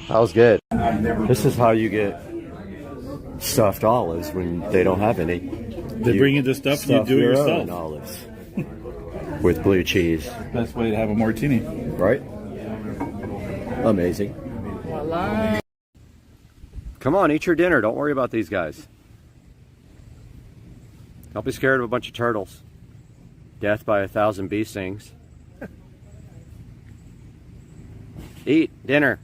That was good. This is how you get stuffed olives when they don't have any. They bring you the stuff, you do it your yourself. own olives with blue cheese. Best way to have a martini. Right? Amazing. Voila. Come on, eat your dinner. Don't worry about these guys. Don't be scared of a bunch of turtles. Death by 1,000 bee stings. Eat dinner.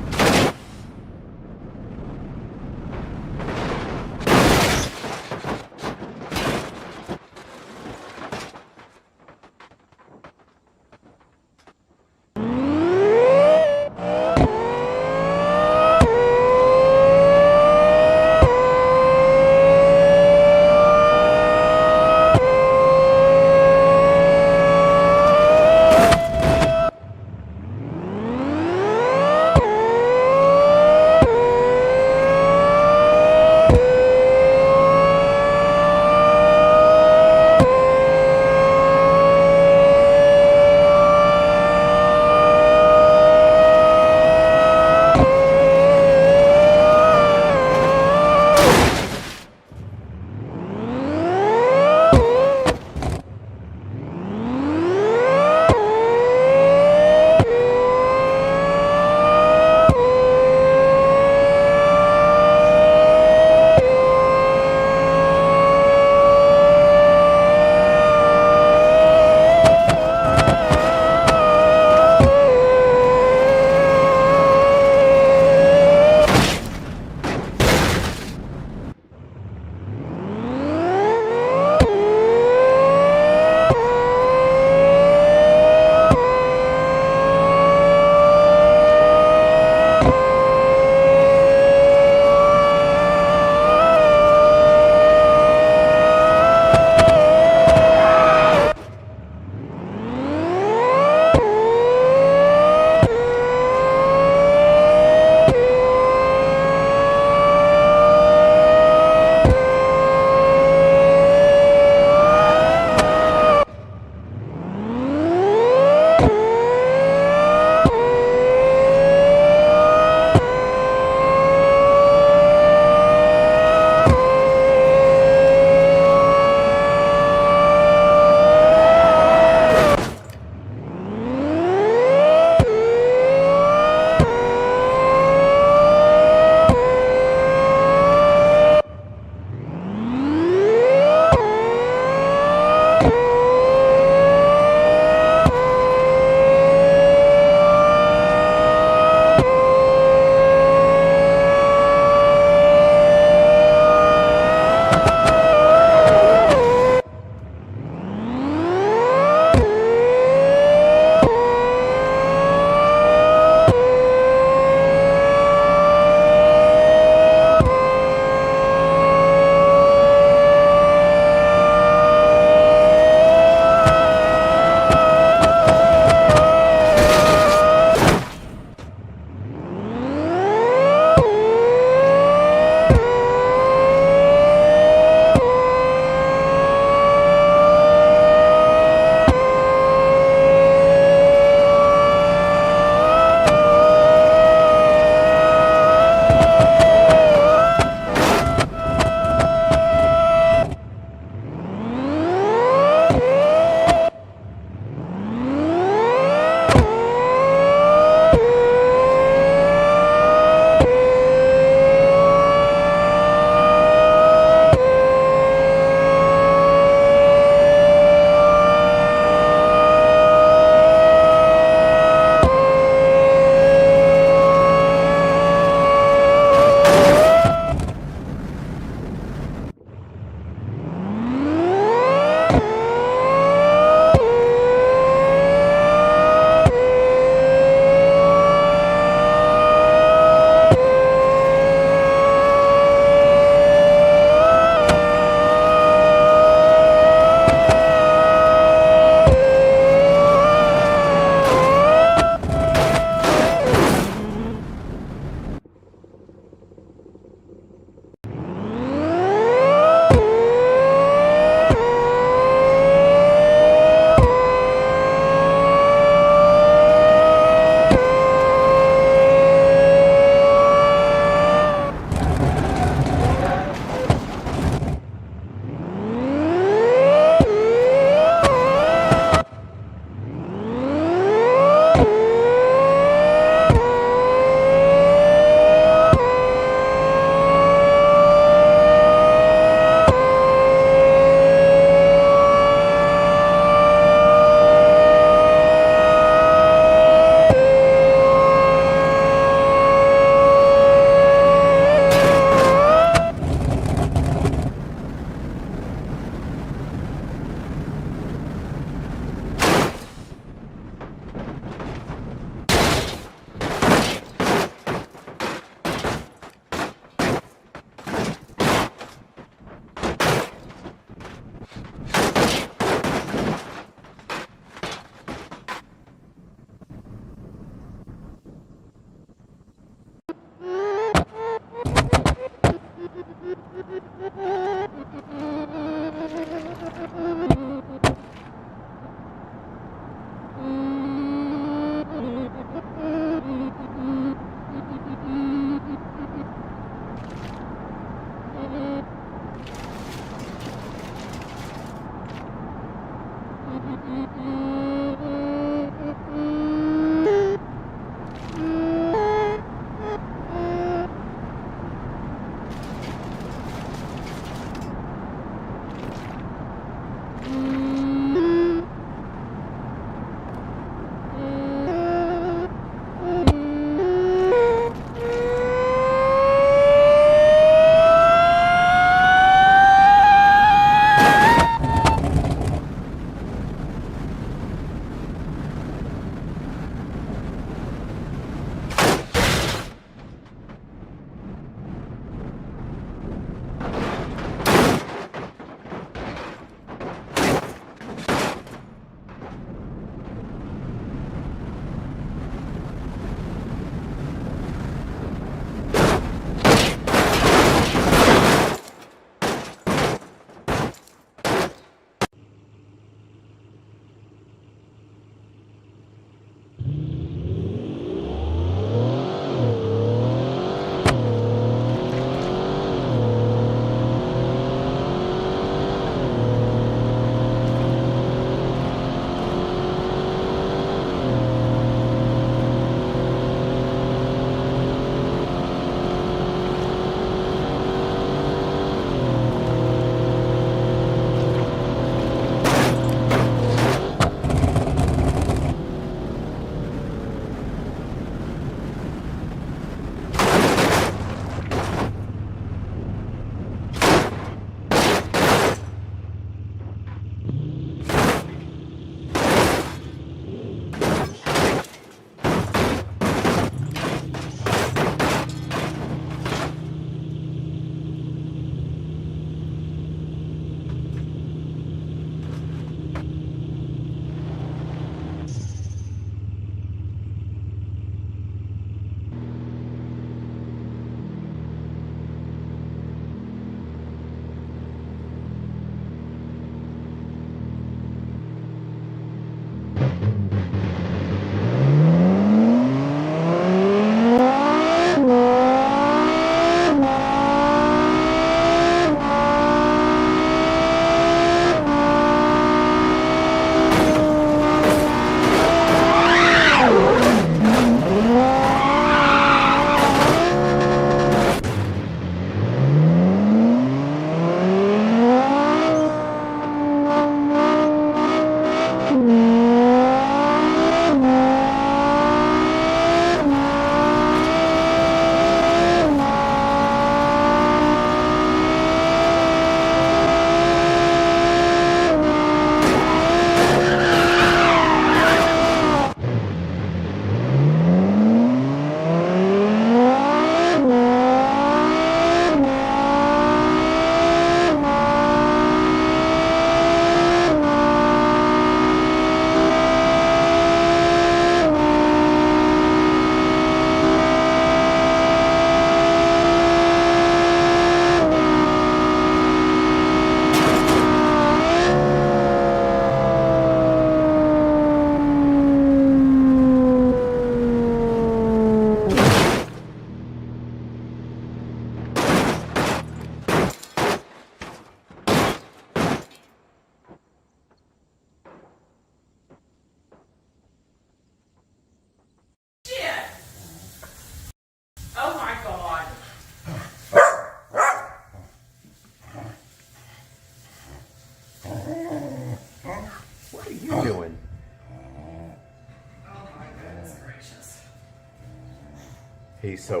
He's so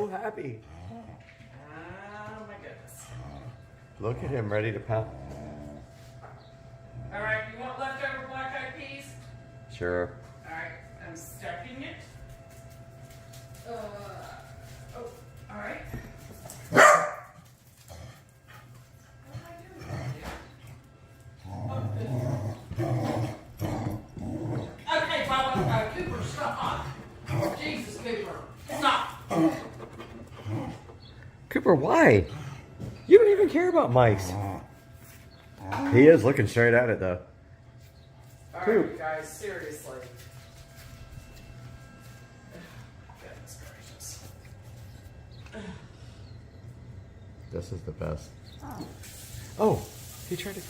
happy. Oh my goodness. Look at him, ready to pound. All right, you want leftover black-eyed peas? Sure. All right, I'm stuffing it. Oh, all right. What am I doing? Okay, Bubba, Cooper, stop. Jesus, Cooper, stop. Cooper, why? You don't even care about mice. He is looking straight at it, though. All right, you guys, seriously. Goodness gracious. This is the best. Oh, he tried to...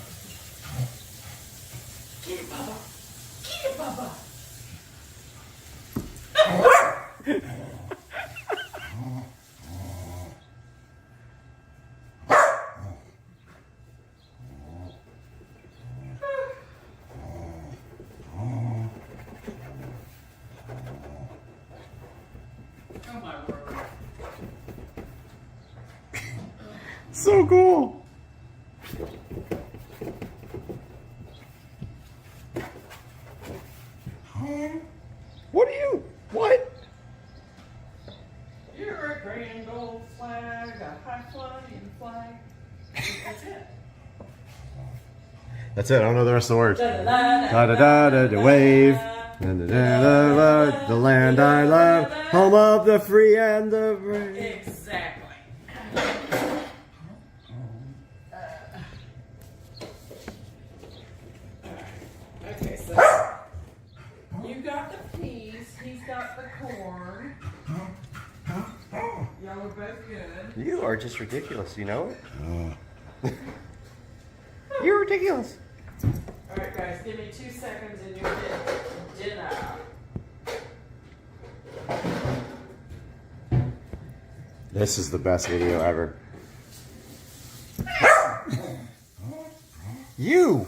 Get it, Bubba. Get it, Bubba. Oh my word. So cool. What? You're a grand old flag, a high flying flag. That's it. That's it. I don't know the rest of the words. Da da da da da wave. Da, da, da, da, the land I love, home of the free and the brave. Exactly. Okay, so you got the peas, he's got the corn. Y'all are both good. You are just ridiculous, you know it? You're ridiculous. All right, guys, give me 2 seconds and you'll get dinner. This is the best video ever. You!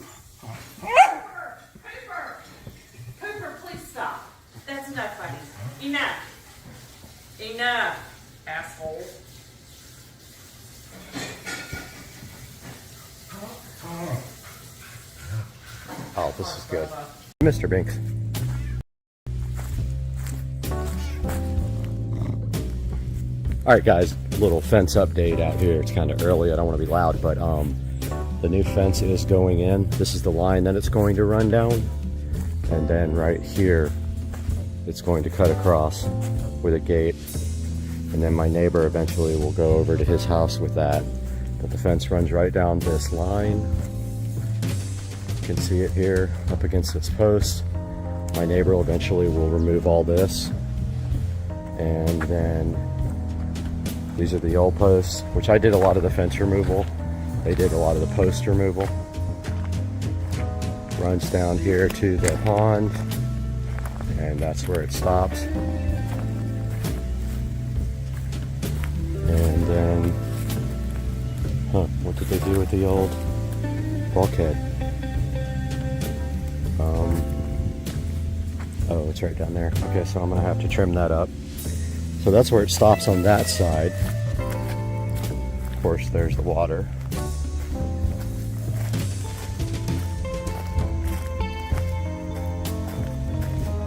Cooper, please stop. That's enough, buddy. Enough. Enough, asshole. Oh, this is good. Mr. Binks. Alright guys, a little fence update out here. It's kind of early, I don't want to be loud, but the new fence is going in. This is the line that it's going to run down. And then right here, it's going to cut across with a gate. And then my neighbor eventually will go over to his house with that. But the fence runs right down this line. You can see it here up against this post. My neighbor eventually will remove all this. And then these are the old posts, which I did a lot of the fence removal. They did a lot of the post removal. Runs down here to the pond, and that's where it stops. And then, what did they do with the old bulkhead? Oh, it's right down there. Okay, so I'm gonna have to trim that up. So that's where it stops on that side. Of course, there's the water.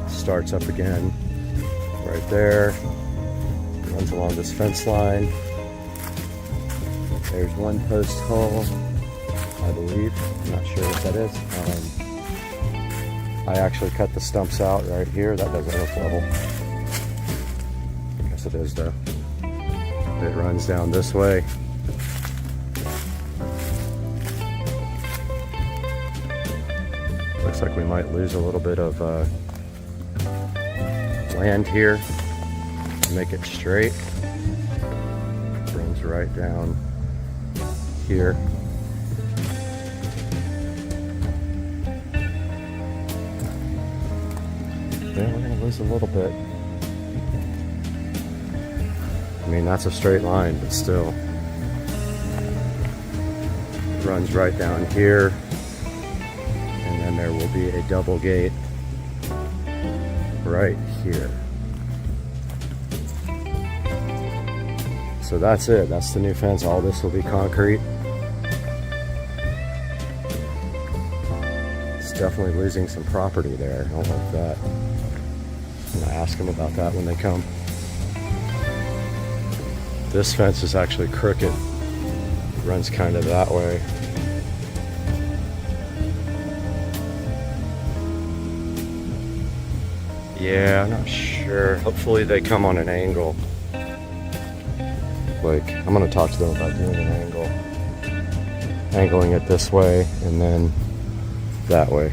Starts up again right there. Runs along this fence line. There's one post hole, I believe. I'm not sure what that is. I actually cut the stumps out right here. That doesn't look level. I guess it is though. It runs down this way. Looks like we might lose a little bit of land here to make it straight. Runs right down here. Yeah, we're gonna lose a little bit. I mean, that's a straight line, but still. It runs right down here. And then there will be a double gate right here. So that's it. That's the new fence. All this will be concrete. It's definitely losing some property there. I don't like that. I'm gonna ask them about that when they come. This fence is actually crooked. It runs kind of that way. Yeah, I'm not sure. Hopefully they come on an angle. Like, I'm gonna talk to them about doing an angle. Angling it this way and then that way.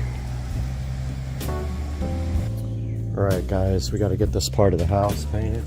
Alright guys, we gotta get this part of the house painted.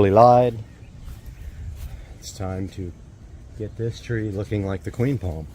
Lied. It's time to get this tree looking like the queen palm.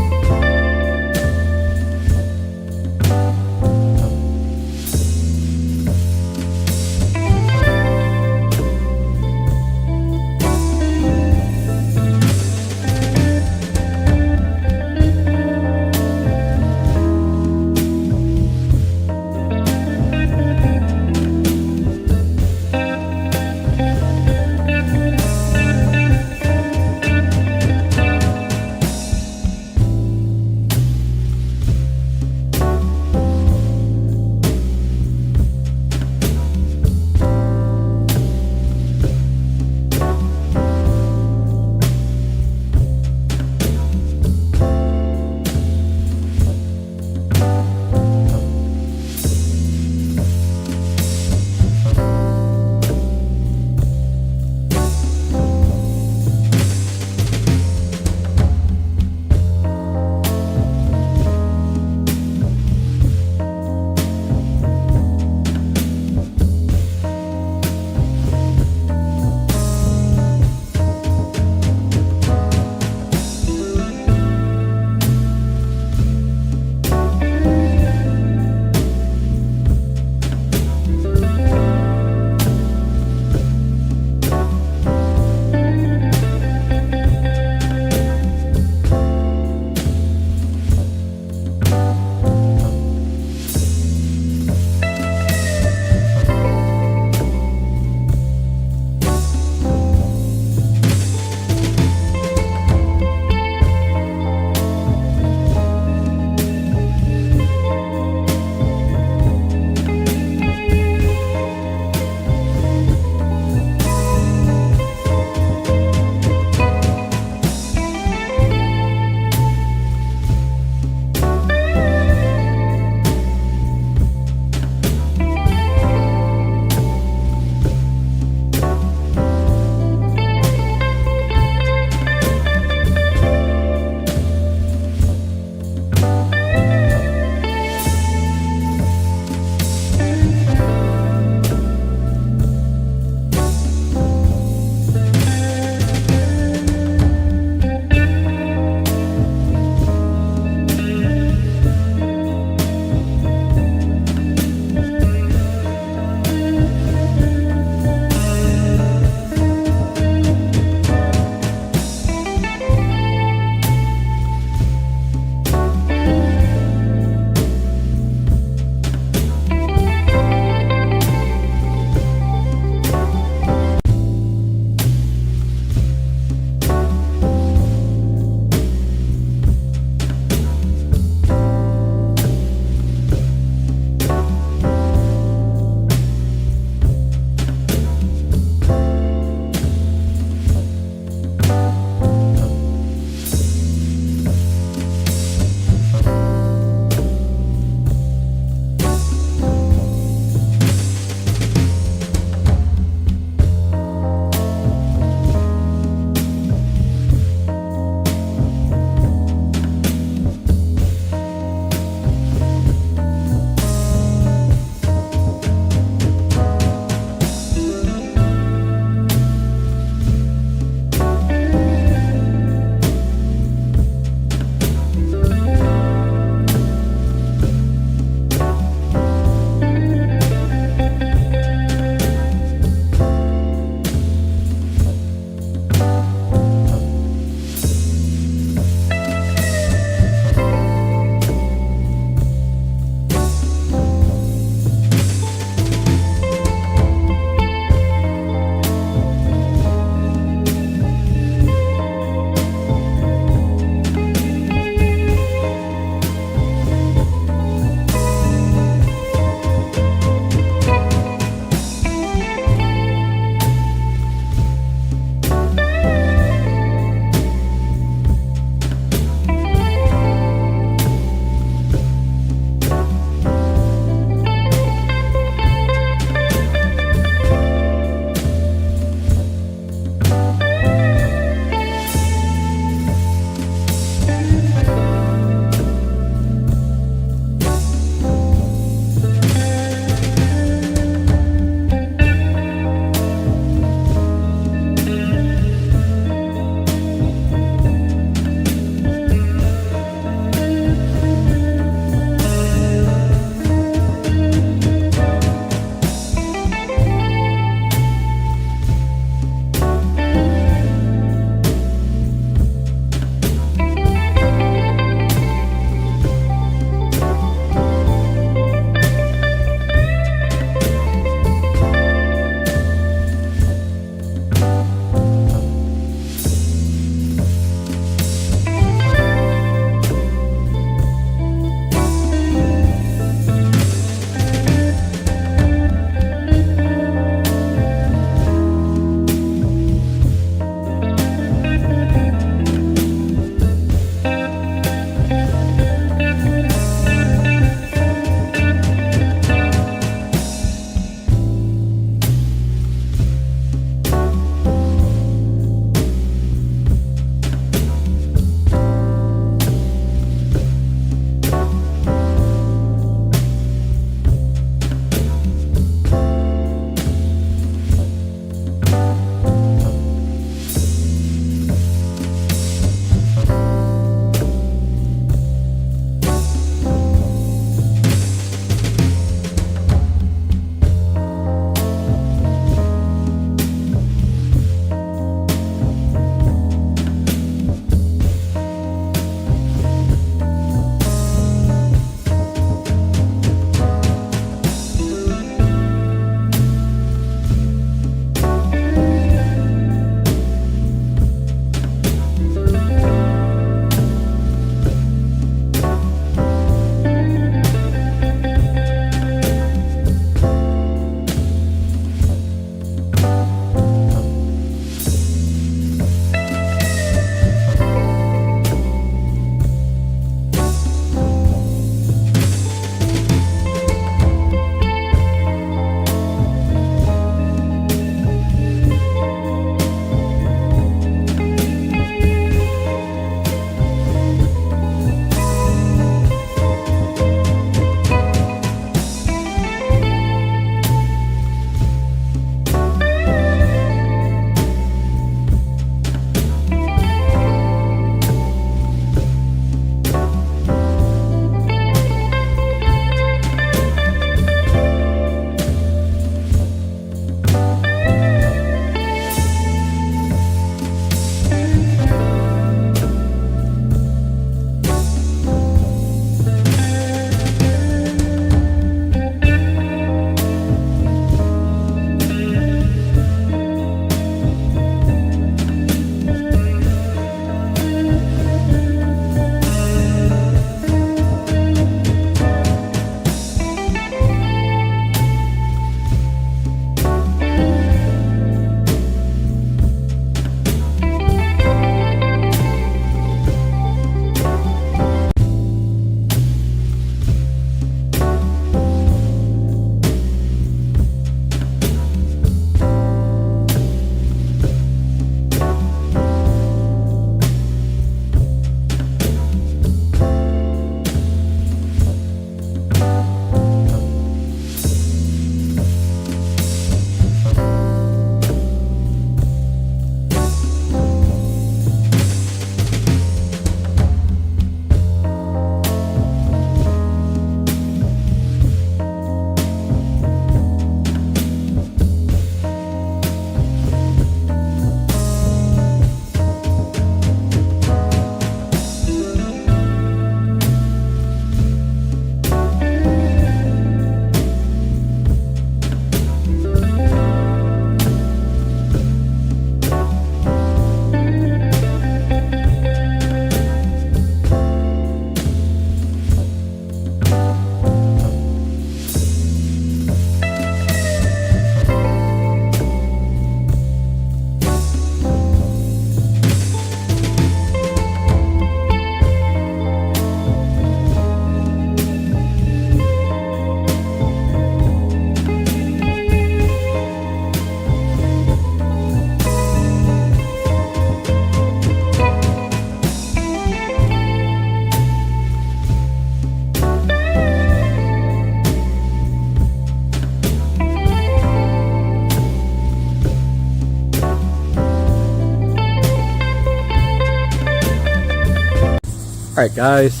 Alright guys,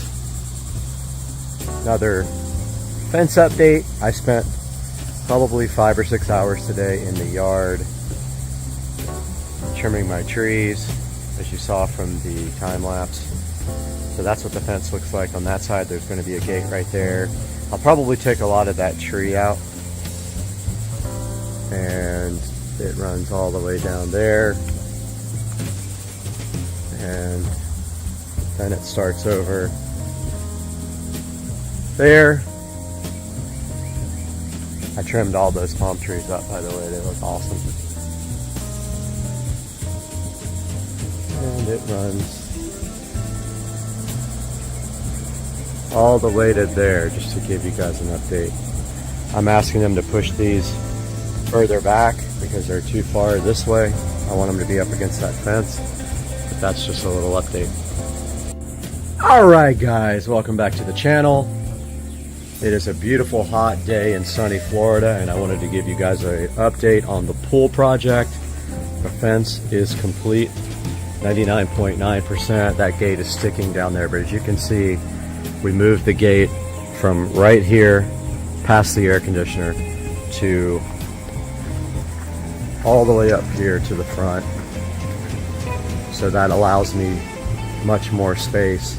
another fence update. I spent probably 5 or 6 hours today in the yard trimming my trees, as you saw from the time lapse. So that's what the fence looks like on that side. There's going to be a gate right there. I'll probably take a lot of that tree out, and it runs all the way down there, and then it starts over there. I trimmed all those palm trees up, by the way. They look awesome. And it runs all the way to there, just to give you guys an update. I'm asking them to push these further back because they're too far this way. I want them to be up against that fence, but that's just a little update. Alright guys, welcome back to the channel. It is a beautiful hot day in sunny Florida, and I wanted to give you guys an update on the pool project. The fence is complete, 99.9%. That gate is sticking down there, but as you can see, we moved the gate from right here past the air conditioner to all the way up here to the front. So that allows me much more space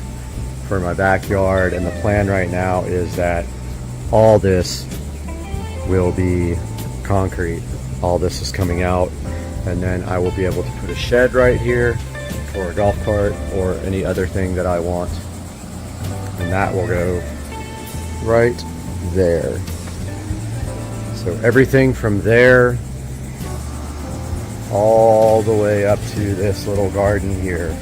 for my backyard, and the plan right now is that all this will be concrete. All this is coming out, and then I will be able to put a shed right here for a golf cart or any other thing that I want, and that will go right there. So everything from there all the way up to this little garden here,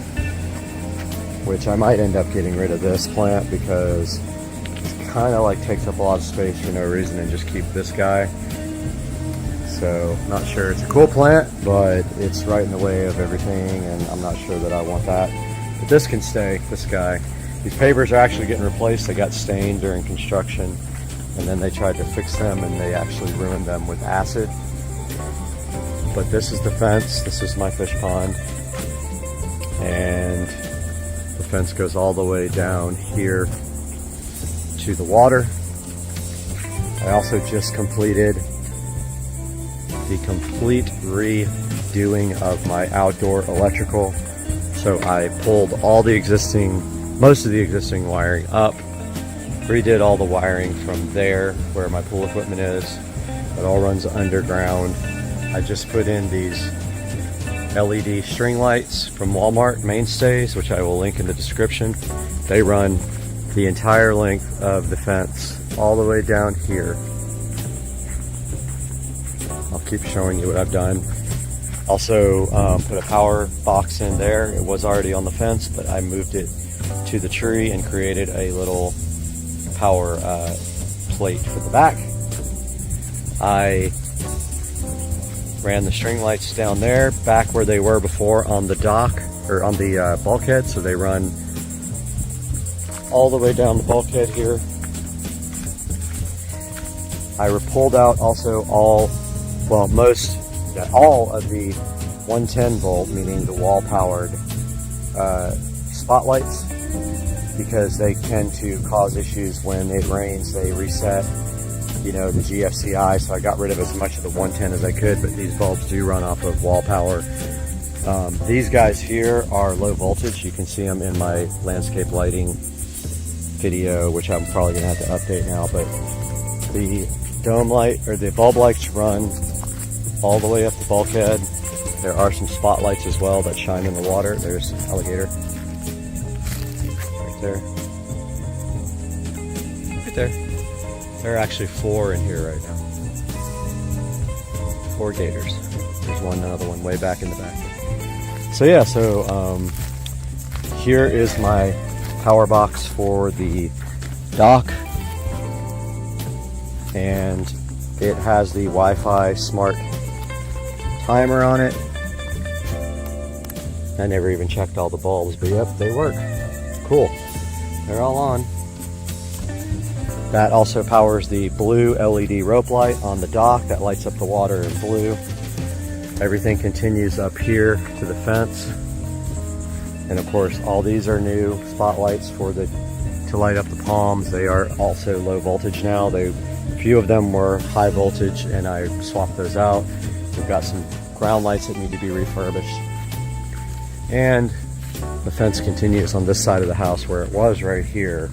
which I might end up getting rid of this plant because it kind of like takes up a lot of space for no reason, and just keep this guy. So not sure. It's a cool plant, but it's right in the way of everything, and I'm not sure that I want that. But this can stay, this guy. These pavers are actually getting replaced. They got stained during construction, and then they tried to fix them, and they actually ruined them with acid. But this is the fence. This is my fish pond, and the fence goes all the way down here to the water. I also just completed the complete redoing of my outdoor electrical. So I pulled all the most of the existing wiring up, redid all the wiring from there where my pool equipment is. It all runs underground. I just put in these LED string lights from Walmart, Mainstays, which I will link in the description. They run the entire length of the fence all the way down here. I'll keep showing you what I've done. Also put a power box in there. It was already on the fence, but I moved it to the tree and created a little power plate for the back. I ran the string lights down there, back where they were before on the dock, or on the bulkhead, so they run all the way down the bulkhead here. I pulled out also all of the 110 volt, meaning the wall powered spotlights, because they tend to cause issues when it rains. They reset, you know, the GFCI, so I got rid of as much of the 110 as I could, but these bulbs do run off of wall power. These guys here are low voltage. You can see them in my landscape lighting video, which I'm probably gonna have to update now, but the dome light, or the bulb lights, run all the way up the bulkhead. There are some spotlights as well that shine in the water. There's an alligator right there. Right there. There are actually 4 in here right now. 4 gators. There's another one way back in the back. So yeah, here is my power box for the dock, and it has the Wi-Fi smart timer on it. I never even checked all the bulbs, but yep, they work. Cool. They're all on. That also powers the blue LED rope light on the dock that lights up the water in blue. Everything continues up here to the fence. And of course, all these are new spotlights for the to light up the palms. They are also low voltage now. A few of them were high voltage, and I swapped those out. We've got some ground lights that need to be refurbished. And the fence continues on this side of the house where it was right here.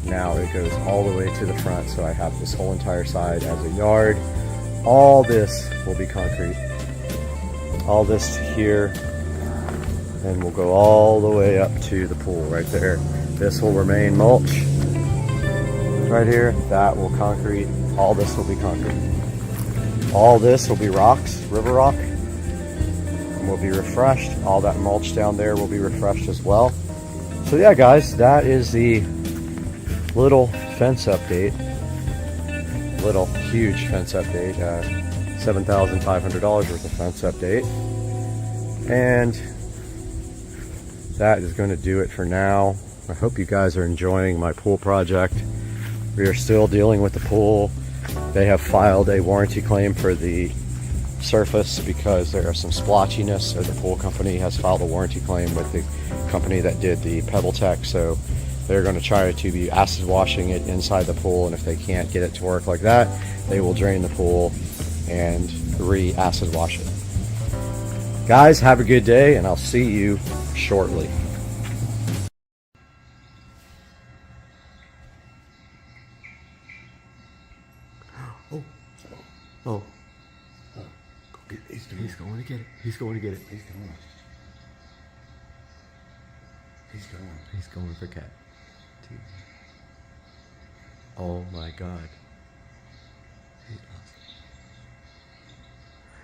Now it goes all the way to the front, so I have this whole entire side as a yard. All this will be concrete. All this to here, and we'll go all the way up to the pool right there. This will remain mulch right here. That will concrete. All this will be concrete. All this will be rocks, river rock, and will be refreshed. All that mulch down there will be refreshed as well. So yeah, guys, that is the little fence update. Little huge fence update. $7,500 worth of fence update. And that is going to do it for now. I hope you guys are enjoying my pool project. We are still dealing with the pool. They have filed a warranty claim for the surface because there are some splotchiness, so the pool company has filed a warranty claim with the company that did the Pebble Tech. So they're going to try to be acid washing it inside the pool, and if they can't get it to work like that, they will drain the pool and re-acid wash it. Guys, have a good day, and I'll see you shortly. Oh. He's going to get it. He's going to get it. He's going. He's going. He's going for cat. Oh my god.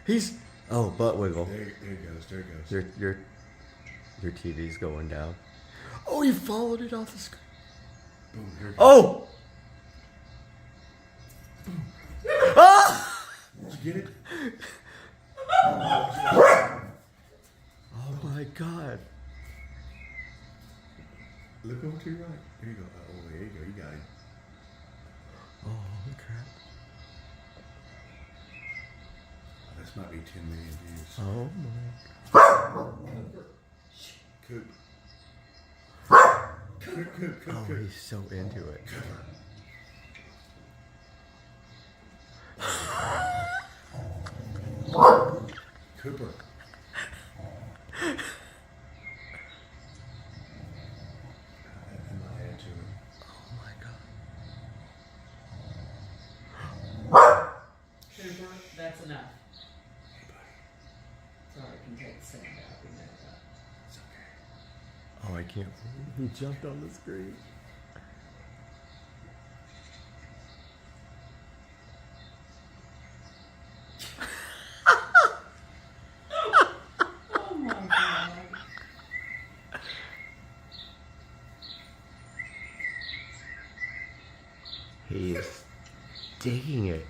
He's oh, butt wiggle. There it goes. There it goes. Your TV's going down. Oh, you followed it off the screen. Boom. Here it goes. Oh! Ah! Did you get it? Oh my god. Look over to your right. There you go. Oh, there you go. You got it. Oh, crap. This might be 10 million views. Oh my. Coop. Coop. Oh, he's so into it. Cooper. Am I into it? Oh my god. Cooper, that's enough. Sorry, I can take the sand out. We know that. It's okay. Oh, I can't believe he jumped on the screen. Oh my god. He is digging it.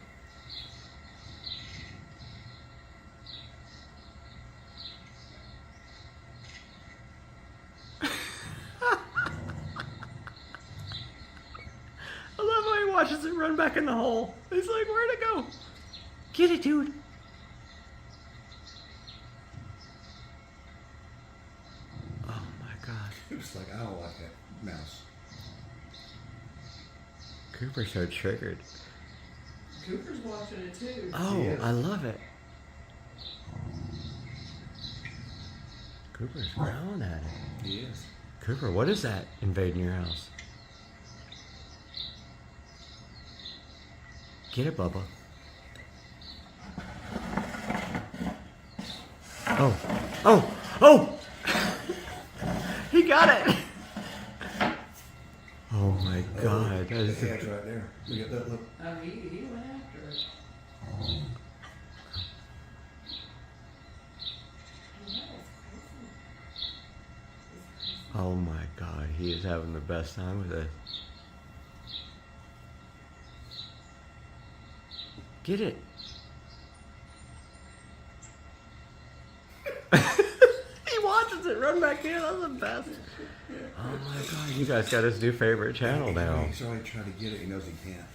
I love how he watches it run back in the hole. He's like, where'd it go? Get it, dude. Oh my god. Coop's like, I don't like that mouse. Cooper's so triggered. Cooper's watching it too. Oh, Yes. I love it. Cooper's growling at it. He is. Cooper, what is that invading your house? Get it, Bubba. Oh! He got it! Oh my god. That The is head's right there. Look at that. Look. Oh, he went after it. Oh my god, he is having the best time with it. Get it. He watches it run back in. That's the best. Oh my god, you guys got his new favorite channel now. He's already trying to get it. He knows he can't.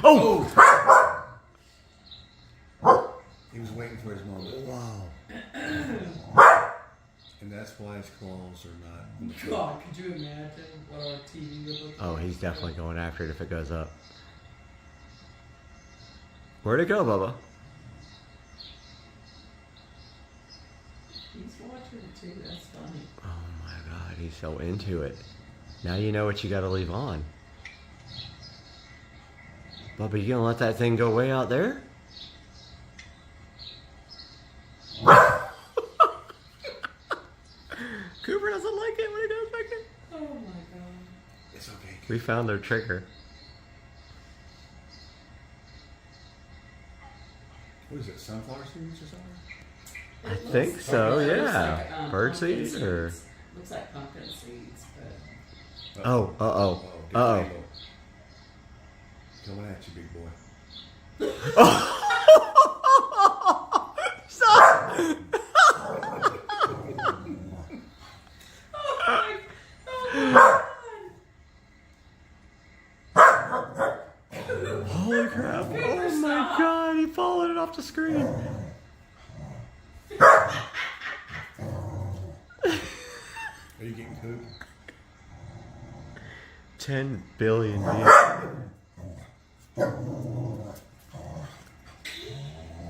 Oh! He was waiting for his moment. Wow. And And that's why his claws are not in the foot. God, could you imagine what our TV would look like? Oh, he's definitely going after it if it goes up. Where'd it go, Bubba? He's watching it too, that's funny. Oh my God, he's so into it. Now you know what you gotta leave on. Bubba, you gonna let that thing go way out there? Cooper doesn't like it when it goes back there. Oh my God. It's okay. We found their trigger. What is it, sunflower seeds or something? I think so, It looks yeah. like, Bird pumpkin seed or? seeds. Looks like pumpkin seeds, but Oh, uh-oh. Different Uh-oh. angle. Coming at you, big boy. Stop! Holy crap. Oh my God, he followed it off the screen. Are you getting coop? 10 billion views.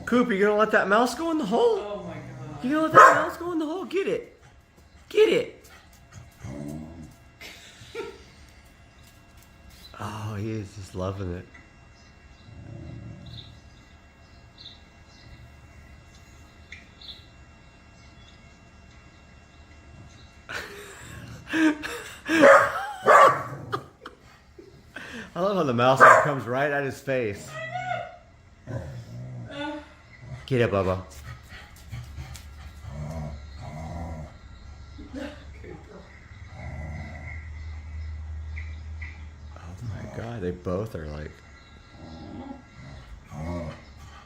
Coop, you gonna let that mouse go in the hole? oh my God. You gonna let that mouse go in the hole? Get it. Get it. Oh, he is just loving it. I love how the mouse comes right at his face. Get it, Bubba. Oh my God, they both are like.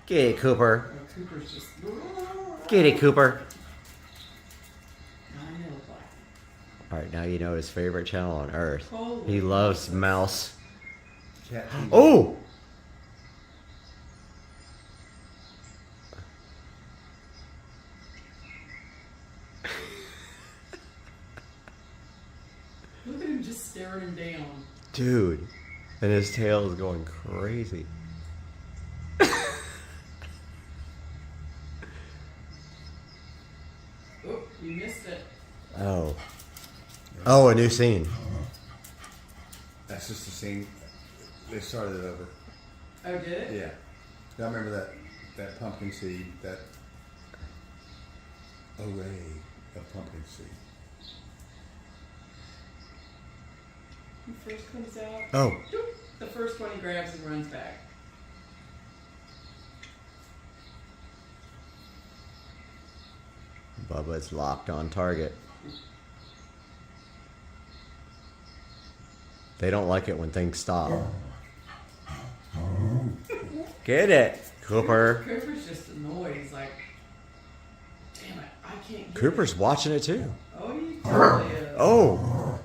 Get it, Cooper. Cooper's just. Get it, Cooper. I know, Black. Alright, now you know his favorite channel on earth. Holy He loves mouse. Cat TV. Oh! Look at him just staring him down. Dude. And his tail is going crazy. Oh, you missed it. Oh. Oh, a new scene. That's just the scene. They started it over. Oh, did it? Yeah. I remember that pumpkin seed, that array of pumpkin seed. He first comes out. Oh. Doop. The first one he grabs and runs back. Bubba's locked on target. They don't like it when things stop. Get it, Cooper. Cooper's just annoyed. He's like, damn it, I can't get Cooper's it. watching it too. Oh, he totally is. Oh.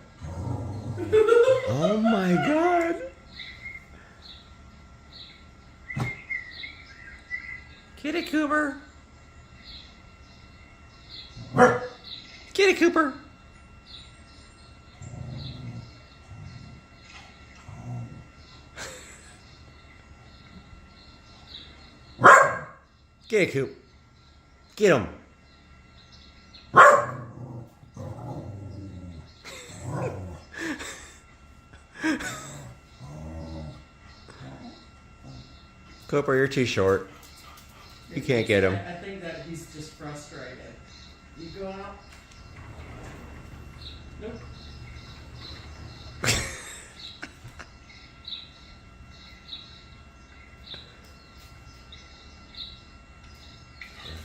Oh my God. Get it, Cooper. Get it, Cooper. Get it, Coop. Get him. Cooper, you're too short. You can't get him. I think that he's just frustrated. You go out? Nope.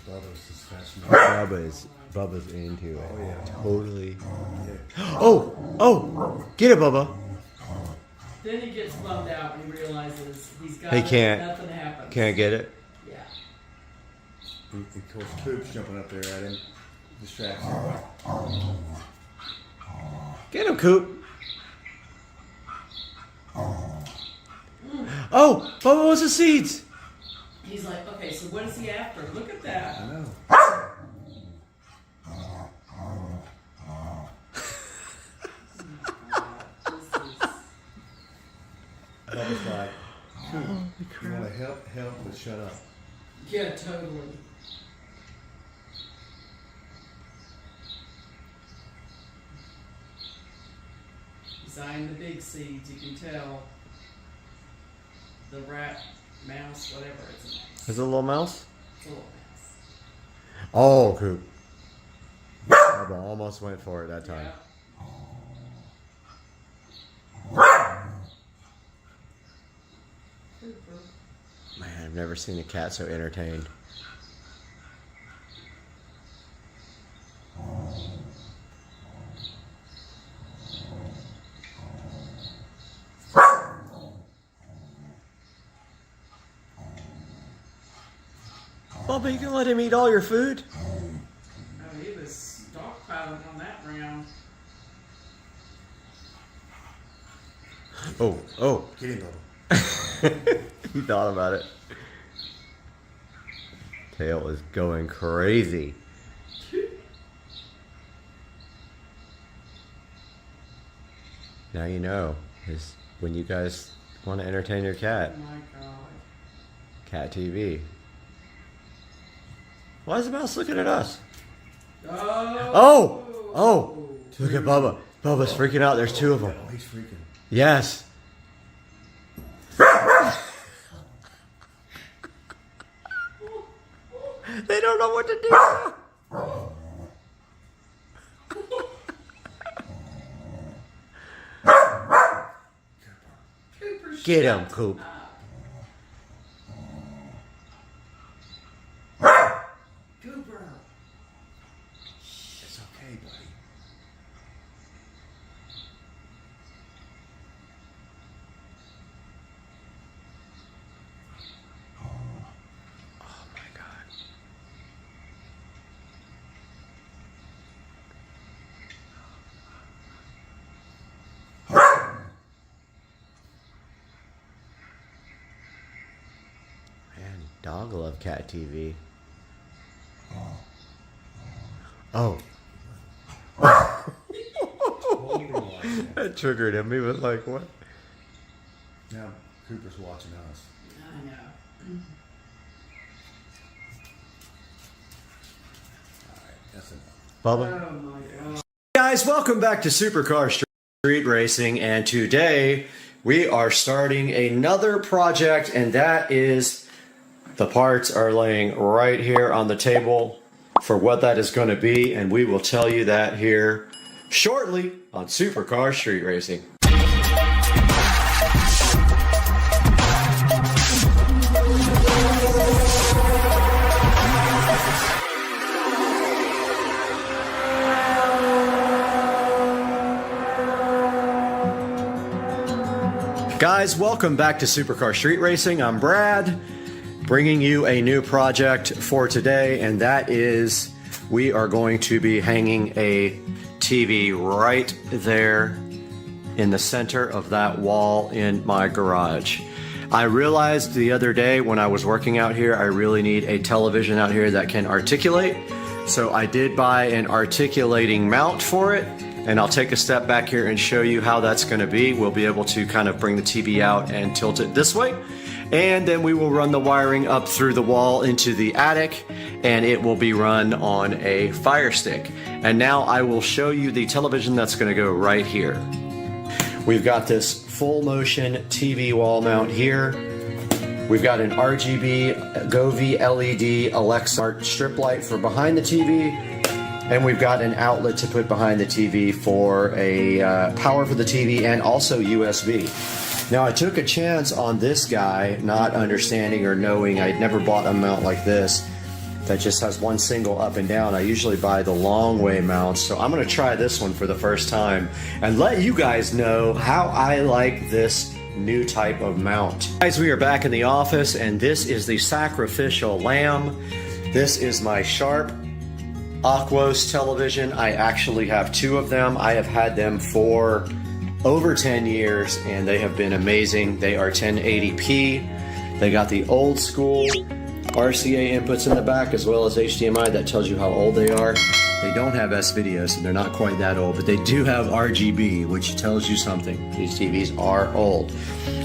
Bubba's just fascinating. Bubba's into it. Oh, yeah. Totally. Yeah. Oh, get it, Bubba. Then he gets bummed out when he realizes he's got He it, can't. nothing happens. Can't get it. Yeah. And of course, Coop's jumping up there at him, distracts him. Get him, Coop. Oh, Bubba wants the seeds. He's like, okay, so what is he after? Look at that. I know. was like, you want to help, but shut up. Yeah, totally. He's eyeing the big seeds. You can tell the rat, mouse, whatever it's a mouse. Is it a little mouse? It's a little mouse. Oh, Coop. I almost went for it that time. Yeah. Man, I've never seen a cat so entertained. Bubba, you can let him eat all your food? Oh, he was stockpiling on that round. Oh. Get him, Bubba. He thought about it. Tail is going crazy. Now you know is when you guys want to entertain your cat. Oh my god. Cat TV. Why is the mouse looking at us? Oh! Look at Bubba. Bubba's freaking out. There's two of them. Oh, he's freaking. Yes. They don't know what to do. Get him, Coop. Cooper. It's okay, buddy. Oh my God. Man, dog love cat TV. Oh. That triggered him. He was like, what? Now Cooper's watching us. I know. Alright, that's enough. Bubba? Oh my god. Guys, welcome back to Supercar Street Racing, and today we are starting another project, and that is the parts are laying right here on the table for what that is going to be, and we will tell you that here shortly on Supercar Street Racing. Guys, welcome back to Supercar Street Racing. I'm Brad, bringing you a new project for today, and that is we are going to be hanging a TV right there in the center of that wall in my garage. I realized the other day when I was working out here, I really need a television out here that can articulate. So I did buy an articulating mount for it, and I'll take a step back here and show you how that's going to be. We'll be able to kind of bring the TV out and tilt it this way, and then we will run the wiring up through the wall into the attic, and it will be run on a Fire Stick. And now I will show you the television that's going to go right here. We've got this full motion TV wall mount here. We've got an RGB Govee LED Alexa strip light for behind the TV, and we've got an outlet to put behind the TV for a power for the TV and also USB. Now I took a chance on this guy, not understanding or knowing. I'd never bought a mount like this that just has one single up and down. I usually buy the long way mounts, so I'm going to try this one for the first time and let you guys know how I like this new type of mount. Guys, we are back in the office, and this is the Sacrificial Lamb. This is my Sharp Aquos television. I actually have two of them. I have had them for over 10 years, and they have been amazing. They are 1080p. They got the old school RCA inputs in the back as well as HDMI. That tells you how old they are. They don't have S-video, so they're not quite that old, but they do have RGB, which tells you something. These TVs are old.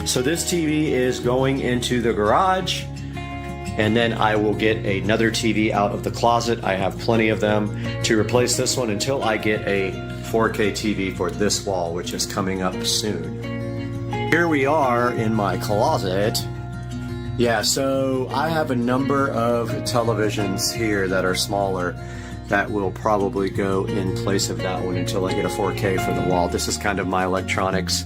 So this TV is going into the garage, and then I will get another TV out of the closet. I have plenty of them to replace this one until I get a 4K TV for this wall, which is coming up soon. Here we are in my closet. Yeah, so I have a number of televisions here that are smaller that will probably go in place of that one until I get a 4K for the wall. This is kind of my electronics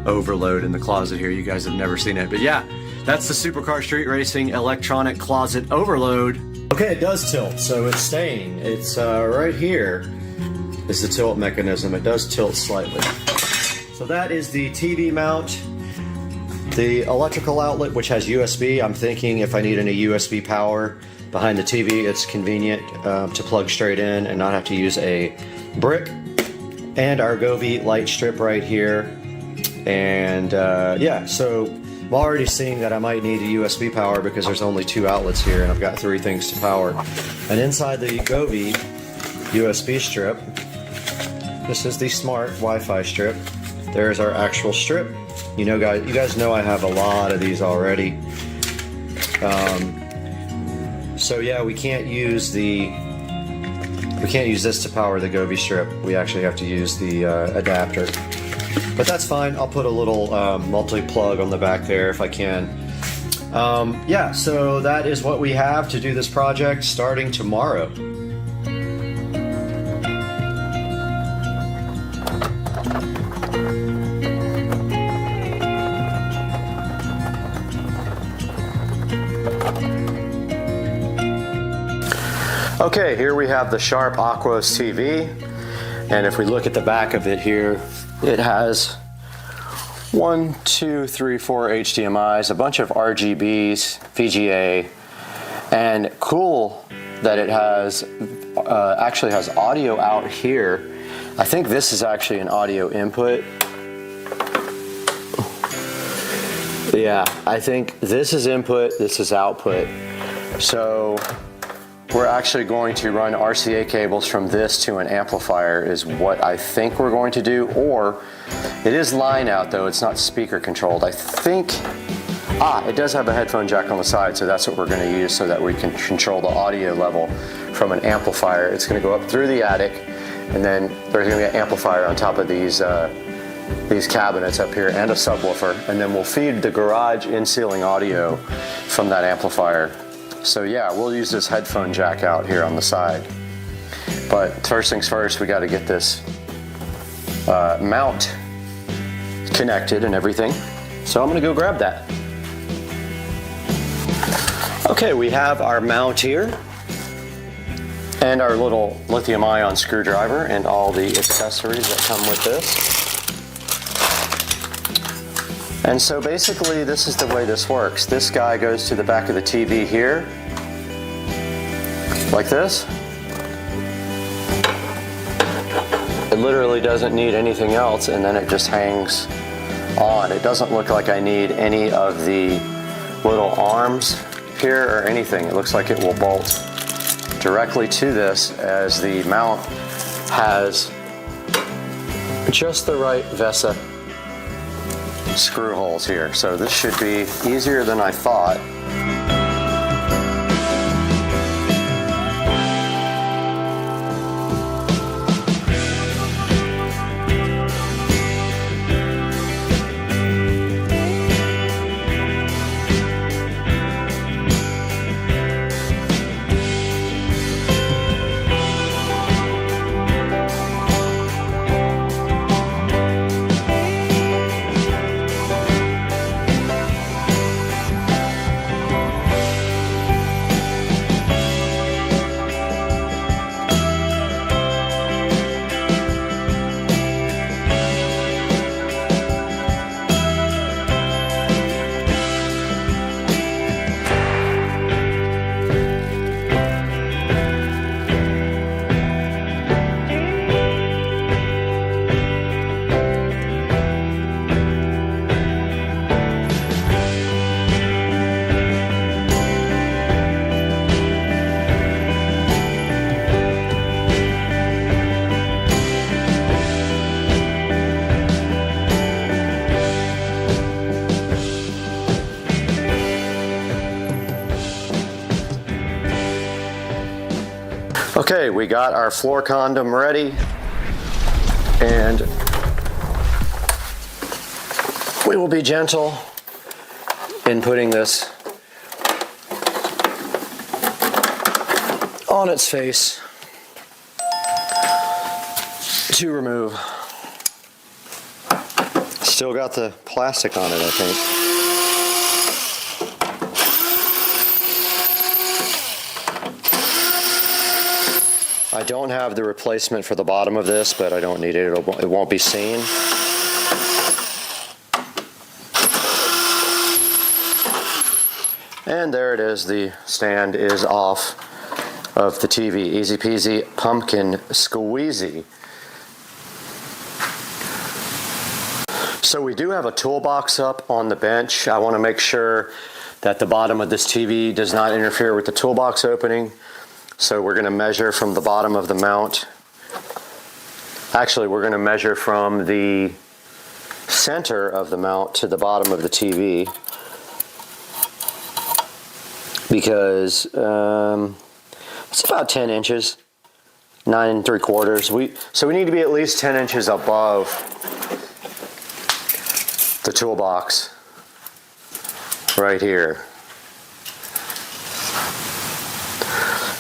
overload in the closet here. You guys have never seen it, but yeah, that's the Supercar Street Racing electronic closet overload. Okay, it does tilt, so it's staying. It's right here is the tilt mechanism. It does tilt slightly. So that is the TV mount. The electrical outlet, which has USB, I'm thinking if I need any USB power behind the TV, it's convenient to plug straight in and not have to use a brick. And our Govee light strip right here. And yeah, so I'm already seeing that I might need a USB power because there's only 2 outlets here and I've got 3 things to power. And inside the Govee USB strip, this is the smart Wi-Fi strip. There's our actual strip. You guys know I have a lot of these already. So yeah, we can't use this to power the Govee strip. We actually have to use the adapter. But that's fine. I'll put a little multi-plug on the back there if I can. Yeah, so that is what we have to do this project starting tomorrow. Okay, here we have the Sharp Acronis TV, and if we look at the back of it here, it has 1, 2, 3, 4 HDMIs, a bunch of RGBs, VGA, and cool that it has actually has audio out here. I think this is actually an audio input. Yeah, I think this is input, this is output. So we're actually going to run RCA cables from this to an amplifier is what I think we're going to do, or it is line out though, it's not speaker controlled. I think, it does have a headphone jack on the side, so that's what we're going to use so that we can control the audio level from an amplifier. It's going to go up through the attic, and then there's going to be an amplifier on top of these cabinets up here and a subwoofer, and then we'll feed the garage in-ceiling audio from that amplifier. So yeah, we'll use this headphone jack out here on the side. But first things first, we got to get this mount connected and everything. So I'm going to go grab that. Okay, we have our mount here and our little lithium-ion screwdriver and all the accessories that come with this. And so basically this is the way this works. This guy goes to the back of the TV here, like this. It literally doesn't need anything else, and then it just hangs on. It doesn't look like I need any of the little arms here or anything. It looks like it will bolt directly to this, as the mount has just the right VESA screw holes here. So this should be easier than I thought. Okay, we got our floor condom ready, and we will be gentle in putting this on its face to remove. Still got the plastic on it, I think. I don't have the replacement for the bottom of this, but I don't need it. It won't be seen. And there it is. The stand is off of the TV. Easy peasy, pumpkin squeezy. So we do have a toolbox up on the bench. I want to make sure that the bottom of this TV does not interfere with the toolbox opening. So we're going to measure from the bottom of the mount. Actually, we're going to measure from the center of the mount to the bottom of the TV, because it's about 10 inches, 9 3/4. So we need to be at least 10 inches above the toolbox right here,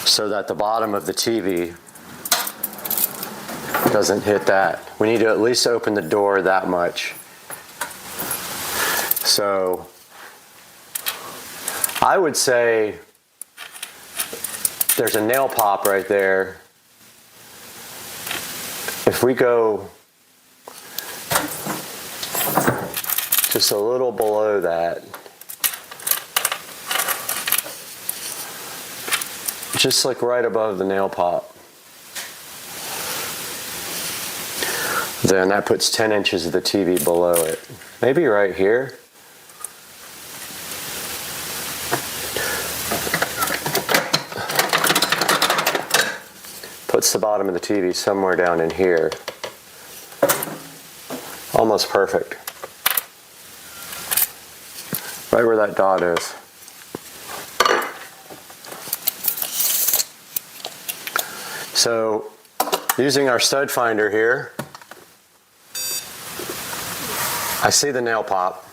so that the bottom of the TV doesn't hit that. We need to at least open the door that much. So I would say there's a nail pop right there. If we go just a little below that, just like right above the nail pop, then that puts 10 inches of the TV below it. Maybe right here. Puts the bottom of the TV somewhere down in here. Almost perfect. Right where that dot is. So, using our stud finder here, I see the nail pop.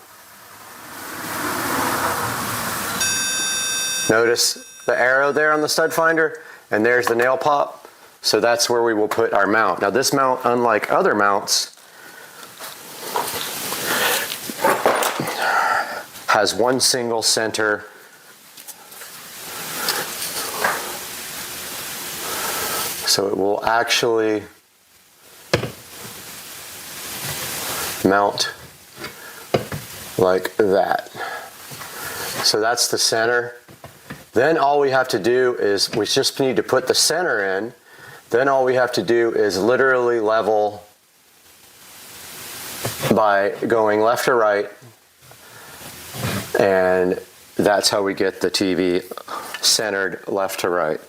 Notice the arrow there on the stud finder, and there's the nail pop. So that's where we will put our mount. Now this mount, unlike other mounts, has one single center. So it will actually mount like that. So that's the center. Then all we have to do is, we just need to put the center in. Then all we have to do is literally level by going left to right. And that's how we get the TV centered left to right.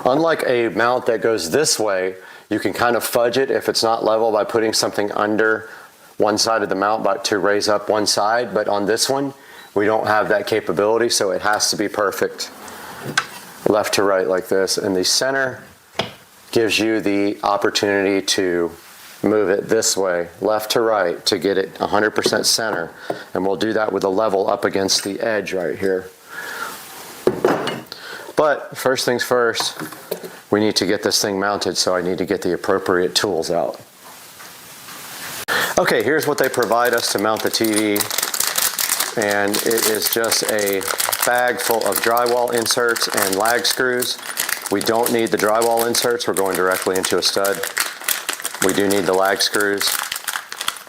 Unlike a mount that goes this way, you can kind of fudge it if it's not level by putting something under one side of the mount to raise up one side. But on this one, we don't have that capability, so it has to be perfect left to right like this. And the center gives you the opportunity to move it this way, left to right, to get it 100% center. And we'll do that with a level up against the edge right here. But first things first, we need to get this thing mounted, so I need to get the appropriate tools out. Okay, here's what they provide us to mount the TV. And it is just a bag full of drywall inserts and lag screws. We don't need the drywall inserts, we're going directly into a stud. We do need the lag screws.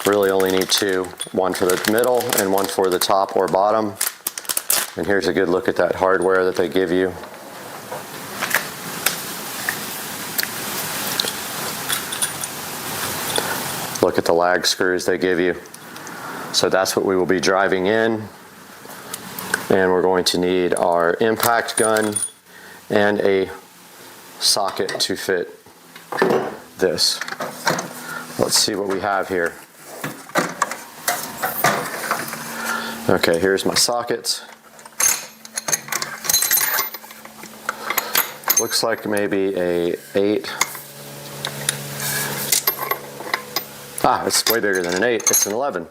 Really only need two, one for the middle and one for the top or bottom. And here's a good look at that hardware that they give you. Look at the lag screws they give you. So that's what we will be driving in. And we're going to need our impact gun and a socket to fit this. Let's see what we have here. Okay, here's my sockets. looks like maybe a 8. Ah, it's way bigger than an 8, it's an 11.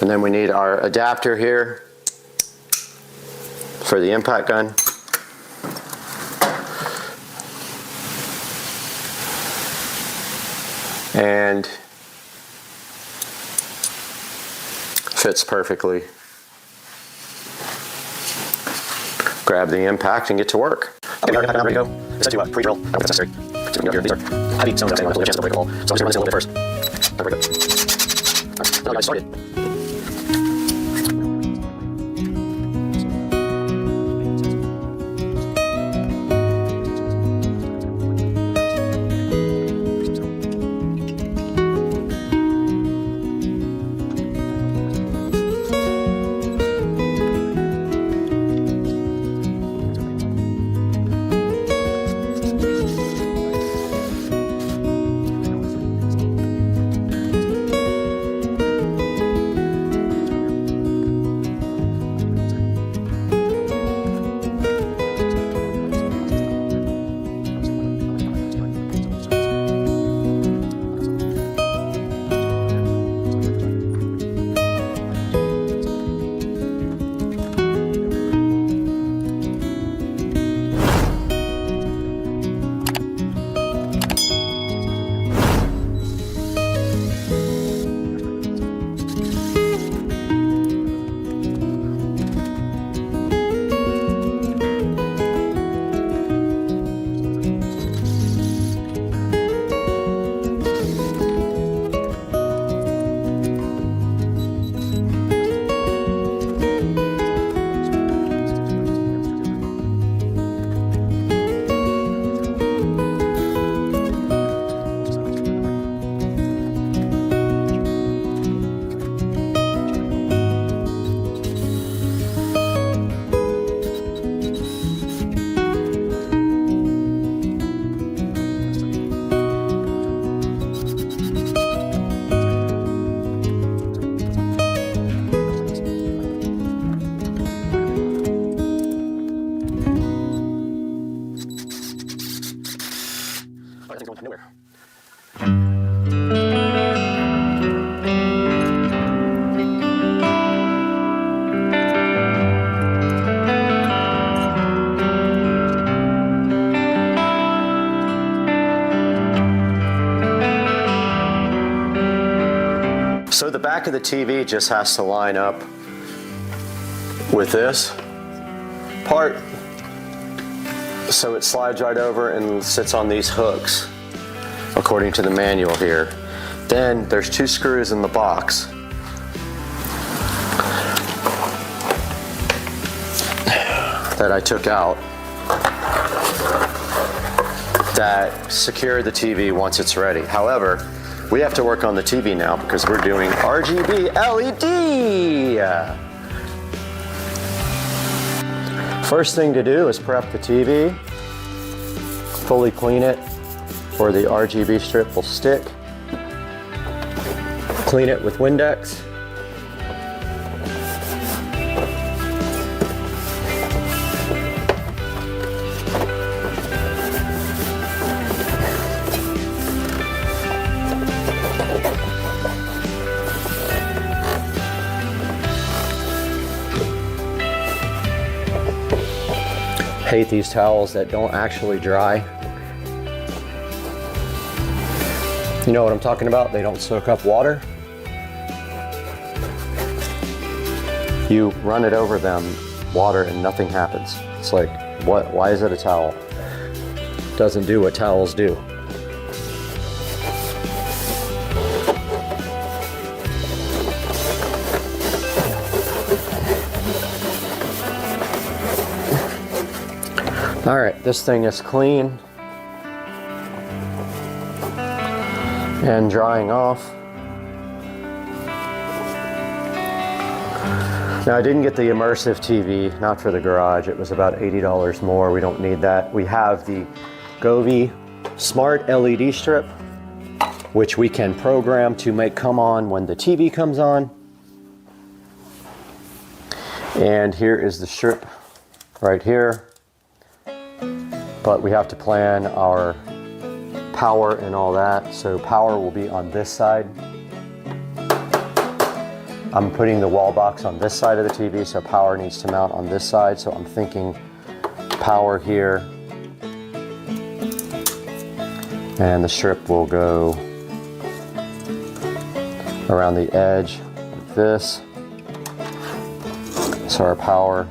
And then we need our adapter here for the impact gun. And fits perfectly. Grab the impact and get to work. Okay, we're ready to go. Set to pre-drill. I don't know if that's necessary. These are heavy stones. I'm going to chance to break the wall. So I'm just going to run this a little bit first. There we go. All right, now we got it started. So the back of the TV just has to line up with this part, so it slides right over and sits on these hooks according to the manual here. Then there's 2 screws in the box that I took out that secure the TV once it's ready. However, we have to work on the TV now because we're doing RGB LED. First thing to do is prep the TV, fully clean it where the RGB strip will stick. Clean it with Windex. Hate these towels that don't actually dry. You know what I'm talking about? They don't soak up water. You run it over them, water, and nothing happens. It's like, what? Why is it a towel? Doesn't do what towels do. All right, this thing is clean and drying off. Now I didn't get the immersive TV, not for the garage. It was about $80 more. We don't need that. We have the Govee Smart LED strip, which we can program to make come on when the TV comes on. And here is the strip right here. but we have to plan our power and all that. So power will be on this side. I'm putting the wall box on this side of the TV, so power needs to mount on this side. So I'm thinking power here, and the strip will go around the edge like this. So our power.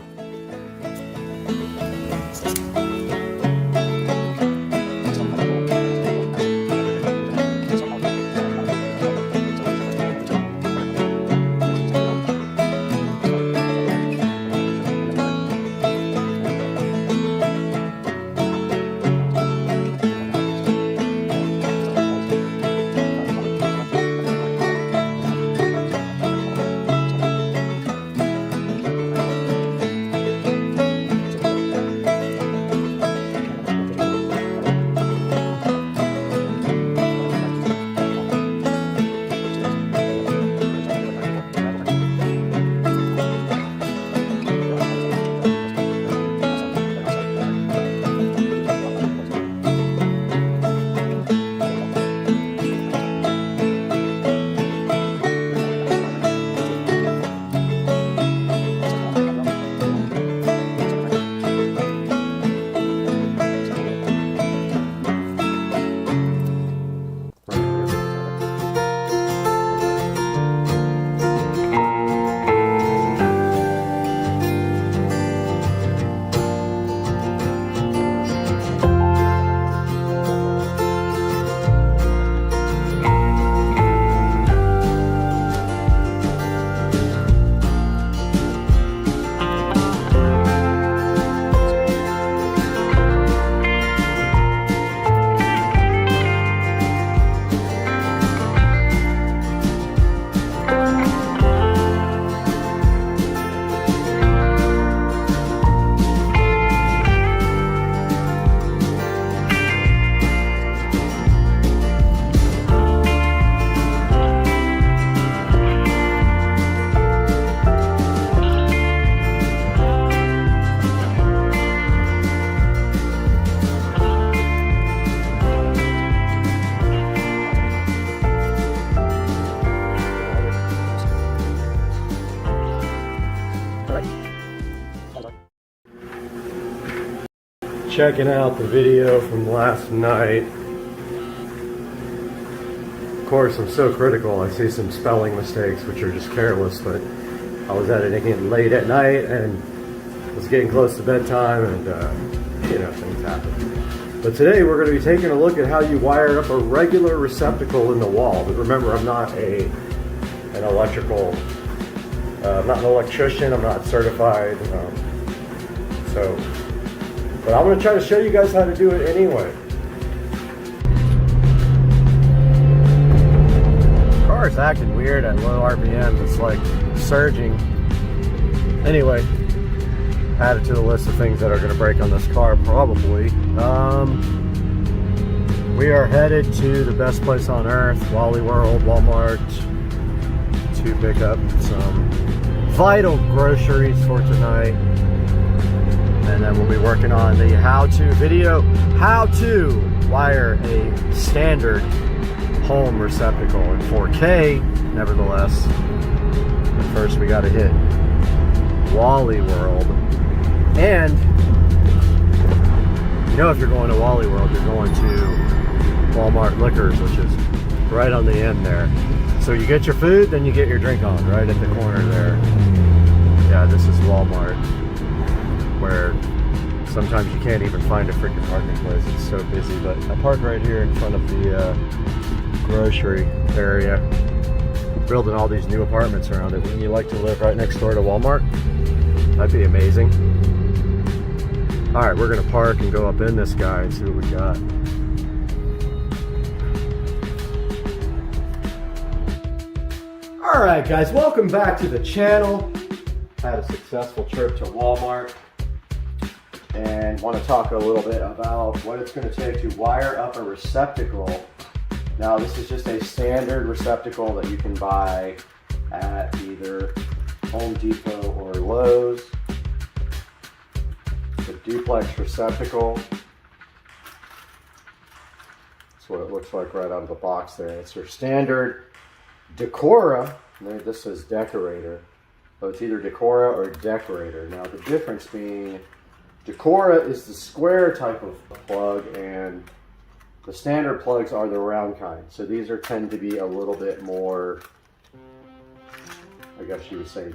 Checking out the video from last night. Of course, I'm so critical. I see some spelling mistakes, which are just careless, but I was editing it late at night and was getting close to bedtime, and you know, things happen. But today we're going to be taking a look at how you wire up a regular receptacle in the wall. But remember, I'm not an electrical, I'm not an electrician, I'm not certified, but I'm going to try to show you guys how to do it anyway. The car is acting weird at low RPMs. It's like surging. Anyway, add it to the list of things that are going to break on this car probably. We are headed to the best place on earth, Wally World, Walmart, to pick up some vital groceries for tonight. And then we'll be working on the how-to video, how to wire a standard home receptacle in 4K, nevertheless. But first we gotta hit Wally World. And, you know, if you're going to Wally World, you're going to Walmart Liquors, which is right on the end there. So you get your food, then you get your drink on, right at the corner there. Yeah, this is Walmart, where sometimes you can't even find a freaking parking place. It's so busy. But I park right here in front of the grocery area. Building all these new apartments around it. Wouldn't you like to live right next door to Walmart? That'd be amazing. Alright, we're gonna park and go up in this guy and see what we got. Alright guys, welcome back to the channel. Had a successful trip to Walmart and want to talk a little bit about what it's going to take to wire up a receptacle. Now this is just a standard receptacle that you can buy at either Home Depot or Lowe's. It's a duplex receptacle. That's what it looks like right out of the box there. It's your standard Decora. This says Decorator. So it's either Decora or Decorator. Now the difference being, Decora is the square type of plug and the standard plugs are the round kind. So these tend to be a little bit more, I guess you would say,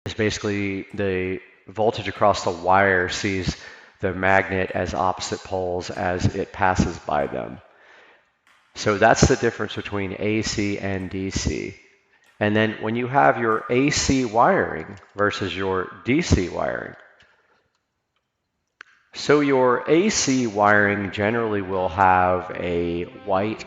is basically the voltage across the wire sees the magnet as opposite poles as it passes by them. So that's the difference between AC and DC. And then when you have your AC wiring versus your DC wiring, so your AC wiring generally will have a white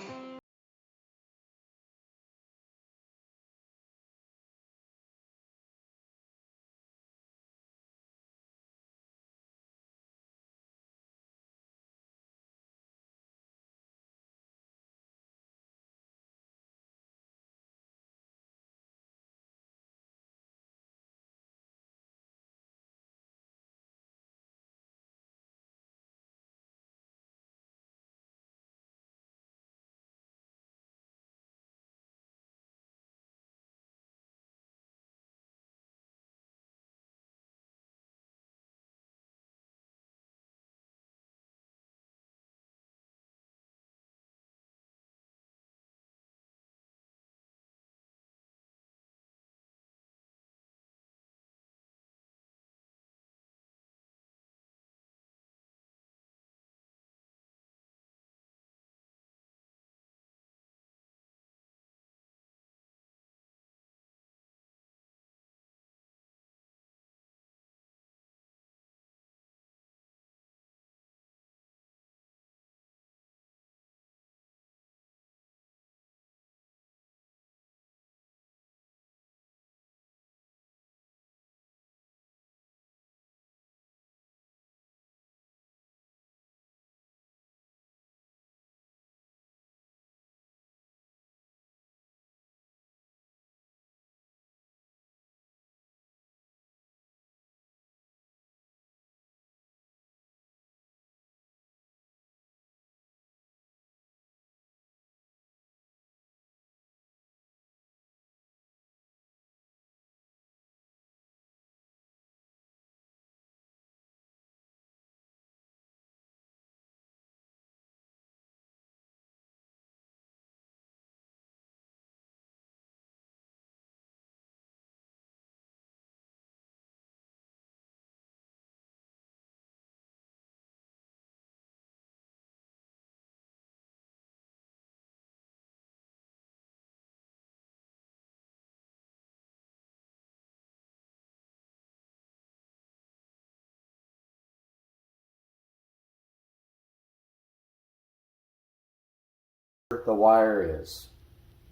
the wire is.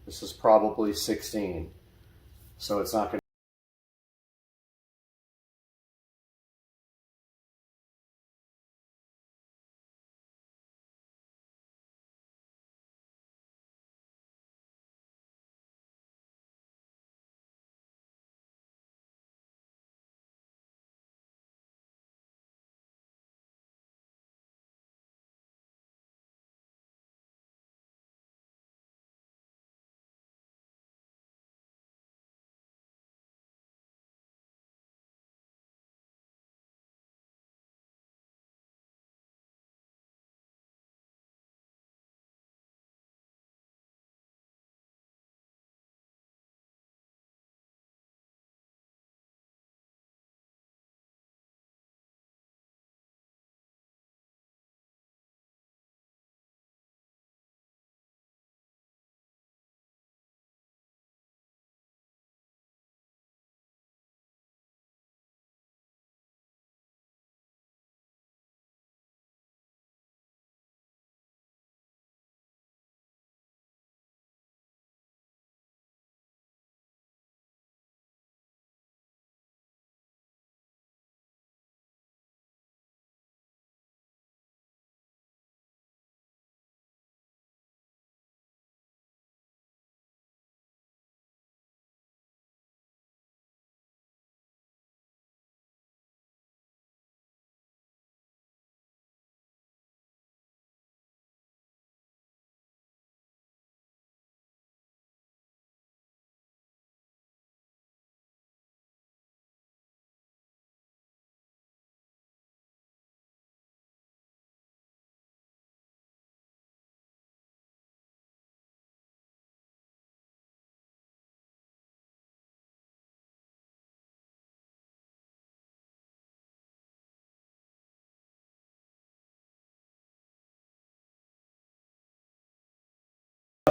This is probably 16, so it's not going to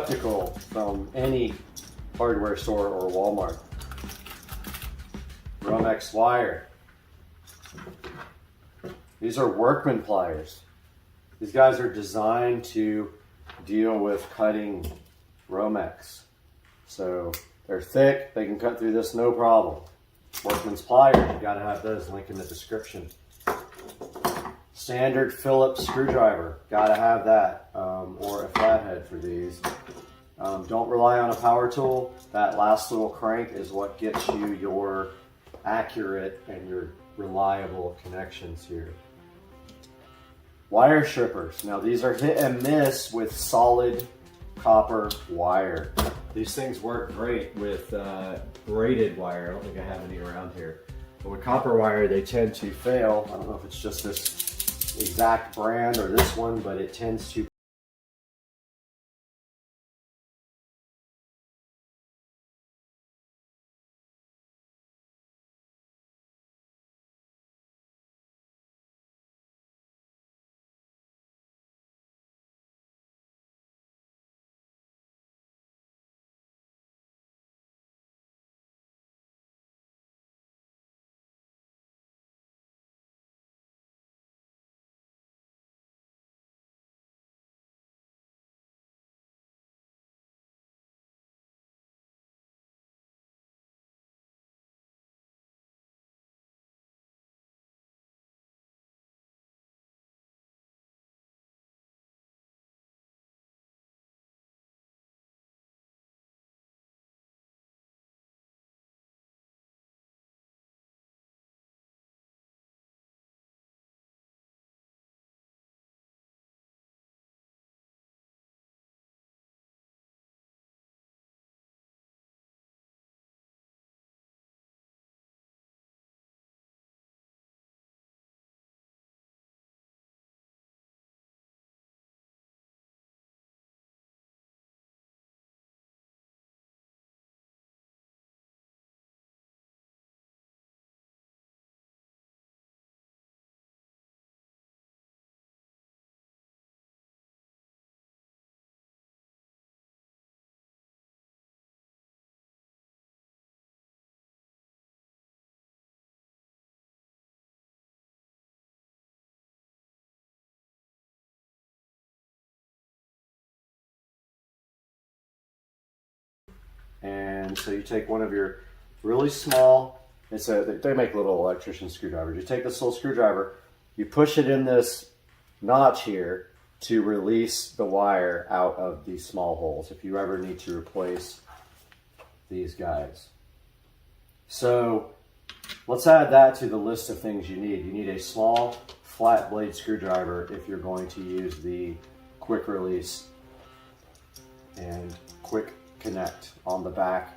skeptical from any hardware store or Walmart. Romex wire. These are workman pliers. These guys are designed to deal with cutting Romex. So they're thick, they can cut through this no problem. Workman's pliers, you gotta have those, link in the description. Standard Phillips screwdriver, gotta have that, or a flathead for these. Don't rely on a power tool. That last little crank is what gets you your accurate and your reliable connections here. Wire strippers. Now these are hit and miss with solid copper wire. These things work great with braided wire. I don't think I have any around here. But with copper wire, they tend to fail. I don't know if it's just this exact brand or this one, but it tends to And so you take one of your really small, they make little electrician screwdrivers. You take this little screwdriver, you push it in this notch here to release the wire out of these small holes if you ever need to replace these guys. So let's add that to the list of things you need. You need a small flat blade screwdriver if you're going to use the quick release and quick connect on the back.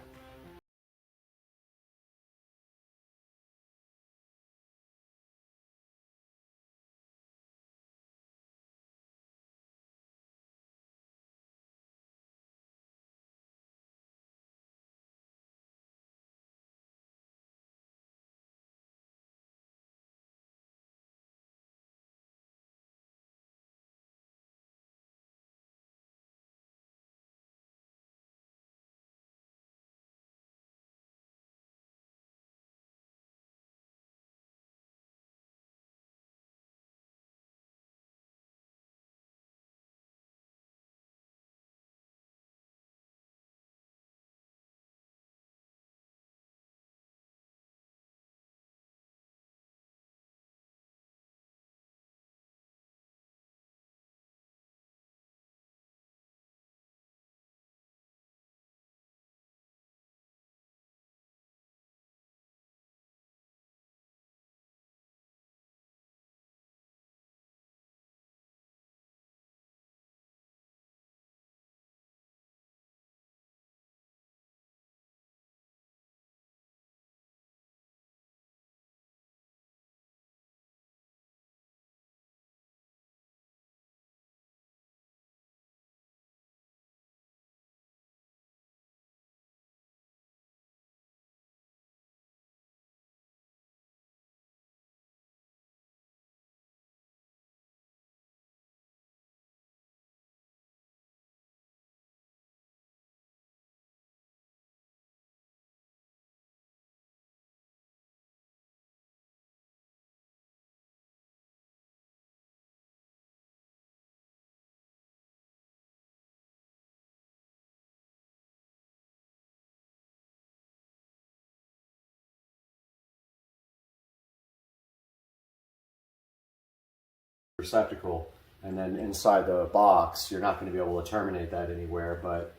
Receptacle, and then inside the box you're not going to be able to terminate that anywhere, but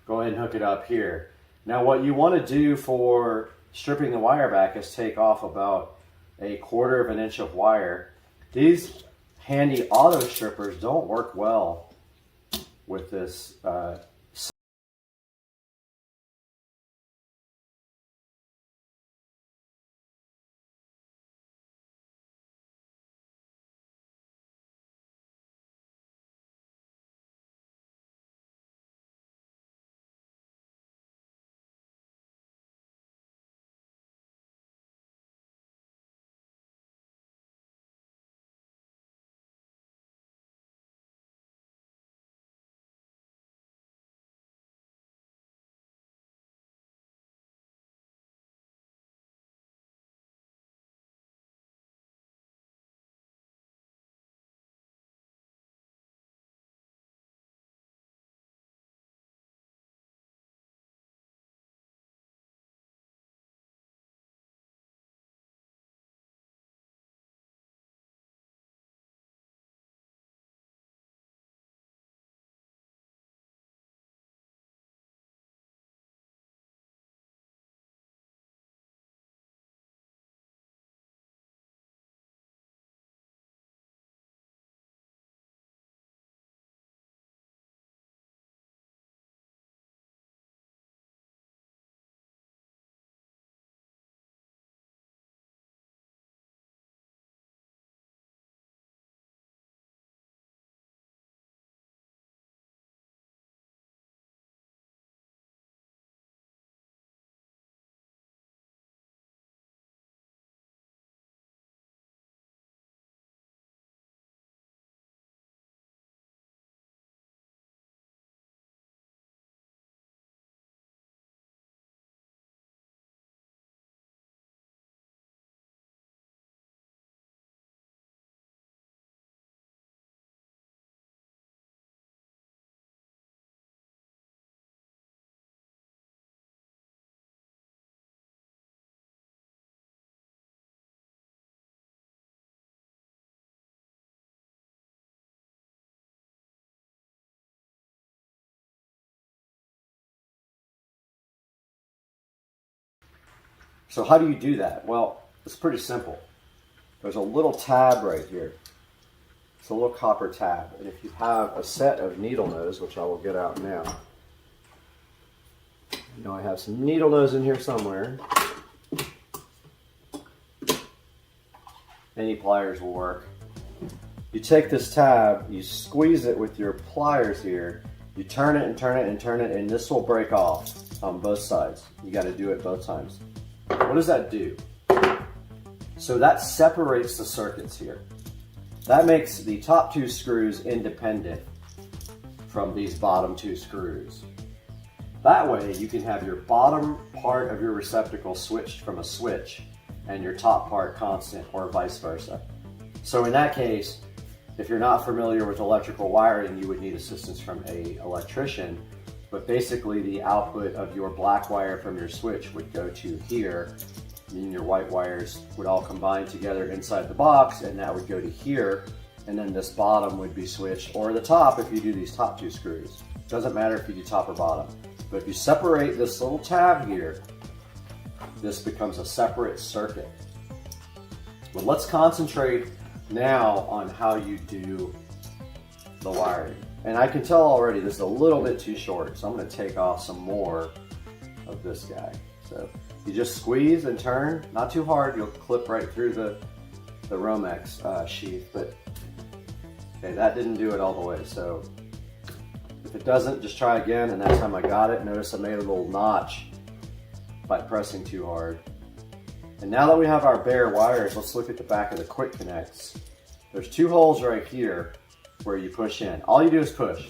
go ahead and hook it up here. Now what you want to do for stripping the wire back is take off about 1/4 of an inch of wire. These handy auto strippers don't work well with this So how do you do that? Well, it's pretty simple. There's a little tab right here. It's a little copper tab. And if you have a set of needle nose, which I will get out now. You know I have some needle nose in here somewhere. Any pliers will work. You take this tab, you squeeze it with your pliers here, you turn it and turn it and turn it, and this will break off on both sides. You got to do it both times. What does that do? So that separates the circuits here. That makes the top two screws independent from these bottom two screws. That way you can have your bottom part of your receptacle switched from a switch and your top part constant, or vice versa. So in that case, if you're not familiar with electrical wiring, you would need assistance from an electrician, but basically the output of your black wire from your switch would go to here, meaning your white wires would all combine together inside the box, and that would go to here, and then this bottom would be switched, or the top if you do these top two screws. Doesn't matter if you do top or bottom. But if you separate this little tab here, this becomes a separate circuit. But let's concentrate now on how you do the wiring. And I can tell already this is a little bit too short, so I'm going to take off some more of this guy. So you just squeeze and turn, not too hard, you'll clip right through the Romex sheath, but okay, that didn't do it all the way. So if it doesn't, just try again, and that time I got it. Notice I made a little notch by pressing too hard. And now that we have our bare wires, let's look at the back of the quick connects. There's two holes right here where you push in. All you do is push.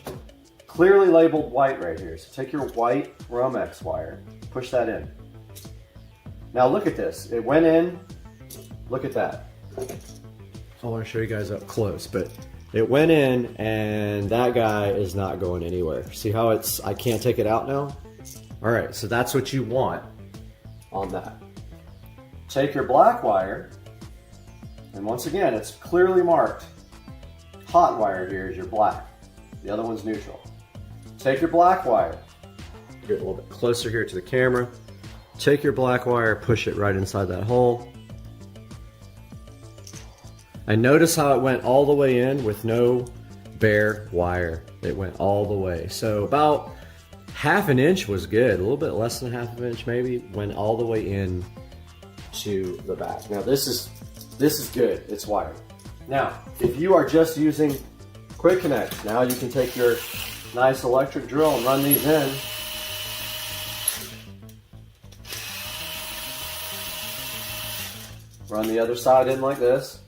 Clearly labeled white right here. So take your white Romex wire, push that in. Now look at this. It went in. Look at that. I want to show you guys up close, but it went in and that guy is not going anywhere. See how I can't take it out now? All right, so that's what you want on that. Take your black wire, and once again, it's clearly marked. Hot wire here is your black. The other one's neutral. Take your black wire. Get a little bit closer here to the camera. Take your black wire, push it right inside that hole. And notice how it went all the way in with no bare wire. It went all the way. So about half an inch was good. A little bit less than half an inch maybe. Went all the way in to the back. Now this is good. It's wired. Now, if you are just using quick connect, now you can take your nice electric drill and run these in. Run the other side in like this.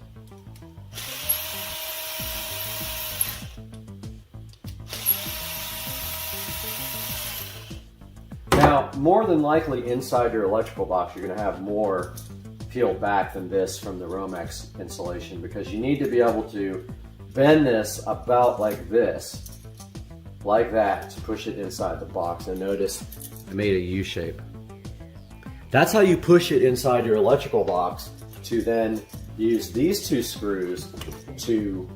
Now, more than likely inside your electrical box, you're going to have more peeled back than this from the Romex insulation, because you need to be able to bend this about like this, like that, to push it inside the box. And notice I made a U shape. That's how you push it inside your electrical box, to then use these two screws to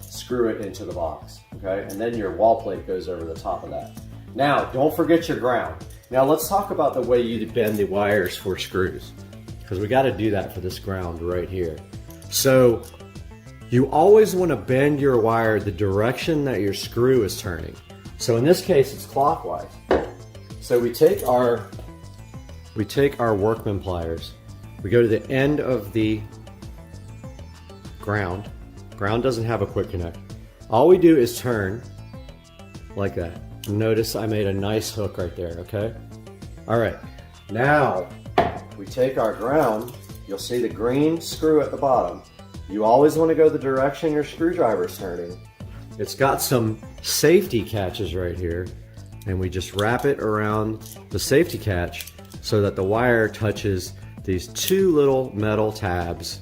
screw it into the box, okay? And then your wall plate goes over the top of that. Now, don't forget your ground. Now let's talk about the way you bend the wires for screws, because we got to do that for this ground right here. So you always want to bend your wire the direction that your screw is turning. So in this case, it's clockwise. So we take our workman pliers, we go to the end of the ground. Ground doesn't have a quick connect. All we do is turn like that. Notice I made a nice hook right there, okay? All right, now we take our ground. You'll see the green screw at the bottom. You always want to go the direction your screwdriver's turning. It's got some safety catches right here, and we just wrap it around the safety catch so that the wire touches these two little metal tabs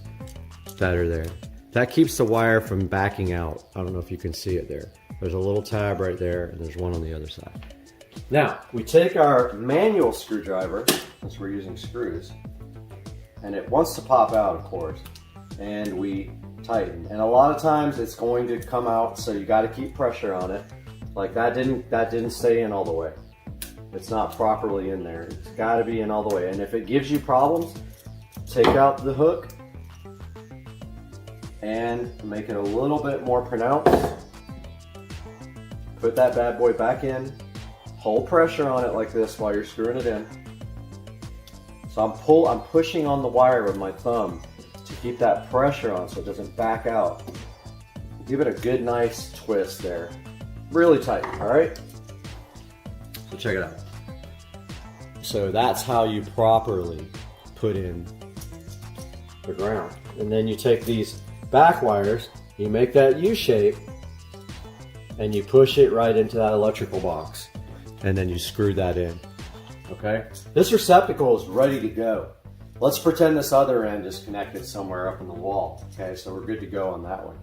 that are there. That keeps the wire from backing out. I don't know if you can see it there. There's a little tab right there, and there's one on the other side. Now, we take our manual screwdriver, since we're using screws, and it wants to pop out, of course, and we tighten. And a lot of times it's going to come out, so you got to keep pressure on it. Like that didn't stay in all the way. It's not properly in there. It's got to be in all the way. And if it gives you problems, take out the hook and make it a little bit more pronounced. Put that bad boy back in. Hold pressure on it like this while you're screwing it in. So I'm pushing on the wire with my thumb to keep that pressure on so it doesn't back out. Give it a good, nice twist there. Really tight, all right? So check it out. So that's how you properly put in the ground. And then you take these back wires, you make that U shape, and you push it right into that electrical box. And then you screw that in, okay? This receptacle is ready to go. Let's pretend this other end is connected somewhere up in the wall, okay? So we're good to go on that one.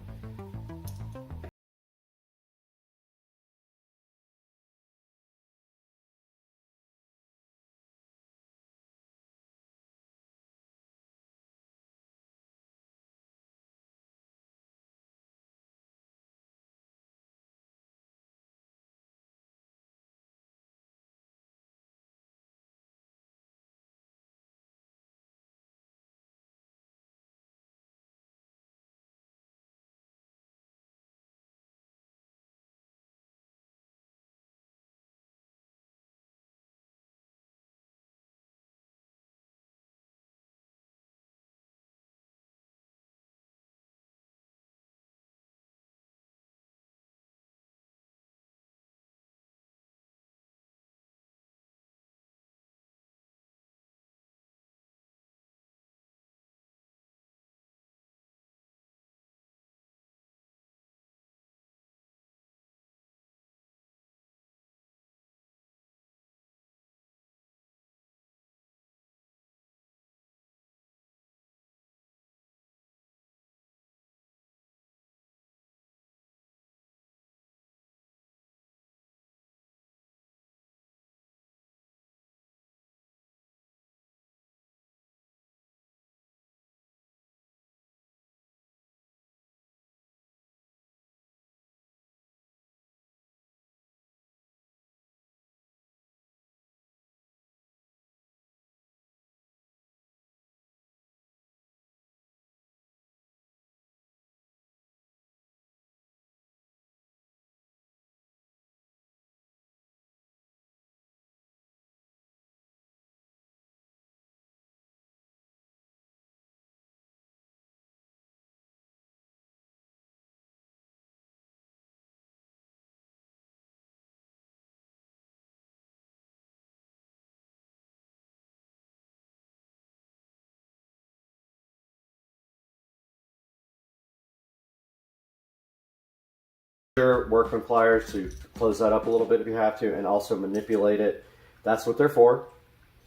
Workman pliers to close that up a little bit if you have to, and also manipulate it. That's what they're for.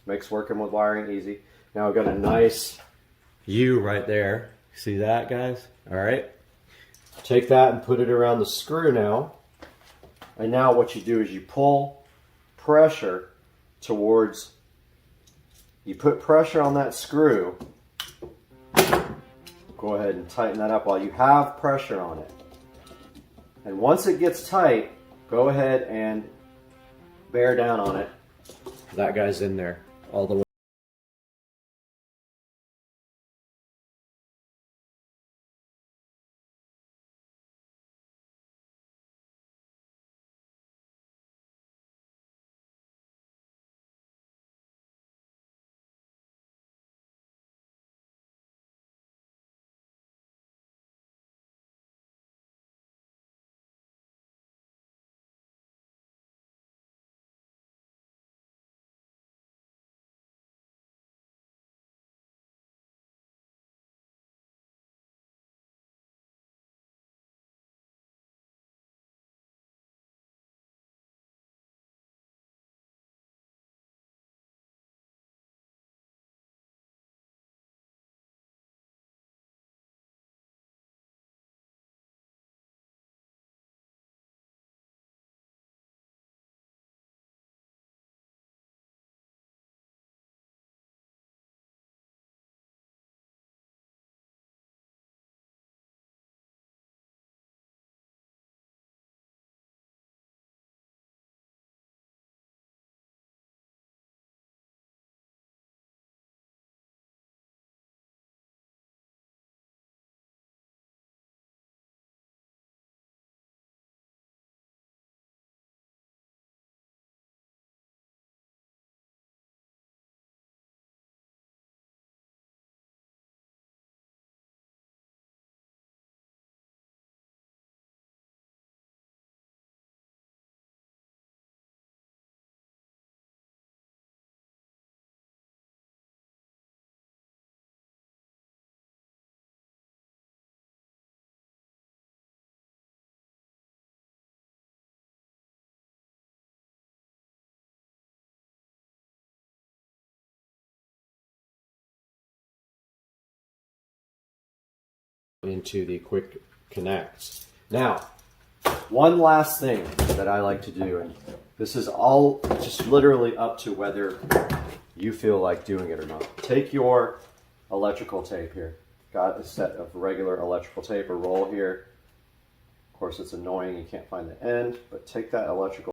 Makes working with wiring easy. Now I've got a nice U right there. See that, guys? All right. Take that and put it around the screw now. And now what you do is you pull pressure towards, you put pressure on that screw. Go ahead and tighten that up while you have pressure on it. And once it gets tight, go ahead and bear down on it. That guy's in there all the way. into the quick connects. Now, one last thing that I like to do, and this is all just literally up to whether you feel like doing it or not. Take your electrical tape here. Got a set of regular electrical tape, a roll here. Of course, it's annoying, you can't find the end, but take that electrical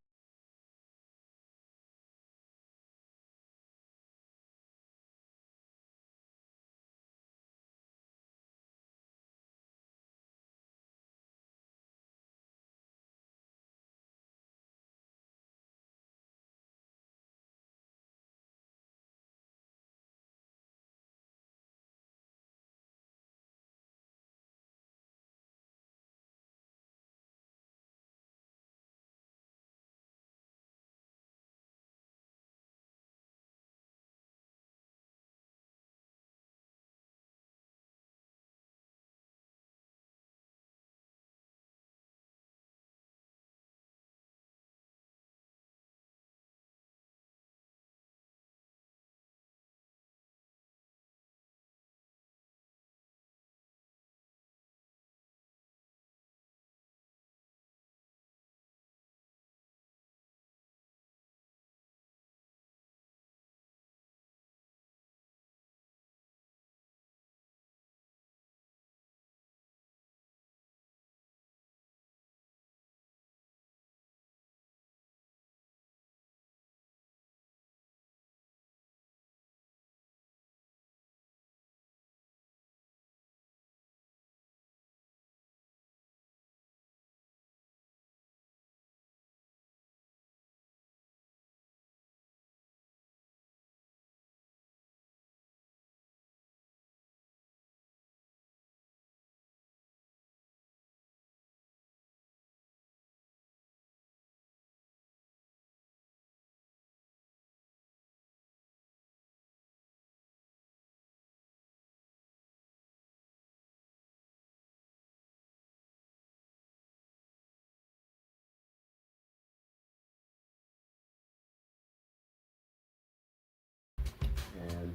and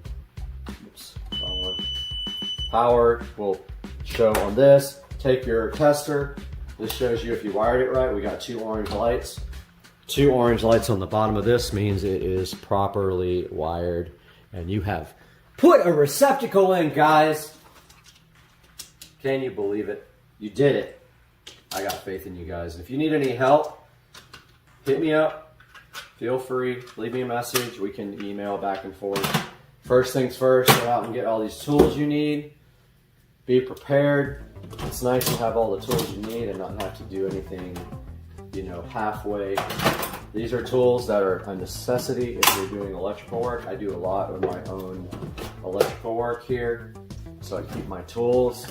oops, wrong one. Power will show on this. Take your tester. This shows you if you wired it right. We got 2 orange lights. 2 orange lights on the bottom of this means it is properly wired, and you have put a receptacle in, guys. Can you believe it? You did it. I got faith in you guys. If you need any help, hit me up. Feel free, leave me a message. We can email back and forth. First things first, go out and get all these tools you need. Be prepared. It's nice to have all the tools you need and not have to do anything, you know, halfway. These are tools that are a necessity if you're doing electrical work. I do a lot of my own electrical work here, so I keep my tools.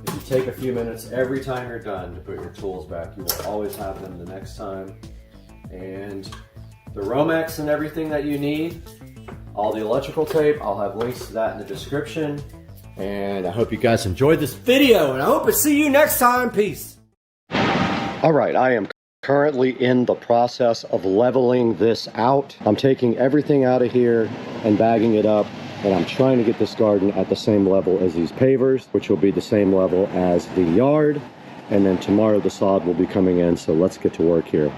If you take a few minutes every time you're done to put your tools back, you will always have them the next time. And the Romex and everything that you need, all the electrical tape, I'll have links to that in the description. And I hope you guys enjoyed this video, and I hope to see you next time. Peace. All right, I am currently in the process of leveling this out. I'm taking everything out of here and bagging it up, and I'm trying to get this garden at the same level as these pavers, which will be the same level as the yard. And then tomorrow the sod will be coming in, so let's get to work here.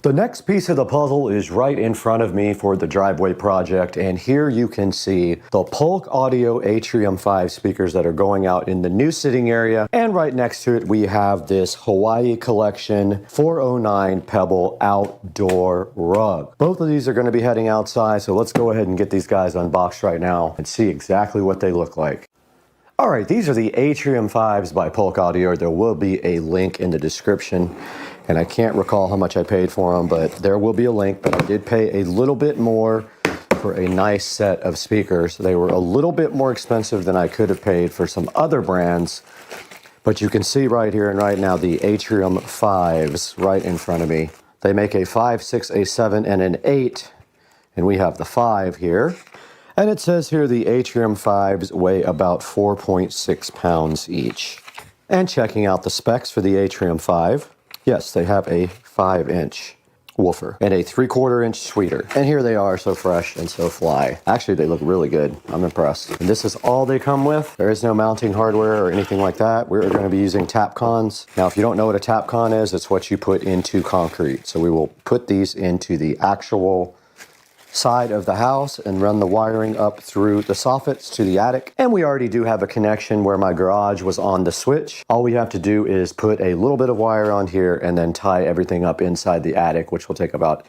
The next piece of the puzzle is right in front of me for the driveway project, and here you can see the Polk Audio Atrium 5 speakers that are going out in the new sitting area, and right next to it we have this Hawaii Collection 409 Pebble outdoor rug. Both of these are going to be heading outside, so let's go ahead and get these guys unboxed right now and see exactly what they look like. Alright, these are the Atrium 5s by Polk Audio. There will be a link in the description, and I can't recall how much I paid for them, but there will be a link. But I did pay a little bit more for a nice set of speakers. They were a little bit more expensive than I could have paid for some other brands, but you can see right here and right now the Atrium 5s right in front of me. They make a 5, 6, a 7, and an 8, and we have the 5 here. And it says here the Atrium 5s weigh about 4.6 pounds each. And checking out the specs for the Atrium 5, yes, they have a 5-inch woofer and a 3/4-inch tweeter. And here they are, so fresh and so fly. Actually, they look really good. I'm impressed. And this is all they come with. There is no mounting hardware or anything like that. We're going to be using Tapcons. Now, if you don't know what a Tapcon is, it's what you put into concrete. So we will put these into the actual side of the house and run the wiring up through the soffits to the attic. And we already do have a connection where my garage was on the switch. All we have to do is put a little bit of wire on here and then tie everything up inside the attic, which will take about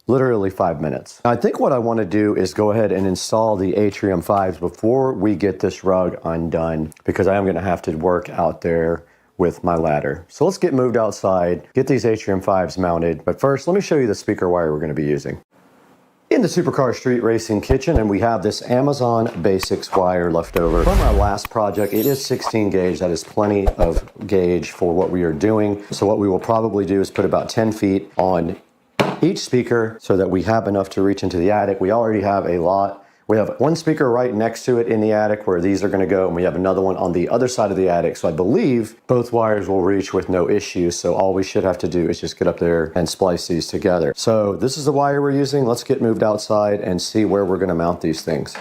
literally 5 minutes. I think what I want to do is go ahead and install the Atrium 5s before we get this rug undone, because I am going to have to work out there with my ladder. So let's get moved outside, get these Atrium 5s mounted. But first, let me show you the speaker wire we're going to be using. In the Supercar Street Racing kitchen, and we have this Amazon Basics wire left over from our last project. It is 16 gauge. That is plenty of gauge for what we are doing. So what we will probably do is put about 10 feet on each speaker so that we have enough to reach into the attic. We already have a lot. We have one speaker right next to it in the attic where these are going to go, and we have another one on the other side of the attic. So I believe both wires will reach with no issues. So all we should have to do is just get up there and splice these together. So this is the wire we're using. Let's get moved outside and see where we're going to mount these things.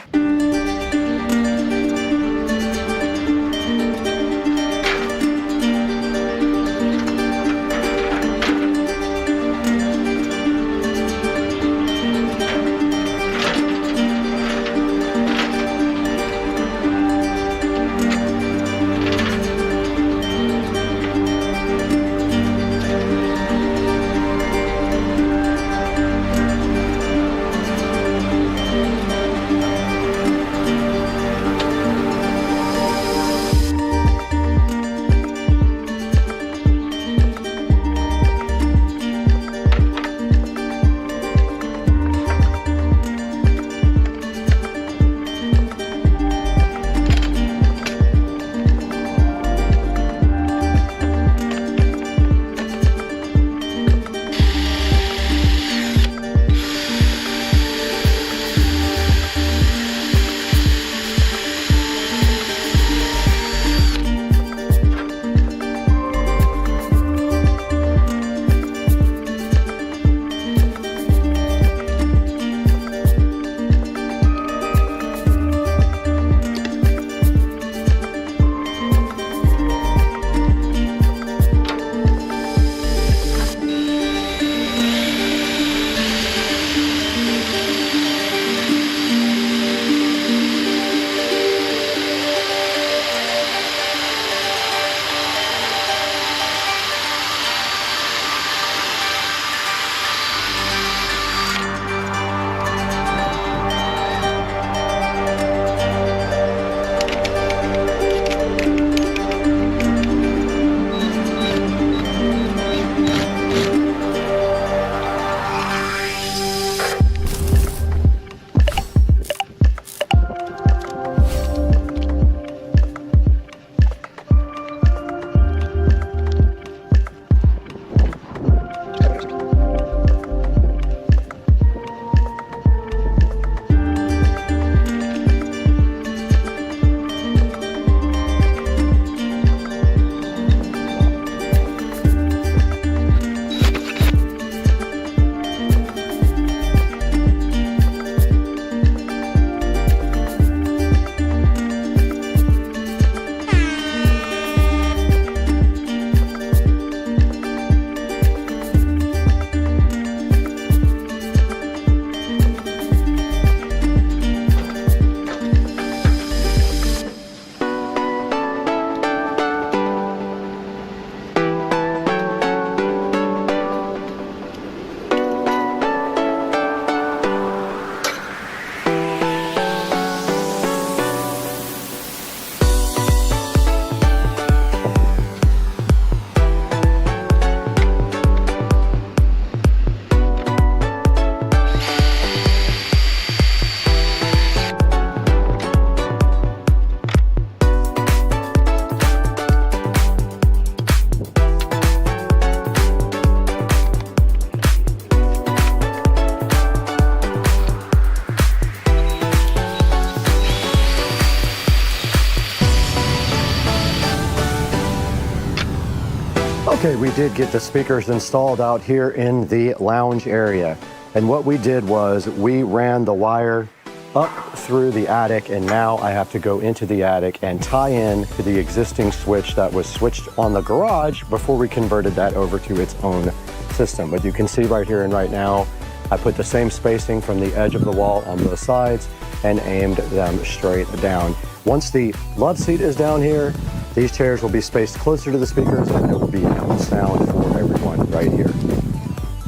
Okay, we did get the speakers installed out here in the lounge area. And what we did was we ran the wire up through the attic, and now I have to go into the attic and tie in to the existing switch that was switched on the garage before we converted that over to its own system. But you can see right here and right now, I put the same spacing from the edge of the wall on both sides and aimed them straight down. Once the love seat is down here, these chairs will be spaced closer to the speakers and there will be enough sound for everyone right here.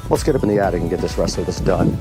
Let's get up in the attic and get this rest of this done.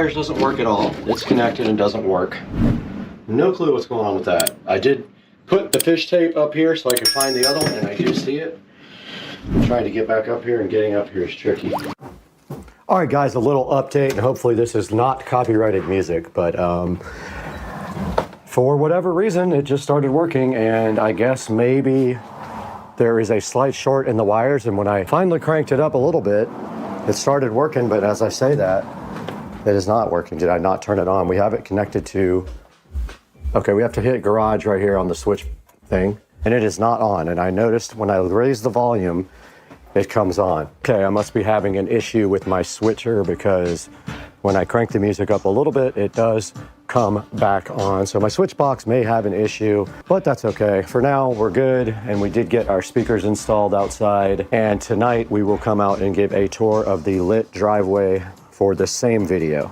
wires doesn't work at all. It's connected and doesn't work. No clue what's going on with that. I did put the fish tape up here so I could find the other one, and I do see it. I'm trying to get back up here, and getting up here is tricky. All right, guys, a little update, and hopefully this is not copyrighted music, but for whatever reason, it just started working, and I guess maybe there is a slight short in the wires, and when I finally cranked it up a little bit, it started working, but as I say that, it is not working. Did I not turn it on? We have it connected to, okay, we have to hit garage right here on the switch thing, and it is not on, and I noticed when I raise the volume, it comes on. Okay, I must be having an issue with my switcher because when I crank the music up a little bit, it does come back on. So my switch box may have an issue, but that's okay. For now, we're good, and we did get our speakers installed outside, and tonight we will come out and give a tour of the lit driveway for the same video.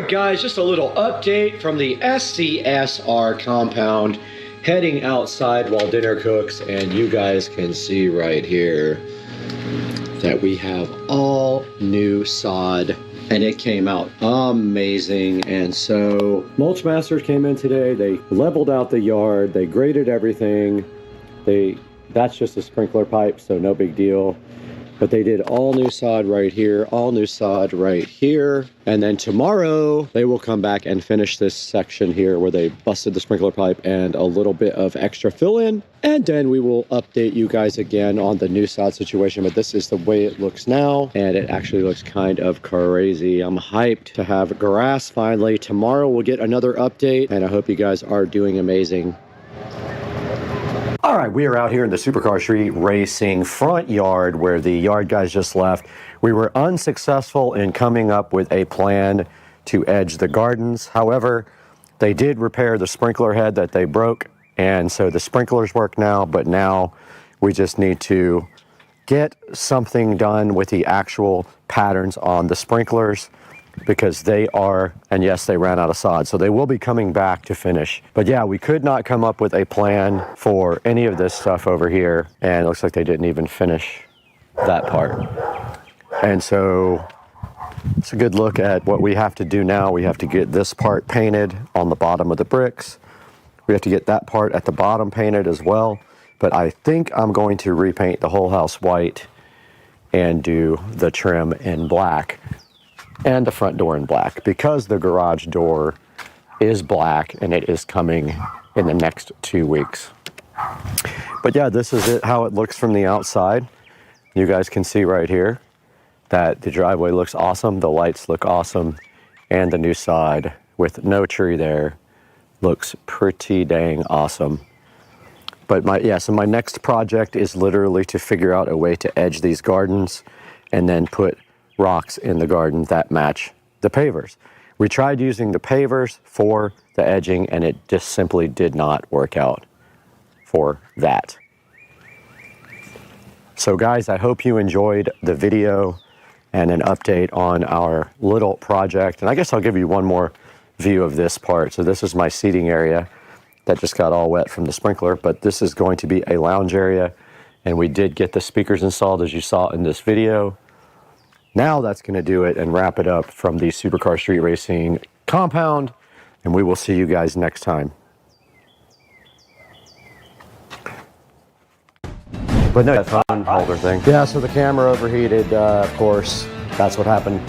right, guys, just a little update from the SCSR compound. Heading outside while dinner cooks, and you guys can see right here that we have all new sod, and it came out amazing. And so mulch masters came in today, they leveled out the yard, they graded everything. That's just a sprinkler pipe, so no big deal. But they did all new sod right here, all new sod right here. And then tomorrow they will come back and finish this section here where they busted the sprinkler pipe and a little bit of extra fill in. And then we will update you guys again on the new sod situation. But this is the way it looks now. And it actually looks kind of crazy. I'm hyped to have grass finally. Tomorrow we'll get another update, and I hope you guys are doing amazing. All right, we are out here in the Supercar Street Racing front yard where the yard guys just left. We were unsuccessful in coming up with a plan to edge the gardens. However, they did repair the sprinkler head that they broke, and so the sprinklers work now, but now we just need to get something done with the actual patterns on the sprinklers, because they are, and yes, they ran out of sod, so they will be coming back to finish. But yeah, we could not come up with a plan for any of this stuff over here, and it looks like they didn't even finish that part. And so it's a good look at what we have to do now. We have to get this part painted on the bottom of the bricks. We have to get that part at the bottom painted as well. But I think I'm going to repaint the whole house white and do the trim in black and the front door in black, because the garage door is black and it is coming in the next 2 weeks. But yeah, this is it, how it looks from the outside. You guys can see right here that the driveway looks awesome, the lights look awesome, and the new sod with no tree there looks pretty dang awesome. But so my next project is literally to figure out a way to edge these gardens and then put rocks in the garden that match the pavers. We tried using the pavers for the edging, and it just simply did not work out for that. So guys, I hope you enjoyed the video and an update on our little project. And I guess I'll give you one more view of this part. So this is my seating area that just got all wet from the sprinkler, but this is going to be a lounge area, and we did get the speakers installed as you saw in this video. Now that's going to do it and wrap it up from the Supercar Street Racing compound, and we will see you guys next time. But no, that phone holder thing. Yeah, so the camera overheated, of course. That's what happened.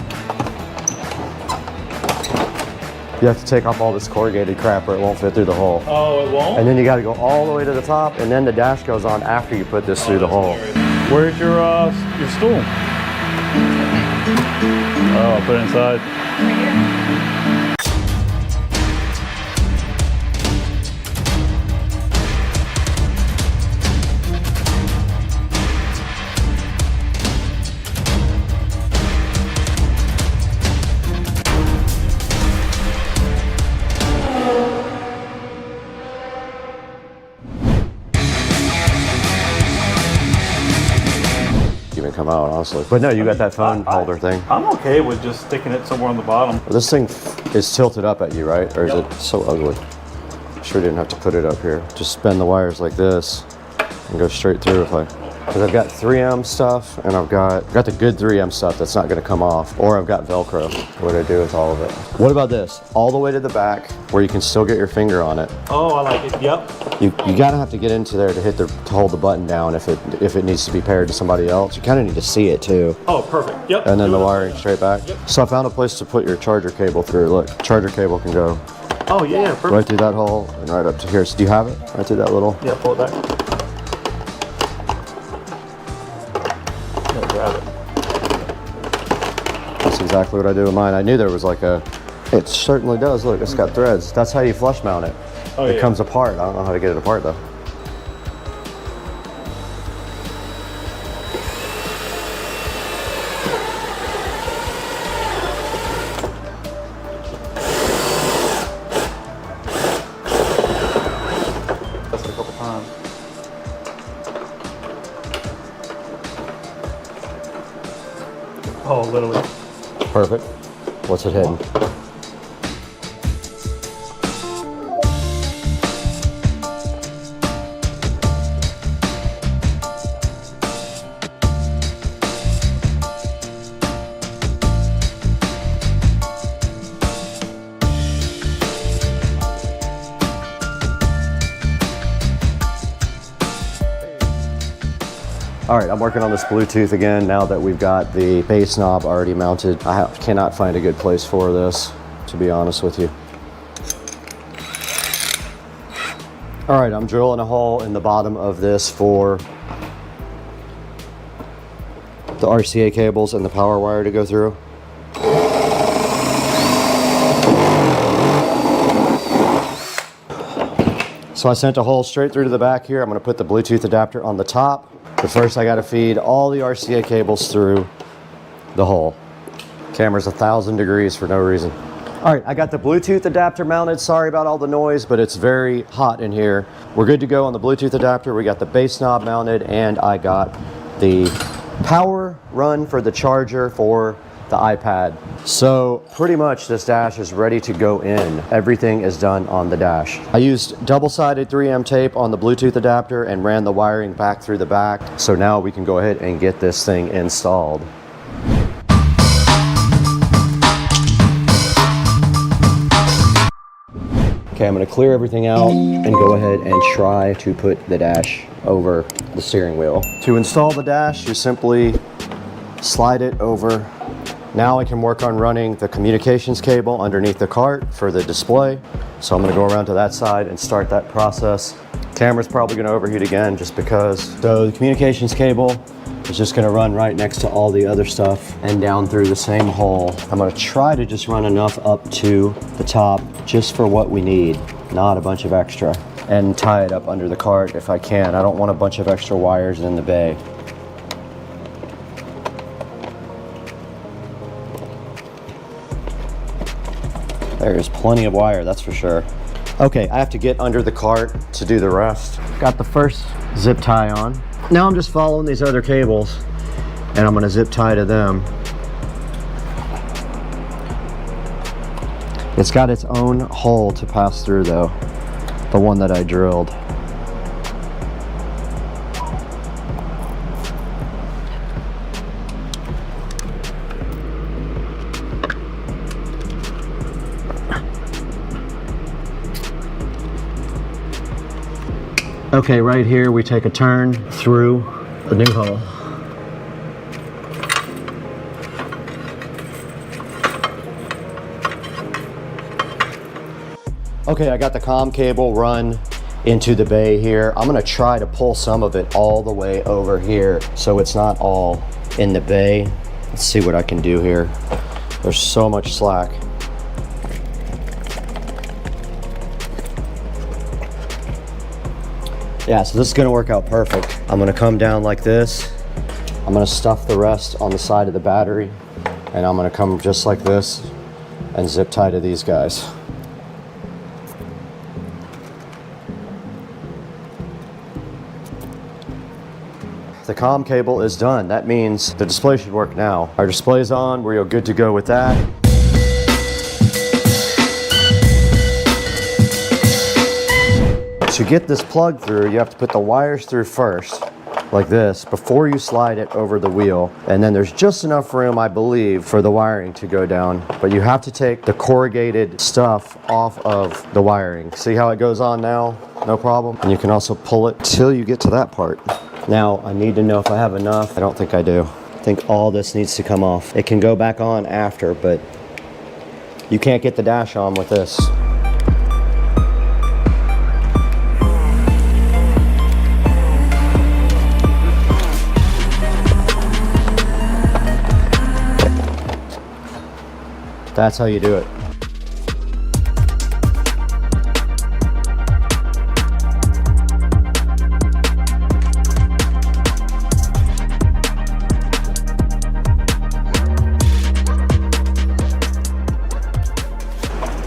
You have to take off all this corrugated crap or it won't fit through the hole. Oh, it won't? And then you got to go all the way to the top, and then the dash goes on after you put this through the hole. Where's your stool? Oh, I'll put it inside. Even come out, honestly. But no, you got that phone holder thing. I'm okay with just sticking it somewhere on the bottom. This thing is tilted up at you, right? Or is it so ugly? Sure didn't have to put it up here. Just bend the wires like this and go straight through because I've got 3M stuff, and I've got the good 3M stuff that's not going to come off, or I've got Velcro. What do I do with all of it? What about this? All the way to the back where you can still get your finger on it. Oh, I like it. Yep. You gotta have to get into there to hold the button down if it needs to be paired to somebody else. You kind of need to see it too. Oh, perfect. Yep. And then the wiring straight back. Yep. So I found a place to put your charger cable through. Look, charger cable can go. Oh yeah, perfect. Right through that hole and right up to here. So do you have it? Right through that little. Yeah, pull it back. Grab it. That's exactly what I do with mine. I knew there was like a. It certainly does. Look, it's got threads. That's how you flush mount it. Oh, it comes apart. I don't know how to get it apart though. That's a couple times. Oh, literally. Perfect. What's it hitting? All right, I'm working on this Bluetooth again now that we've got the bass knob already mounted. I cannot find a good place for this, to be honest with you. All right, I'm drilling a hole in the bottom of this for the RCA cables and the power wire to go through. So I sent a hole straight through to the back here. I'm gonna put the Bluetooth adapter on the top. But first I gotta feed all the RCA cables through the hole. Camera's 1,000 degrees for no reason. All right, I got the Bluetooth adapter mounted. Sorry about all the noise, but it's very hot in here. We're good to go on the Bluetooth adapter. We got the bass knob mounted, and I got the power run for the charger for the iPad. So pretty much this dash is ready to go in. Everything is done on the dash. I used double-sided 3M tape on the Bluetooth adapter and ran the wiring back through the back. So now we can go ahead and get this thing installed. Okay, I'm gonna clear everything out and go ahead and try to put the dash over the steering wheel. To install the dash, you simply slide it over. Now I can work on running the communications cable underneath the cart for the display. So I'm gonna go around to that side and start that process. Camera's probably gonna overheat again just because. So the communications cable is just gonna run right next to all the other stuff and down through the same hole. I'm gonna try to just run enough up to the top just for what we need, not a bunch of extra. And tie it up under the cart if I can. I don't want a bunch of extra wires in the bay. There's plenty of wire, that's for sure. Okay, I have to get under the cart to do the rest. Got the first zip tie on. Now I'm just following these other cables and I'm gonna zip tie to them. It's got its own hole to pass through though, the one that I drilled. Okay, right here we take a turn through the new hole. Okay, I got the comm cable run into the bay here. I'm gonna try to pull some of it all the way over here so it's not all in the bay. Let's see what I can do here. There's so much slack. Yeah, so this is gonna work out perfect. I'm gonna come down like this. I'm gonna stuff the rest on the side of the battery, and I'm gonna come just like this and zip tie to these guys. The comm cable is done. That means the display should work now. Our display's on, we're good to go with that. To get this plug through, you have to put the wires through first, like this, before you slide it over the wheel. And then there's just enough room, I believe, for the wiring to go down. But you have to take the corrugated stuff off of the wiring. See how it goes on now? No problem. And you can also pull it till you get to that part. Now, I need to know if I have enough. I don't think I do. I think all this needs to come off. It can go back on after, but you can't get the dash on with this. That's how you do it.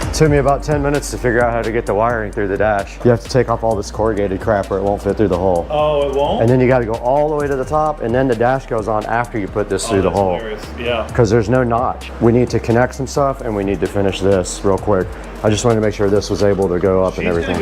It took me about 10 minutes to figure out how to get the wiring through the dash. You have to take off all this corrugated crap or it won't fit through the hole. Oh, it won't? And then you got to go all the way to the top, and then the dash goes on after you put this through the hole. Hilarious. Yeah. Because there's no notch. We need to connect some stuff and we need to finish this real quick. I just wanted to make sure this was able to go up and everything.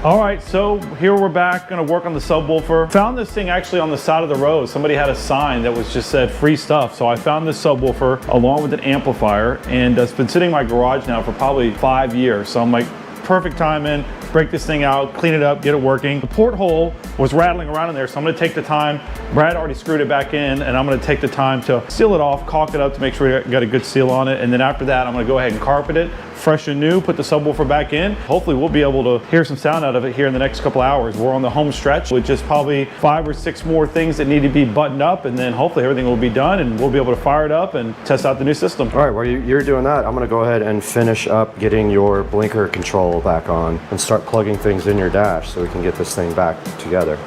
All right, so here we're back, gonna work on the subwoofer. Found this thing actually on the side of the road. Somebody had a sign that was just said free stuff. So I found this subwoofer along with an amplifier, and it's been sitting in my garage now for probably 5 years. So I'm like, perfect time in. break this thing out, clean it up, get it working. The porthole was rattling around in there, so I'm gonna take the time. Brad already screwed it back in, and I'm gonna take the time to seal it off, caulk it up to make sure we got a good seal on it. And then after that, I'm gonna go ahead and carpet it, fresh and new, put the subwoofer back in. Hopefully we'll be able to hear some sound out of it here in the next couple hours. We're on the home stretch with just probably 5 or 6 more things that need to be buttoned up, and then hopefully everything will be done and we'll be able to fire it up and test out the new system. All right, while you're doing that, I'm gonna go ahead and finish up getting your blinker control back on and start plugging things in your dash so we can get this thing back together.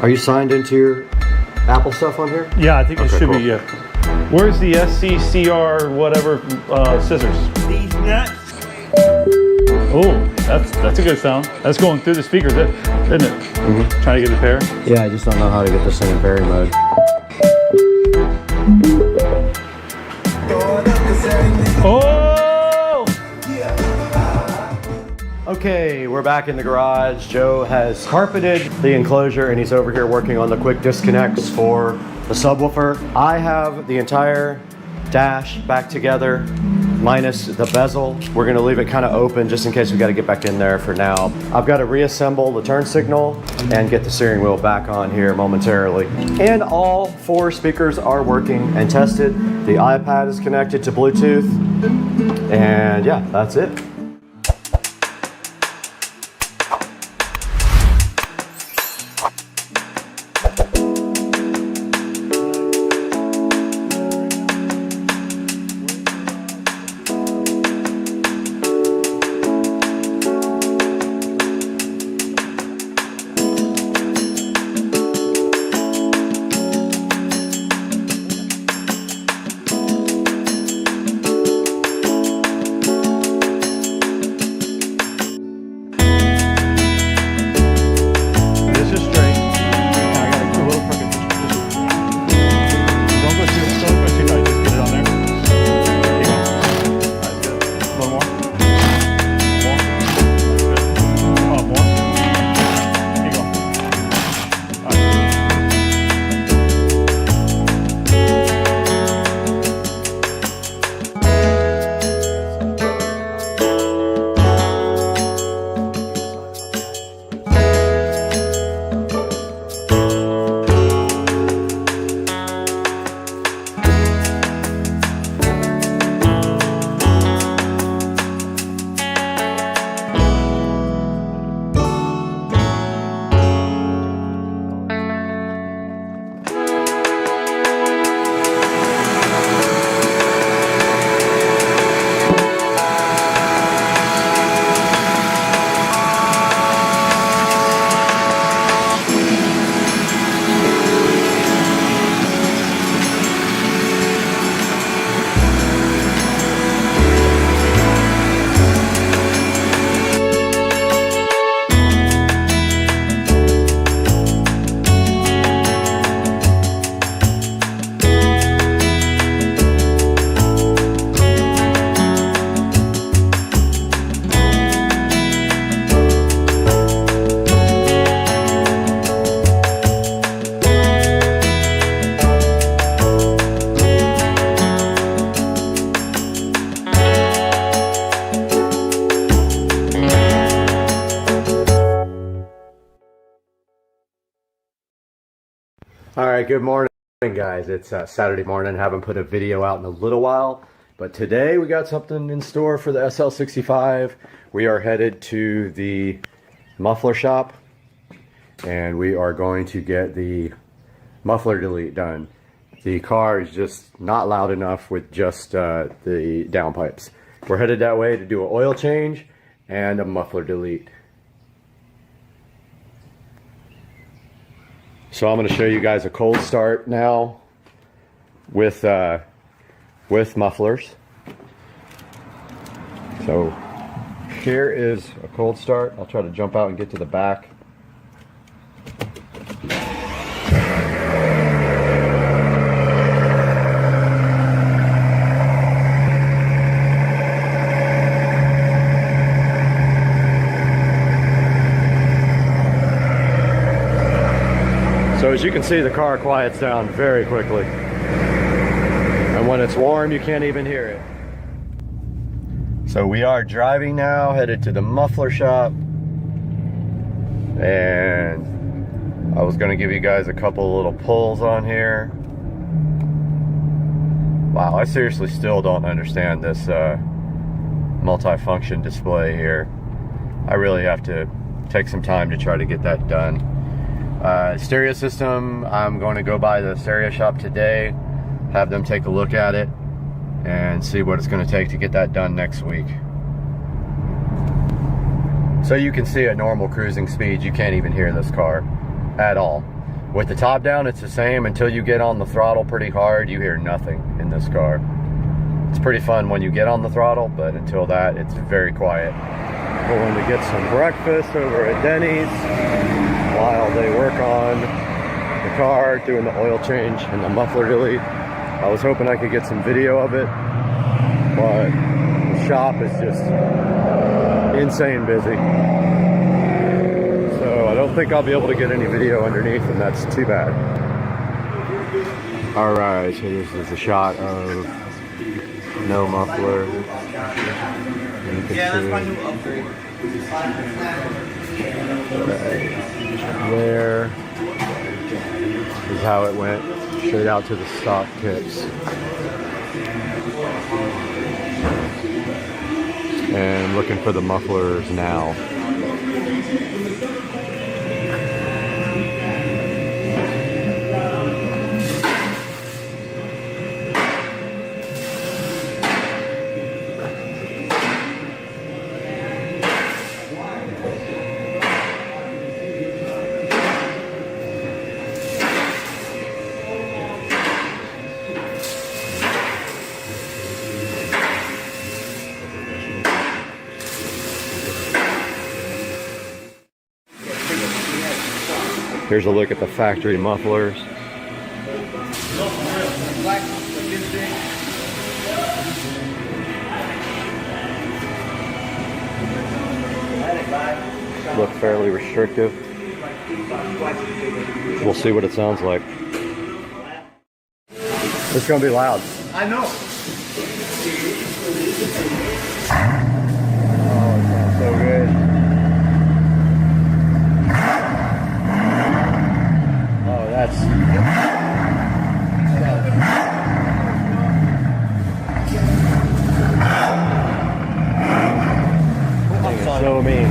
Are you signed into your Apple stuff on here? Yeah, I think it should cool. be, yeah. Where's the SCSR whatever scissors? These nuts. Oh, that's a good sound. That's going through the speakers, isn't it? Mm-hmm. Trying to get the pair. Yeah, I just don't know how to get this thing in Barry mode. Oh! Okay, we're back in the garage. Joe has carpeted the enclosure and he's over here working on the quick disconnects for the subwoofer. I have the entire dash back together, minus the bezel. We're gonna leave it kind of open just in case we gotta get back in there for now. I've got to reassemble the turn signal and get the steering wheel back on here momentarily. And all 4 speakers are working and tested. The iPad is connected to Bluetooth. And yeah, that's it. All right, good morning, guys. It's Saturday morning. Haven't put a video out in a little while, but today we got something in store for the SL65. We are headed to the muffler shop, and we are going to get the muffler delete done. The car is just not loud enough with just the downpipes. We're headed that way to do an oil change and a muffler delete. So I'm going to show you guys a cold start now. with mufflers. So here is a cold start. I'll try to jump out and get to the back. So as you can see, the car quiets down very quickly. And when it's warm, you can't even hear it. So we are driving now, headed to the muffler shop. And I was gonna give you guys a couple little pulls on here. Wow, I seriously still don't understand this multi-function display here. I really have to take some time to try to get that done. Stereo system, I'm going to go by the stereo shop today, have them take a look at it, and see what it's going to take to get that done next week. So you can see at normal cruising speeds, you can't even hear this car at all. With the top down, it's the same. Until you get on the throttle pretty hard, you hear nothing in this car. It's pretty fun when you get on the throttle, but until that, it's very quiet. Going to get some breakfast over at Denny's while they work on the car, doing the oil change and the muffler delete. I was hoping I could get some video of it, but the shop is just insane busy. So I don't think I'll be able to get any video underneath, and that's too bad. All right, so this is a shot of no muffler. Yeah, that's my new upgrade. There is how it went, straight out to the stock kits. And looking for the mufflers now. Here's a look at the factory mufflers. Look fairly restrictive. We'll see what it sounds like. It's gonna be loud. I know. Oh, it sounds so good. So mean.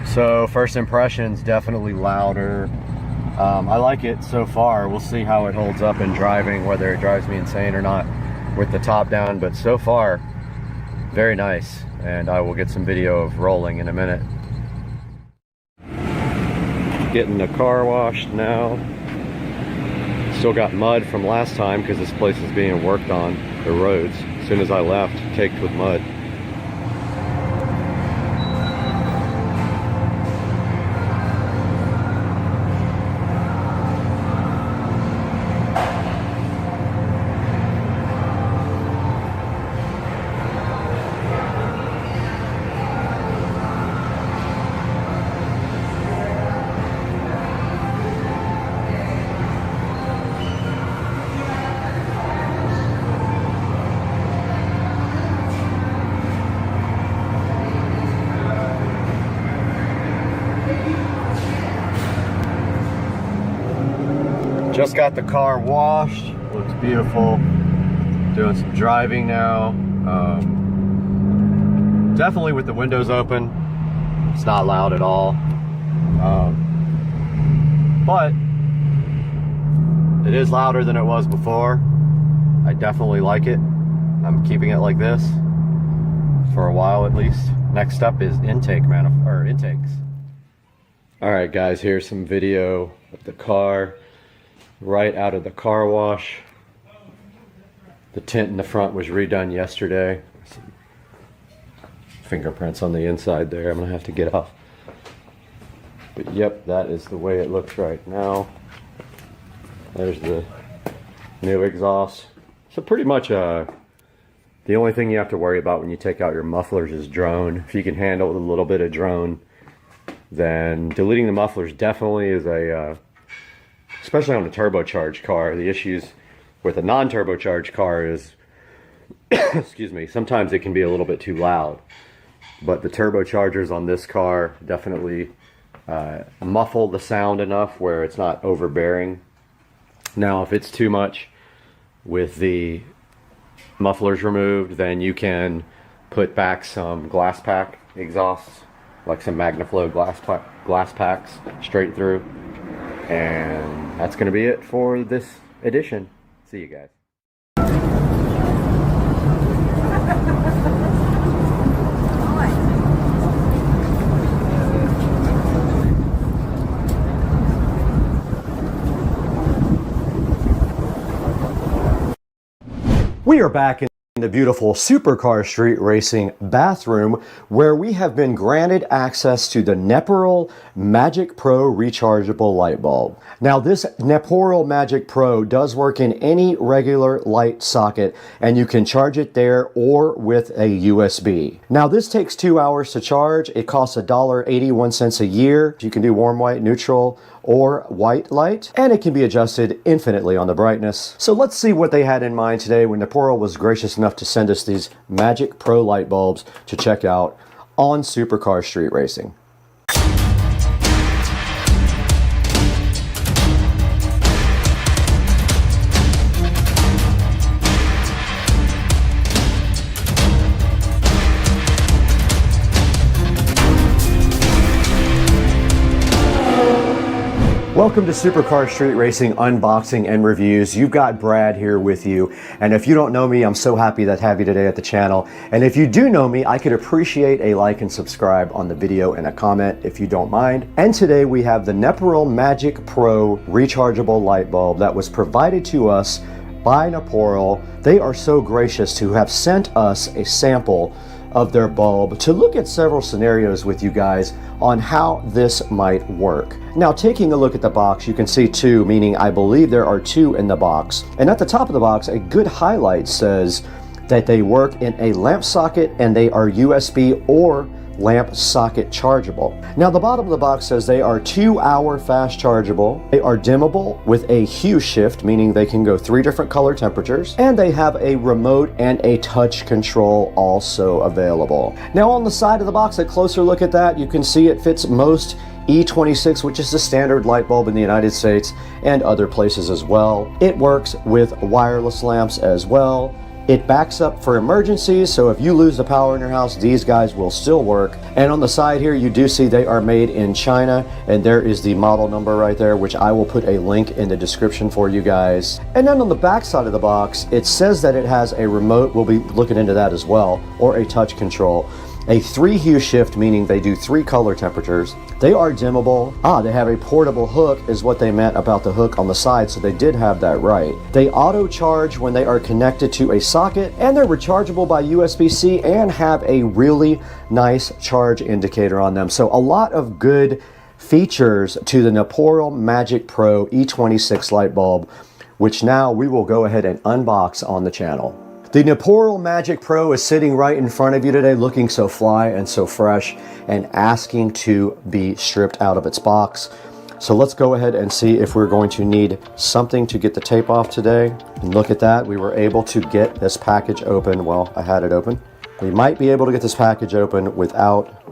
So first impressions, definitely louder. I like it so far. We'll see how it holds up in driving, whether it drives me insane or not with the top down, but so far very nice, and I will get some video of rolling in a minute. Getting the car washed now. Still got mud from last time because this place is being worked on, the roads. As soon as I left, caked with mud. Just got the car washed, looks beautiful. Doing some driving now. Definitely with the windows open, it's not loud at all. But it is louder than it was before. I definitely like it. I'm keeping it like this. for a while at least. Next up is intakes. All right, guys, here's some video of the car right out of the car wash. The tint in the front was redone yesterday. Some fingerprints on the inside there I'm gonna have to get off. But yep, that is the way it looks right now. There's the new exhaust. So pretty much the only thing you have to worry about when you take out your mufflers is drone. If you can handle a little bit of drone, then deleting the mufflers definitely is a, especially on a turbocharged car. The issues with a non-turbocharged car is, excuse me, sometimes it can be a little bit too loud. But the turbochargers on this car definitely muffle the sound enough where it's not overbearing. Now, if it's too much with the mufflers removed, then you can put back some glass pack exhausts, like some MagnaFlow glass packs straight through. And that's going to be it for this edition. See you guys. We are back in the beautiful Supercar Street Racing bathroom, where we have been granted access to the Neporol Magic Pro rechargeable light bulb. Now, this Neporol Magic Pro does work in any regular light socket, and you can charge it there or with a USB. Now, this takes 2 hours to charge. It costs $1.81 a year. You can do warm white, neutral, or white light, and it can be adjusted infinitely on the brightness. So let's see what they had in mind today when Neporol was gracious enough to send us these Magic Pro light bulbs to check out on Supercar Street Racing. Welcome to Supercar Street Racing unboxing and reviews. You've got Brad here with you, and if you don't know me, I'm so happy to have you today at the channel. And if you do know me, I could appreciate a like and subscribe on the video and a comment if you don't mind. And today we have the Neporol Magic Pro rechargeable light bulb that was provided to us by Neporol. They are so gracious to have sent us a sample of their bulb to look at several scenarios with you guys on how this might work. Now, taking a look at the box, you can see two, meaning I believe there are two in the box. And at the top of the box, a good highlight says that they work in a lamp socket and they are USB or lamp socket chargeable. Now, the bottom of the box says they are 2-hour fast chargeable. They are dimmable with a hue shift, meaning they can go 3 different color temperatures, and they have a remote and a touch control also available. Now, on the side of the box, a closer look at that, you can see it fits most E26, which is the standard light bulb in the United States and other places as well. It works with wireless lamps as well. It backs up for emergencies, so if you lose the power in your house, these guys will still work. And on the side here, you do see they are made in China, and there is the model number right there, which I will put a link in the description for you guys. And then on the back side of the box, it says that it has a remote, we'll be looking into that as well, or a touch control. A 3 hue shift, meaning they do 3 color temperatures. They are dimmable. They have a portable hook is what they meant about the hook on the side, so they did have that right. They auto charge when they are connected to a socket, and they're rechargeable by USB-C and have a really nice charge indicator on them. So a lot of good features to the Neporol Magic Pro E26 light bulb, which now we will go ahead and unbox on the channel. The Neporol Magic Pro is sitting right in front of you today, looking so fly and so fresh and asking to be stripped out of its box. So let's go ahead and see if we're going to need something to get the tape off today. And look at that, we were able to get this package open. Well, I had it open. We might be able to get this package open without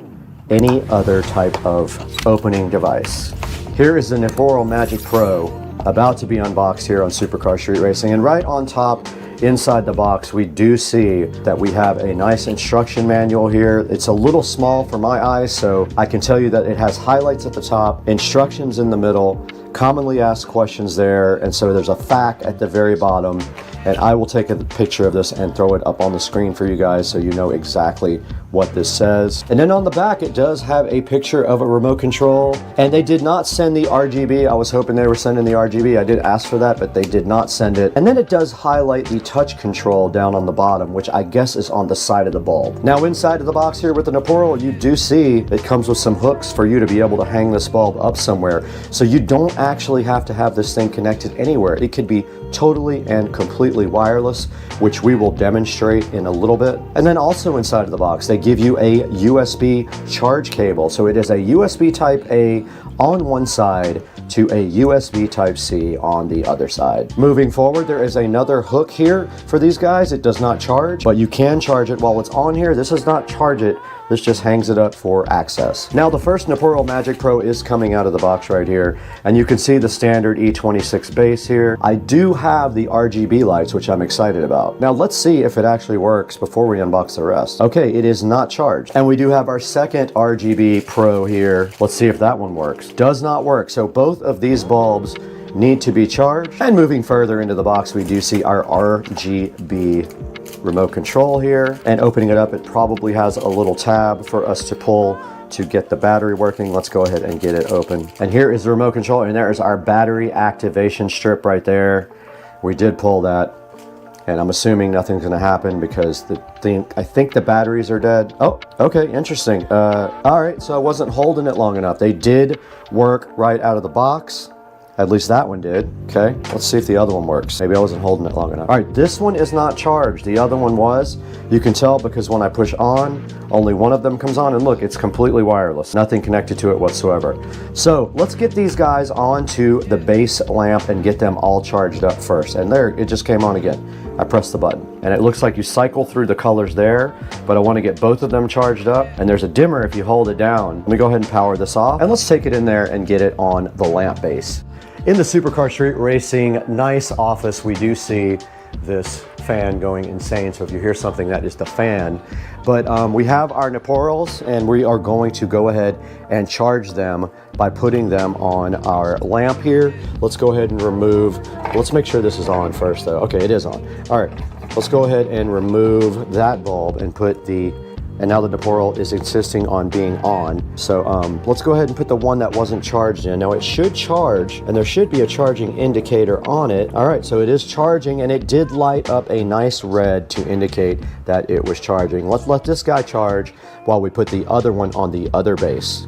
any other type of opening device. Here is the Neporol Magic Pro about to be unboxed here on Supercar Street Racing, and right on top inside the box we do see that we have a nice instruction manual here. It's a little small for my eyes, so I can tell you that it has highlights at the top, instructions in the middle, commonly asked questions there, and so there's a FAQ at the very bottom, And I will take a picture of this and throw it up on the screen for you guys so you know exactly what this says. And then on the back, it does have a picture of a remote control. And they did not send the RGB. I was hoping they were sending the RGB. I did ask for that, but they did not send it. And then it does highlight the touch control down on the bottom, which I guess is on the side of the bulb. Now inside of the box here with the Neporol, you do see it comes with some hooks for you to be able to hang this bulb up somewhere. So you don't actually have to have this thing connected anywhere. It could be totally and completely wireless, which we will demonstrate in a little bit. And then also inside of the box, they give you a USB charge cable. So it is a USB type A on one side to a USB type C on the other side. Moving forward, there is another hook here for these guys. It does not charge, but you can charge it while it's on here. This does not charge it. This just hangs it up for access. Now the first Neporol Magic Pro is coming out of the box right here, and you can see the standard E26 base here. I do have the RGB lights, which I'm excited about. Now let's see if it actually works before we unbox the rest. Okay, it is not charged. And we do have our second RGB Pro here. Let's see if that one works. Does not work. So both of these bulbs need to be charged. And moving further into the box, we do see our RGB remote control here, and opening it up, it probably has a little tab for us to pull to get the battery working. Let's go ahead and get it open. And here is the remote control, and there is our battery activation strip right there. We did pull that, and I'm assuming nothing's gonna happen because I think the batteries are dead. Oh, okay, interesting. All right, so I wasn't holding it long enough. They did work right out of the box. At least that one did. Okay, let's see if the other one works. Maybe I wasn't holding it long enough. All right, this one is not charged. The other one was. You can tell because when I push on, only one of them comes on, and look, it's completely wireless. Nothing connected to it whatsoever. So let's get these guys onto the base lamp and get them all charged up first. And there, it just came on again. I pressed the button. And it looks like you cycle through the colors there, but I want to get both of them charged up. And there's a dimmer if you hold it down. Let me go ahead and power this off. And let's take it in there and get it on the lamp base. In the Supercar Street Racing nice office, we do see this fan going insane. So if you hear something, that is the fan. But we have our Neporols, and we are going to go ahead and charge them by putting them on our lamp here. Let's go ahead and remove, let's make sure this is on first though. Okay, it is on. All right, let's go ahead and remove that bulb and put the, and now the Neporol is insisting on being on. So let's go ahead and put the one that wasn't charged in. Now it should charge, and there should be a charging indicator on it. All right, so it is charging, and it did light up a nice red to indicate that it was charging. Let's let this guy charge while we put the other one on the other base.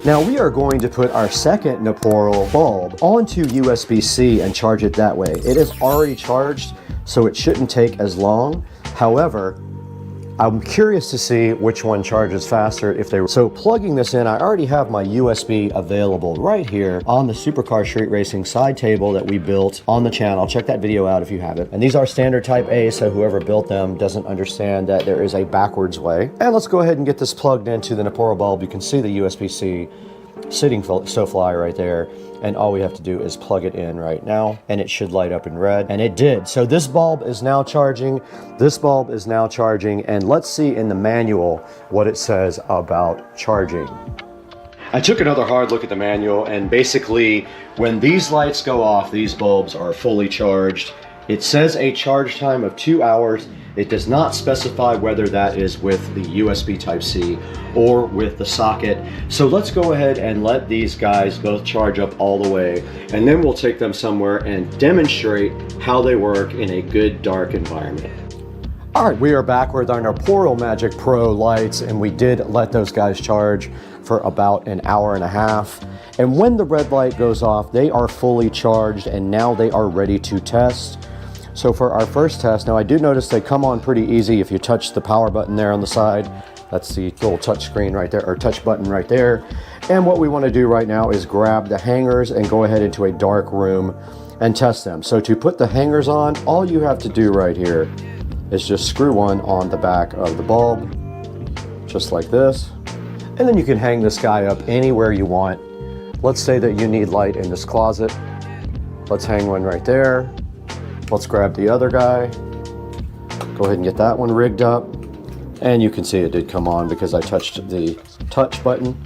Now we are going to put our second Neporol bulb onto USB-C and charge it that way. It is already charged, so it shouldn't take as long. However, I'm curious to see which one charges faster if they were. So plugging this in, I already have my USB available right here on the Supercar Street Racing side table that we built on the channel. Check that video out if you haven't. And these are standard type A, so whoever built them doesn't understand that there is a backwards way. And let's go ahead and get this plugged into the Neporol bulb. You can see the USB-C sitting SoFly right there, and all we have to do is plug it in right now, and it should light up in red, and it did. So this bulb is now charging, this bulb is now charging, and let's see in the manual what it says about charging. I took another hard look at the manual, and basically when these lights go off, these bulbs are fully charged. It says a charge time of 2 hours. It does not specify whether that is with the USB Type-C or with the socket. So let's go ahead and let these guys both charge up all the way, and then we'll take them somewhere and demonstrate how they work in a good dark environment. All right, we are back with our Neporol Magic Pro lights, and we did let those guys charge for about an hour and a half. And when the red light goes off, they are fully charged, and now they are ready to test. So for our first test, now I do notice they come on pretty easy if you touch the power button there on the side. That's the little touch screen right there, or touch button right there. And what we want to do right now is grab the hangers and go ahead into a dark room and test them. So to put the hangers on, all you have to do right here is just screw one on the back of the bulb, just like this. And then you can hang this guy up anywhere you want. Let's say that you need light in this closet. Let's hang one right there. Let's grab the other guy. Go ahead and get that one rigged up. And you can see it did come on because I touched the touch button.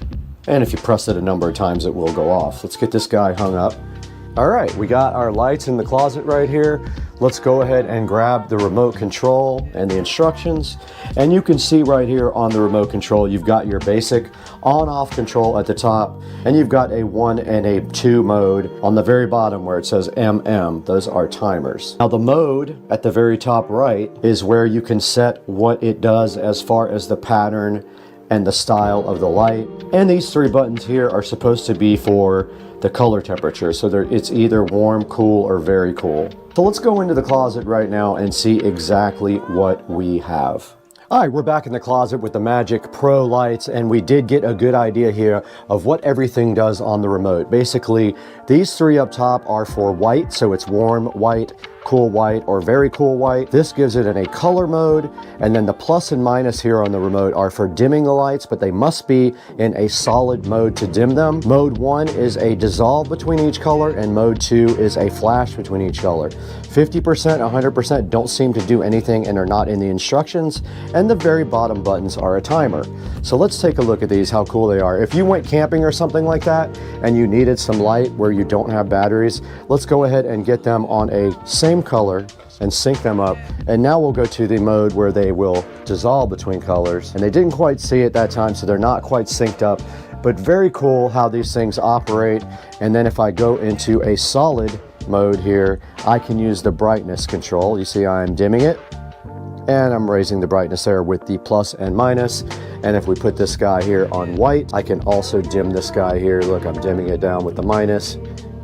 And if you press it a number of times, it will go off. Let's get this guy hung up. All right, we got our lights in the closet right here. Let's go ahead and grab the remote control and the instructions. And you can see right here on the remote control, you've got your basic on-off control at the top, and you've got a 1 and a 2 mode on the very bottom where it says MM. Those are timers. Now the mode at the very top right is where you can set what it does as far as the pattern and the style of the light. And these 3 buttons here are supposed to be for the color temperature. So it's either warm, cool, or very cool. So let's go into the closet right now and see exactly what we have. All right, we're back in the closet with the Magic Pro lights, and we did get a good idea here of what everything does on the remote. Basically, these 3 up top are for white, so it's warm white, cool white, or very cool white. This gives it in a color mode, and then the plus and minus here on the remote are for dimming the lights, but they must be in a solid mode to dim them. Mode 1 is a dissolve between each color, and mode 2 is a flash between each color. 50%, 100% don't seem to do anything and are not in the instructions, and the very bottom buttons are a timer. So let's take a look at these, how cool they are. If you went camping or something like that, and you needed some light where you don't have batteries, let's go ahead and get them on a same color and sync them up. And now we'll go to the mode where they will dissolve between colors. And they didn't quite see it that time, so they're not quite synced up, but very cool how these things operate. And then if I go into a solid mode here, I can use the brightness control. You see I'm dimming it, and I'm raising the brightness there with the plus and minus. And if we put this guy here on white, I can also dim this guy here. Look, I'm dimming it down with the minus,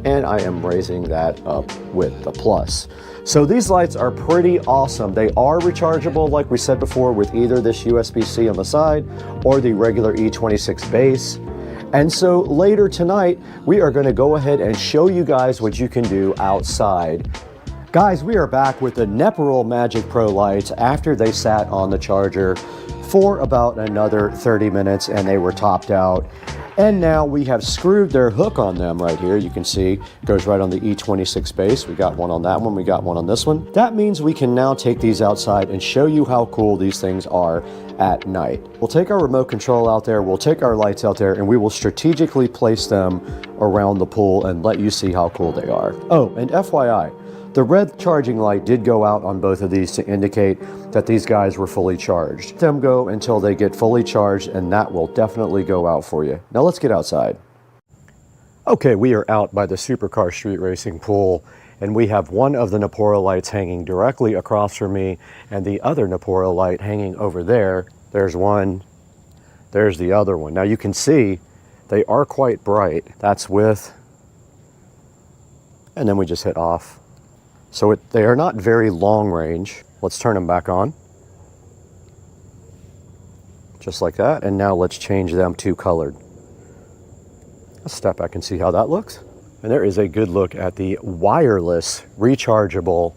and I am raising that up with the plus. So these lights are pretty awesome. They are rechargeable, like we said before, with either this USB-C on the side or the regular E26 base. And so later tonight, we are going to go ahead and show you guys what you can do outside. Guys, we are back with the Nepperl Magic Pro lights after they sat on the charger for about another 30 minutes and they were topped out. And now we have screwed their hook on them right here. You can see it goes right on the E26 base. We got one on that one, we got one on this one. That means we can now take these outside and show you how cool these things are at night. We'll take our remote control out there, we'll take our lights out there, and we will strategically place them around the pool and let you see how cool they are. Oh, and FYI, the red charging light did go out on both of these to indicate that these guys were fully charged. Let them go until they get fully charged, and that will definitely go out for you. Now let's get outside. Okay, we are out by the Supercar Street Racing pool, and we have one of the Nepperl lights hanging directly across from me and the other Nepperl light hanging over there. There's one, there's the other one. Now you can see they are quite bright. That's with, and then we just hit off. So they are not very long range. Let's turn them back on. Just like that. And now let's change them to colored. Let's step back and see how that looks. And there is a good look at the wireless rechargeable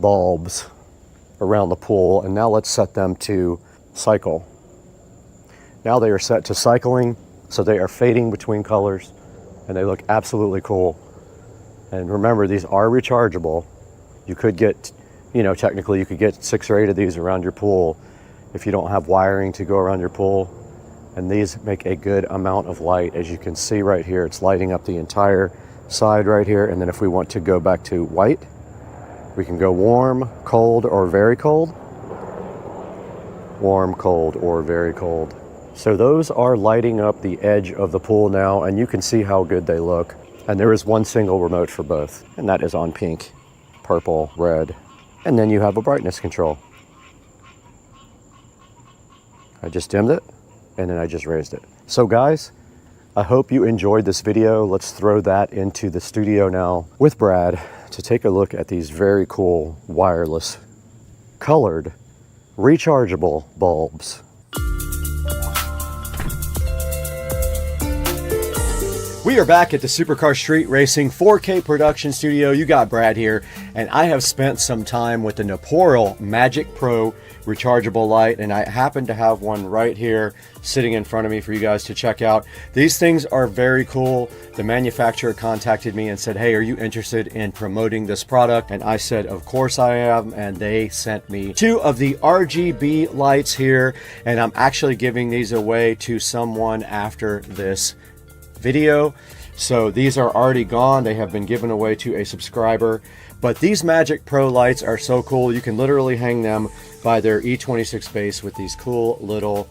bulbs around the pool. And now let's set them to cycle. Now they are set to cycling, so they are fading between colors and they look absolutely cool. And remember, these are rechargeable. You could get, technically you could get 6 or 8 of these around your pool if you don't have wiring to go around your pool. And these make a good amount of light. As you can see right here, it's lighting up the entire side right here. And then if we want to go back to white, we can go warm, cold, or very cold. Warm, cold, or very cold. So those are lighting up the edge of the pool now, and you can see how good they look. And there is one single remote for both, and that is on pink, purple, red. And then you have a brightness control. I just dimmed it, and then I just raised it. So guys, I hope you enjoyed this video. Let's throw that into the studio now with Brad to take a look at these very cool wireless, colored, rechargeable bulbs. We are back at the Supercar Street Racing 4K production studio. You got Brad here, and I have spent some time with the Nepperl Magic Pro rechargeable light, and I happen to have one right here sitting in front of me for you guys to check out. These things are very cool. The manufacturer contacted me and said, hey, are you interested in promoting this product? And I said, of course I am, and they sent me 2 of the RGB lights here, and I'm actually giving these away to someone after this video. So these are already gone. They have been given away to a subscriber. But these Magic Pro lights are so cool. You can literally hang them by their E26 base with these cool little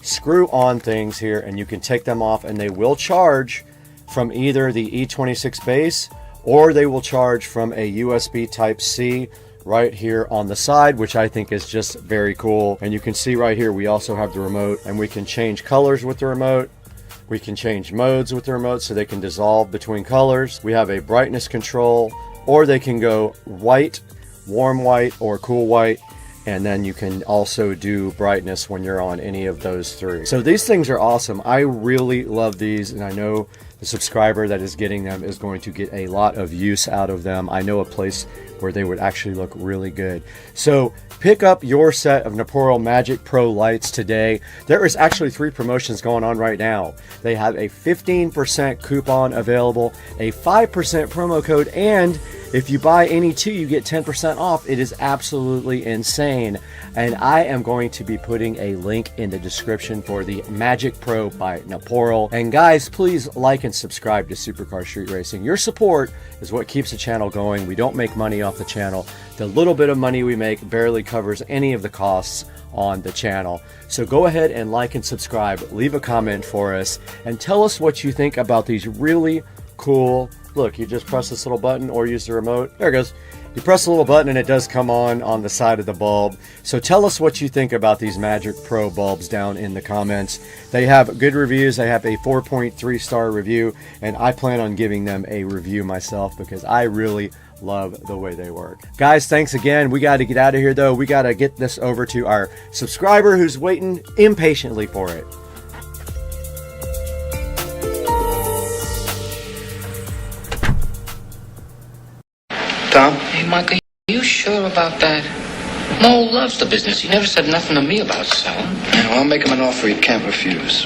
screw-on things here, and you can take them off and they will charge from either the E26 base or they will charge from a USB Type-C right here on the side, which I think is just very cool. And you can see right here we also have the remote, and we can change colors with the remote. We can change modes with the remote so they can dissolve between colors. We have a brightness control, or they can go white, warm white, or cool white. And then you can also do brightness when you're on any of those three. So these things are awesome. I really love these, and I know the subscriber that is getting them is going to get a lot of use out of them. I know a place where they would actually look really good. So pick up your set of Napoleon Magic Pro lights today. There is actually 3 promotions going on right now. They have a 15% coupon available, a 5% promo code, and if you buy any 2, you get 10% off. It is absolutely insane. And I am going to be putting a link in the description for the Magic Pro by Napoleon. And guys, please like and subscribe to Supercar Street Racing. Your support is what keeps the channel going. We don't make money off the channel. The little bit of money we make barely covers any of the costs on the channel. So go ahead and like and subscribe, leave a comment for us, and tell us what you think about these really cool. Look, you just press this little button or use the remote. There it goes. You press a little button and it does come on the side of the bulb. So tell us what you think about these Magic Pro bulbs down in the comments. They have good reviews. They have a 4.3 star review, and I plan on giving them a review myself because I really love the way they work. Guys, thanks again. We got to get out of here though. We got to get this over to our subscriber who's waiting impatiently for it. Tom? Hey, Mike, are you sure about that? Mo loves the business. He never said nothing to me about selling. Yeah, well, I'll make him an offer he can't refuse.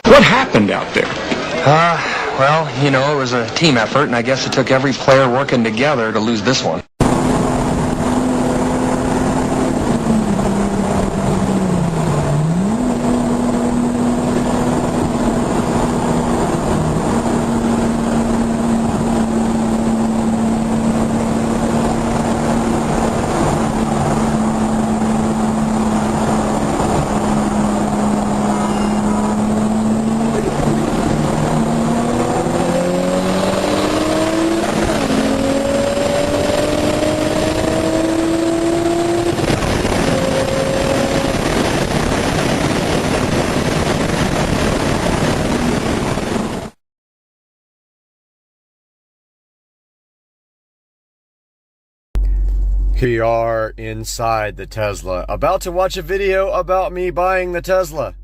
What happened out there? Well, you know, it was a team effort, and I guess it took every player working together to lose this one. We are inside the Tesla, about to watch a video about me buying the Tesla.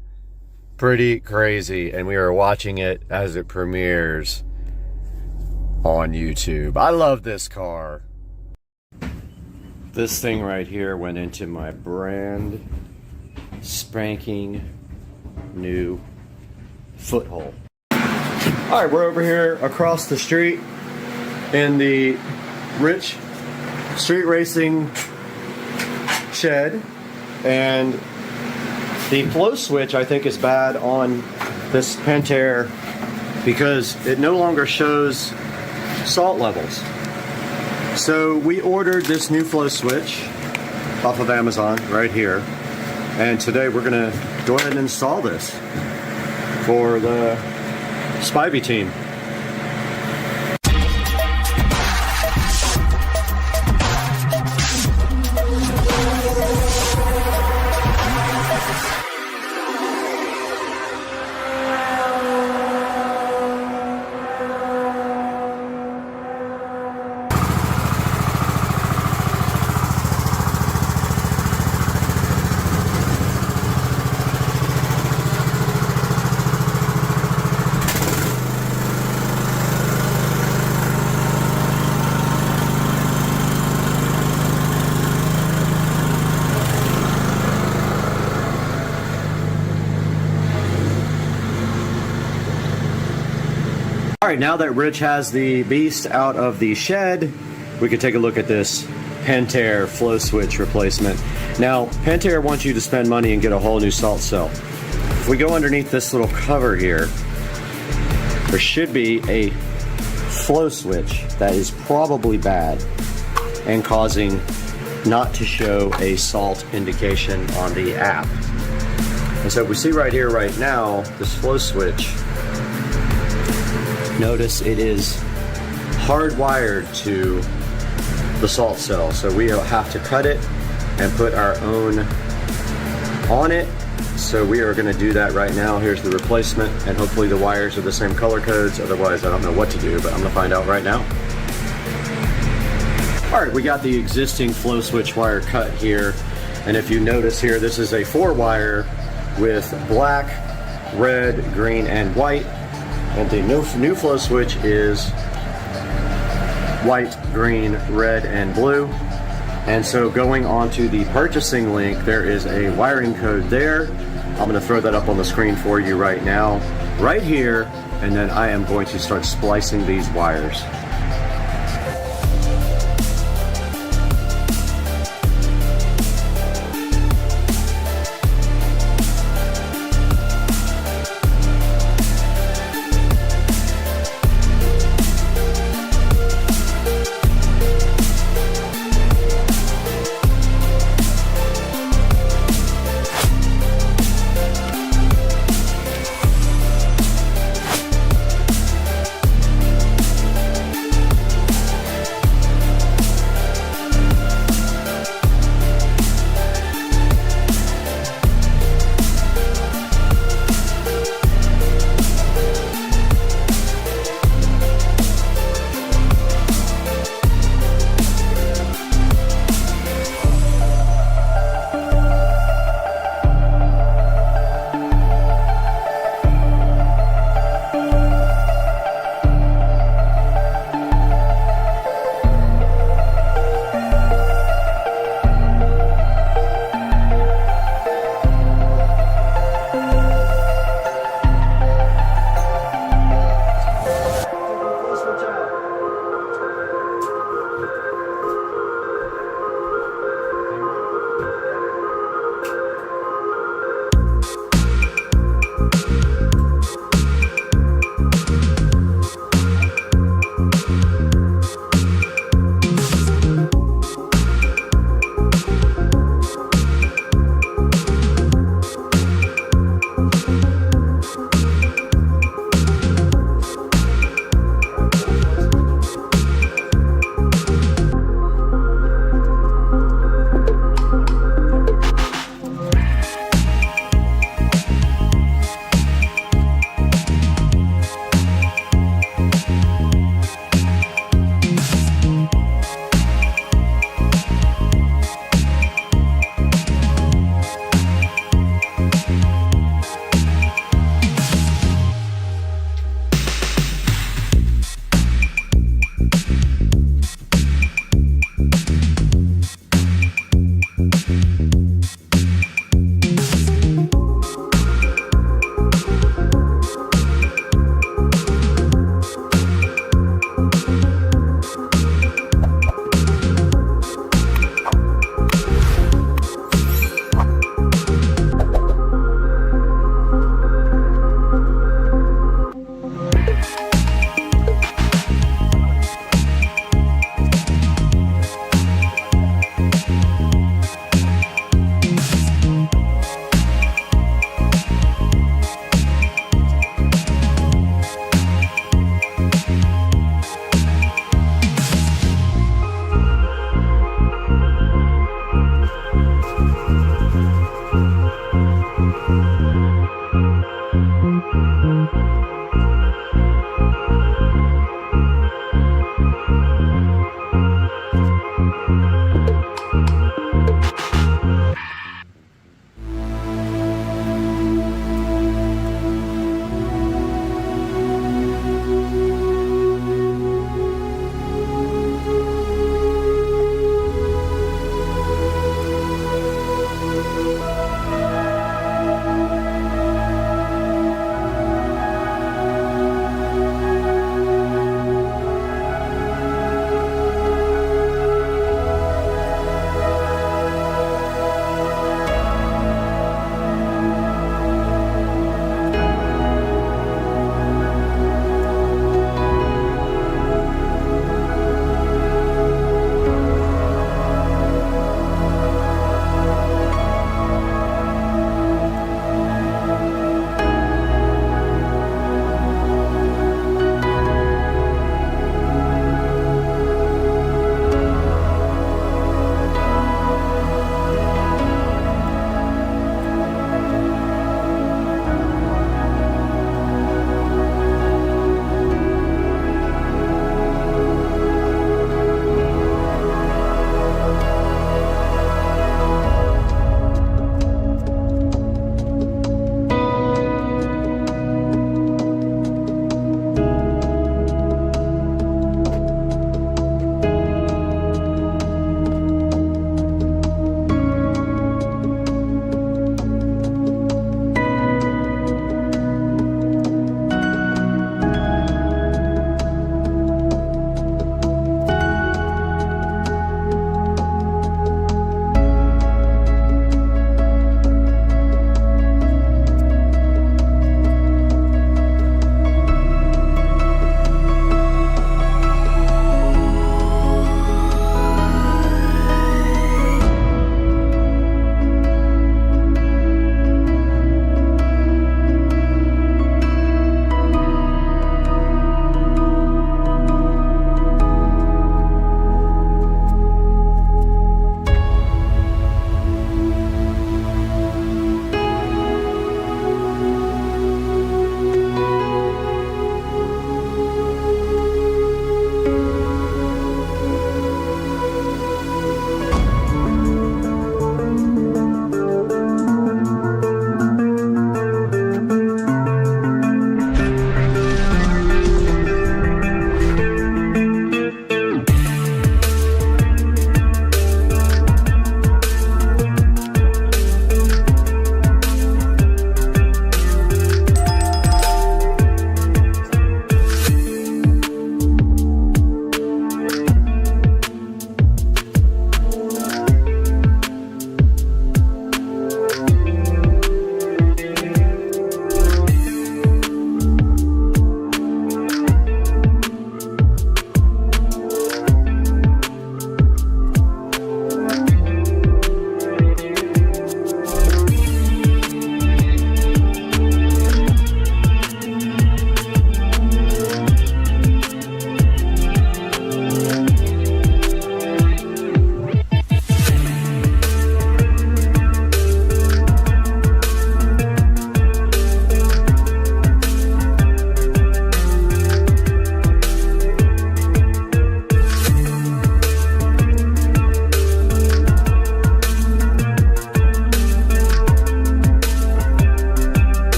Pretty crazy, and we are watching it as it premieres on YouTube. I love this car. This thing right here went into my brand spanking new foothole. All right, we're over here across the street in the Rich Street Racing shed, and the flow switch I think is bad on this Pentair because it no longer shows salt levels. So we ordered this new flow switch off of Amazon right here, and today we're gonna go ahead and install this for the Spivey team. All right, now that Rich has the beast out of the shed, we can take a look at this Pentair flow switch replacement. Now, Pentair wants you to spend money and get a whole new salt cell. If we go underneath this little cover here, there should be a flow switch that is probably bad and causing not to show a salt indication on the app. And so we see right here, right now, this flow switch, notice it is hardwired to the salt cell. So we have to cut it and put our own on it. So we are going to do that right now. Here's the replacement, and hopefully the wires are the same color codes. Otherwise, I don't know what to do, but I'm going to find out right now. All right, we got the existing flow switch wire cut here. And if you notice here, this is a 4-wire with black, red, green, and white. And the new flow switch is white, green, red, and blue. And so going on to the purchasing link, there is a wiring code there. I'm going to throw that up on the screen for you right now, right here, and then I am going to start splicing these wires.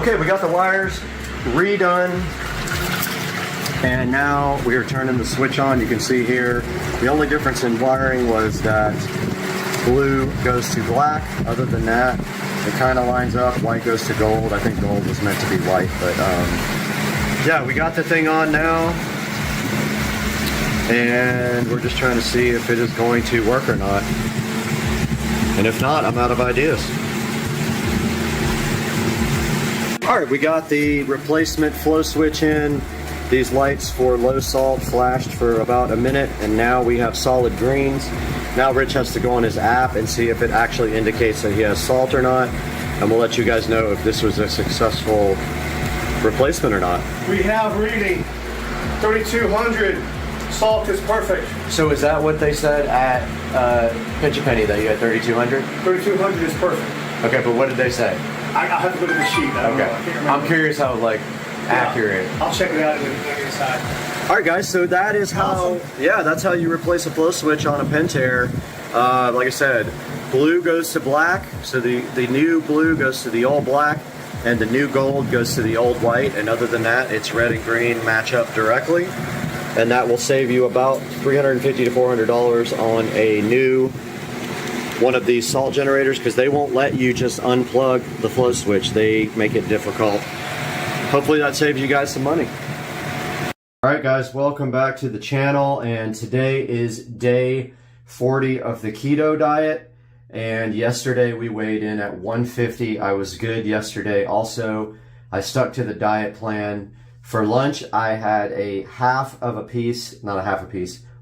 Okay, we got the wires redone, and now we are turning the switch on. You can see here, the only difference in wiring was that blue goes to black. Other than that, it kind of lines up. White goes to gold. I think gold was meant to be white, but yeah, we got the thing on now, and we're just trying to see if it is going to work or not. And if not, I'm out of ideas. All right, we got the replacement flow switch in. These lights for low salt flashed for about a minute, and now we have solid greens. Now Rich has to go on his app and see if it actually indicates that he has salt or not, and we'll let you guys know if this was a successful replacement or not. We have reading 3200. Salt is perfect. So is that what they said at Pinch a Penny, that you had 3200? 3200 is perfect. Okay, but what did they say? I have to look at the sheet. I don't know. I can't remember. I'm curious how accurate. I'll check it out and decide. All right, guys. So that is how. Yeah, that's how you replace a flow switch on a Pentair. Like I said, blue goes to black. So the new blue goes to the old black, and the new gold goes to the old white. And other than that, it's red and green match up directly, and that will save you about $350 to $400 on a new one of these salt generators, because they won't let you just unplug the flow switch. They make it difficult. Hopefully that saves you guys some money. All right, guys, welcome back to the channel, and today is day 40 of the keto diet, and yesterday we weighed in at 150. I was good yesterday. Also, I stuck to the diet plan. For lunch, I had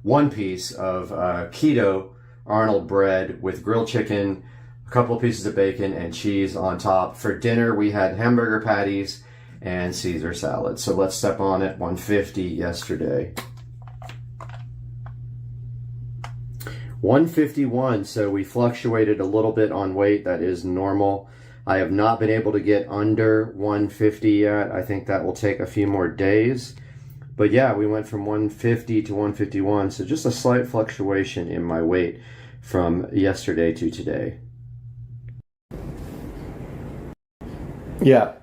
one piece of keto Arnold bread with grilled chicken, a couple of pieces of bacon, and cheese on top. For dinner, we had hamburger patties and Caesar salad. So let's step on it. 150 yesterday. 151, so we fluctuated a little bit on weight. That is normal. I have not been able to get under 150 yet. I think that will take a few more days. But yeah, we went from 150 to 151, so just a slight fluctuation in my weight from yesterday to today. Yeah,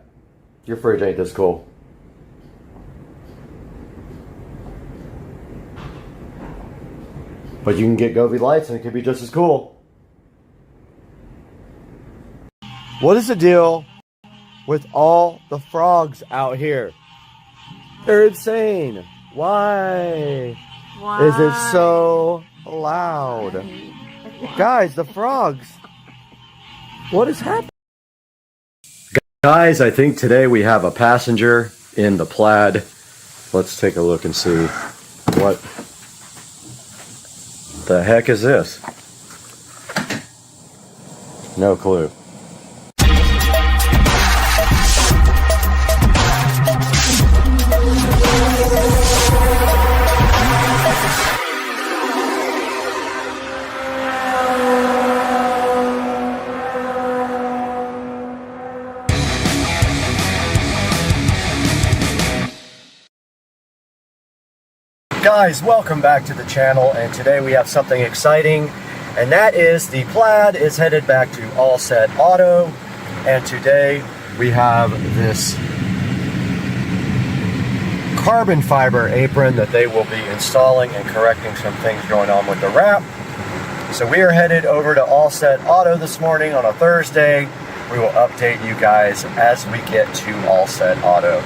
your fridge ain't this cool. But you can get Govee lights and it could be just as cool. What is the deal with all the frogs out here? They're insane. Why? Is it so loud? Why? Guys, the frogs. What is happening? Guys, I think today we have a passenger in the Plaid. Let's take a look and see what the heck is this? No clue. Guys, welcome back to the channel, and today we have something exciting, and that is the Plaid is headed back to All Set Auto, and today we have this carbon fiber apron that they will be installing and correcting some things going on with the wrap. So we are headed over to All Set Auto this morning on a Thursday. We will update you guys as we get to All Set Auto.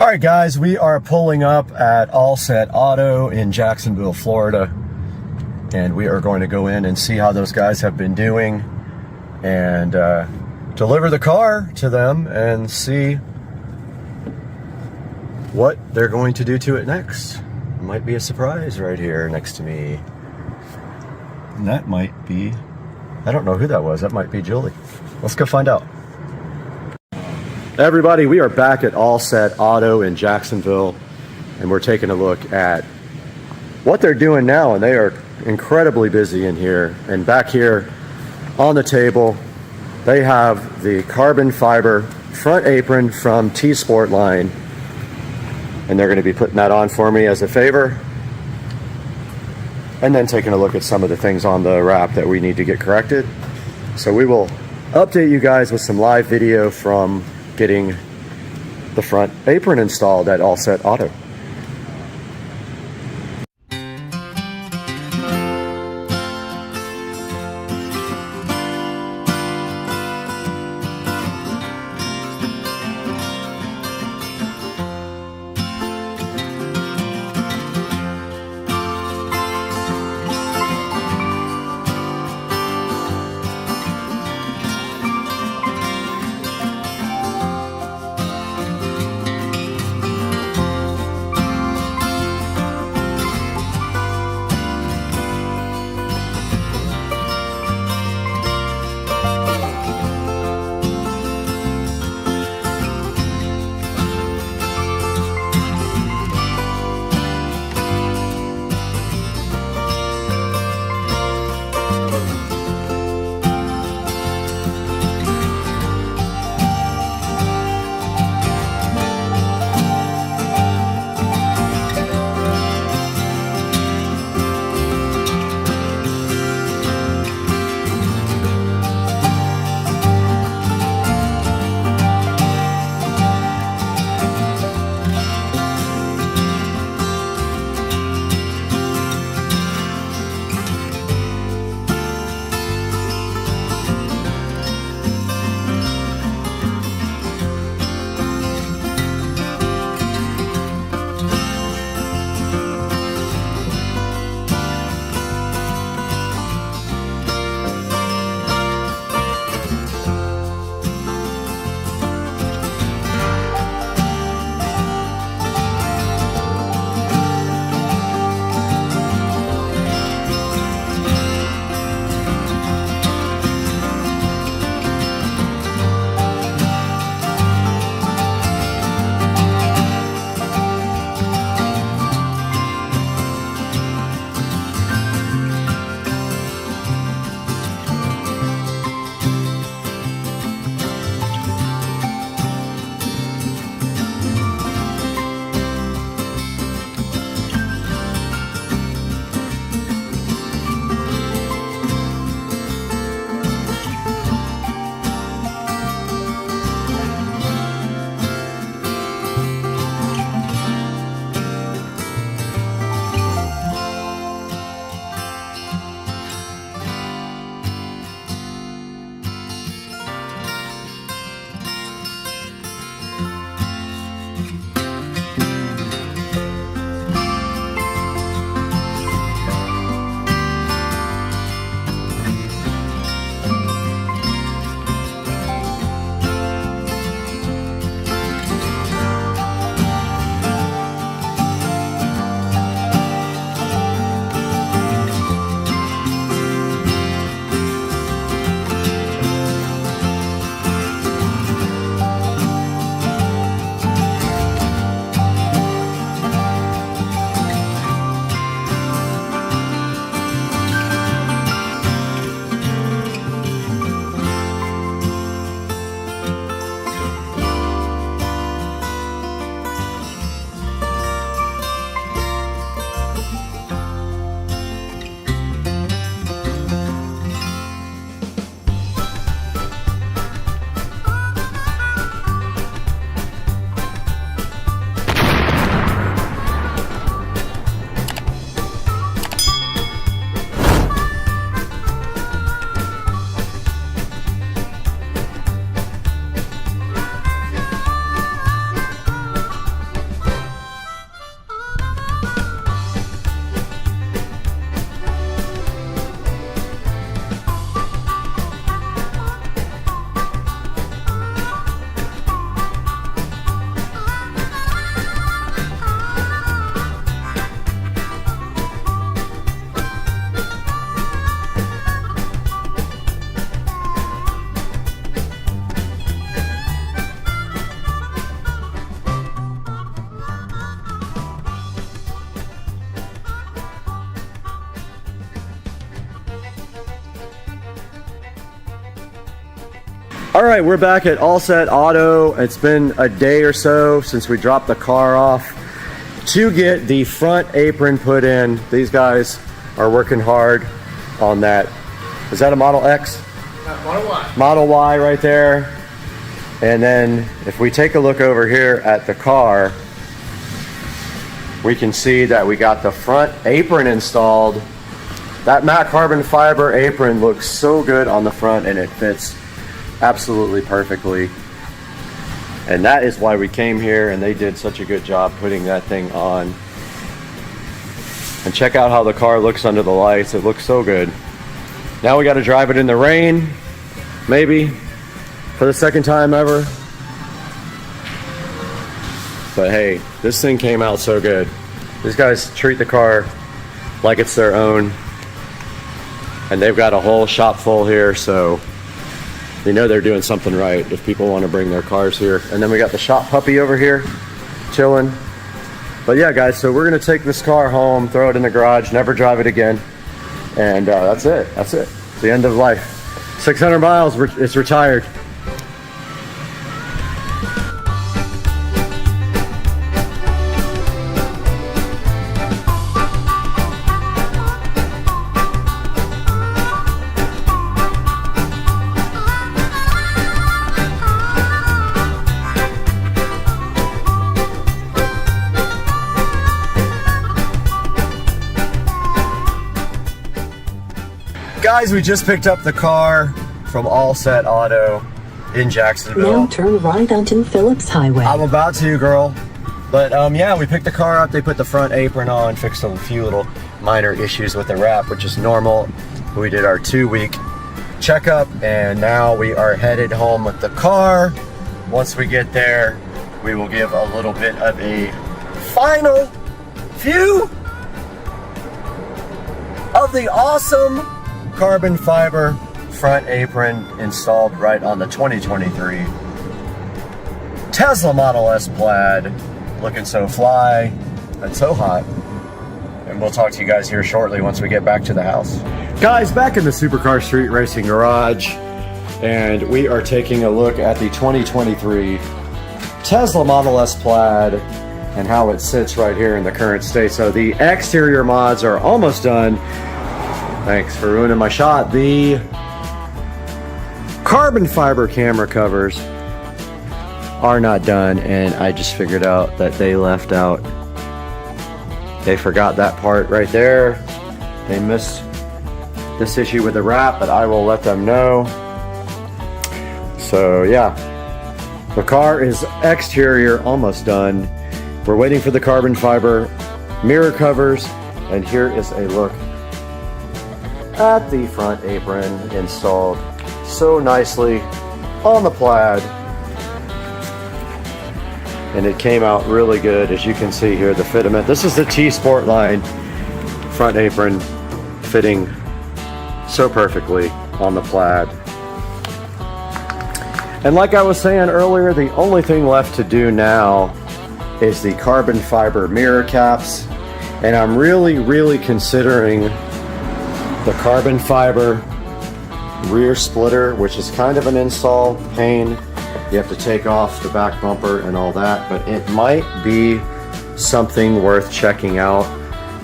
All right, guys, we are pulling up at All Set Auto in Jacksonville, Florida, and we are going to go in and see how those guys have been doing and deliver the car to them and see what they're going to do to it next. It might be a surprise right here next to me. And that might be, I don't know who that was. That might be Julie. Let's go find out. Everybody, we are back at All Set Auto in Jacksonville, and we're taking a look at what they're doing now, and they are incredibly busy in here. And back here on the table, they have the carbon fiber front apron from T-Sport line, and they're going to be putting that on for me as a favor, and then taking a look at some of the things on the wrap that we need to get corrected. So we will update you guys with some live video from getting the front apron installed at All Set Auto. All right, we're back at All Set Auto. It's been a day or so since we dropped the car off to get the front apron put in. These guys are working hard on that. Is that a Model X? Model Y right there. And then if we take a look over here at the car, we can see that we got the front apron installed. That matte carbon fiber apron looks so good on the front, and it fits absolutely perfectly. And that is why we came here, and they did such a good job putting that thing on. And check out how the car looks under the lights. It looks so good. Now we got to drive it in the rain, maybe, for the second time ever. But hey, this thing came out so good. These guys treat the car like it's their own. And they've got a whole shop full here, so you know they're doing something right if people want to bring their cars here. And then we got the shop puppy over here chilling. But yeah, guys, so we're gonna take this car home, throw it in the garage, never drive it again, and that's it. That's it. It's the end of life. 600 miles. It's retired. Guys, we just picked up the car from All Set Auto in Jacksonville. Now turn right onto Phillips Highway. I'm about to, girl. But yeah, we picked the car up. They put the front apron on, fixed a few little minor issues with the wrap, which is normal. We did our 2-week checkup, and now we are headed home with the car. Once we get there, we will give a little bit of a final view of the awesome carbon fiber front apron installed right on the 2023 Tesla Model S Plaid. Looking so fly and so hot. And we'll talk to you guys here shortly once we get back to the house. Guys, back in the Supercar Street Racing Garage, and we are taking a look at the 2023 Tesla Model S Plaid and how it sits right here in the current state. So the exterior mods are almost done. Thanks for ruining my shot. The carbon fiber camera covers are not done, and I just figured out that they left out, they forgot that part right there. They missed this issue with the wrap, but I will let them know. So yeah, the car is exterior almost done. We're waiting for the carbon fiber mirror covers, and here is a look at the front apron installed so nicely on the Plaid, and it came out really good. As you can see here, the fitment, this is the T Sport line front apron, fitting so perfectly on the Plaid. And like I was saying earlier, the only thing left to do now is the carbon fiber mirror caps, and I'm really considering the carbon fiber rear splitter, which is kind of an install pain. You have to take off the back bumper and all that, but it might be something worth checking out.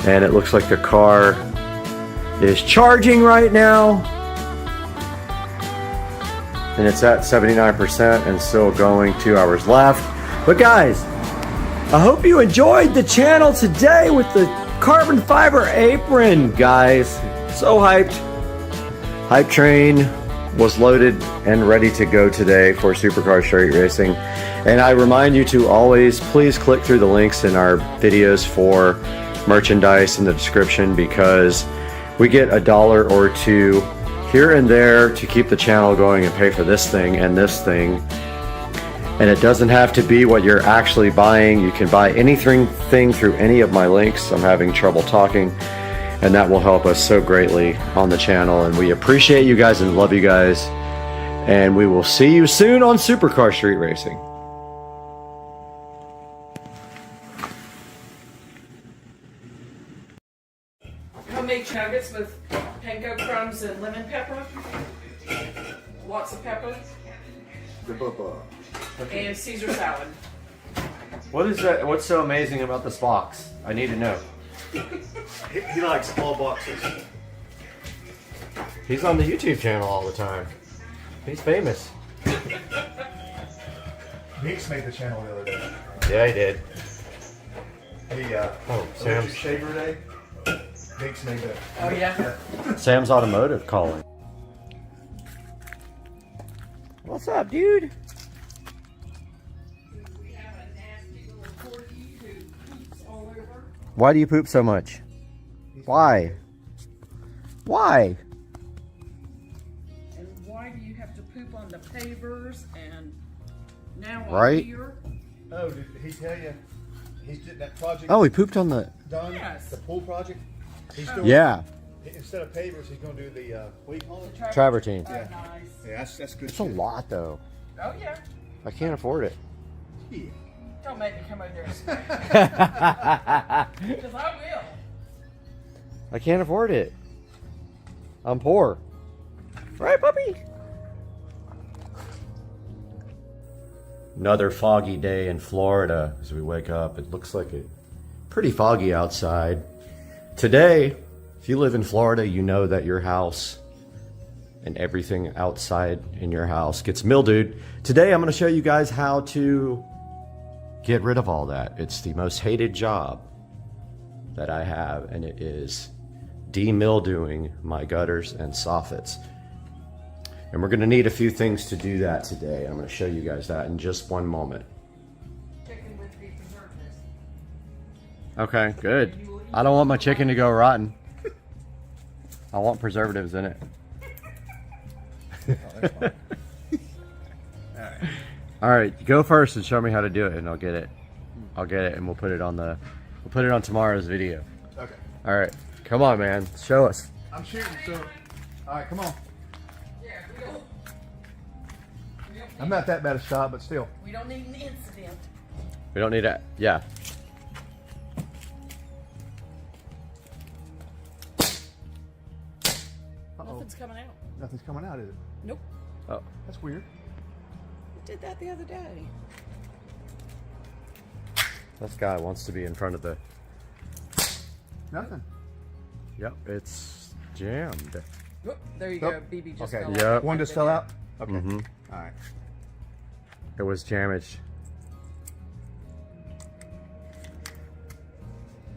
And it looks like the car is charging right now, and it's at 79% and still going, 2 hours left. But guys, I hope you enjoyed the channel today with the carbon fiber apron, guys. So hyped. Hype train was loaded and ready to go today for Supercar Street Racing. And I remind you to always please click through the links in our videos for merchandise in the description, because we get $1 or $2 here and there to keep the channel going and pay for this thing and this thing. And it doesn't have to be what you're actually buying. You can buy anything through any of my links. I'm having trouble talking, and that will help us so greatly on the channel. And we appreciate you guys and love you guys. And we will see you soon on Supercar Street Racing. Homemade nuggets with panko crumbs and lemon pepper. Lots of pepper. And Caesar salad. What is that? What's so amazing about this box? I need to know. He likes all boxes. He's on the YouTube channel all the time. He's famous. Beaks made the channel the other day. Yeah, he did. He, Sam's Shaver Day. Beaks made the. Oh, yeah? Sam's Automotive calling. What's up, dude? We have a nasty little corgi who poops all over. Why do you poop so much? Why? Why? And why do you have to poop on the pavers and now Right? on here? Oh, did he tell you? He's did that project. Oh, he pooped on the. Done. Yes. The pool project. He's doing. Yeah, Instead of pavers, he's going to do the what do you call it? travertine. Oh, Yeah. nice. Yeah, that's good. It's a lot though. Oh, yeah. I can't afford it. Yeah. Don't make me come over there and scream. I Because I will. can't afford it. I'm poor. Right, puppy? Another foggy day in Florida as we wake up. It looks like it pretty foggy outside. Today, if you live in Florida, you know that your house and everything outside in your house gets mildewed. Today, I'm going to show you guys how to get rid of all that. It's the most hated job that I have, and it is demildewing my gutters and soffits. And we're going to need a few things to do that today. I'm going to show you guys that in just one moment. Chicken with beef preservatives. Okay, good. I don't want my chicken to go rotten. I want preservatives in it. All right, go first and show me how to do it, and I'll get it. I'll get it, and we'll put it on tomorrow's video. Okay. All right, come on, man, show us. I'm shooting. So, all right, come on. Yeah, we don't I'm not that bad a shot, but still. We don't need an incident. We don't need that. Yeah. Nothing's coming out. Nothing's coming out, is it? Nope. Oh, That's weird. We did that the other day. this guy wants to be in front of the. Nothing. Yep, it's jammed. Whoop, there you Nope. go. BB just Okay. fell Yep. out. One just fell out. Okay. Mm-hmm. All right. It was damaged.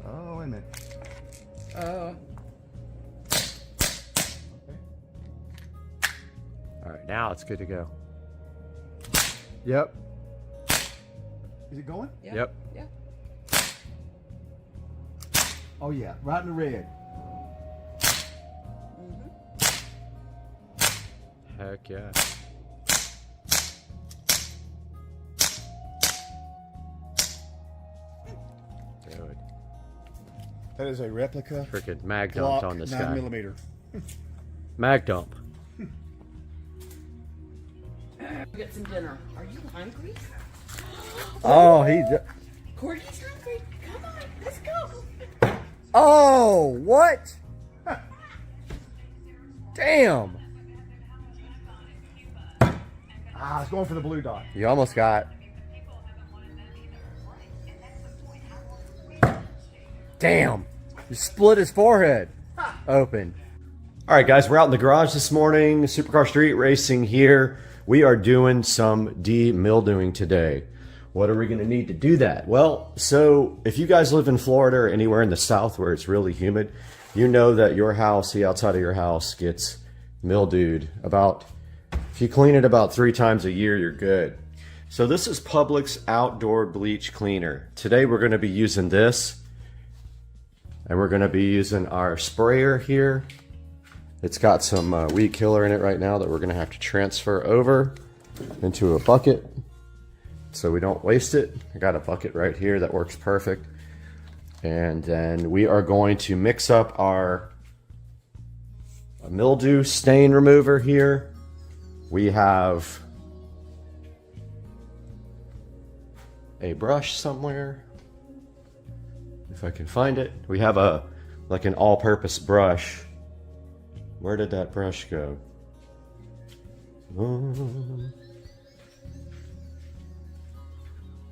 Oh, wait a minute. Oh. All right, now it's good to go. Yep. Is it going? Yeah. Yep. Yeah. Oh yeah, right in the red. Heck yeah. Dude, That is a replica freaking mag dumped Glock on this 9mm. guy. Mag dump. Get some dinner. Are you hungry? Oh, he. Cordy's hungry. Come on, let's go. Oh, what? Damn. Ah, it's going for the blue dot. You almost got. Damn. You split his forehead open. All right, guys, we're out in the garage this morning. Supercar Street Racing here. We are doing some demildewing today. What are we going to need to do that? Well, so if you guys live in Florida or anywhere in the South where it's really humid, you know that your house, the outside of your house, gets mildewed. If you clean it about 3 times a year, you're good. So this is Publix Outdoor Bleach Cleaner. Today we're going to be using this, and we're going to be using our sprayer here. It's got some weed killer in it right now that we're going to have to transfer over into a bucket so we don't waste it. I got a bucket right here that works perfect. And then we are going to mix up our mildew stain remover here. We have a brush somewhere, if I can find it. We have like an all-purpose brush. Where did that brush go?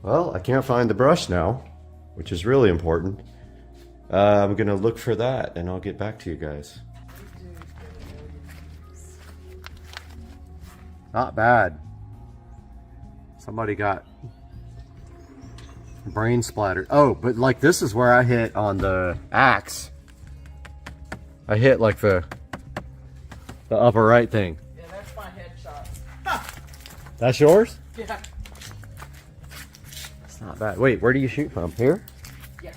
Well, I can't find the brush now, which is really important. I'm gonna look for that and I'll get back to you guys. Not bad. Somebody got brain splattered. Oh, but like this is where I hit on the axe. I hit like the upper right thing. Yeah, that's my headshot. That's yours? Yeah. It's not bad. Wait, where do you shoot from? Here? Yeah.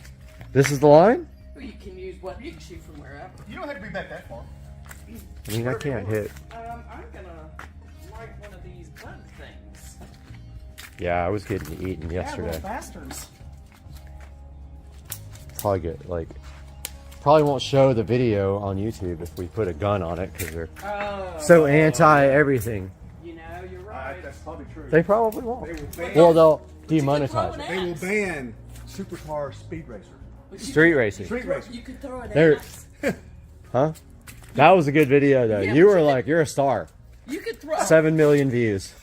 This is the line? Well, you can use what you can shoot from wherever. You don't have to be back that far. I mean, I can't hit. I'm gonna light one of these bug things. Yeah, I was getting eaten yesterday. Yeah, bastards. Probably get like. Probably won't show the video on YouTube if we put a gun on it because they're so anti everything. You know, you're right. That's probably true. They probably won't. They will ban, Well, they'll demonetize it. they will ban supercar speed racer. Street racing. Street racer. You could throw an There- axe. Huh? That was a good video though. Yeah, You but were you like, you're a star. You could throw 7 million views.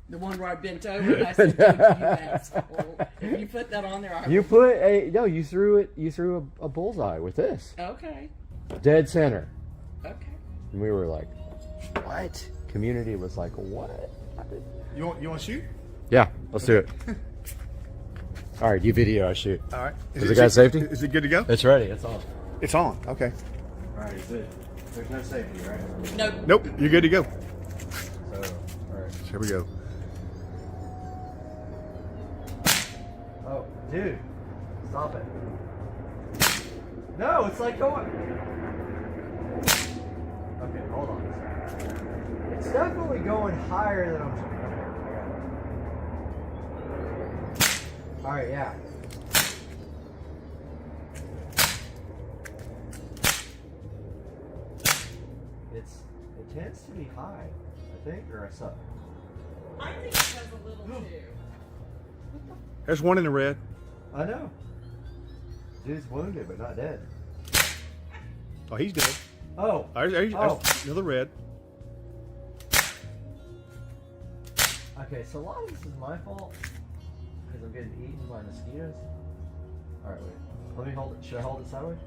the one where I bent over and I said, "Dude, you asshole." If you put that on there, I You put a no. You threw it. You threw a bullseye with this. Okay. Dead center. Okay. And we were like, what? Community was like, what? You want to shoot? Yeah, let's do it. All right, you video, I shoot. All right. Is it got safety? Is it good to go? It's ready. It's on. It's on. Okay. All right, is it? There's no safety, right? Nope. Nope. You're good to go. So, all right. Here we go. Oh, dude, stop it. No, it's like going. Okay, hold on. It's definitely going higher than I'm. All right, yeah. It tends to be high, I think, or I suck. I think it has a little too. There's one in the red. I know. Dude's wounded, but not dead. Oh, he's dead. Oh. There's Oh. another red. Okay, so a lot of this is my fault because I'm getting eaten by mosquitoes. All right, wait. Let me hold it. Should I hold it sideways?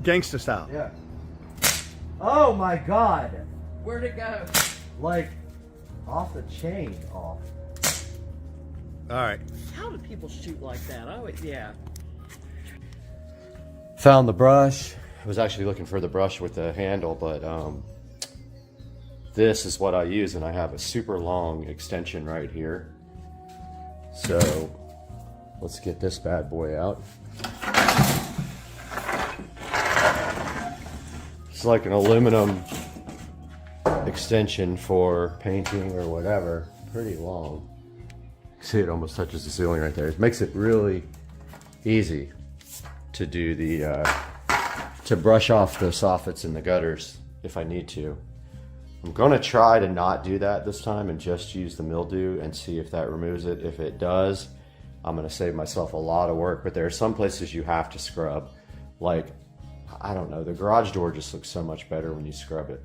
Gangsta style. Yeah. Oh my God! Where'd it go? Like off the chain, off. All right. How do people shoot like that? Oh, yeah. Found the brush. I was actually looking for the brush with the handle, but this is what I use, and I have a super long extension right here. So let's get this bad boy out. It's like an aluminum extension for painting or whatever. Pretty long. See, it almost touches the ceiling right there. It makes it really easy to do the to brush off the soffits and the gutters if I need to. I'm gonna try to not do that this time and just use the mildew and see if that removes it. If it does, I'm gonna save myself a lot of work, but there are some places you have to scrub. Like, I don't know, the garage door just looks so much better when you scrub it.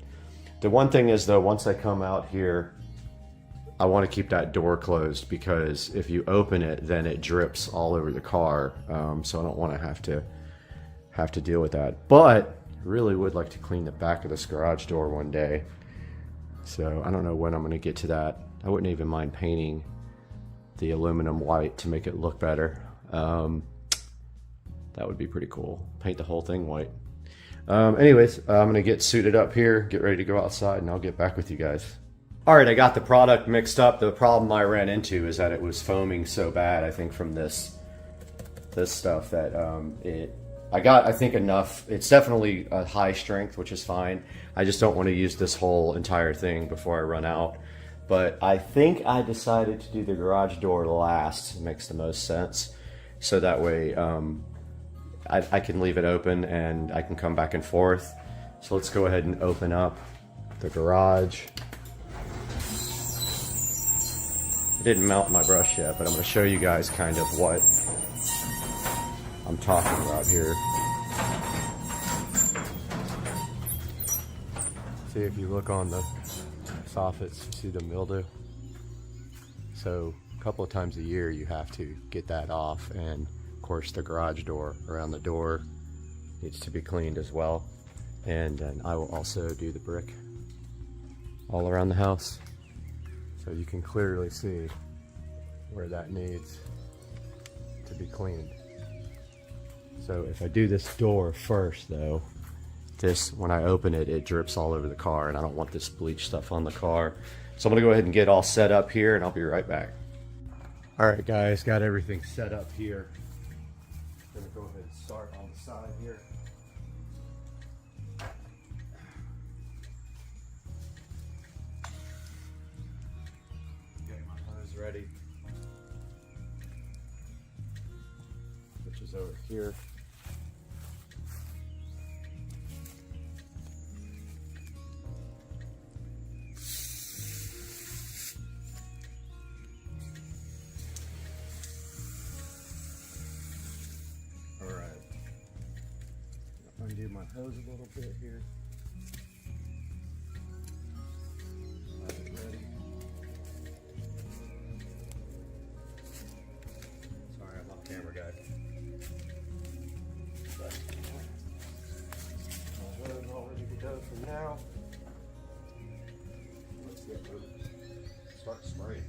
The one thing is though, once I come out here, I want to keep that door closed because if you open it, then it drips all over the car. So I don't want to have to deal with that. But I really would like to clean the back of this garage door one day. So I don't know when I'm going to get to that. I wouldn't even mind painting the aluminum white to make it look better. That would be pretty cool. Paint the whole thing white. Anyways, I'm going to get suited up here, get ready to go outside, and I'll get back with you guys. All right, I got the product mixed up. The problem I ran into is that it was foaming so bad, I think, from this stuff that I got, I think, enough. It's definitely a high strength, which is fine. I just don't want to use this whole entire thing before I run out. But I think I decided to do the garage door last. It makes the most sense. So that way I can leave it open and I can come back and forth. So let's go ahead and open up the garage. I didn't mount my brush yet, but I'm going to show you guys kind of what I'm talking about here. See, if you look on the soffits, you see the mildew. So a couple of times a year you have to get that off, and of course the garage door around the door needs to be cleaned as well. And then I will also do the brick all around the house. So you can clearly see where that needs to be cleaned. So if I do this door first though, this, when I open it, it drips all over the car, and I don't want this bleach stuff on the car. So I'm gonna go ahead and get all set up here, and I'll be right back. All right guys, got everything set up here. Gonna go ahead and start on the side here. Get my hose ready. Which is over here. Undo my hose a little bit here. Have it ready. Sorry, I'm off camera, guys. But my hose all ready to go for now. Let's get moving. Start spraying.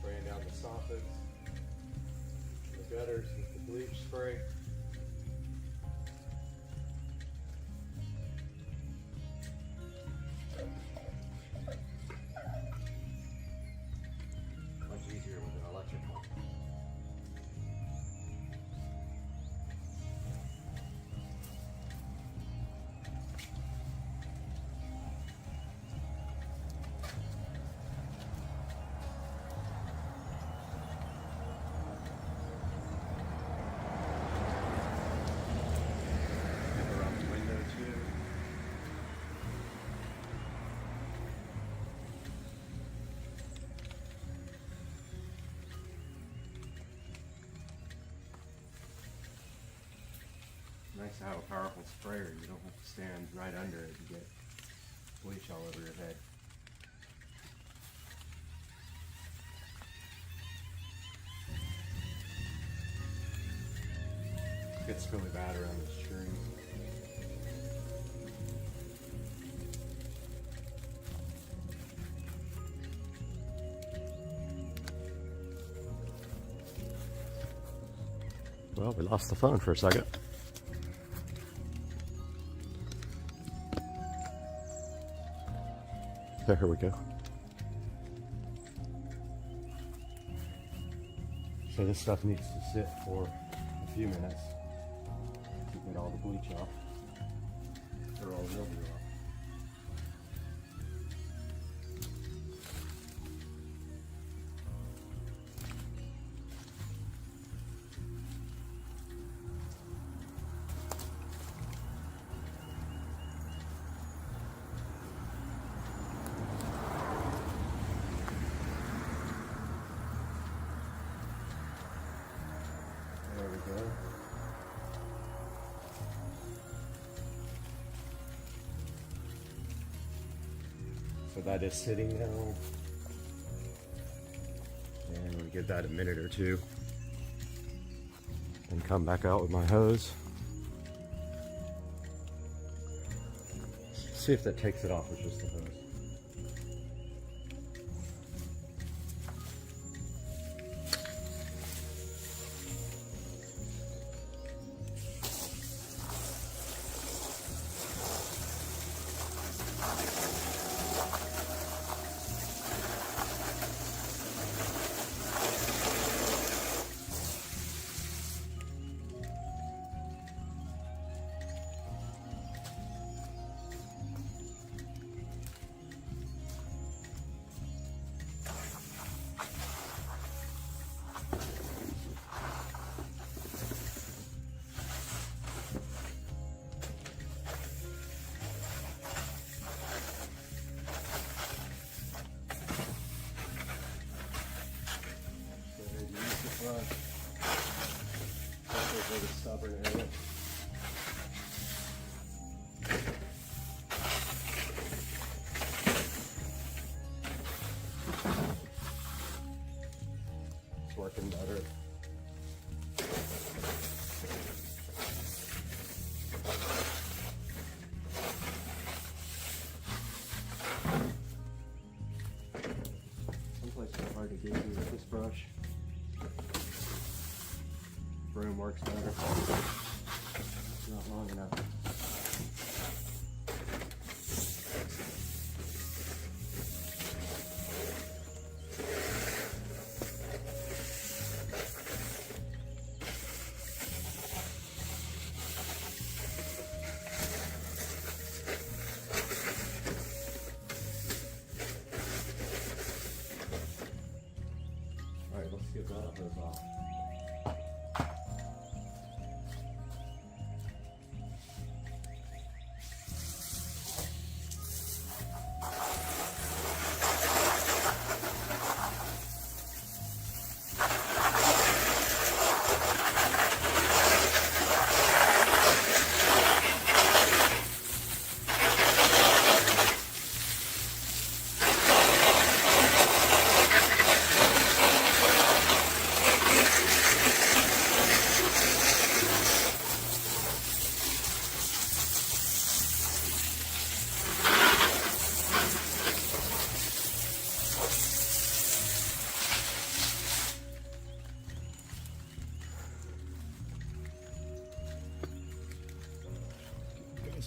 Spraying down the soffits, the gutters with the bleach spray. Much easier with an electric one. Nice to have a powerful sprayer. You don't have to stand right under it to get bleach all over your head. It gets really bad around the string. Well, we lost the phone for a second. There we go. So this stuff needs to sit for a few minutes to get all the bleach off, or all the mildew off. There we go. So that is sitting now. And we give that a minute or two. And come back out with my hose. See if that takes it off with just the hose. working better. Some places are hard to get to with this brush. Broom works better. It's not long enough. Alright, let's get that hose off.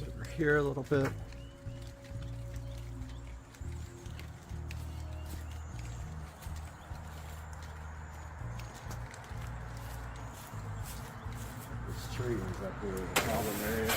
Over here a little bit. This tree is up here, the problem area.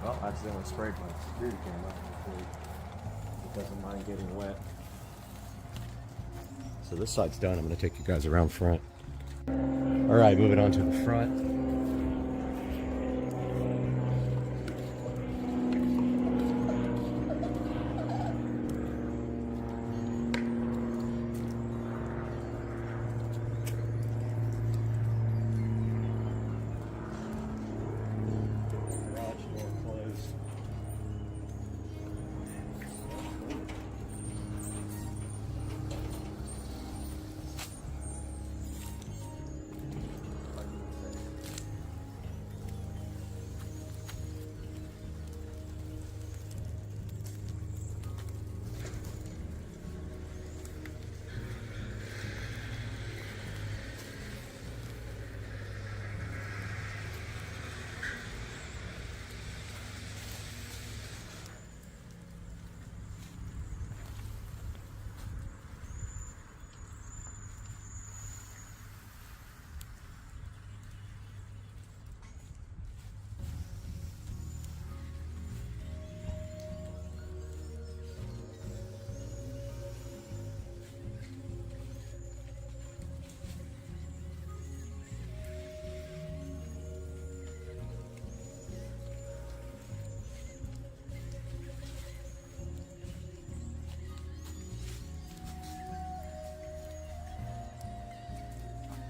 Well, I accidentally sprayed my security camera. Hopefully it doesn't mind getting wet. So this side's done. I'm going to take you guys around front. All right, moving on to the front.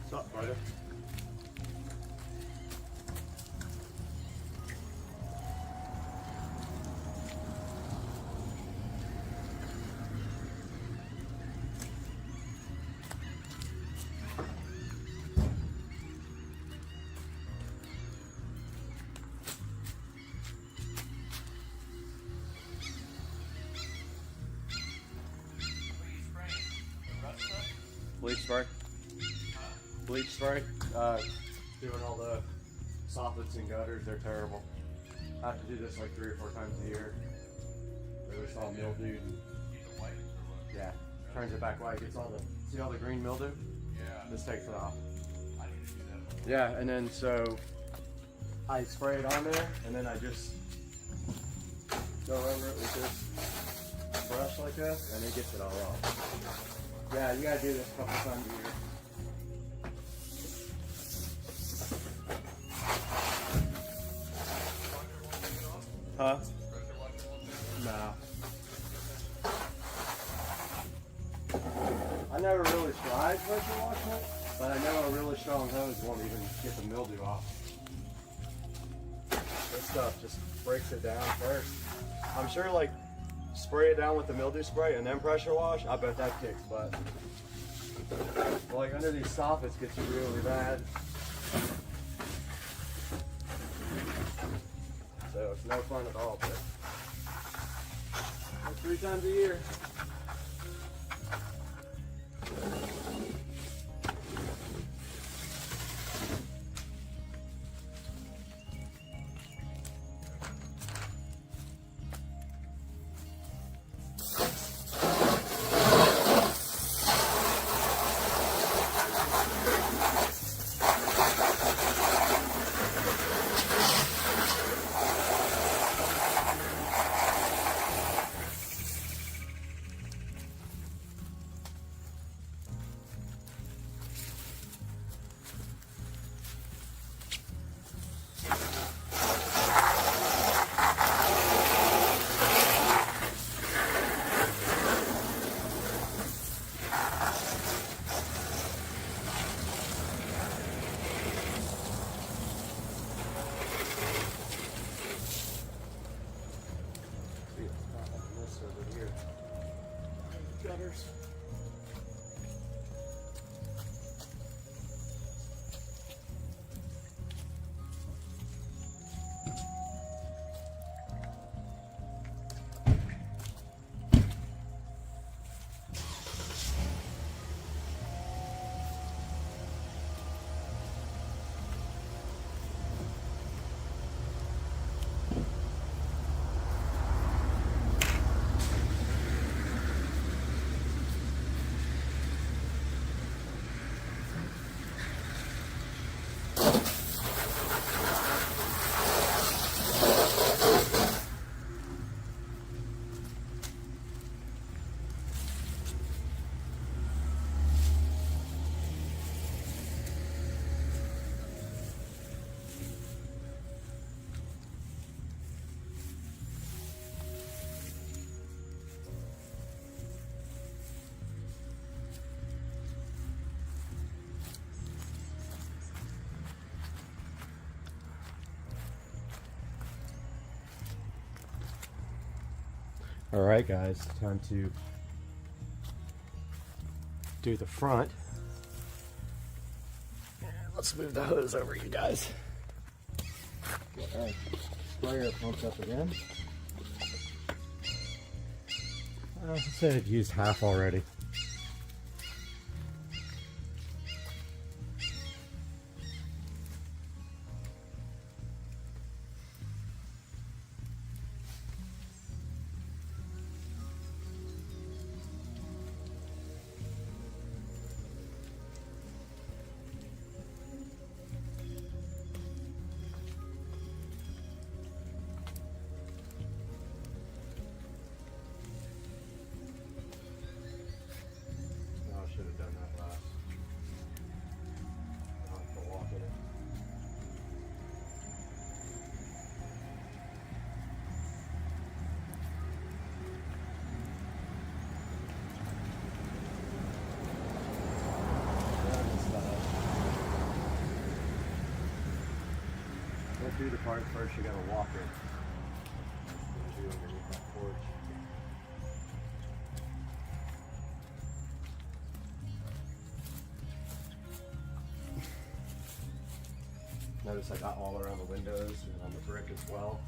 What's up, brother? Bleach spray. Bleach spray. doing all the soffits and gutters. They're terrible. I have to do this like 3 or 4 times a year. They just all mildewed. Yeah, turns it back white. Gets all the, see all the green mildew? Yeah. This takes it off. I need to do that. Yeah, and then so I spray it on there, and then I just go over it with this brush like this, and it gets it all off. Yeah, you gotta do this a couple times a year. Huh? Nah. I never really tried pressure washing it, but I know a really strong hose won't even get the mildew off. This stuff just breaks it down first. I'm sure like spray it down with the mildew spray and then pressure wash, I bet that kicks butt. But like under these soffits gets you really bad. So it's no fun at all, but 3 times a year. Gutters. All right, guys, time to do the front. Let's move the hose over, you guys. Get our sprayer pumped up again. I said I've used half already. Should have done that last. I'll have to walk in it. Don't do the part first, you gotta walk it. Do underneath that porch. Notice I got all around the windows and on the brick as well.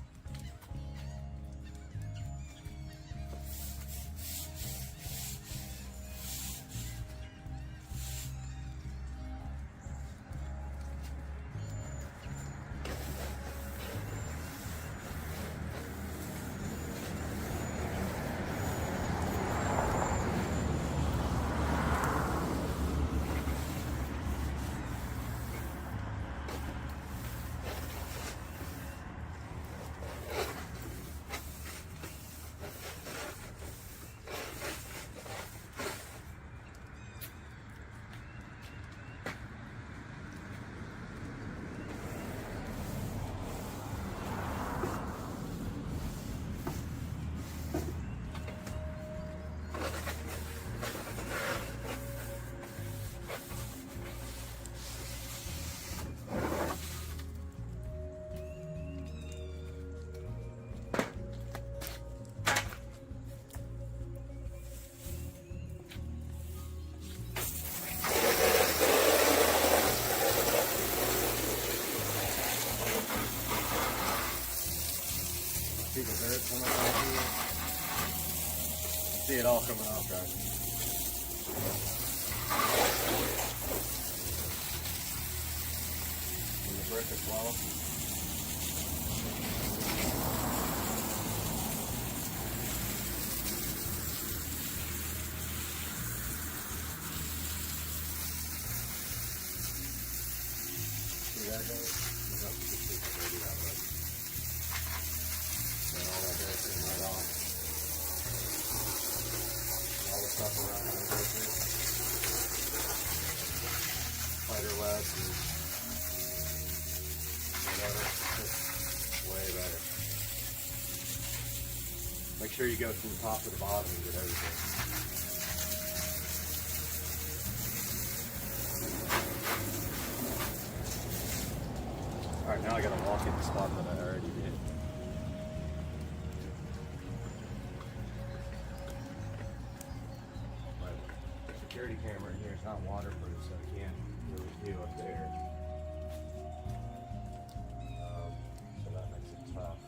it all coming off, guys. And the brick as well. See that, guys? You can see it maybe that way. And all that there came right off. All the stuff around it, spider webs and whatever. It's way better. Make sure you go from the top to the bottom and get everything. Alright, now I gotta walk in the spot that I already did. But the security camera in here is not waterproof, so I can't really do up there. So that makes it tough.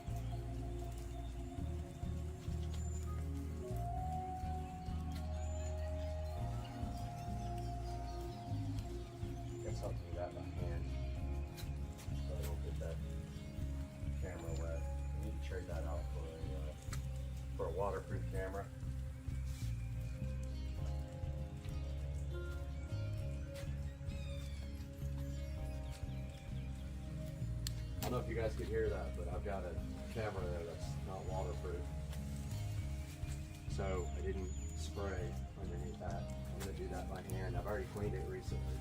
Guess I'll do that by hand. So I don't get that camera wet. I need to trade that out for a waterproof camera. I don't know if you guys could hear that, but I've got a camera there that's not waterproof. So I didn't spray underneath that. I'm going to do that by hand. I've already cleaned it recently.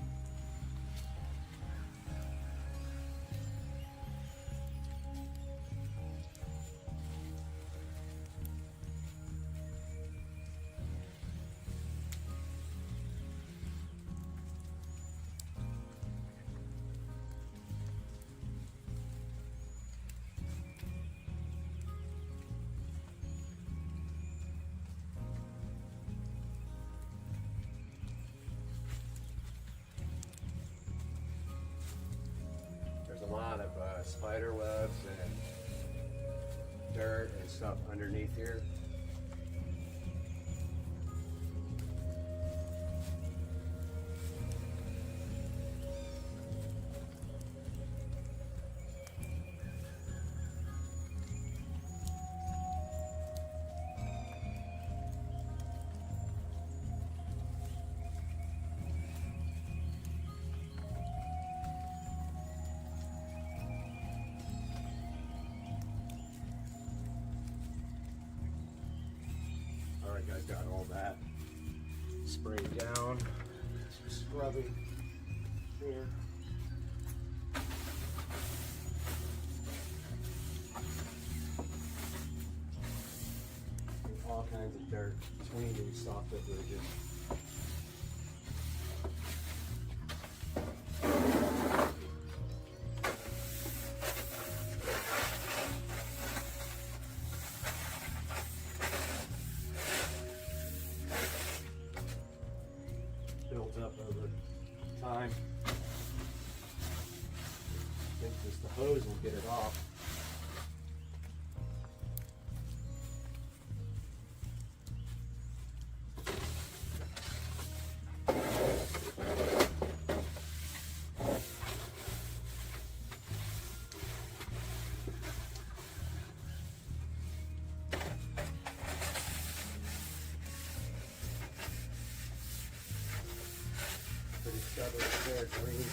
There's a lot of spider webs and dirt and stuff underneath here. Alright guys, got all that sprayed down. Some scrubbing here. And all kinds of dirt between these soffit ridges. Built up over time. I think just the hose will get it off. Pretty stubborn there, green.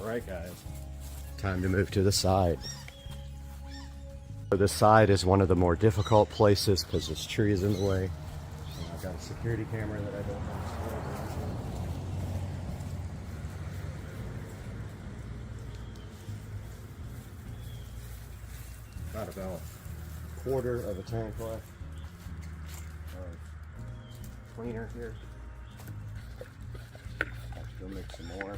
All right, guys. Time to move to the side. So the side is one of the more difficult places because this tree is in the way. And I've got a security camera that I don't want to slow down. Got about a quarter of a tank left. Cleaner here. Have to go make some more.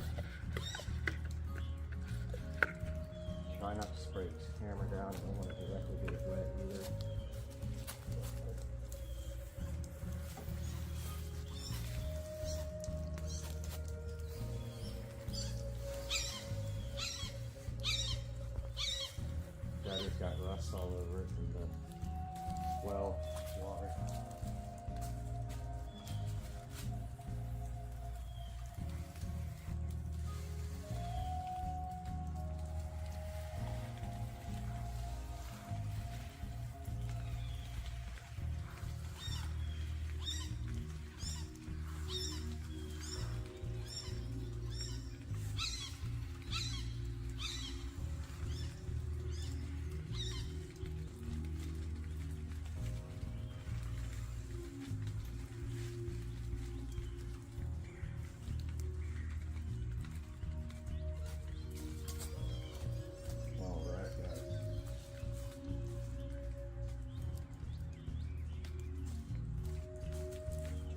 Try not to spray this camera down. I don't want to directly get it wet either. Battery's got rust all over it from the well water.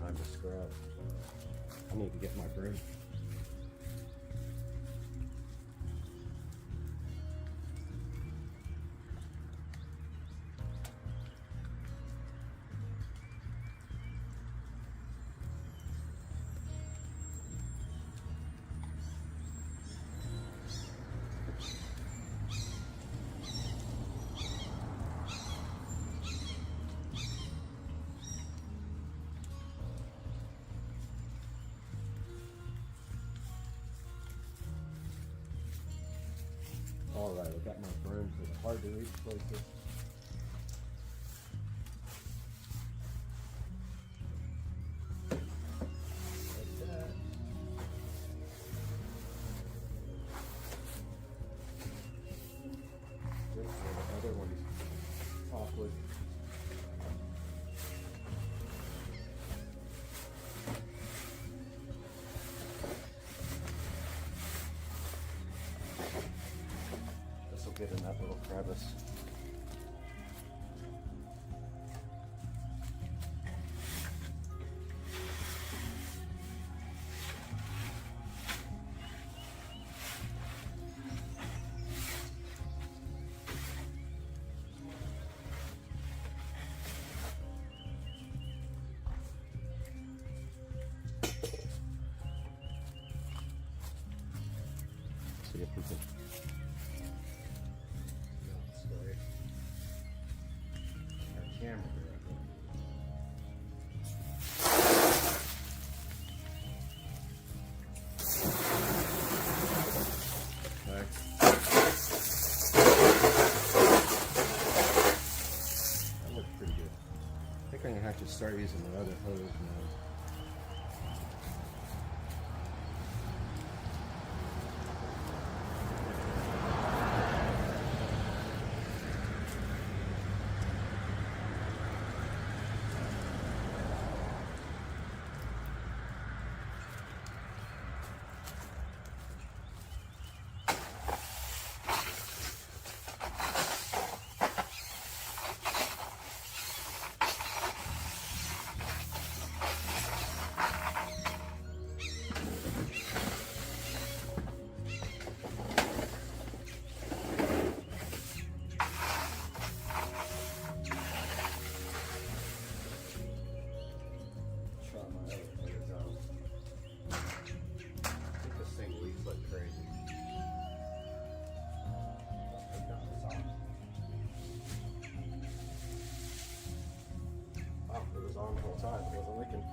Time to scrub. I need to get my broom. Alright, I got my broom for the hard to reach places. Like that. This is where the other one's awkward. Get in that little crevice. See if we can. Camera okay. That looks pretty good. I think I'm gonna have to start using the other hose now. On the whole time, it wasn't leaking.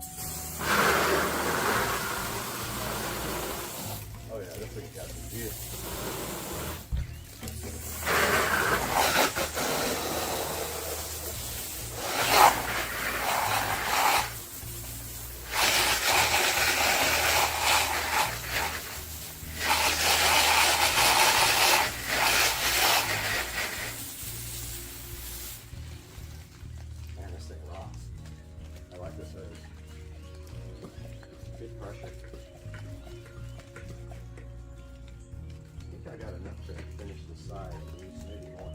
Oh yeah, this thing's got some juice. pressure. I think I got enough to finish the side, at least maybe more.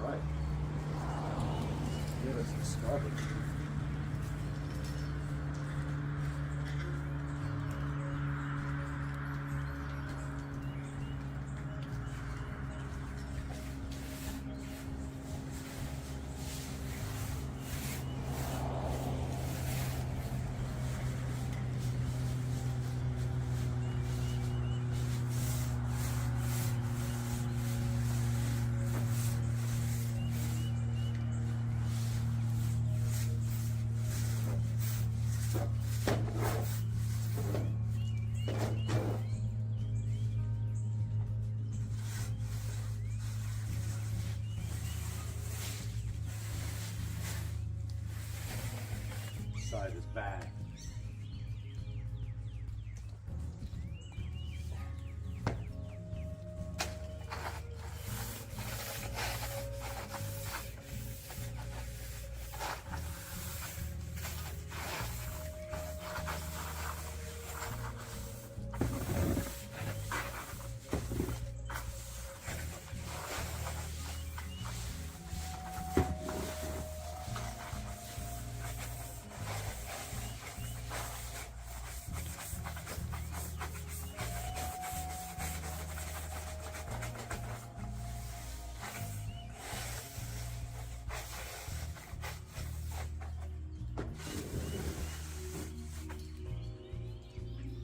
Right. Give us the starboard. Side is bad.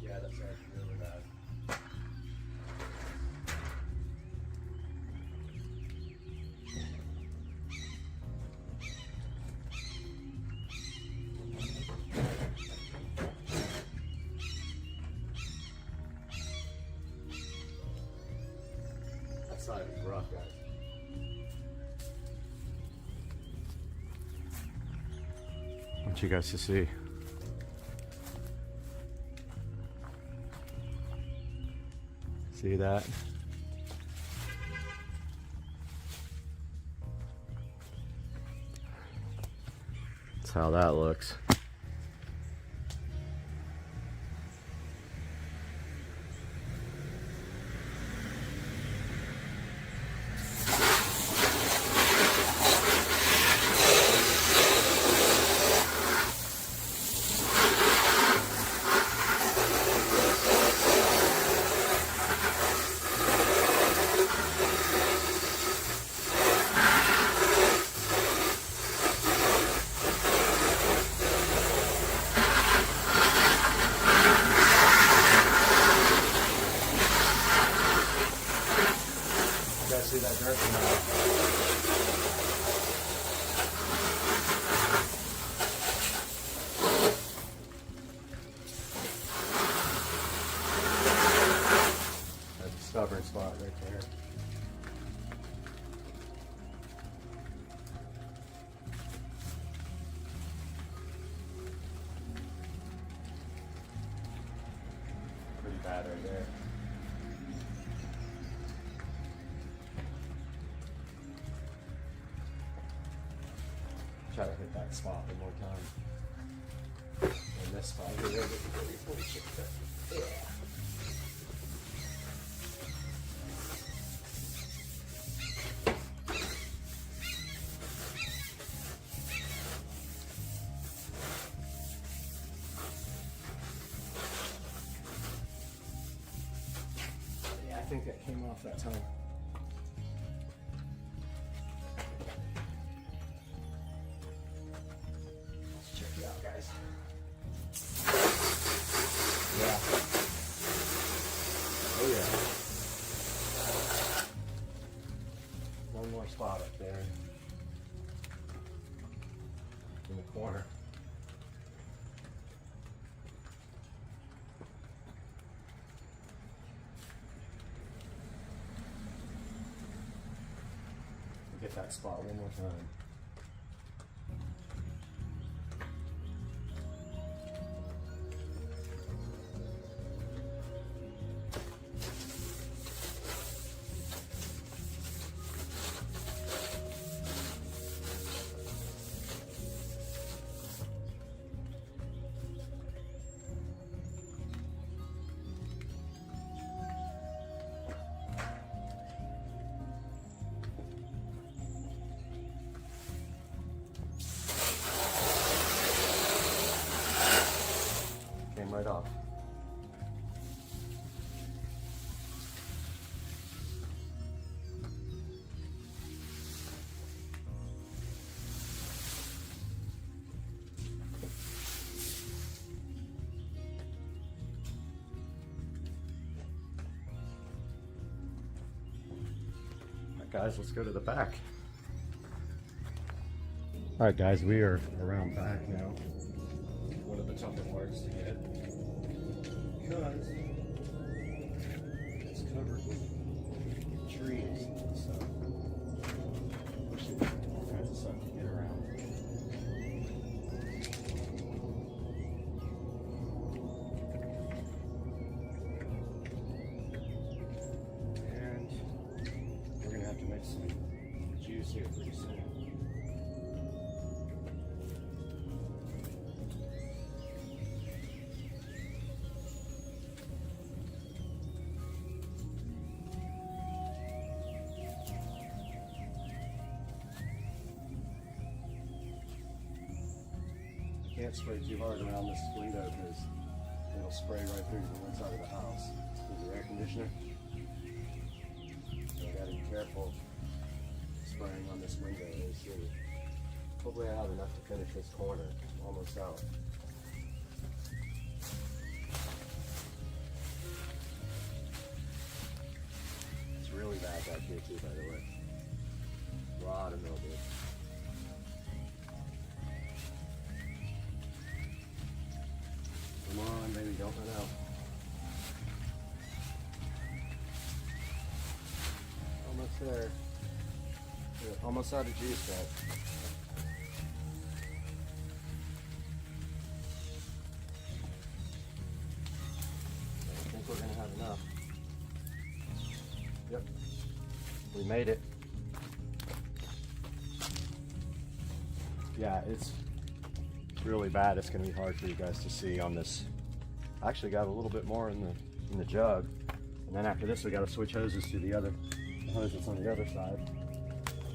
Yeah, that's actually really bad. That side is rough, guys. I want you guys to see. See that? That's how that looks. See that dirt from that? That's a stubborn spot right there. Pretty bad right there. Try to hit that spot one more time. And this spot here, before we check that. Yeah. Yeah, I think that came off that time. Check it out. in the corner. Get that spot one more time. Right off. Alright guys, let's go to the back. Alright guys, we are around back now. One of the tougher parts to get. Because it's covered with trees and stuff. All kinds of stuff to get around. And we're gonna have to make some juice here pretty soon. Can't spray too hard around this window because it'll spray right through to the inside of the house. There's the air conditioner. So I gotta be careful spraying on this window AC. Hopefully I have enough to finish this corner. I'm almost out. It's really bad back here too, by the way. A lot of mildew. Come on, baby, don't run out. Almost there. We're almost out of juice, guys. I think we're gonna have enough. Yep, we made it. Yeah, it's really bad. It's going to be hard for you guys to see on this. I actually got a little bit more in the jug, and then after this we got to switch hoses to the other hose that's on the other side.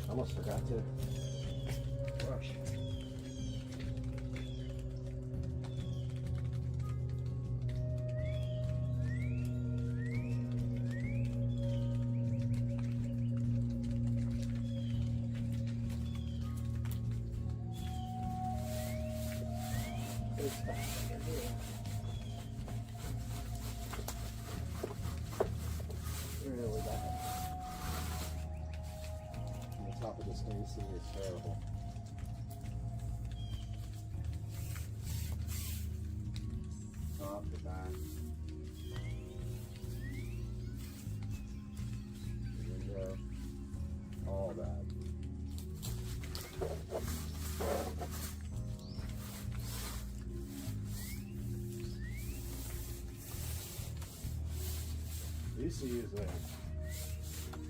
I almost forgot to brush. Really bad. And the top of this AC is terrible. Top, the back, the window, all bad. I used to use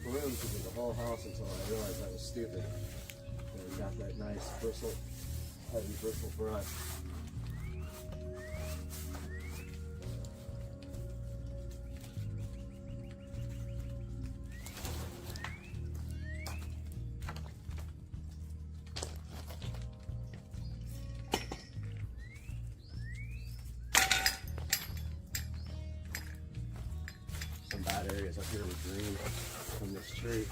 brooms to do the whole house until I realized that was stupid. And we got that nice bristle, heavy bristle brush. Some bad areas up here with green from this tree.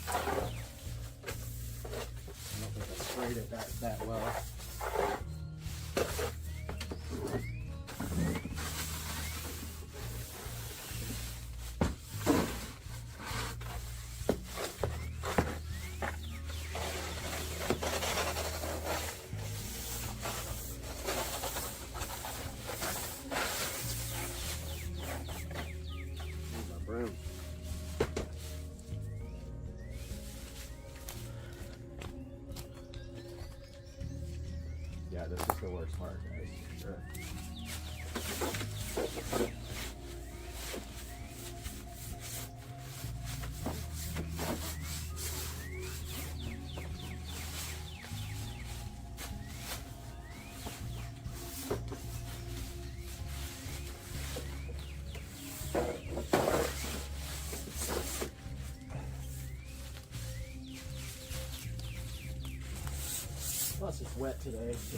I don't think I sprayed it that well. room. Yeah, this is the worst part, guys. Sure. Plus it's wet today, so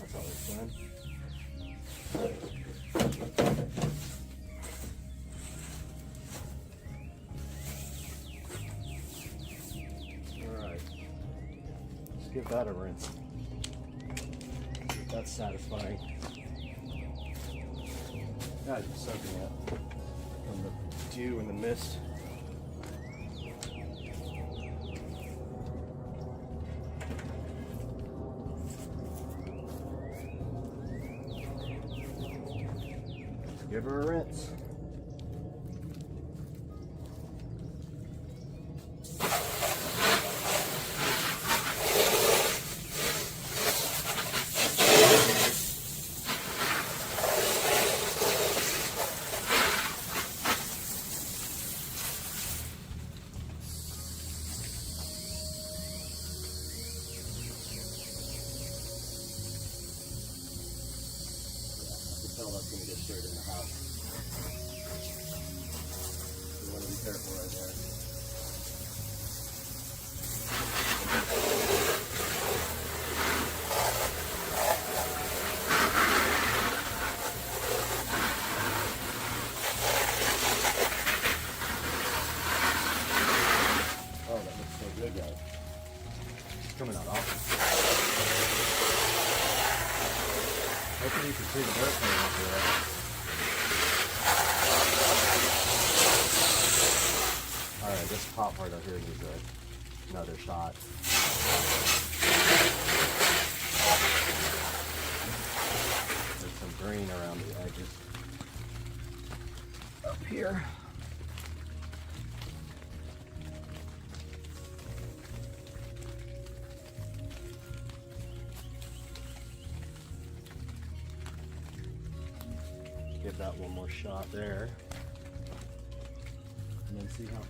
that's always fun. Alright, let's give that a rinse. That's satisfying. God, it's soaking up from the dew and the mist. Give her a rinse. That's going to get straight in the house. You want to be careful right there. Oh, that looks so good, guys. It's coming out awesome. Hopefully you can see the dirt coming off there. Alright, this top part up here needs another shot. There's some green around the edges. Up here. Give that one more shot there, and then see how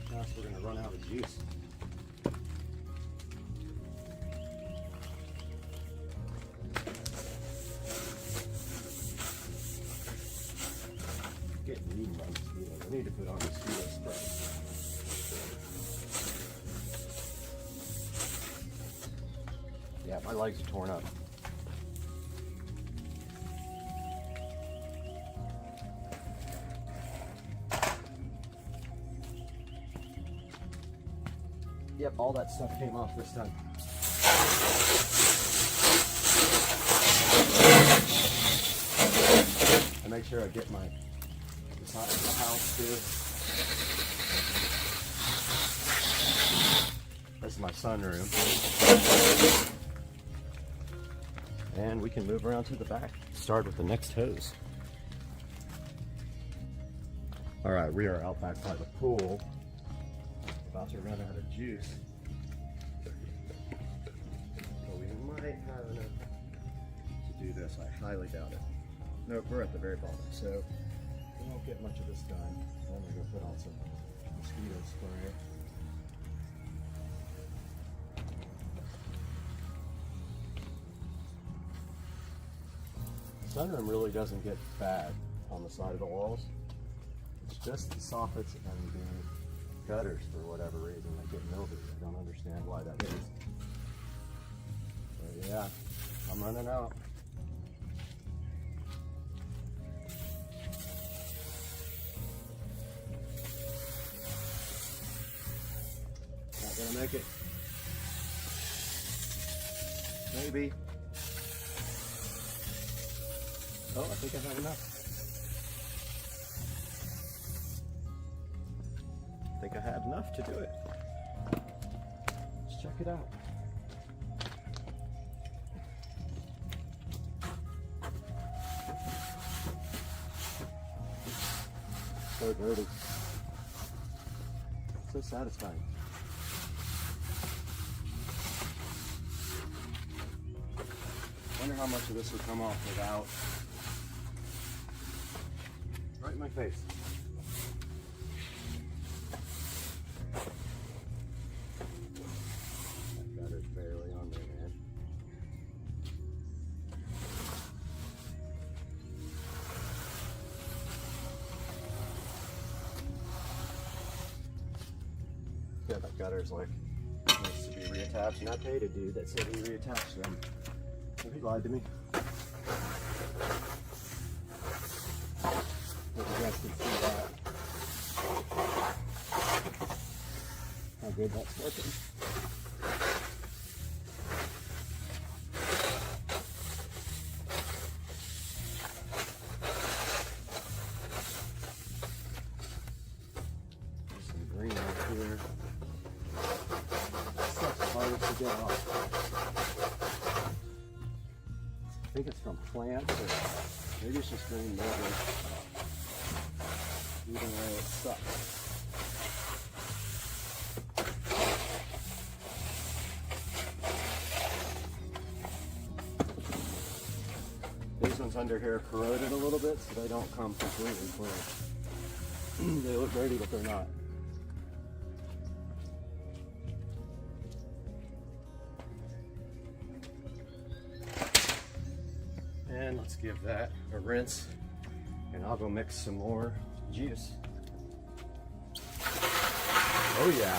fast we're going to run out of juice. Getting eaten by mosquitoes. I need to put on mosquito spray. Yeah, my legs are torn up. Yep, all that stuff came off this time. I make sure I get my side of the house too. This is my sunroom. And we can move around to the back. Start with the next hose. All right, we are out back by the pool. About to run out of juice. But we might have enough to do this. I highly doubt it. Nope, we're at the very bottom, so we won't get much of this done. Then we're going to put on some mosquito spray. Sunroom really doesn't get bad on the side of the walls. It's just the soffits and the gutters, for whatever reason, they get mildew. I don't understand why that is. But yeah, I'm running out. Not gonna make it. Maybe. Oh, I think I have enough. I think I had enough to do it. Let's check it out. So dirty. So satisfying. Wonder how much of this would come off without. Right in my face. That gutter's barely on there, man. Yeah, that gutter's like needs to be reattached, and I paid a dude that said he reattached them. So he lied to me. Hope you guys can see that. How good that's working. There's some green right here. Such hardest to get off. I think it's from plants, or maybe it's just green mold. Either way, it sucks. These ones under here are corroded a little bit, so they don't come completely clean. They look dirty, but they're not. And let's give that a rinse, and I'll go mix some more juice. Oh yeah,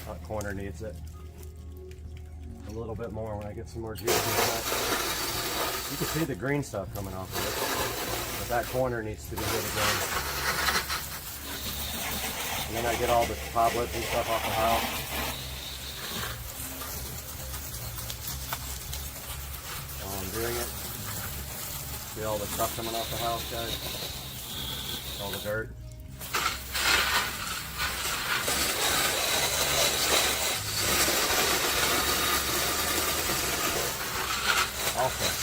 that corner needs it a little bit more when I get some more juice in that. You can see the green stuff coming off of it, but that corner needs to be good again. And then I get all the cobwebs and stuff off the house. While I'm doing it. See all the stuff coming off the house, guys? All the dirt. Awesome.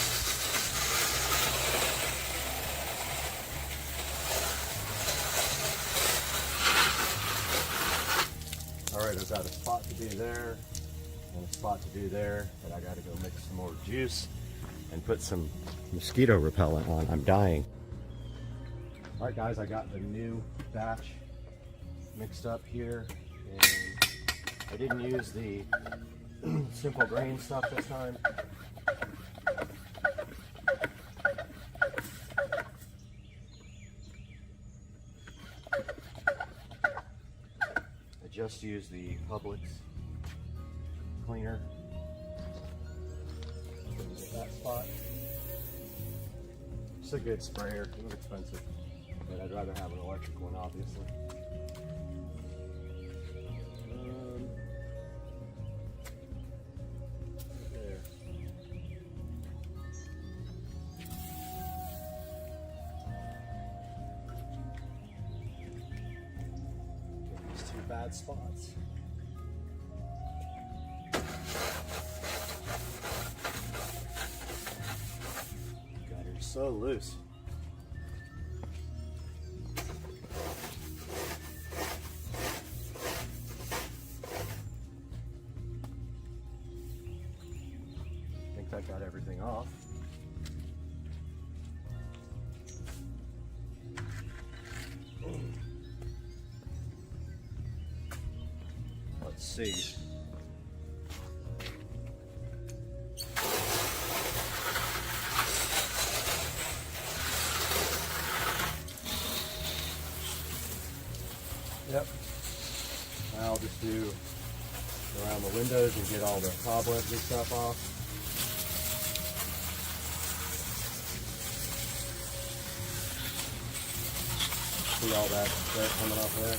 Alright, I've got a spot to do there and a spot to do there, but I gotta go mix some more juice and put some mosquito repellent on. I'm dying. All right, guys, I got the new batch mixed up here, and I didn't use the simple grain stuff this time. I just used the Publix cleaner. That spot. It's a good sprayer. It was expensive, but I'd rather have an electric one, obviously. There. Get these two bad spots. So loose. I think that got everything off. Let's see. Yep. I'll just do around the windows and get all the cobwebs and stuff off. See all that dirt coming off there?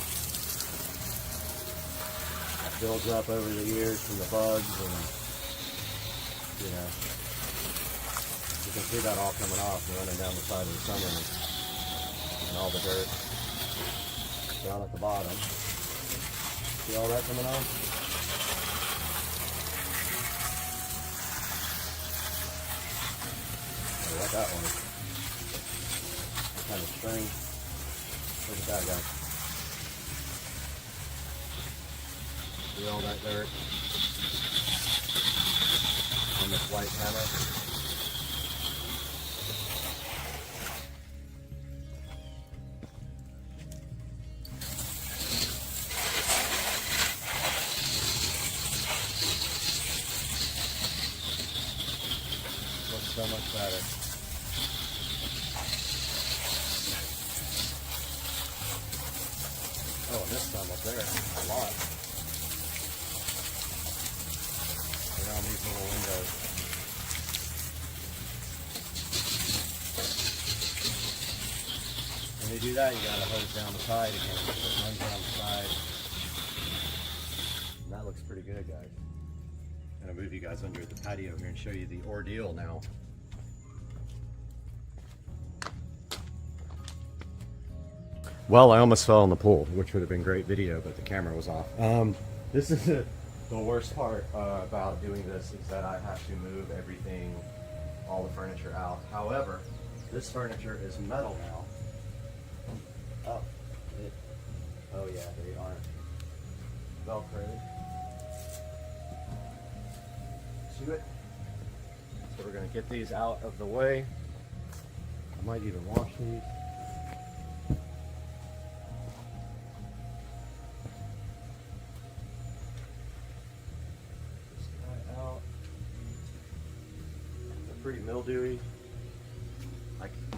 That builds up over the years from the bugs, and you know, you can see that all coming off and running down the side of the summer, and all the dirt down at the bottom. See all that coming off? I like that one. What kind of string? Look at that guy. See all that dirt on this white hammer? Looks so much better. Oh, and this time up there, a lot. Around these little windows. When you do that, you gotta hose down the side again. So it runs down the side. And that looks pretty good, guys. I'm gonna move you guys under the patio here and show you the ordeal now. Well, I almost fell in the pool, which would have been great video, but the camera was off. This is the worst part about doing this is that I have to move everything, all the furniture out. However, this furniture is metal now. Oh yeah, they are Velcroed to it. So we're gonna get these out of the way. I might even wash these. Pretty mildewy.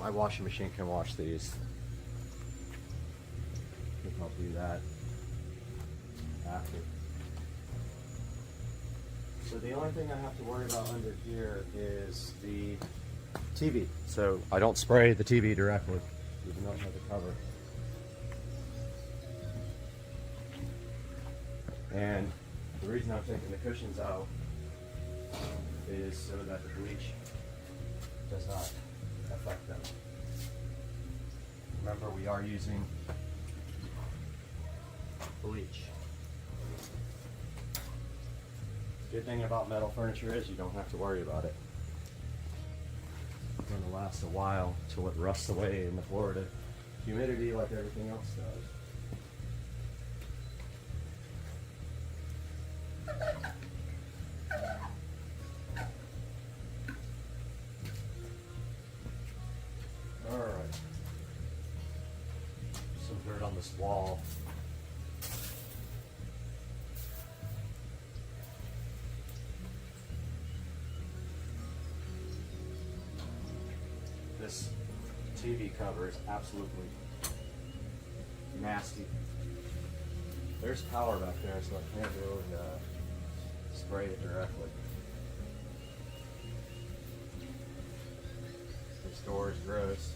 My washing machine can wash these. I think I'll do that after. So the only thing I have to worry about under here is the TV. So I don't spray the TV directly, even though it has a cover. And the reason I'm taking the cushions out is so that the bleach does not affect them. Remember, we are using bleach. Good thing about metal furniture is you don't have to worry about it. It's going to last a while till it rusts away in the Florida humidity like everything else does. Alright. Some dirt on this wall. This TV cover is absolutely nasty. There's power back there, so I can't really spray it directly. This door is gross.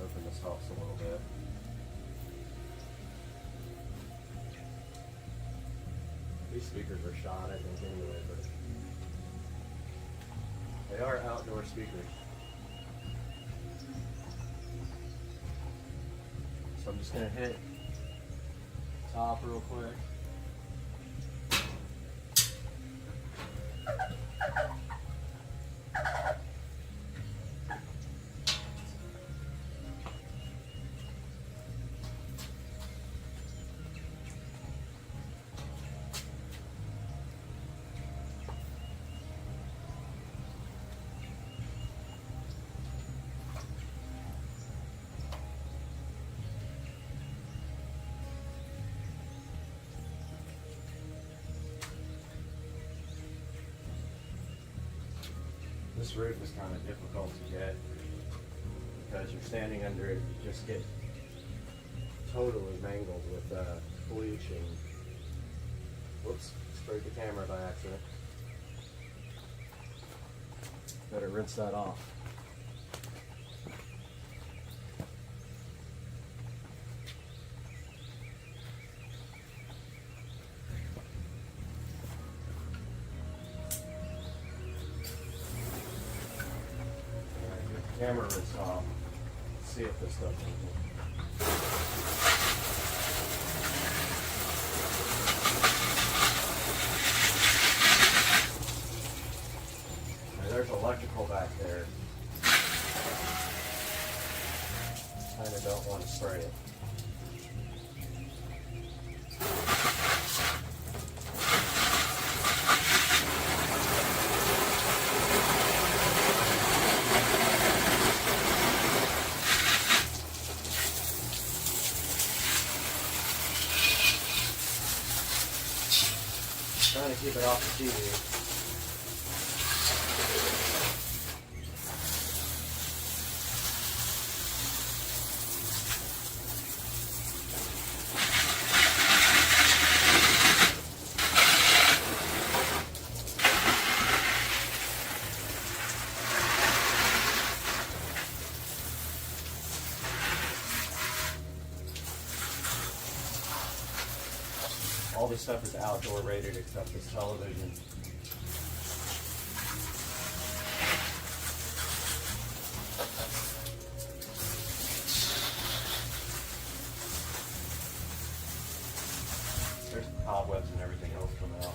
Open this helps a little bit. These speakers are shot, I think, anyway, but they are outdoor speakers. So I'm just going to hit top real quick. This roof is kind of difficult to get because you're standing under it, you just get totally mangled with bleach and whoops, sprayed the camera by accident. Better rinse that off. Camera rinse off. See if this does anything. There's electrical back there. kind of don't want to spray it. Trying to keep it off the TV. All this stuff is outdoor rated except this television. There's cobwebs and everything else coming out.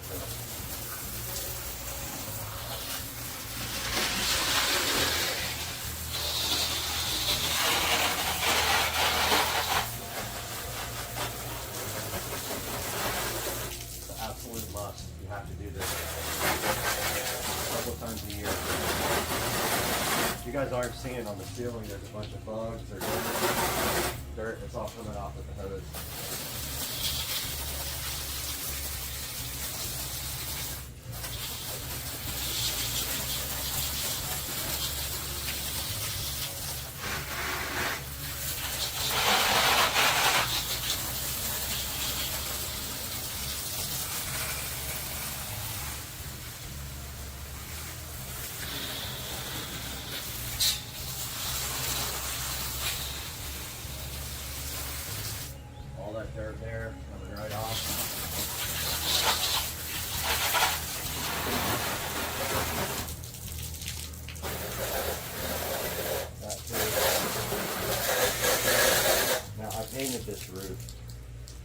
Absolute must. You have to do this a couple times a year. You guys aren't seeing on the ceiling there's a bunch of bugs or dirt. It's all coming off with the hose. All that dirt there coming right off. That too. Now I painted this roof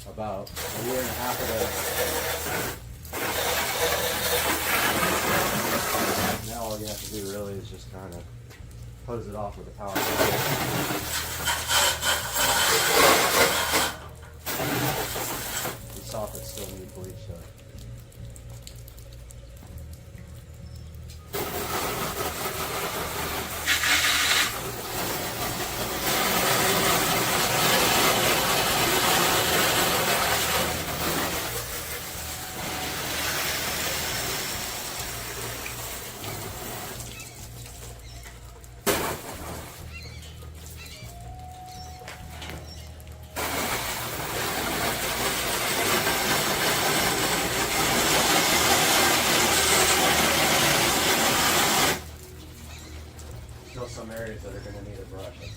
about a year and a half ago. Now all you have to do really is just kind of hose it off with a power The soffits still need bleach though. Still some areas that are going to need a brush, I see.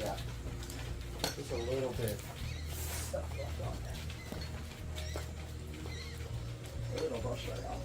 Yeah, just a little bit stuff left on there. A little brush right off.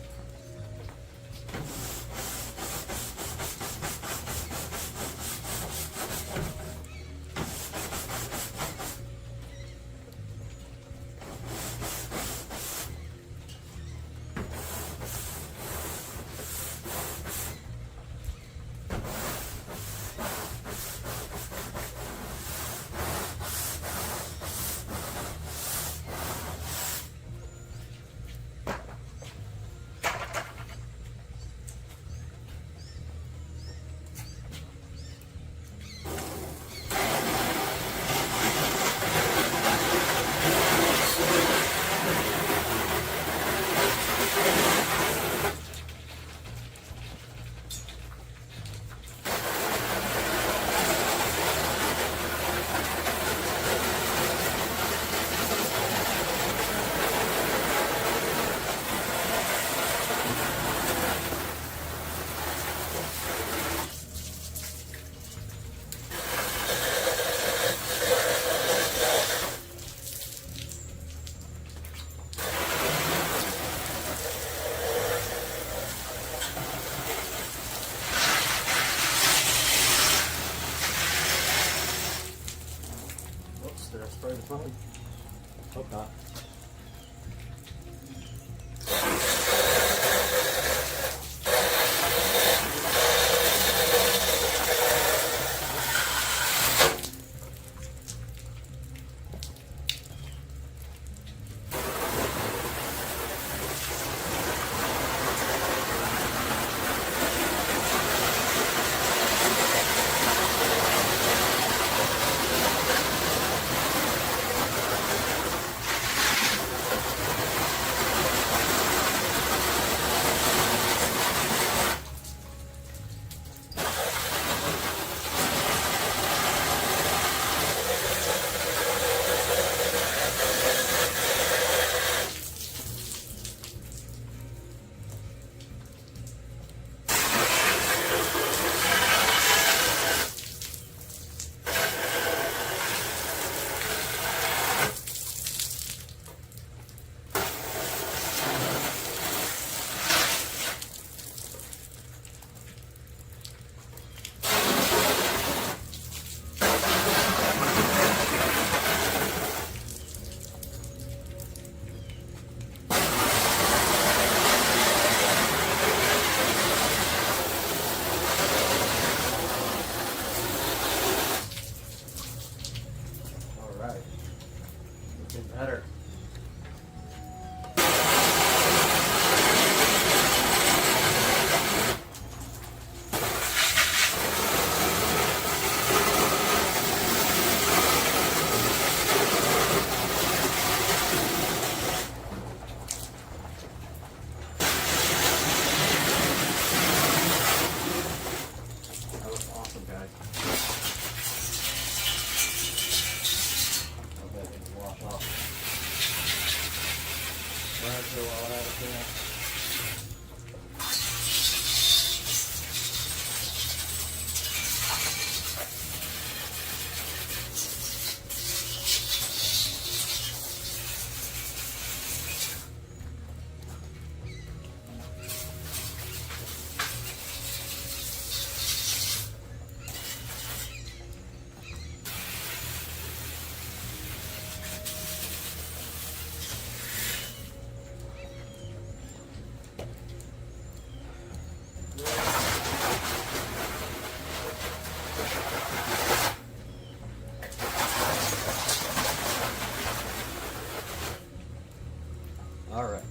Alright,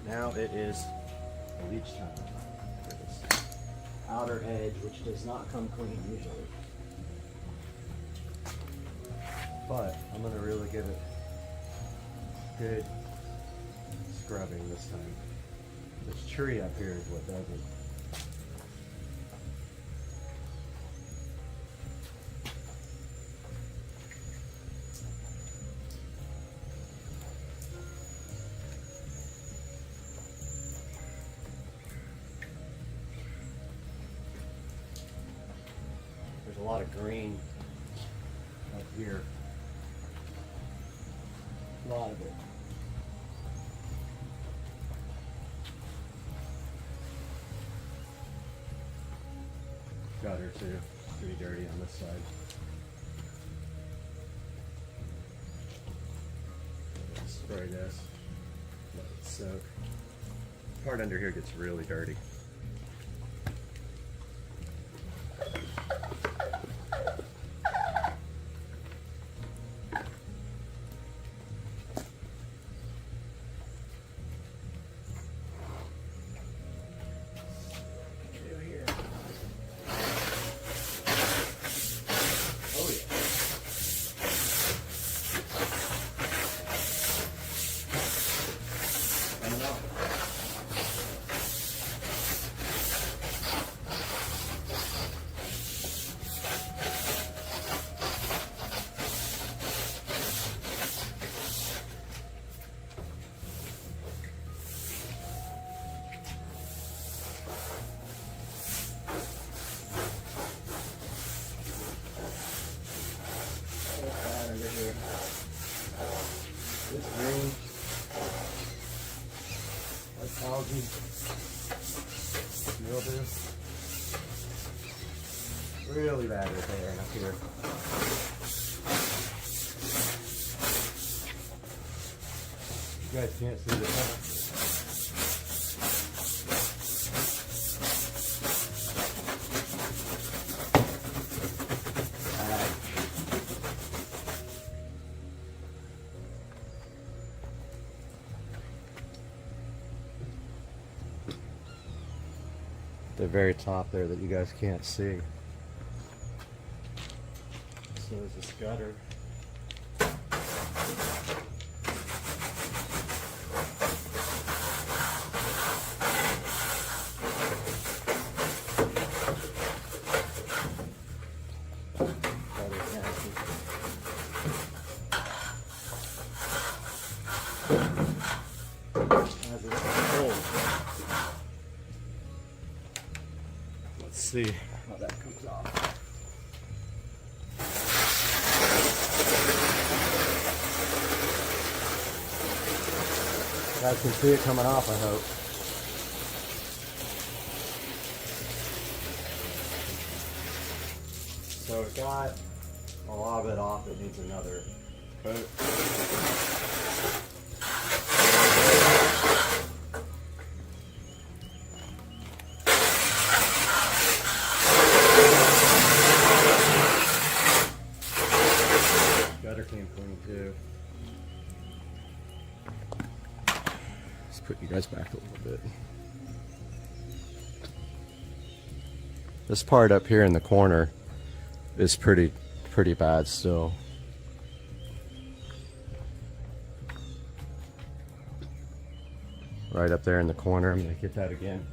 now it is bleach time for this outer edge, which does not come clean usually. But I'm going to really give it good scrubbing this time. This tree up here is what does it. There's a lot of green up here. A lot of it. Gutter too. Pretty dirty on this side. Spray this. Let it soak. Part under here gets really dirty. This green, like algae, mildew, really bad right there and up here. You guys can't see this. The very top there that you guys can't see. So is this gutter. Let's see how that comes off. You guys can see it coming off, I hope. So it got a lot of it off. It needs another coat. Gutter came clean too. Let's put you guys back a little bit. This part up here in the corner is pretty bad still. Right up there in the corner. I'm going to get that again.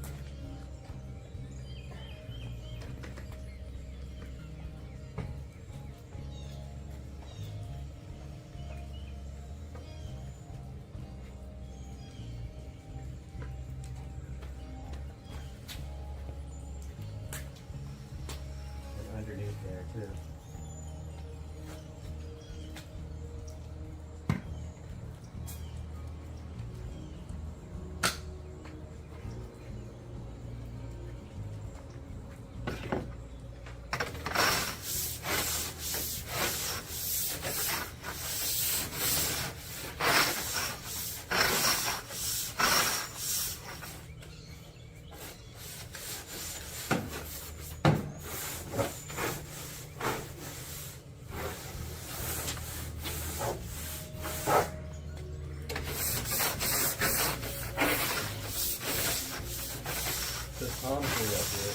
concrete up here.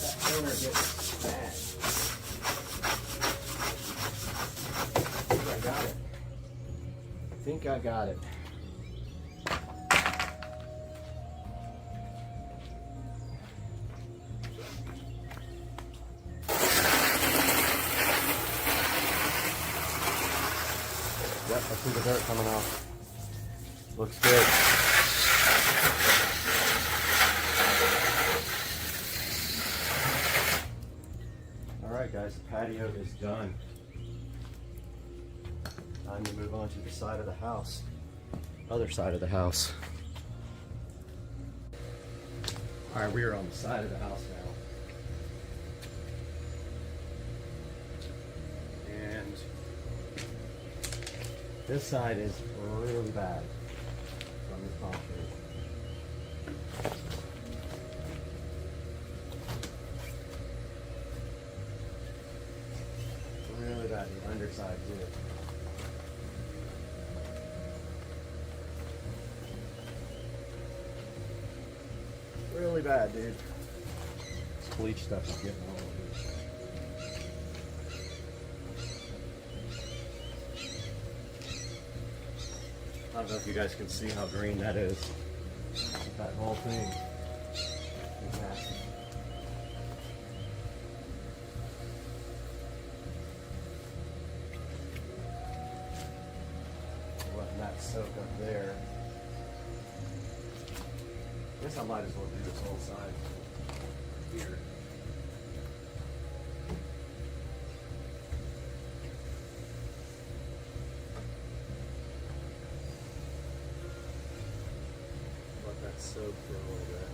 That corner gets bad. I think I got it. I think I got it. Yep, I see the dirt coming off. Looks good. Alright guys, the patio is done. Time to move on to the side of the house. Other side of the house. Alright, we are on the side of the house now. And this side is really bad from the concrete. Really bad, the underside too. Really bad, dude. This bleach stuff is getting all over. I don't know if you guys can see how green that is. That whole thing is nasty. Letting that soak up there. I guess I might as well do this whole side here. Let that soak for a little bit.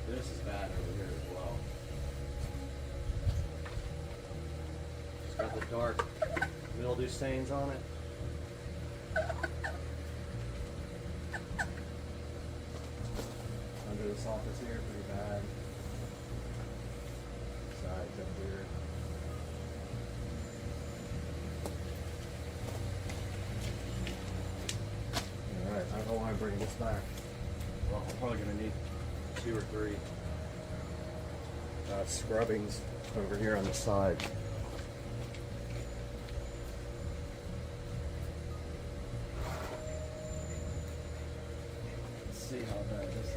This is bad over here as well. It's got the dark mildew stains on it. Under the surface here, pretty bad. Sides up here. Alright, I don't know why I'm bringing this back. Well, I'm probably going to need 2 or 3 scrubbings over here on the side. Let's see how bad this is.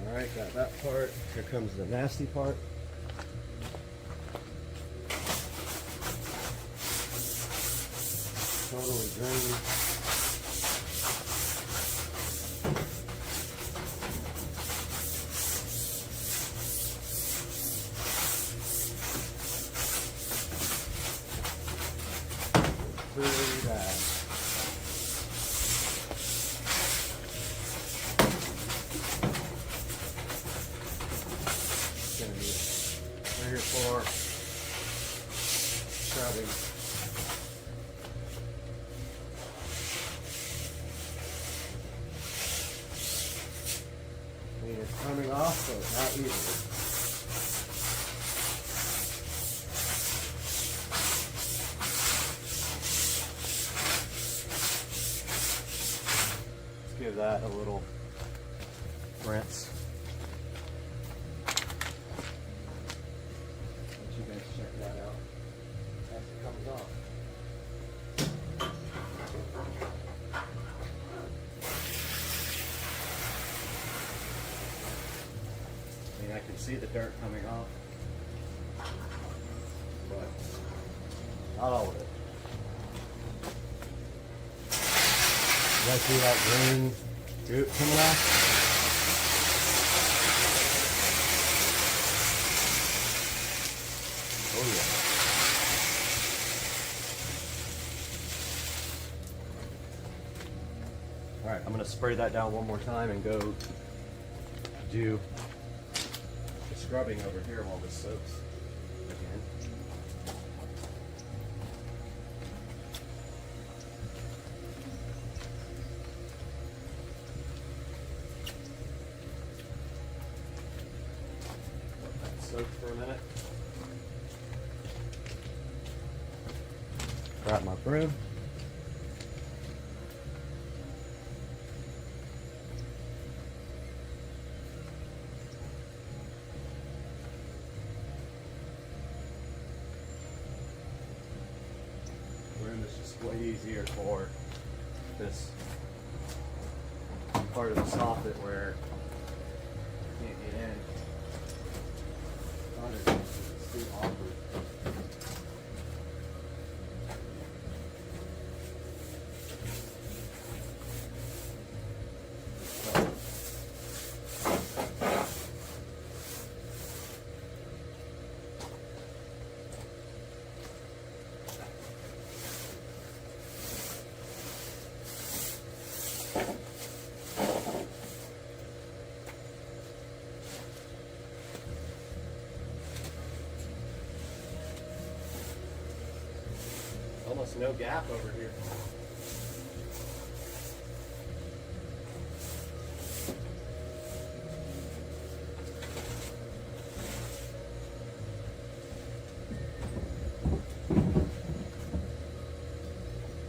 Alright, got that part. Here comes the nasty part. Totally green. Really bad. Gonna need 3 or 4 scrubbing. I mean, it's coming off, so it's not easy. Let's give that a little rinse. Let you guys check that out as it comes off. I mean, I can see the dirt coming off, but not all of it. You guys see that green goop coming off? Oh All right, I'm gonna spray that down one more time and go do the scrubbing over here while this soaks again. Let that soak for a minute. Grab my broom. Broom is just way easier for this part of the soffit where you can't get in. It's too awkward. Almost no gap over here.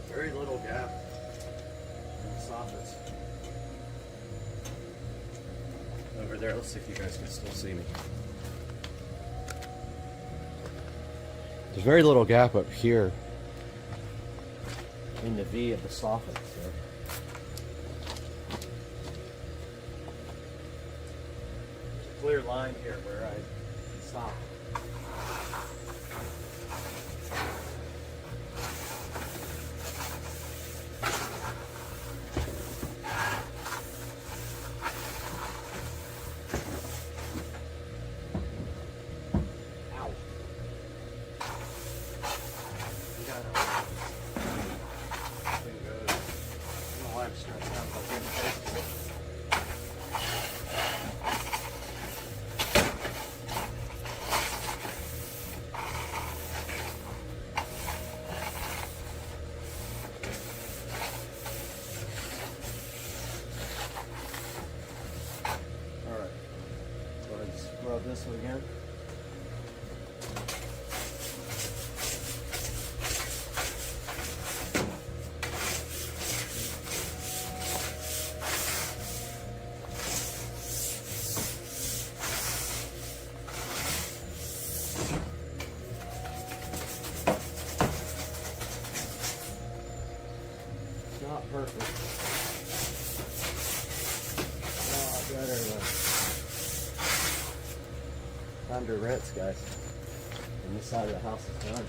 Very little gap in the soffits. Over there, let's see if you guys can still see me. There's very little gap up here in the V of the soffit. So. There's a clear line here where I stop. Rub this one again. It's not perfect. Better than under rents, guys. And this side of the house is done.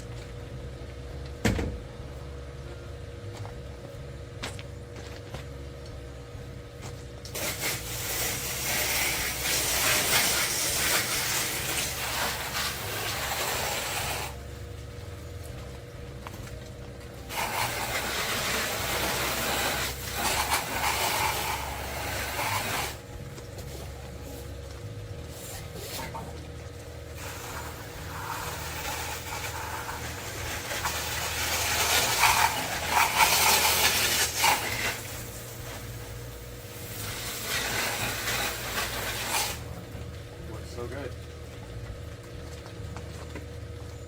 So good.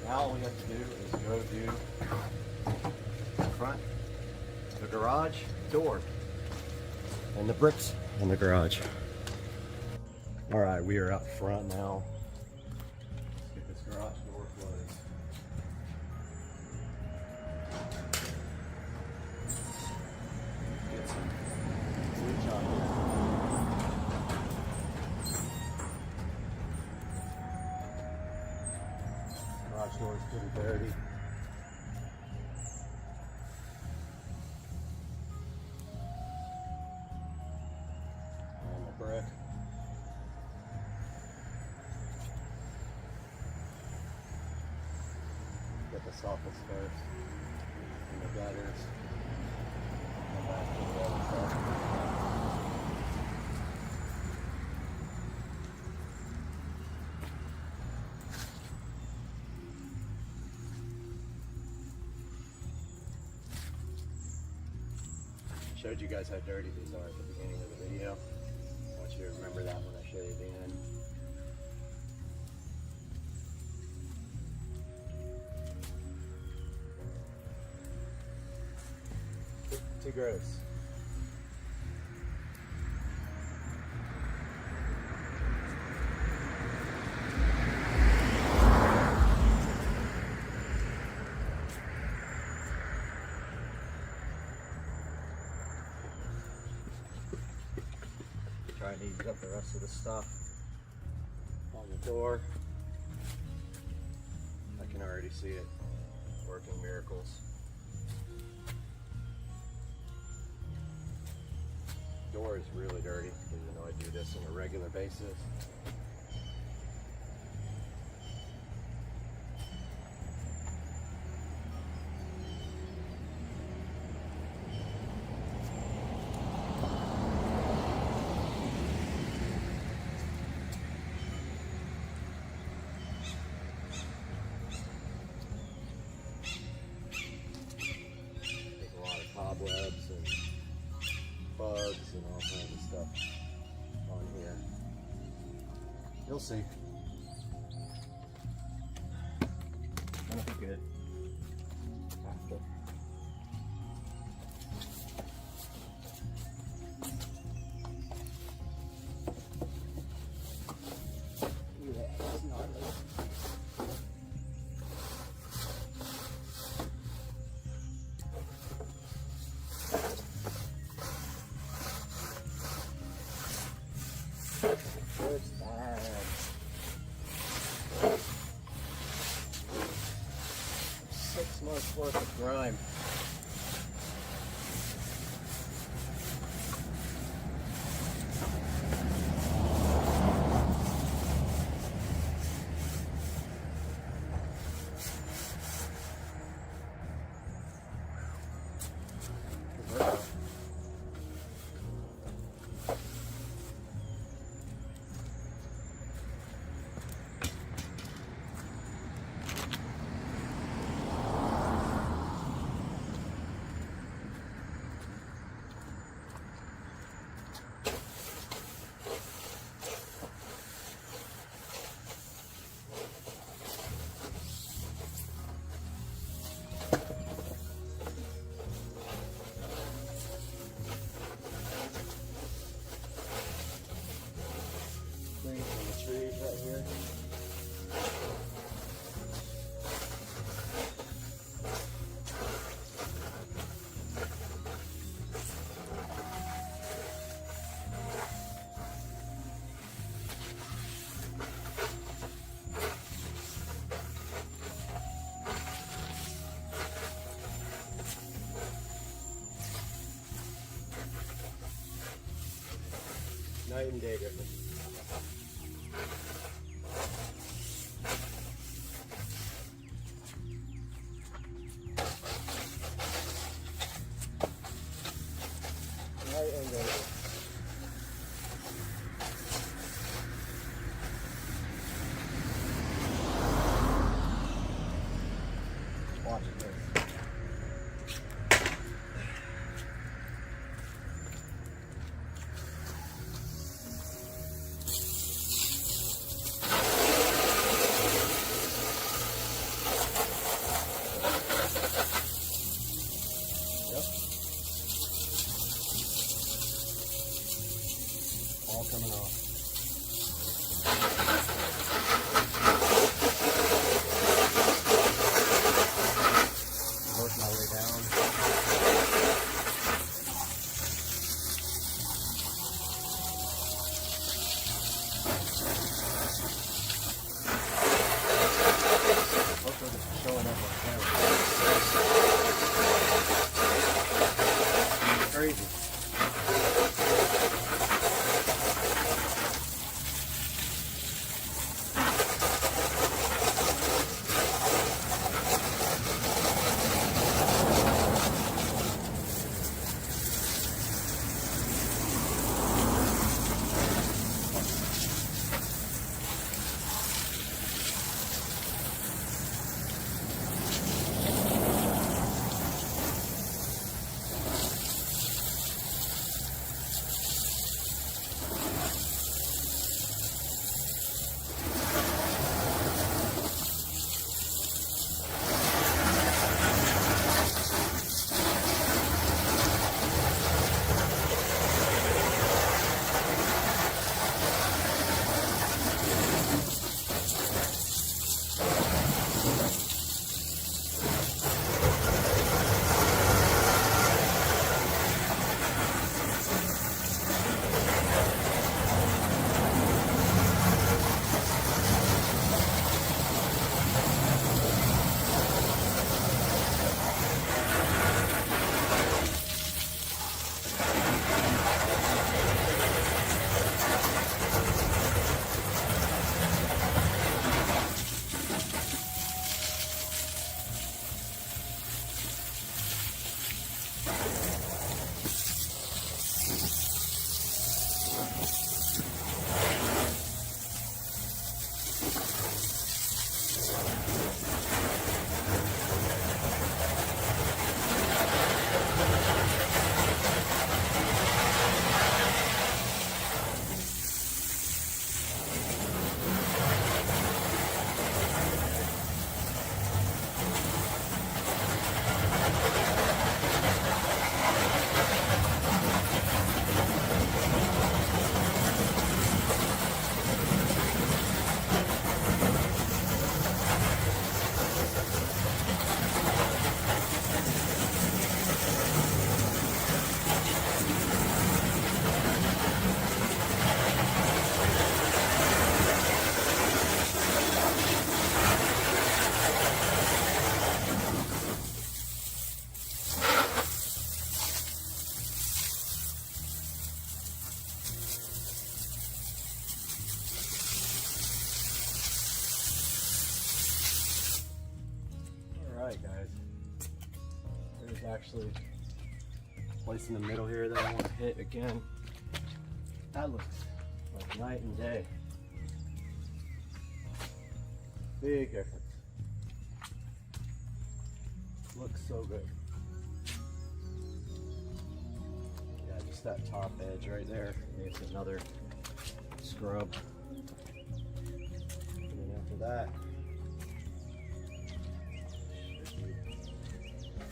Now all we have to do is go do the front, the garage door, and the bricks in the garage. All right, we are up front now. Let's get this garage door closed. Get some switch on here. Garage door is pretty dirty. And the brick. Get the soffits first. And the gutters. Come back to the other side. showed you guys how dirty these are at the beginning of the video. I want you to remember that when I show you the end. Too gross. Try and ease up the rest of the stuff on the door. I can already see it working miracles. Door is really dirty, even though I do this on a regular basis. There's a lot of cobwebs and bugs and all kinds of stuff on here. You'll see. Gonna be good. After. Yeah, it's gnarly. It's bad. 6 months worth of grime. Trees right here. Night and day difference. Watch this. there's actually a place in the middle here that I want to hit again. That looks like night and day. Big difference. Looks so good. Yeah, just that top edge right there makes another scrub. And then after that,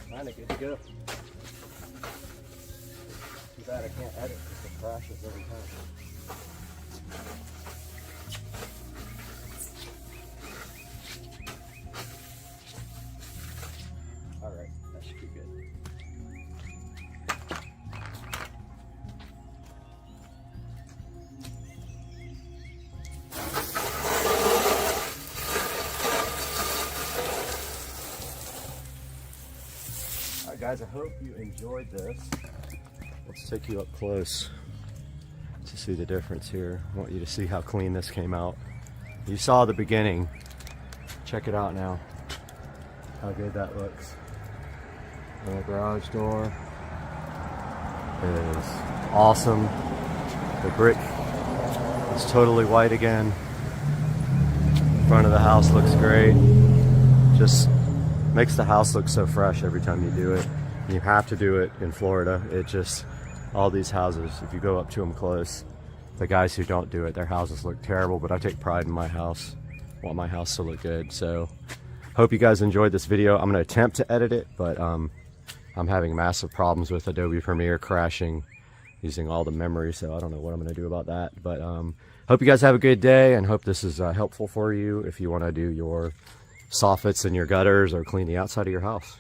kind of good to go. Too bad I can't edit because it crashes every time. Alright, that should be good. Alright guys, I hope you enjoyed this. Let's take you up close to see the difference here. I want you to see how clean this came out. You saw the beginning. Check it out now. How good that looks. And the garage door is awesome. The brick is totally white again. The front of the house looks great. Just makes the house look so fresh every time you do it. You have to do it in Florida. It just, all these houses, if you go up to them close, the guys who don't do it, their houses look terrible, but I take pride in my house. I want my house to look good. So hope you guys enjoyed this video. I'm going to attempt to edit it, but I'm having massive problems with Adobe Premiere crashing using all the memory, so I don't know what I'm going to do about that. But hope you guys have a good day, and hope this is helpful for you if you want to do your soffits and your gutters or clean the outside of your house.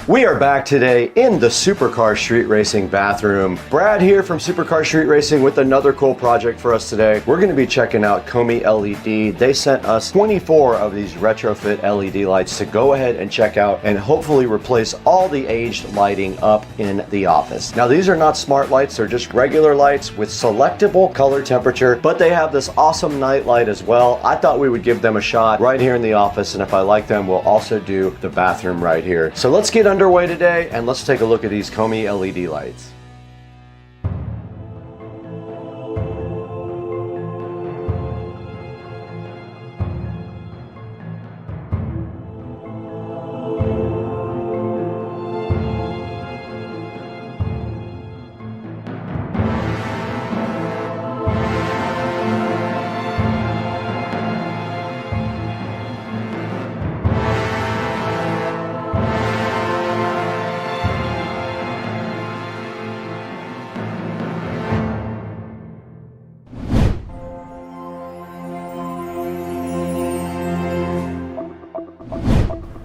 We are back today in the Supercar Street Racing bathroom. Brad here from Supercar Street Racing with another cool project for us today. We're going to be checking out Komi LED. They sent us 24 of these retrofit LED lights to go ahead and check out and hopefully replace all the aged lighting up in the office. Now these are not smart lights, they're just regular lights with selectable color temperature, but they have this awesome night light as well. I thought we would give them a shot right here in the office, and if I like them, we'll also do the bathroom right here. So let's get underway today and let's take a look at these Komi LED lights.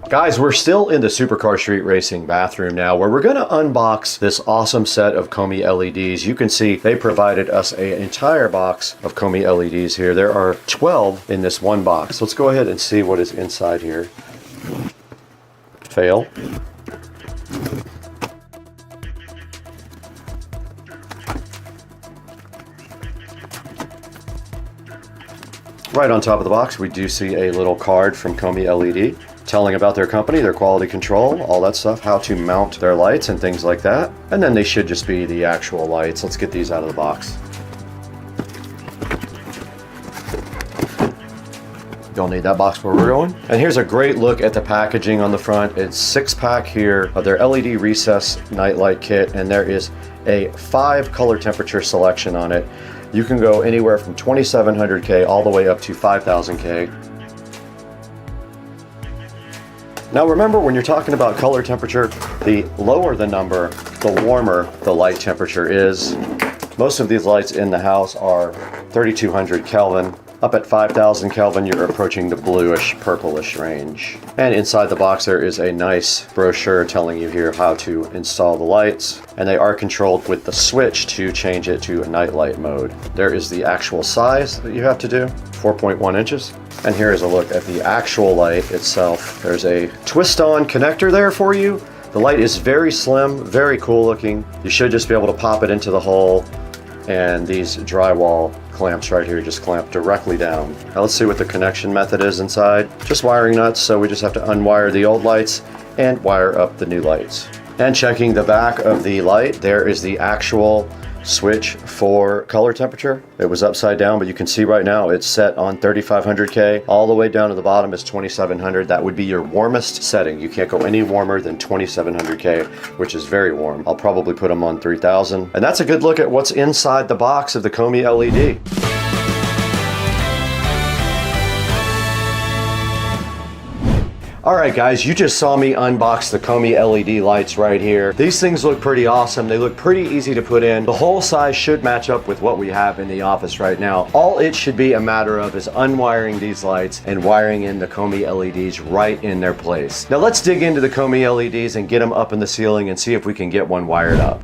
Guys, we're still in the Supercar Street Racing bathroom now, where we're going to unbox this awesome set of Komi LEDs. You can see they provided us an entire box of Komi LEDs here. There are 12 in this one box. Let's go ahead and see what is inside here. Fail. Right on top of the box, we do see a little card from Komi LED telling about their company, their quality control, all that stuff, how to mount their lights and things like that. And then they should just be the actual lights. Let's get these out of the box. Don't need that box where we're going. And here's a great look at the packaging on the front. It's 6-pack here of their LED recess nightlight kit, and there is a 5 color temperature selection on it. You can go anywhere from 2700K all the way up to 5000K. Now remember, when you're talking about color temperature, the lower the number, the warmer the light temperature is. Most of these lights in the house are 3200 Kelvin. Up at 5000 Kelvin, you're approaching the bluish, purplish range. And inside the box, there is a nice brochure telling you here how to install the lights. And they are controlled with the switch to change it to nightlight mode. There is the actual size that you have to do, 4.1 inches. And here is a look at the actual light itself. There's a twist-on connector there for you. The light is very slim, very cool looking. You should just be able to pop it into the hole and these drywall clamps right here just clamp directly down. Now let's see what the connection method is inside. Just wiring nuts, so we just have to unwire the old lights and wire up the new lights. And checking the back of the light, there is the actual switch for color temperature. It was upside down, but you can see right now it's set on 3500K. All the way down to the bottom is 2700. That would be your warmest setting. You can't go any warmer than 2700K, which is very warm. I'll probably put them on 3000. And that's a good look at what's inside the box of the Hdmi LED. All right, guys, you just saw me unbox the Hdmi LED lights right here. These things look pretty awesome. They look pretty easy to put in. The hole size should match up with what we have in the office right now. All it should be a matter of is unwiring these lights and wiring in the Hdmi LEDs right in their place. Now let's dig into the Hdmi LEDs and get them up in the ceiling and see if we can get one wired up.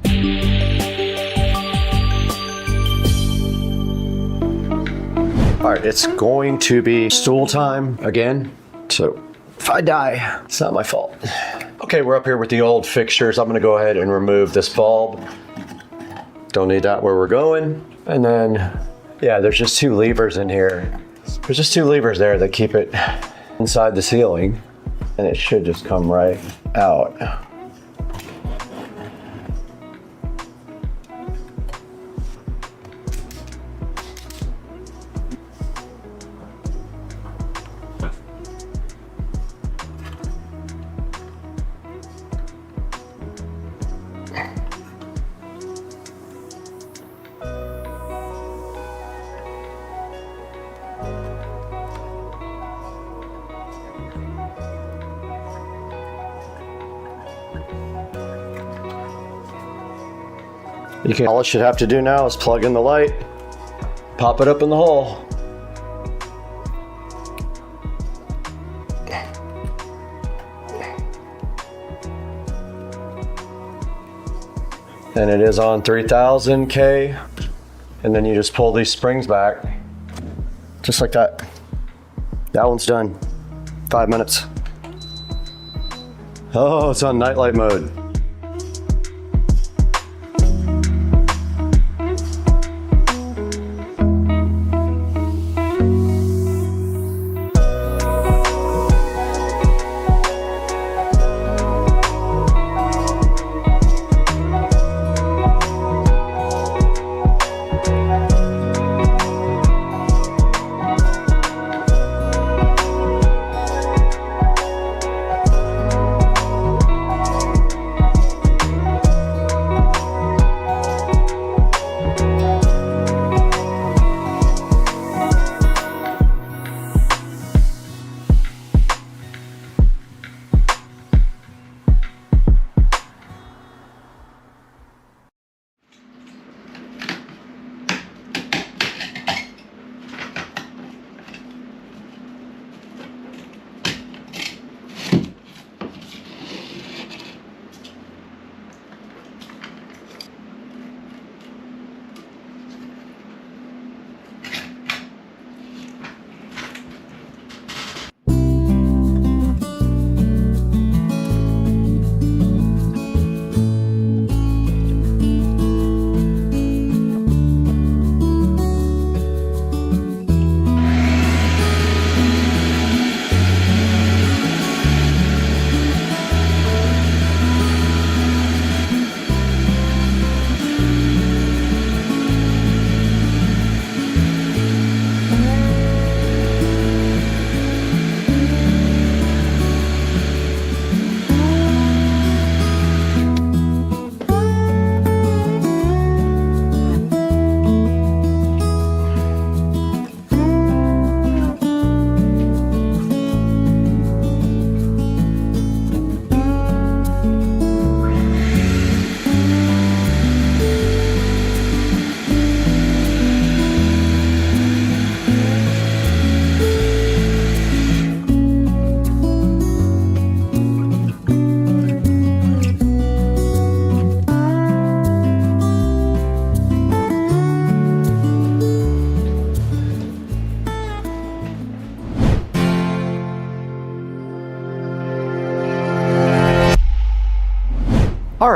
All right, it's going to be stool time again, so if I die, it's not my fault. Okay, we're up here with the old fixtures. I'm gonna go ahead and remove this bulb. Don't need that where we're going. And then, yeah, there's just two levers in here. There's just two levers there that keep it inside the ceiling, and it should just come right out. All it should have to do now is plug in the light, pop it up in the hole. And it is on 3000K. And then you just pull these springs back, just like that. That one's done. 5 minutes. Oh, it's on nightlight mode.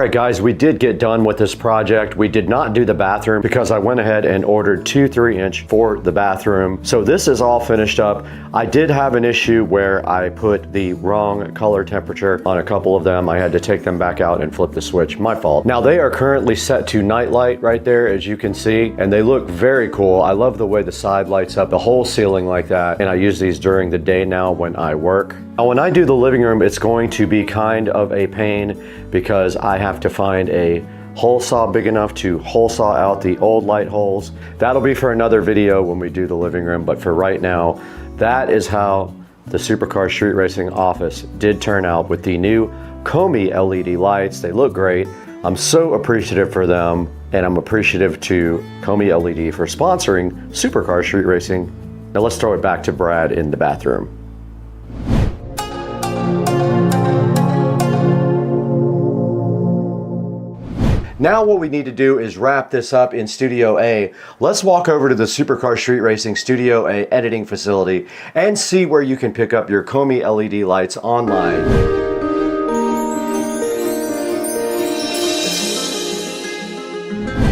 right, guys, we did get done with this project. We did not do the bathroom because I went ahead and ordered 2 3-inch for the bathroom. So this is all finished up. I did have an issue where I put the wrong color temperature on a couple of them. I had to take them back out and flip the switch. My fault. Now they are currently set to night light right there, as you can see, and they look very cool. I love the way the side lights up the whole ceiling like that, and I use these during the day now when I work. Now when I do the living room, it's going to be kind of a pain because I have to find a hole saw big enough to hole saw out the old light holes. That'll be for another video when we do the living room, but for right now, that is how the Supercar Street Racing office did turn out with the new Hdmi LED lights. They look great. I'm so appreciative for them, and I'm appreciative to Hdmi LED for sponsoring Supercar Street Racing. Now let's throw it back to Brad in the bathroom. Now what we need to do is wrap this up in Studio A. Let's walk over to the Supercar Street Racing Studio A editing facility and see where you can pick up your Hdmi LED lights online.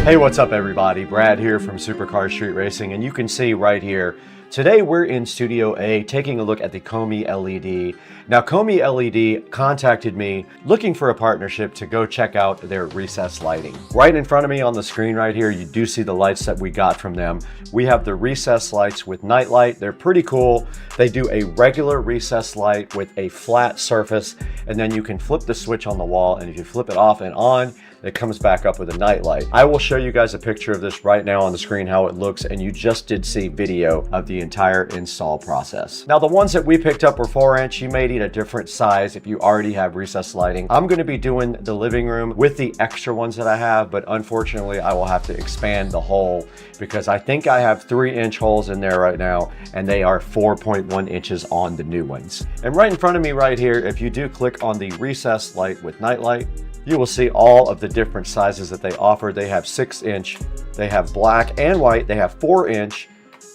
Hey, what's up everybody? Brad here from Supercar Street Racing, and you can see right here, today we're in Studio A taking a look at the Hdmi LED. Now Hdmi LED contacted me looking for a partnership to go check out their recessed lighting. Right in front of me on the screen right here, you do see the lights that we got from them. We have the recessed lights with night light. They're pretty cool. They do a regular recessed light with a flat surface, and then you can flip the switch on the wall, and if you flip it off and on, it comes back up with a night light. I will show you guys a picture of this right now on the screen, how it looks, and you just did see video of the entire install process. Now the ones that we picked up were 4-inch. You may need a different size if you already have recessed lighting. I'm gonna be doing the living room with the extra ones that I have, but unfortunately I will have to expand the hole because I think I have 3-inch holes in there right now, and they are 4.1 inches on the new ones. And right in front of me right here, if you do click on the recessed light with night light, you will see all of the different sizes that they offer. They have 6-inch, they have black and white, they have 4-inch,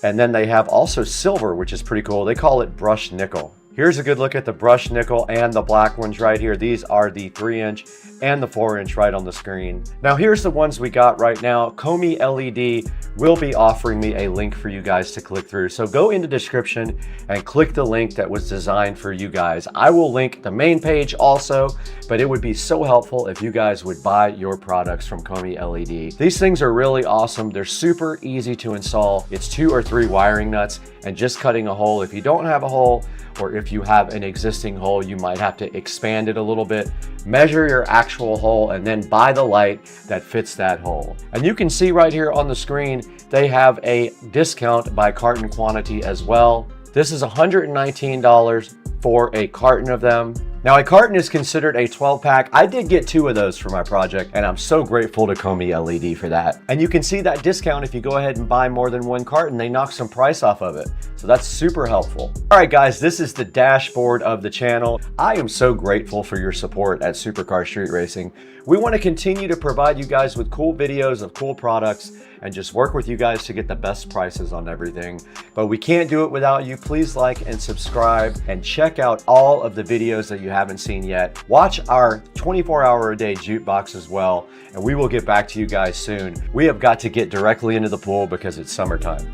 and then they have also silver, which is pretty cool. They call it brushed nickel. Here's a good look at the brushed nickel and the black ones right here. These are the 3-inch and the 4-inch right on the screen. Now here's the ones we got right now. Hdmi LED will be offering me a link for you guys to click through. So go in the description and click the link that was designed for you guys. I will link the main page also, but it would be so helpful if you guys would buy your products from Hdmi LED. These things are really awesome. They're super easy to install. It's 2 or 3 wiring nuts and just cutting a hole. If you don't have a hole, or if you have an existing hole, you might have to expand it a little bit, measure your actual hole, and then buy the light that fits that hole. And you can see right here on the screen, they have a discount by carton quantity as well. This is $119 for a carton of them. Now a carton is considered a 12-pack. I did get 2 of those for my project, and I'm so grateful to Hdmi LED for that. And you can see that discount if you go ahead and buy more than 1 carton. They knock some price off of it. So that's super helpful. All right, guys, this is the dashboard of the channel. I am so grateful for your support at Supercar Street Racing. We want to continue to provide you guys with cool videos of cool products and just work with you guys to get the best prices on everything. But we can't do it without you. Please like and subscribe and check out all of the videos that you haven't seen yet. Watch our 24-hour-a-day Jukebox as well, and we will get back to you guys soon. We have got to get directly into the pool because it's summertime.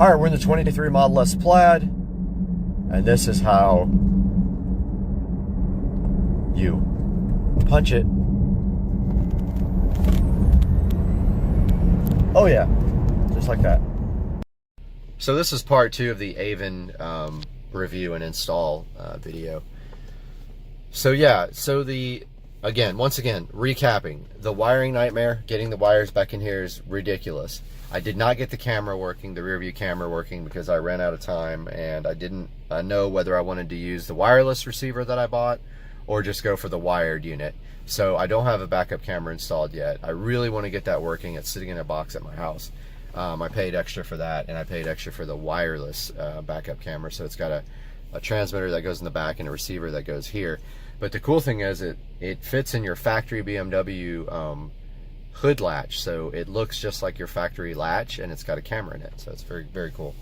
All right, we're in the 23 Model S Plaid, and this is how you punch it. Oh yeah, just like that. So this is part 2 of the Avon review and install video. So yeah, so once again, recapping, the wiring nightmare, getting the wires back in here is ridiculous. I did not get the camera working, the rear view camera working, because I ran out of time and I didn't know whether I wanted to use the wireless receiver that I bought or just go for the wired unit. So I don't have a backup camera installed yet. I really want to get that working. It's sitting in a box at my house. I paid extra for that, and I paid extra for the wireless backup camera. So it's got a transmitter that goes in the back and a receiver that goes here. But the cool thing is it fits in your factory BMW hood latch, so it looks just like your factory latch, and it's got a camera in it, so it's very, very cool.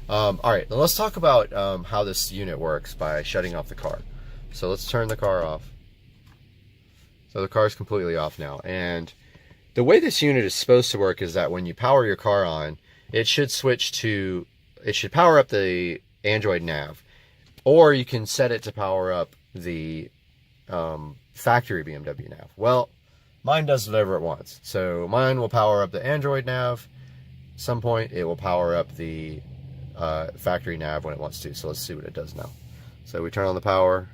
All right, now let's talk about how this unit works by shutting off the car. So let's turn the car off. So the car is completely off now, and the way this unit is supposed to work is that when you power your car on, it should power up the Android nav, or you can set it to power up the factory BMW nav. Well, mine does whatever it wants. So mine will power up the Android nav. At some point, it will power up the factory nav when it wants to. So let's see what it does now. So we turn on the power.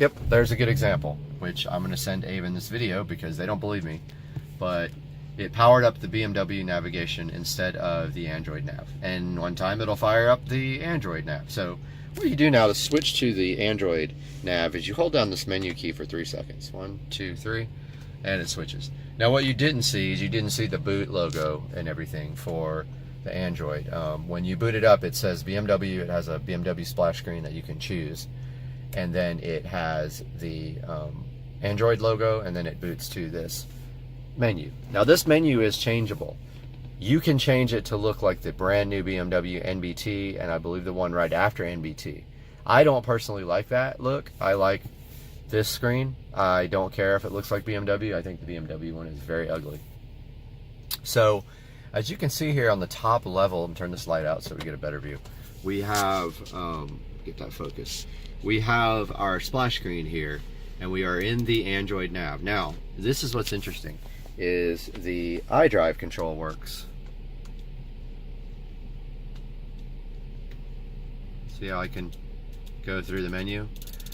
Yep, there's a good example, which I'm going to send Abe in this video because they don't believe me. But it powered up the BMW navigation instead of the Android nav. And one time it'll fire up the Android nav. So what you do now to switch to the Android nav is you hold down this menu key for 3 seconds. 1, 2, 3, and it switches. Now what you didn't see is you didn't see the boot logo and everything for the Android. When you boot it up, it says BMW. It has a BMW splash screen that you can choose. And then it has the Android logo, and then it boots to this menu. Now this menu is changeable. You can change it to look like the brand new BMW NBT, and I believe the one right after NBT. I don't personally like that look. I like this screen. I don't care if it looks like BMW. I think the BMW one is very ugly. So as you can see here on the top level, and turn this light out so we get a better view, we have get that focus. We have our splash screen here, and we are in the Android nav. Now, this is what's interesting, is the iDrive control works. See how I can go through the menu?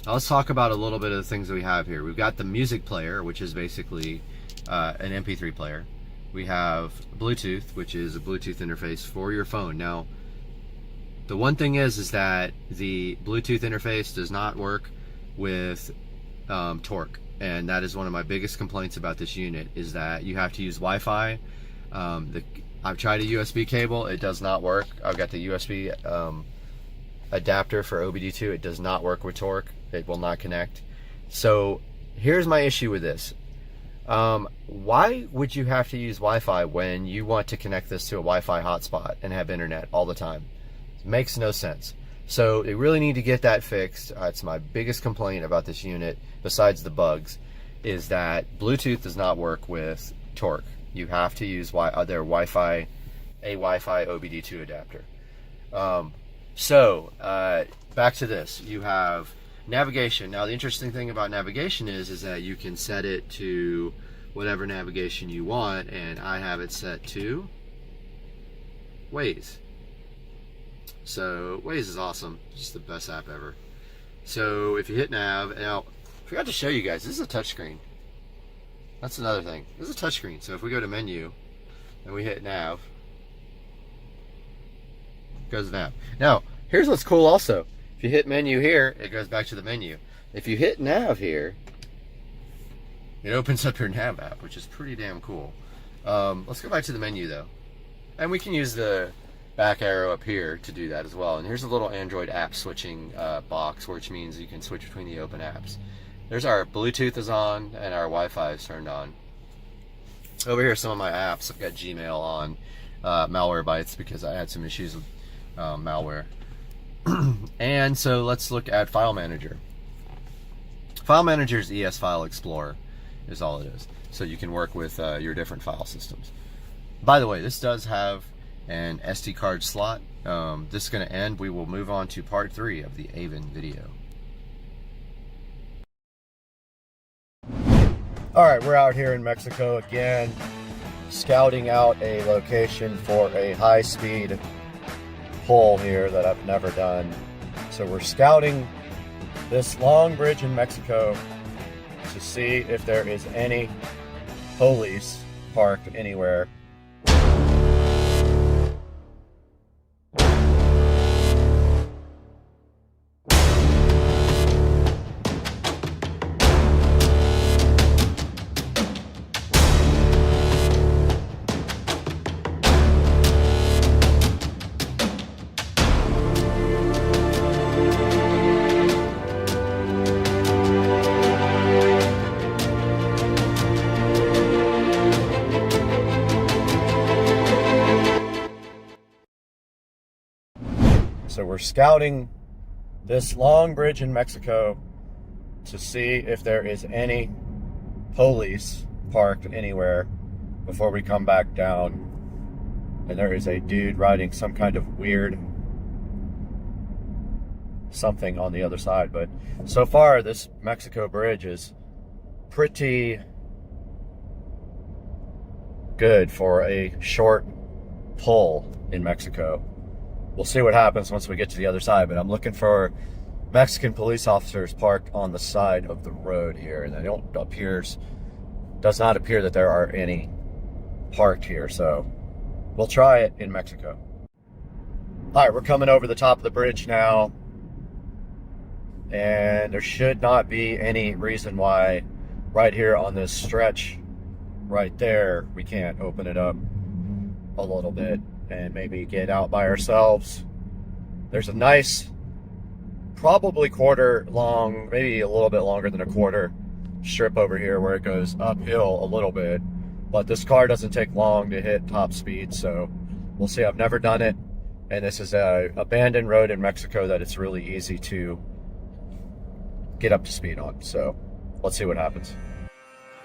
Now let's talk about a little bit of the things that we have here. We've got the music player, which is basically an MP3 player. We have Bluetooth, which is a Bluetooth interface for your phone. Now, the one thing is that the Bluetooth interface does not work with Torque, and that is one of my biggest complaints about this unit, is that you have to use Wi-Fi. I've tried a USB cable, it does not work. I've got the USB adapter for OBD2, it does not work with Torque. It will not connect. So here's my issue with this. Why would you have to use Wi-Fi when you want to connect this to a Wi-Fi hotspot and have internet all the time? It makes no sense. So they really need to get that fixed. It's my biggest complaint about this unit, besides the bugs, is that Bluetooth does not work with Torque. You have to use their Wi-Fi OBD2 adapter. Back to this. You have navigation. Now the interesting thing about navigation is that you can set it to whatever navigation you want, and I have it set to Waze. So Waze is awesome, just the best app ever. So if you hit nav, now I forgot to show you guys, this is a touchscreen. That's another thing. This is a touchscreen. So if we go to menu and we hit nav, it goes to nav. Now here's what's cool also. If you hit menu here, it goes back to the menu. If you hit nav here, it opens up your nav app, which is pretty damn cool. Let's go back to the menu though. And we can use the back arrow up here to do that as well. And here's a little Android app switching box, which means you can switch between the open apps. There's our Bluetooth is on and our Wi-Fi is turned on. Over here, some of my apps. I've got Gmail on, Malware Bytes, because I had some issues with malware. And so let's look at File Manager. File Manager's ES File Explorer is all it is. So you can work with your different file systems. By the way, this does have an SD card slot. This is going to end. We will move on to part 3 of the Avon video. Alright, we're out here in Mexico again, scouting out a location for a high-speed pull here that I've never done. So we're scouting this long bridge in Mexico to see if there is any police parked anywhere. So we're scouting this long bridge in Mexico to see if there is any police parked anywhere before we come back down. And there is a dude riding some kind of weird something on the other side. But so far, this Mexico bridge is pretty good for a short pull in Mexico. We'll see what happens once we get to the other side, but I'm looking for Mexican police officers parked on the side of the road here, and does not appear that there are any parked here, so we'll try it in Mexico. All right, we're coming over the top of the bridge now, and there should not be any reason why right here on this stretch right there we can't open it up a little bit and maybe get out by ourselves. There's a nice, probably quarter long, maybe a little bit longer than a quarter strip over here where it goes uphill a little bit, but this car doesn't take long to hit top speed, so we'll see. I've never done it, and this is a abandoned road in Mexico that it's really easy to get up to speed on, so let's see what happens.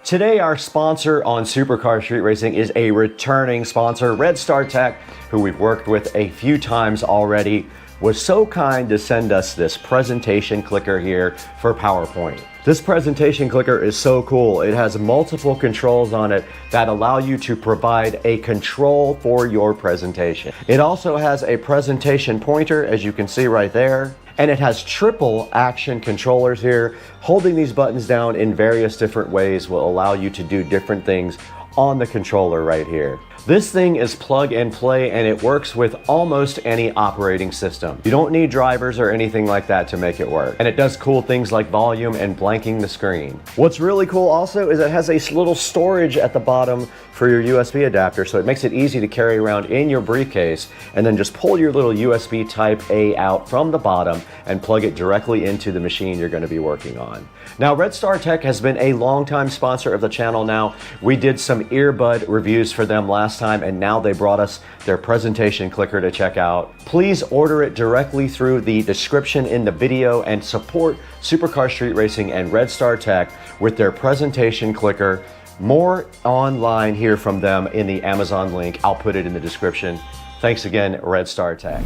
Today, our sponsor on Supercar Street Racing is a returning sponsor. Red Star Tech, who we've worked with a few times already, was so kind to send us this presentation clicker here for PowerPoint. This presentation clicker is so cool. It has multiple controls on it that allow you to provide a control for your presentation. It also has a presentation pointer, as you can see right there. And it has triple action controllers here. Holding these buttons down in various different ways will allow you to do different things on the controller right here. This thing is plug and play, and it works with almost any operating system. You don't need drivers or anything like that to make it work. And it does cool things like volume and blanking the screen. What's really cool also is it has a little storage at the bottom for your USB adapter, so it makes it easy to carry around in your briefcase and then just pull your little USB Type A out from the bottom and plug it directly into the machine you're going to be working on. Now, Red Star Tech has been a longtime sponsor of the channel now. We did some earbud reviews for them last time, and now they brought us their presentation clicker to check out. Please order it directly through the description in the video and support Supercar Street Racing and Red Star Tech with their presentation clicker. More online here from them in the Amazon link. I'll put it in the description. Thanks again, Red Star Tech.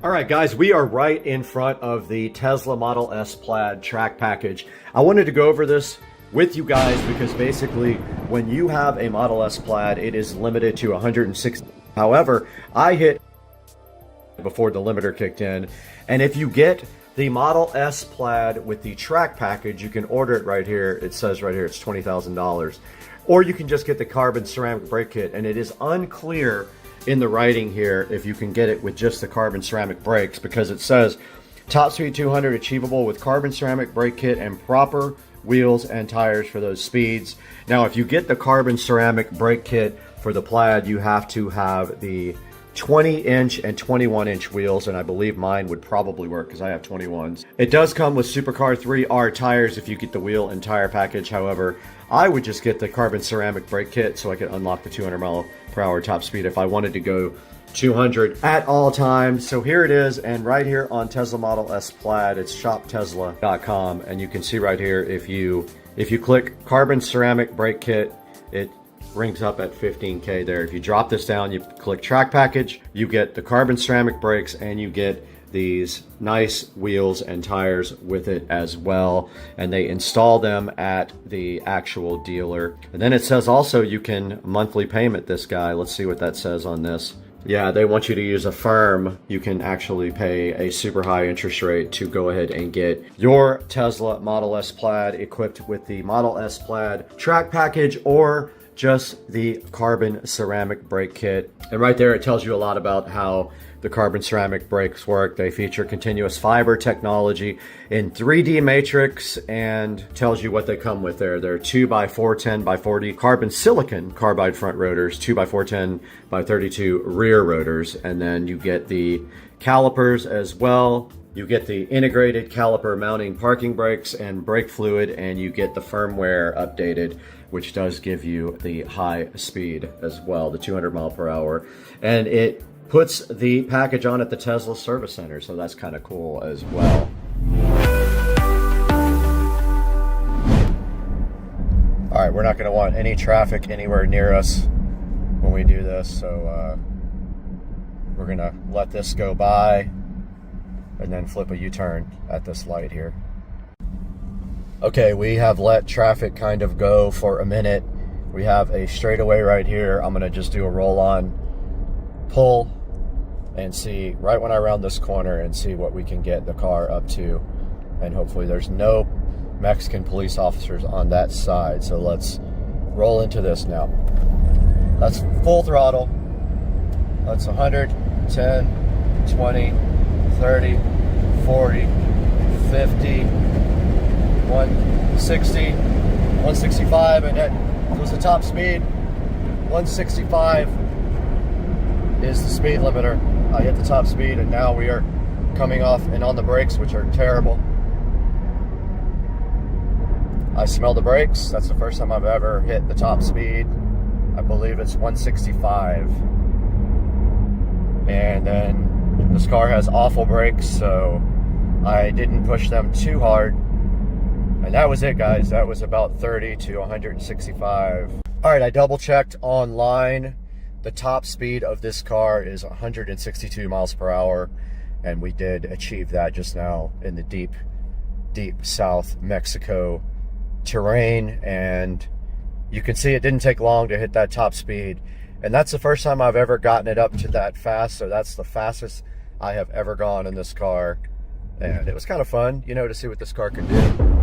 All right, guys, we are right in front of the Tesla Model S Plaid track package. I wanted to go over this with you guys because basically when you have a Model S Plaid, it is limited to 160. However, I hit before the limiter kicked in, and if you get the Model S Plaid with the track package, you can order it right here. It says right here it's $20,000. Or you can just get the carbon ceramic brake kit, and it is unclear in the writing here if you can get it with just the carbon ceramic brakes, because it says top speed 200 achievable with carbon ceramic brake kit and proper wheels and tires for those speeds. Now, if you get the carbon ceramic brake kit for the Plaid, you have to have the 20-inch and 21-inch wheels, and I believe mine would probably work because I have 21s. It does come with Supercar 3R tires if you get the wheel and tire package. However, I would just get the carbon ceramic brake kit so I could unlock the 200-mile-per-hour top speed if I wanted to go 200 at all times. So here it is, and right here on Tesla Model S Plaid, it's shoptesla.com, and you can see right here if you click carbon ceramic brake kit, it rings up at 15K there. If you drop this down, you click track package, you get the carbon ceramic brakes, and you get these nice wheels and tires with it as well, and they install them at the actual dealer. And then it says also you can monthly payment this guy. Let's see what that says on this. Yeah, they want you to use a firm. You can actually pay a super high interest rate to go ahead and get your Tesla Model S Plaid equipped with the Model S Plaid track package or just the carbon ceramic brake kit. And right there it tells you a lot about how the carbon ceramic brakes work. They feature continuous fiber technology in 3D matrix and tells you what they come with there. They're 2x4 10x40 carbon silicon carbide front rotors, 2x4 10x32 rear rotors, and then you get the calipers as well. You get the integrated caliper mounting parking brakes and brake fluid, and you get the firmware updated which does give you the high speed as well, the 200 mile per hour. And it puts the package on at the Tesla service center, so that's kind of cool as well. All right, we're not going to want any traffic anywhere near us when we do this, so we're going to let this go by and then flip a U-turn at this light here. Okay, we have let traffic kind of go for a minute. We have a straightaway right here. I'm going to just do a roll-on pull and see right when I round this corner and see what we can get the car up to. And hopefully there's no Mexican police officers on that side. So let's roll into this now. That's full throttle. That's 100, 10, 20, 30, 40, 50, 160, 165, and that was the top speed. 165 is the speed limiter. I hit the top speed, and now we are coming off and on the brakes, which are terrible. I smell the brakes. That's the first time I've ever hit the top speed. I believe it's 165. And then this car has awful brakes, so I didn't push them too hard. And that was it, guys. That was about 30 to 165. All right, I double checked online. The top speed of this car is 162 miles per hour. And we did achieve that just now in the deep, deep South Mexico terrain. And you can see it didn't take long to hit that top speed. And that's the first time I've ever gotten it up to that fast. So that's the fastest I have ever gone in this car. And it was kind of fun, you know, to see what this car can do.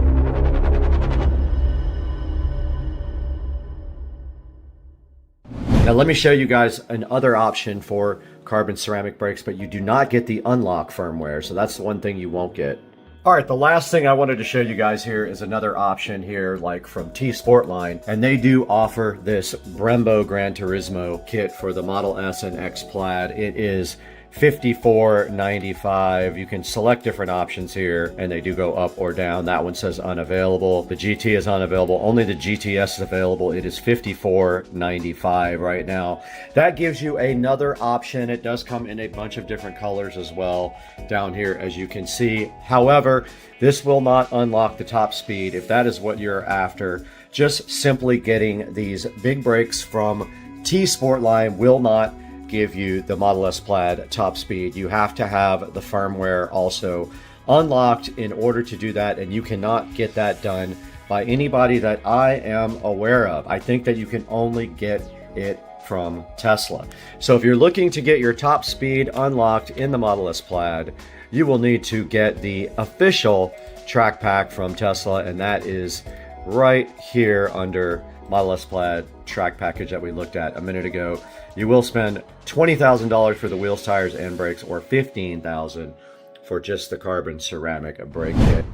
Now let me show you guys another option for carbon ceramic brakes, but you do not get the unlock firmware. So that's the one thing you won't get. All right, the last thing I wanted to show you guys here is another option here, like from T Sportline, and they do offer this Brembo Gran Turismo kit for the Model S and X Plaid. It is $54.95. You can select different options here, and they do go up or down. That one says unavailable. The GT is unavailable. Only the GTS is available. It is $54.95 right now. That gives you another option. It does come in a bunch of different colors as well down here, as you can see. However, this will not unlock the top speed if that is what you're after. Just simply getting these big brakes from T Sportline will not give you the Model S Plaid top speed. You have to have the firmware also unlocked in order to do that, and you cannot get that done by anybody that I am aware of. I think that you can only get it from Tesla. So if you're looking to get your top speed unlocked in the Model S Plaid, you will need to get the official track pack from Tesla, and that is right here under Model S Plaid track package that we looked at a minute ago. You will spend $20,000 for the wheels, tires, and brakes, or $15,000 for just the carbon ceramic brake kit.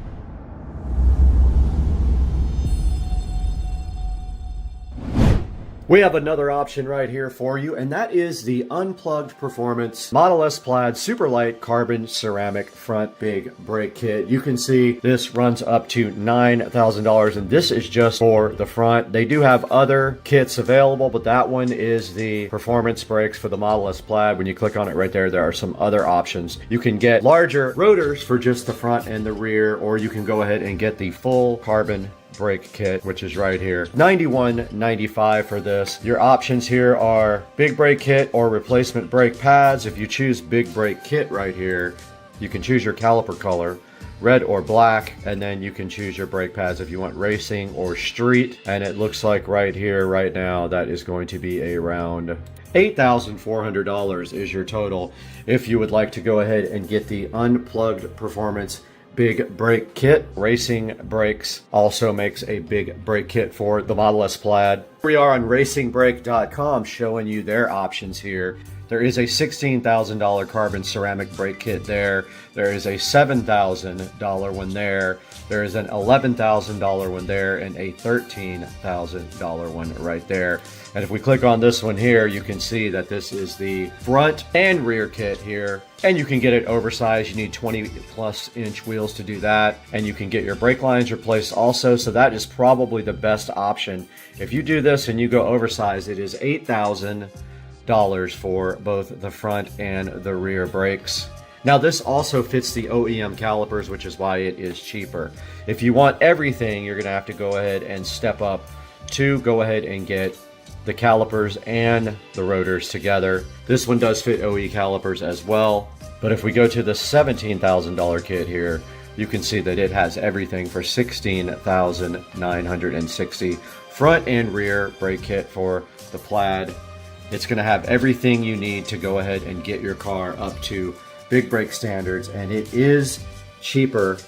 We have another option right here for you, and that is the Unplugged Performance Model S Plaid Super Light Carbon Ceramic Front Big Brake Kit. You can see this runs up to $9,000, and this is just for the front. They do have other kits available, but that one is the performance brakes for the Model S Plaid. When you click on it right there, there are some other options. You can get larger rotors for just the front and the rear, or you can go ahead and get the full carbon brake kit, which is right here. $91.95 for this. Your options here are big brake kit or replacement brake pads. If you choose big brake kit right here, you can choose your caliper color, red or black, and then you can choose your brake pads if you want racing or street. And it looks like right here, right now, that is going to be around $8,400 is your total if you would like to go ahead and get the Unplugged Performance Big Brake Kit. Racing Brakes also makes a big brake kit for the Model S Plaid. We are on RacingBrake.com showing you their options here. There is a $16,000 carbon ceramic brake kit there. There is a $7,000 one there. There is an $11,000 one there and a $13,000 one right there. And if we click on this one here, you can see that this is the front and rear kit here. And you can get it oversized. You need 20+ inch wheels to do that. And you can get your brake lines replaced also. So that is probably the best option. If you do this and you go oversized, it is $8,000 for both the front and the rear brakes. Now this also fits the OEM calipers, which is why it is cheaper. If you want everything, you're gonna have to go ahead and step up to go ahead and get the calipers and the rotors together. This one does fit OE calipers as well. But if we go to the $17,000 kit here, you can see that it has everything for $16,960. Front and rear brake kit for the Plaid. It's going to have everything you need to go ahead and get your car up to big brake standards, and it is cheaper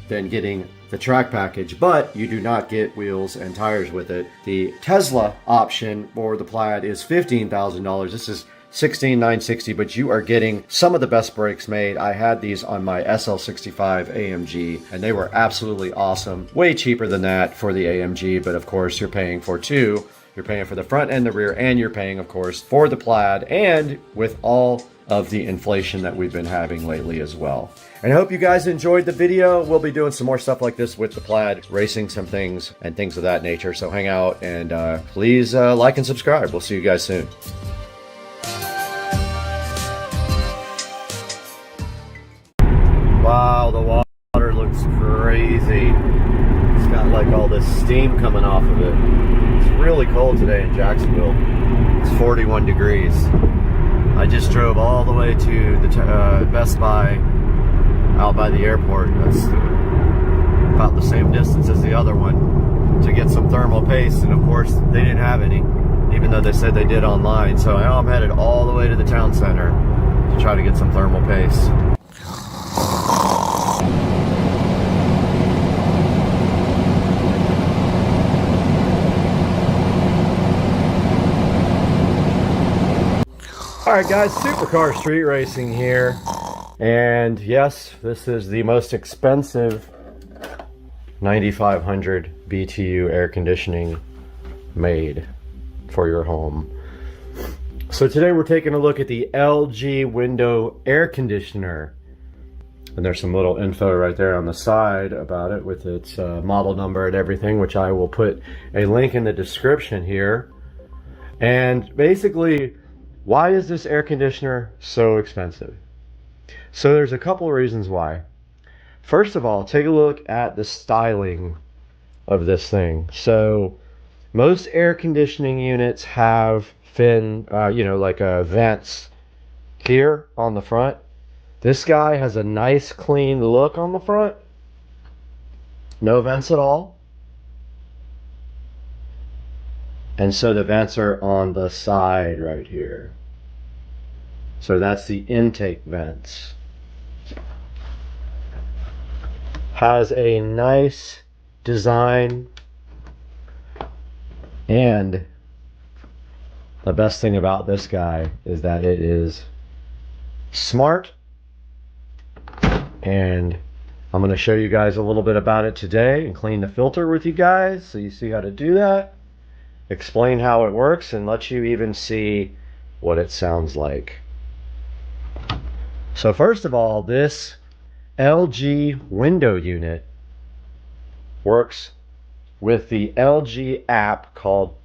than getting the track package, but you do not get wheels and tires with it. The Tesla option for the Plaid is $15,000. This is $16,960, but you are getting some of the best brakes made. I had these on my SL65 AMG, and they were absolutely awesome. Way cheaper than that for the AMG, but of course you're paying for two. You're paying for the front and the rear, and you're paying, of course, for the Plaid, and with all of the inflation that we've been having lately as well. And I hope you guys enjoyed the video. We'll be doing some more stuff like this with the Plaid, racing some things and things of that nature. So hang out and please like and subscribe. We'll see you guys soon. Wow, the water looks crazy. It's got like all this steam coming off of it. It's really cold today in Jacksonville. It's 41 degrees. I just drove all the way to the Best Buy out by the airport. That's about the same distance as the other one to get some thermal paste, and of course they didn't have any, even though they said they did online. So now I'm headed all the way to the town center to try to get some thermal paste. Alright guys, Supercar Street Racing here, and yes, this is the most expensive 9500 BTU air conditioning made for your home. So today we're taking a look at the LG window air conditioner, and there's some little info right there on the side about it with its model number and everything, which I will put a link in the description here. And basically, why is this air conditioner so expensive? So there's a couple of reasons why. First of all, take a look at the styling of this thing. So most air conditioning units have vents here on the front. This guy has a nice clean look on the front. No vents at all. And so the vents are on the side right here. So that's the intake vents. Has a nice design, and the best thing about this guy is that it is smart, and I'm going to show you guys a little bit about it today and clean the filter with you guys so you see how to do that, explain how it works, and let you even see what it sounds like. So first of all, this LG window unit works with the LG app called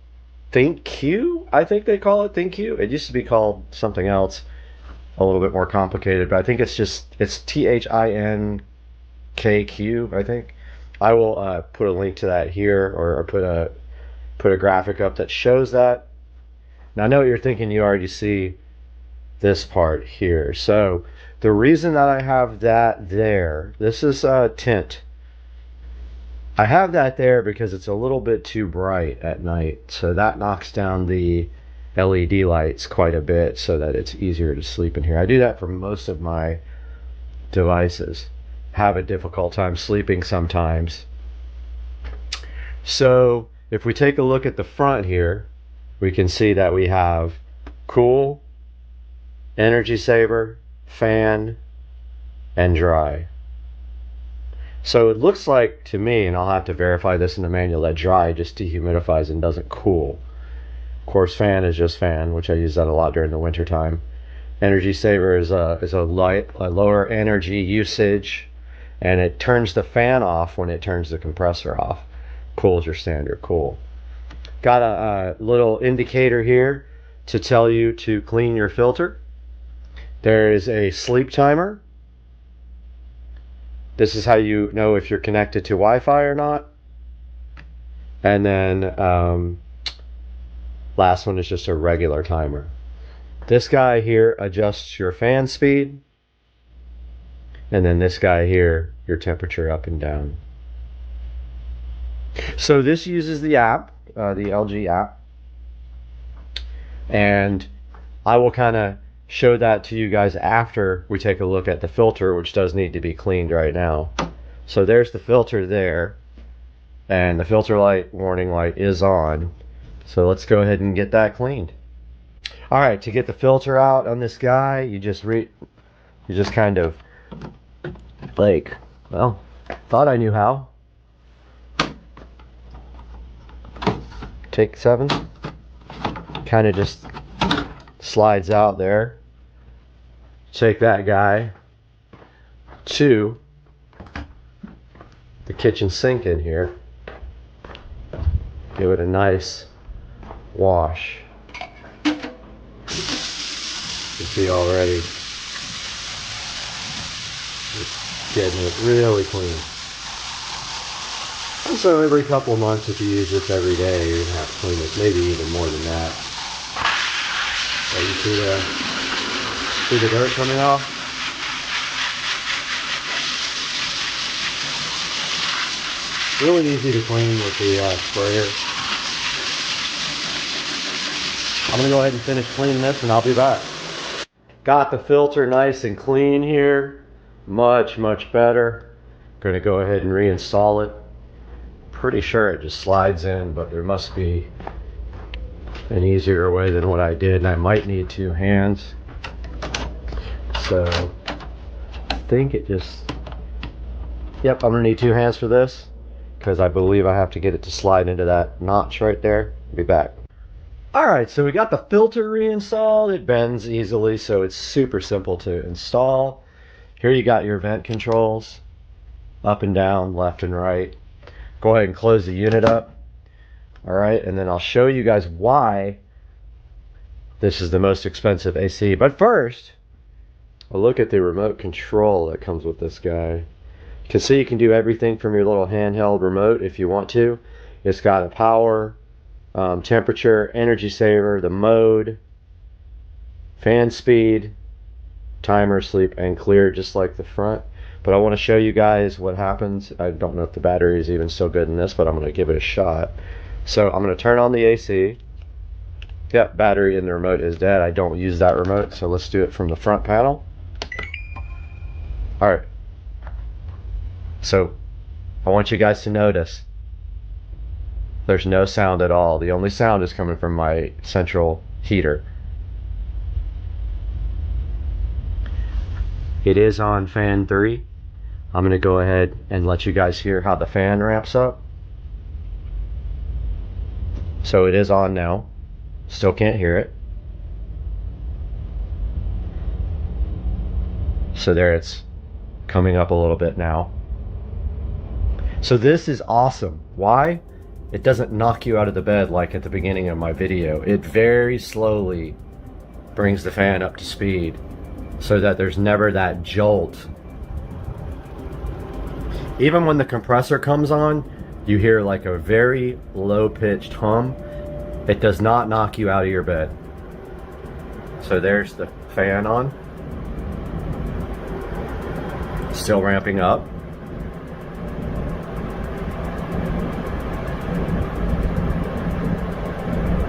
ThinkQ. I think they call it ThinkQ. It used to be called something else, a little bit more complicated, but I think it's ThinkQ, I think. I will put a link to that here, or put a graphic up that shows that. Now I know what you're thinking. You already see this part here. So the reason that I have that there, this is tint. I have that there because it's a little bit too bright at night, so that knocks down the LED lights quite a bit so that it's easier to sleep in here. I do that for most of my devices. Have a difficult time sleeping sometimes. So if we take a look at the front here, we can see that we have cool, energy saver, fan, and dry. So it looks like to me, and I'll have to verify this in the manual, that dry just dehumidifies and doesn't cool. Of course, fan is just fan, which I use that a lot during the winter time. Energy saver is a lower energy usage, and it turns the fan off when it turns the compressor off. Cool is your standard cool. Got a little indicator here to tell you to clean your filter. There is a sleep timer. This is how you know if you're connected to Wi-Fi or not. And then last one is just a regular timer. This guy here adjusts your fan speed. And then this guy here, your temperature up and down. So this uses the app, the LG app. And I will kind of show that to you guys after we take a look at the filter, which does need to be cleaned right now. So there's the filter there. And the filter light warning light is on. So let's go ahead and get that cleaned. All right, to get the filter out on this guy, you just kind of like, well, thought I knew how. Take 7, kind of just slides out there. Take that guy to the kitchen sink in here. Give it a nice wash. You can see already it's getting it really clean. And so every couple of months, if you use this every day, you're gonna have to clean it, maybe even more than that. So you see the dirt coming off? Really easy to clean with the sprayer. I'm gonna go ahead and finish cleaning this and I'll be back. Got the filter nice and clean here. Much better. Gonna go ahead and reinstall it. Pretty sure it just slides in, but there must be an easier way than what I did, and I might need 2 hands. So I think it just, yep, I'm gonna need 2 hands for this because I believe I have to get it to slide into that notch right there. I'll be back. Alright, so we got the filter reinstalled. It bends easily, so it's super simple to install. Here you got your vent controls, up and down, left and right. Go ahead and close the unit up. Alright, and then I'll show you guys why this is the most expensive AC. But first, a look at the remote control that comes with this guy. You can see you can do everything from your little handheld remote if you want to. It's got a power, temperature, energy saver, the mode, fan speed, timer, sleep, and clear, just like the front. But I want to show you guys what happens. I don't know if the battery is even still good in this, but I'm going to give it a shot. So I'm going to turn on the AC. Yep, battery in the remote is dead. I don't use that remote, so let's do it from the front panel. Alright. So I want you guys to notice there's no sound at all. The only sound is coming from my central heater. It is on fan 3. I'm going to go ahead and let you guys hear how the fan ramps up. So it is on now. Still can't hear it. So there, it's coming up a little bit now. So this is awesome. Why? It doesn't knock you out of the bed like at the beginning of my video. It very slowly brings the fan up to speed so that there's never that jolt. Even when the compressor comes on, you hear like a very low-pitched hum. It does not knock you out of your bed. So there's the fan on. Still ramping up.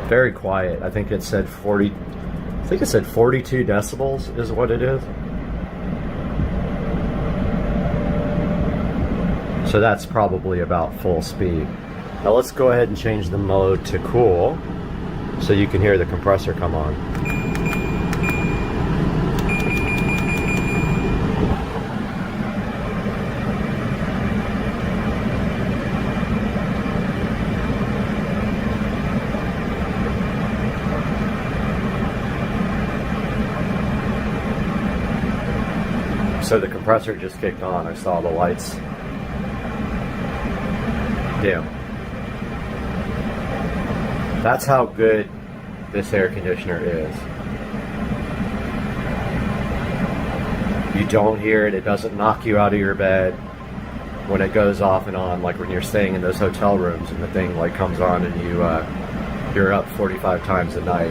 Very quiet. I think it said 42 decibels is what it is. So that's probably about full speed. Now let's go ahead and change the mode to cool so you can hear the compressor come on. So the compressor just kicked on. I saw the lights dim. That's how good this air conditioner is. You don't hear it. It doesn't knock you out of your bed when it goes off and on, like when you're staying in those hotel rooms and the thing like comes on and you're up 45 times a night.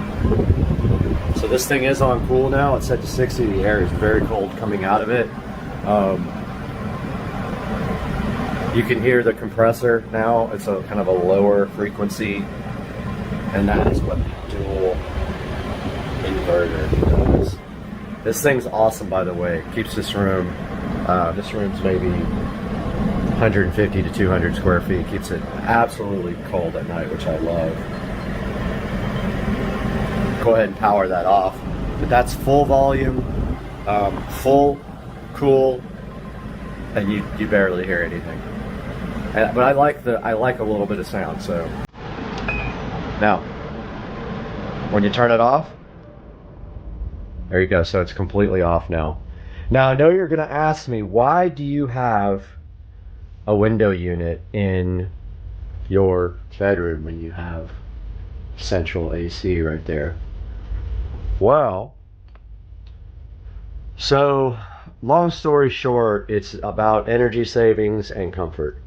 So this thing is on cool now. It's set to 60. The air is very cold coming out of it. You can hear the compressor now. It's a kind of a lower frequency, and that is what the dual inverter does. This thing's awesome, by the way. It keeps this room's maybe 150 to 200 square feet. Keeps it absolutely cold at night, which I love. Go ahead and power that off, but that's full volume, full cool, and you barely hear anything. But I like a little bit of sound. So now when you turn it off, there you go. So it's completely off now. Now I know you're gonna ask me, why do you have a window unit in your bedroom when you have central AC right there? Well, so long story short, it's about energy savings and comfort.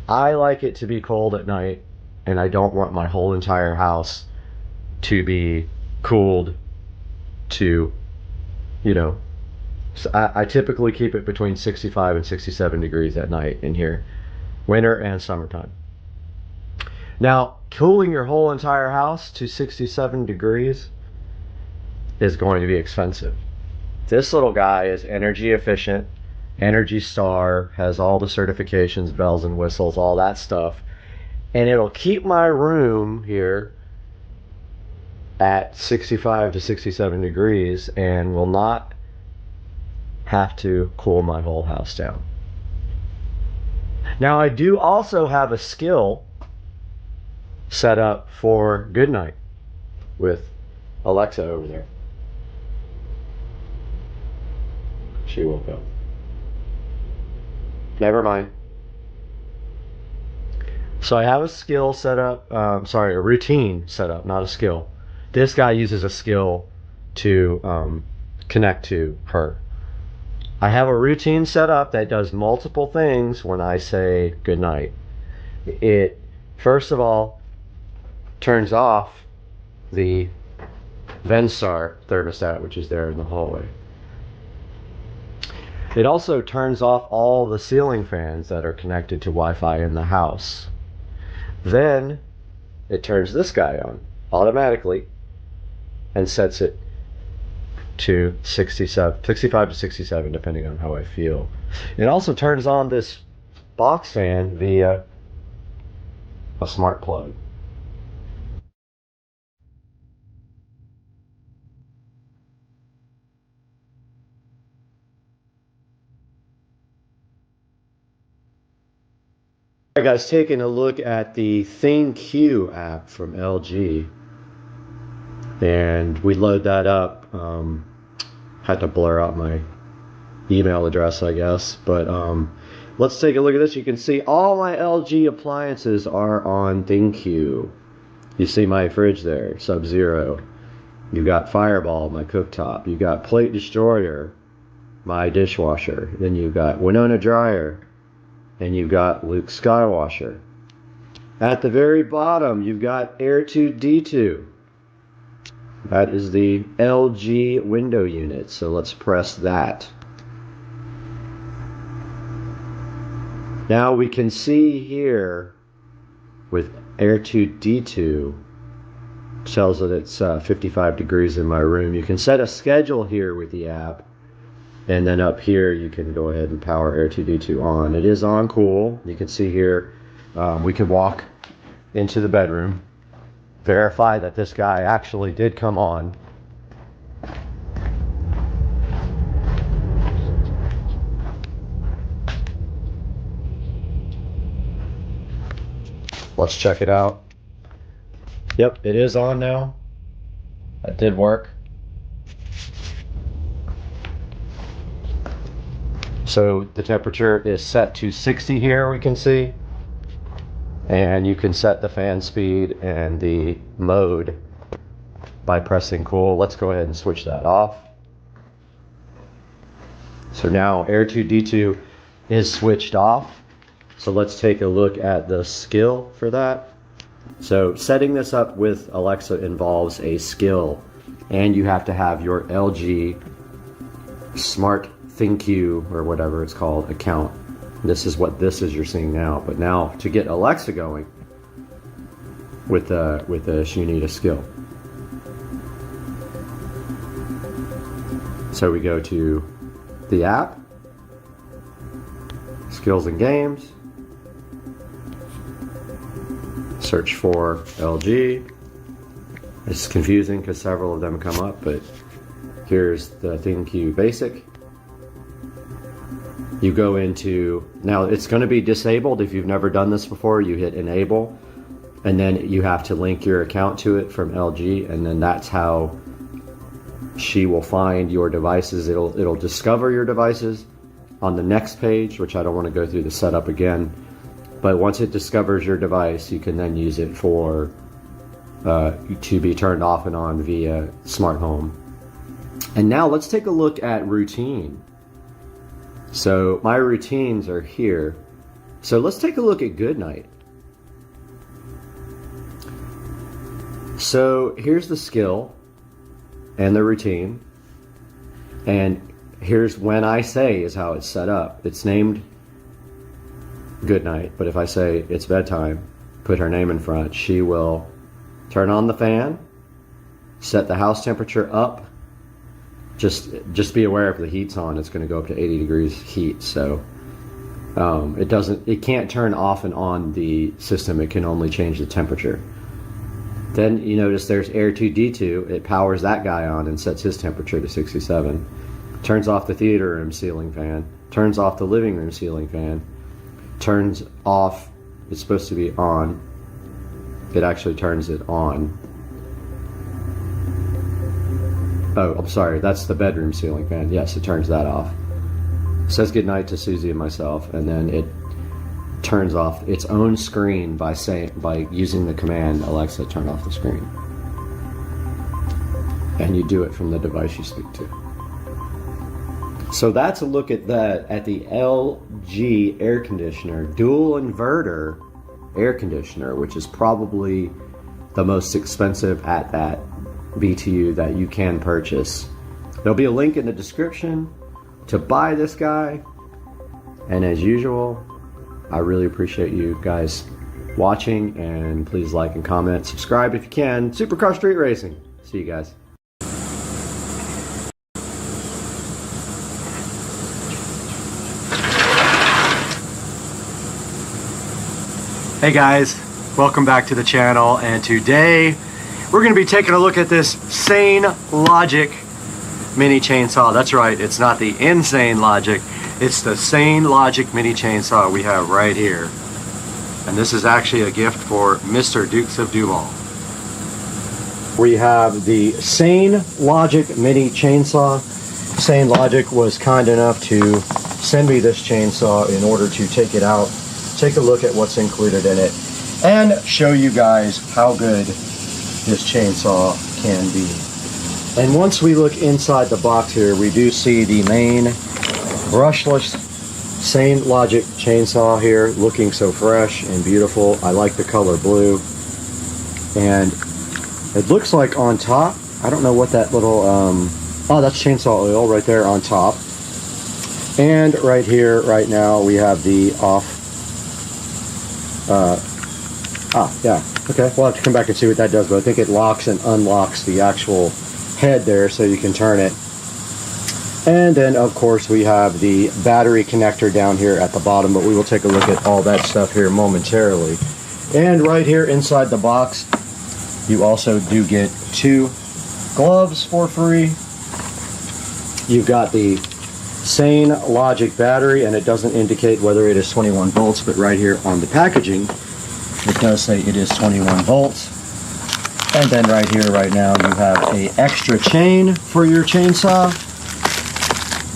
I like it to be cold at night, and I don't want my whole entire house to be cooled to, you know, so I typically keep it between 65 and 67 degrees at night in here, winter and summertime. Now, cooling your whole entire house to 67 degrees is going to be expensive. This little guy is energy efficient, Energy Star, has all the certifications, bells and whistles, all that stuff, and it'll keep my room here at 65 to 67 degrees and will not have to cool my whole house down. Now I do also have a skill set up for good night with Alexa over there. She woke up. Never mind. So I have a skill set up, a routine set up, not a skill. This guy uses a skill to connect to her. I have a routine set up that does multiple things when I say good night. It, first of all, turns off the VESA thermostat, which is there in the hallway. It also turns off all the ceiling fans that are connected to Wi-Fi in the house. Then it turns this guy on automatically and sets it to 65 to 67, depending on how I feel. It also turns on this box fan via a smart plug. Alright guys, taking a look at the ThinQ app from LG, and we load that up. Had to blur out my email address, I guess, but let's take a look at this. You can see all my LG appliances are on ThinQ. You see my fridge there, Sub-Zero. You've got Fireball, my cooktop. You've got Plate Destroyer, my dishwasher. Then you've got Winona Dryer. And you've got Luke Skywasher. At the very bottom, you've got Air2D2. That is the LG window unit. So let's press that. Now we can see here with Air2D2, tells that it's 55 degrees in my room. You can set a schedule here with the app. And then up here, you can go ahead and power Air2D2 on. It is on cool. You can see here we could walk into the bedroom, verify that this guy actually did come on. Let's check it out. Yep, it is on now. That did work. So the temperature is set to 60 here, we can see. And you can set the fan speed and the mode by pressing cool. Let's go ahead and switch that off. So now Air2D2 is switched off. So let's take a look at the skill for that. So setting this up with Alexa involves a skill, and you have to have your LG Smart ThinQ or whatever it's called account. This is what this is you're seeing now. But now to get Alexa going with this, you need a skill. So we go to the app, skills and games, search for LG. It's confusing because several of them come up, but here's the ThinQ Basic. You go into, now it's going to be disabled if you've never done this before. You hit enable, and then you have to link your account to it from LG, and then that's how she will find your devices. It'll discover your devices on the next page, which I don't want to go through the setup again. But once it discovers your device, you can then use it for to be turned off and on via smart home. And now let's take a look at routine. So my routines are here. So let's take a look at good night. So here's the skill and the routine. And here's when I say is how it's set up. It's named good night, but if I say it's bedtime, put her name in front, she will turn on the fan, set the house temperature up. Just be aware if the heat's on, it's going to go up to 80 degrees heat. So it can't turn off and on the system. It can only change the temperature. Then you notice there's Air2D2. It powers that guy on and sets his temperature to 67. Turns off the theater room ceiling fan. Turns off the living room ceiling fan. Turns off, it's supposed to be on. It actually turns it on. Oh, I'm sorry, that's the bedroom ceiling fan. Yes, it turns that off. Says goodnight to Susie and myself, and then it turns off its own screen by using the command Alexa turn off the screen. And you do it from the device you speak to. So that's a look at the LG air conditioner, dual inverter air conditioner, which is probably the most expensive at that BTU that you can purchase. There'll be a link in the description to buy this guy. And as usual, I really appreciate you guys watching, and please like and comment, subscribe if you can. Supercar Street Racing. See you guys. Hey guys, welcome back to the channel, and today we're going to be taking a look at this Sane Logic mini chainsaw. That's right, it's not the Insane Logic, it's the Sane Logic mini chainsaw we have right here. And this is actually a gift for Mr. Dukes of Dumont. We have the Sane Logic mini chainsaw. Sane Logic was kind enough to send me this chainsaw in order to take it out, take a look at what's included in it, and show you guys how good this chainsaw can be. And once we look inside the box here, we do see the main brushless Sane Logic chainsaw here, looking so fresh and beautiful. I like the color blue. And it looks like on top, I don't know what that little, oh, that's chainsaw oil right there on top. And right here, right now, we have the off. Yeah, okay, we'll have to come back and see what that does, but I think it locks and unlocks the actual head there so you can turn it. And then of course we have the battery connector down here at the bottom, but we will take a look at all that stuff here momentarily. And right here inside the box, you also do get 2 gloves for free. You've got the Sane Logic battery, and it doesn't indicate whether it is 21 volts, but right here on the packaging it does say it is 21 volts. And then right here right now you have a extra chain for your chainsaw.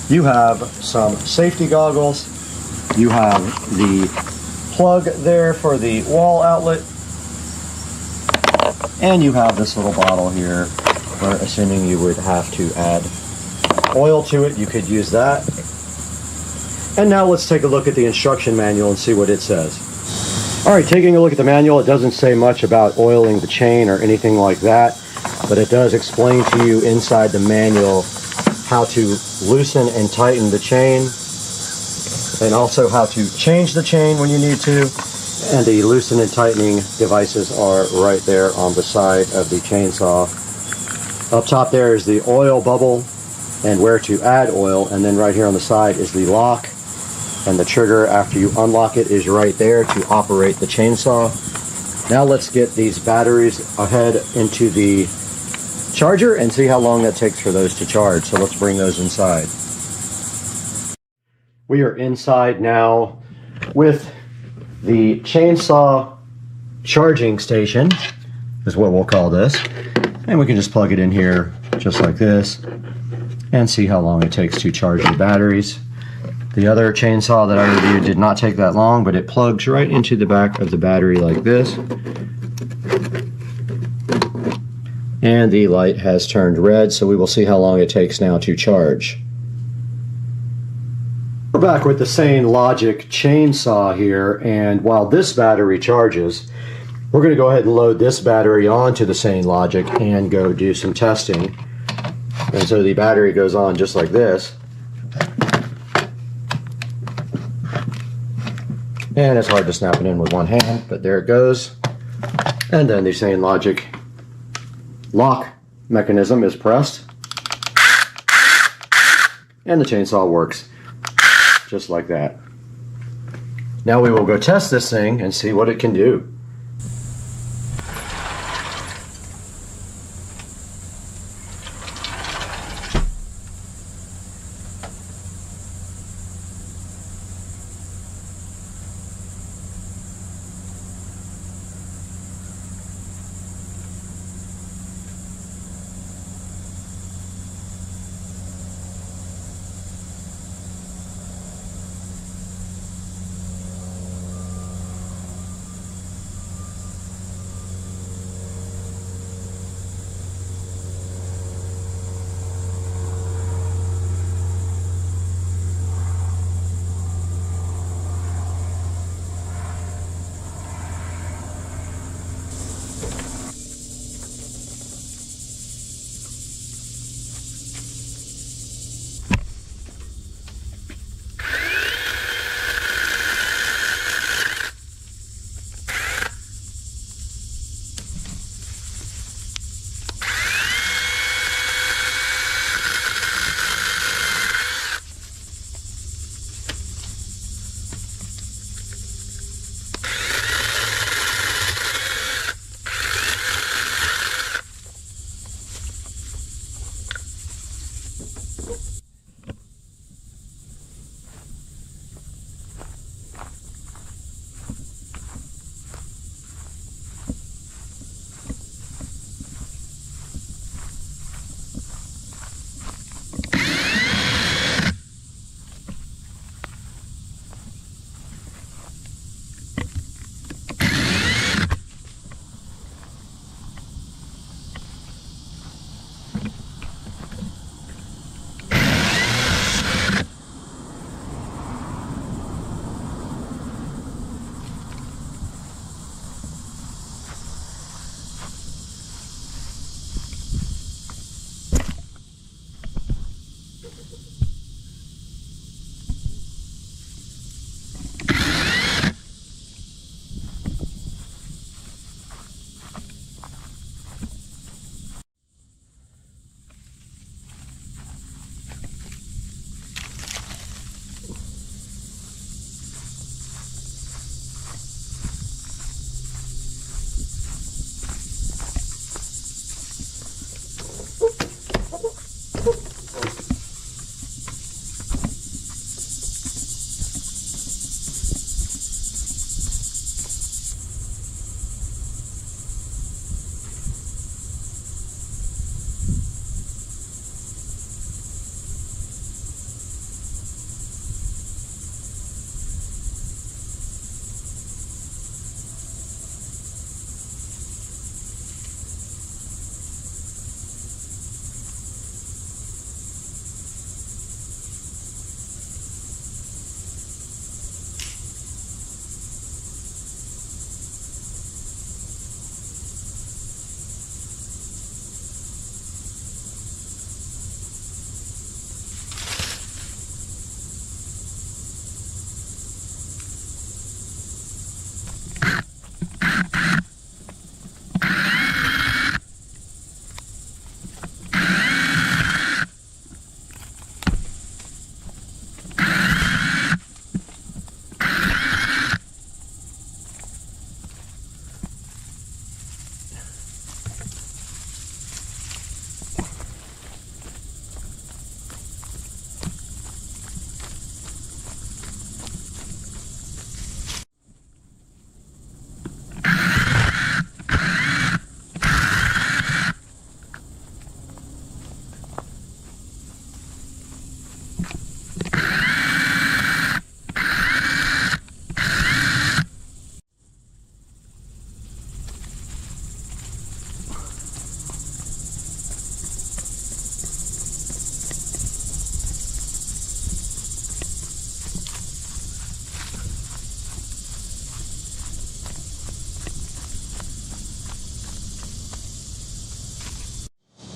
You have some safety goggles. You have the plug there for the wall outlet. And you have this little bottle here where, assuming you would have to add oil to it, you could use that. And now let's take a look at the instruction manual and see what it says. Alright, taking a look at the manual, it doesn't say much about oiling the chain or anything like that, but it does explain to you inside the manual how to loosen and tighten the chain, and also how to change the chain when you need to. And the loosen and tightening devices are right there on the side of the chainsaw. Up top there is the oil bubble and where to add oil, and then right here on the side is the lock, and the trigger after you unlock it is right there to operate the chainsaw. Now let's get these batteries ahead into the charger and see how long that takes for those to charge. So let's bring those inside. We are inside now with the chainsaw charging station, is what we'll call this. And we can just plug it in here just like this and see how long it takes to charge the batteries. The other chainsaw that I reviewed did not take that long, but it plugs right into the back of the battery like this. And the light has turned red, so we will see how long it takes now to charge. We're back with the Sane Logic chainsaw here, and while this battery charges, we're going to go ahead and load this battery onto the Sane Logic and go do some testing. And so the battery goes on just like this. And it's hard to snap it in with one hand, but there it goes. And then the Sane Logic lock mechanism is pressed. And the chainsaw works just like that. Now we will go test this thing and see what it can do.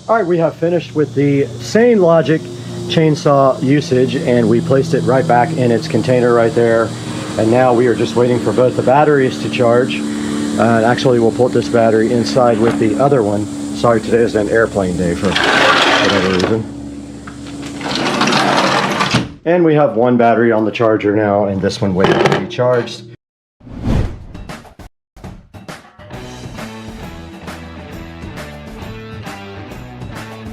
All right, we have finished with the same logic chainsaw usage, and we placed it right back in its container right there. And now we are just waiting for both the batteries to charge. Actually, we'll put this battery inside with the other one. Sorry, today is an airplane day for whatever reason. And we have one battery on the charger now, and this one waiting to be charged.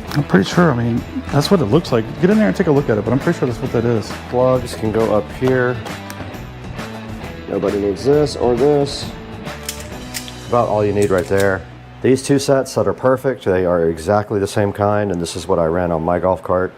I'm pretty sure, I mean, that's what it looks like. Get in there and take a look at it, but I'm pretty sure that's what that is. Plugs can go up here. Nobody needs this or this. About all you need right there. These two sets that are perfect, they are exactly the same kind, and this is what I ran on my golf cart.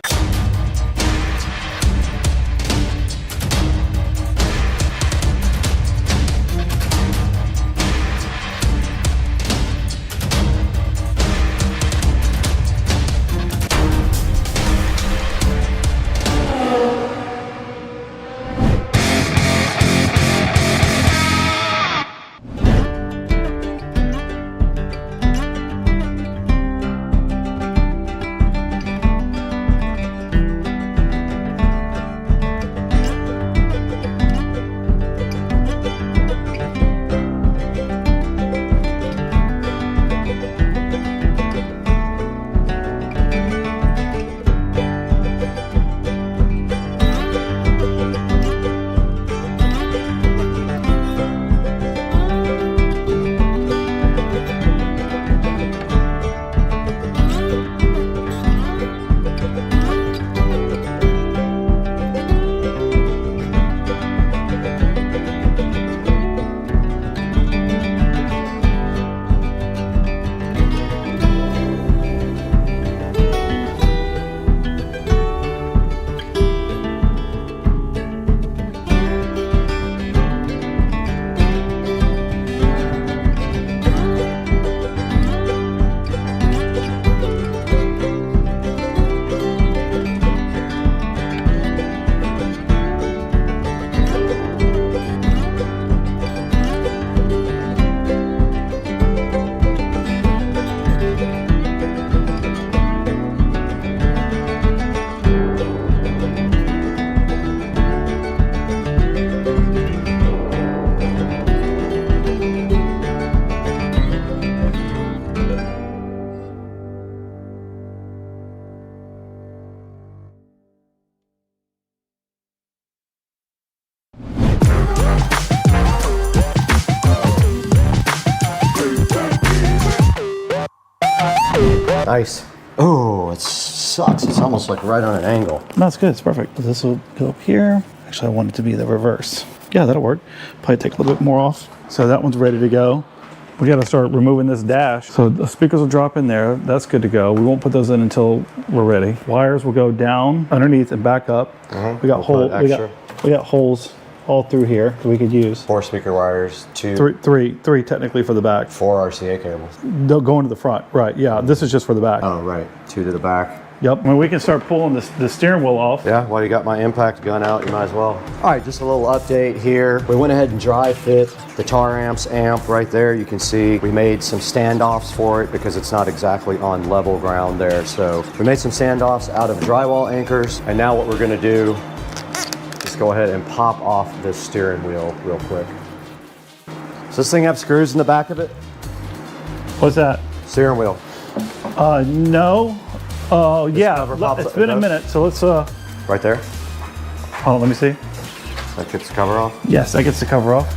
Nice. Oh, it sucks. It's almost like right on an angle. No, it's good. It's perfect. This will go up here. Actually, I want it to be the reverse. Yeah, that'll work. Probably take a little bit more off. So that one's ready to go. We got to start removing this dash. So the speakers will drop in there. That's good to go. We won't put those in until we're ready. Wires will go down underneath and back up. We got we got holes all through here that we could use. 4 speaker wires, three technically for the back. 4 RCA cables. They'll go into the front, right? Yeah, this is just for the back. Oh, right. 2 to the back. Yep. I mean, we can start pulling the steering wheel off. Yeah, while you got my impact gun out, you might as well. All right, just a little update here. We went ahead and dry fit the tar amps amp right there. You can see we made some standoffs for it because it's not exactly on level ground there. So we made some standoffs out of drywall anchors. And now what we're gonna do is go ahead and pop off this steering wheel real quick. Does this thing have screws in the back of it? What's that? Steering wheel. No. Oh, yeah, it's been a minute, so let's... Right there? Hold on, let me see. That gets the cover off? Yes, that gets the cover off.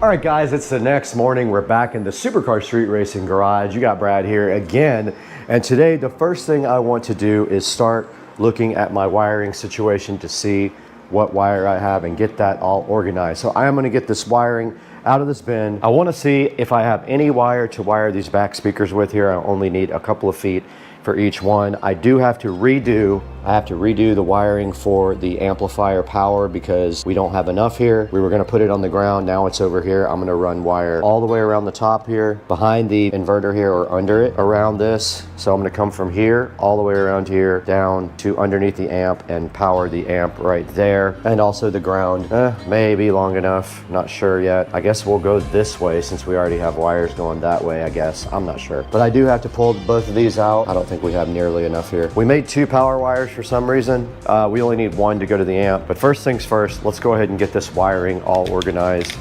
All right, guys, it's the next morning. We're back in the Supercar Street Racing Garage. You got Brad here again. And today, the first thing I want to do is start looking at my wiring situation to see what wire I have and get that all organized. So I am gonna get this wiring out of this bin. I wanna see if I have any wire to wire these back speakers with here. I only need a couple of feet. for each one. I have to redo the wiring for the amplifier power because we don't have enough here. We were gonna put it on the ground, now it's over here. I'm gonna run wire all the way around the top here, behind the inverter here or under it, around this. So I'm gonna come from here, all the way around here, down to underneath the amp and power the amp right there. And also the ground, maybe long enough, not sure yet. I guess we'll go this way since we already have wires going that way, I guess. I'm not sure. But I do have to pull both of these out. I don't think we have nearly enough here. We made 2 power wires for some reason. We only need 1 to go to the amp. But first things first, let's go ahead and get this wiring all organized.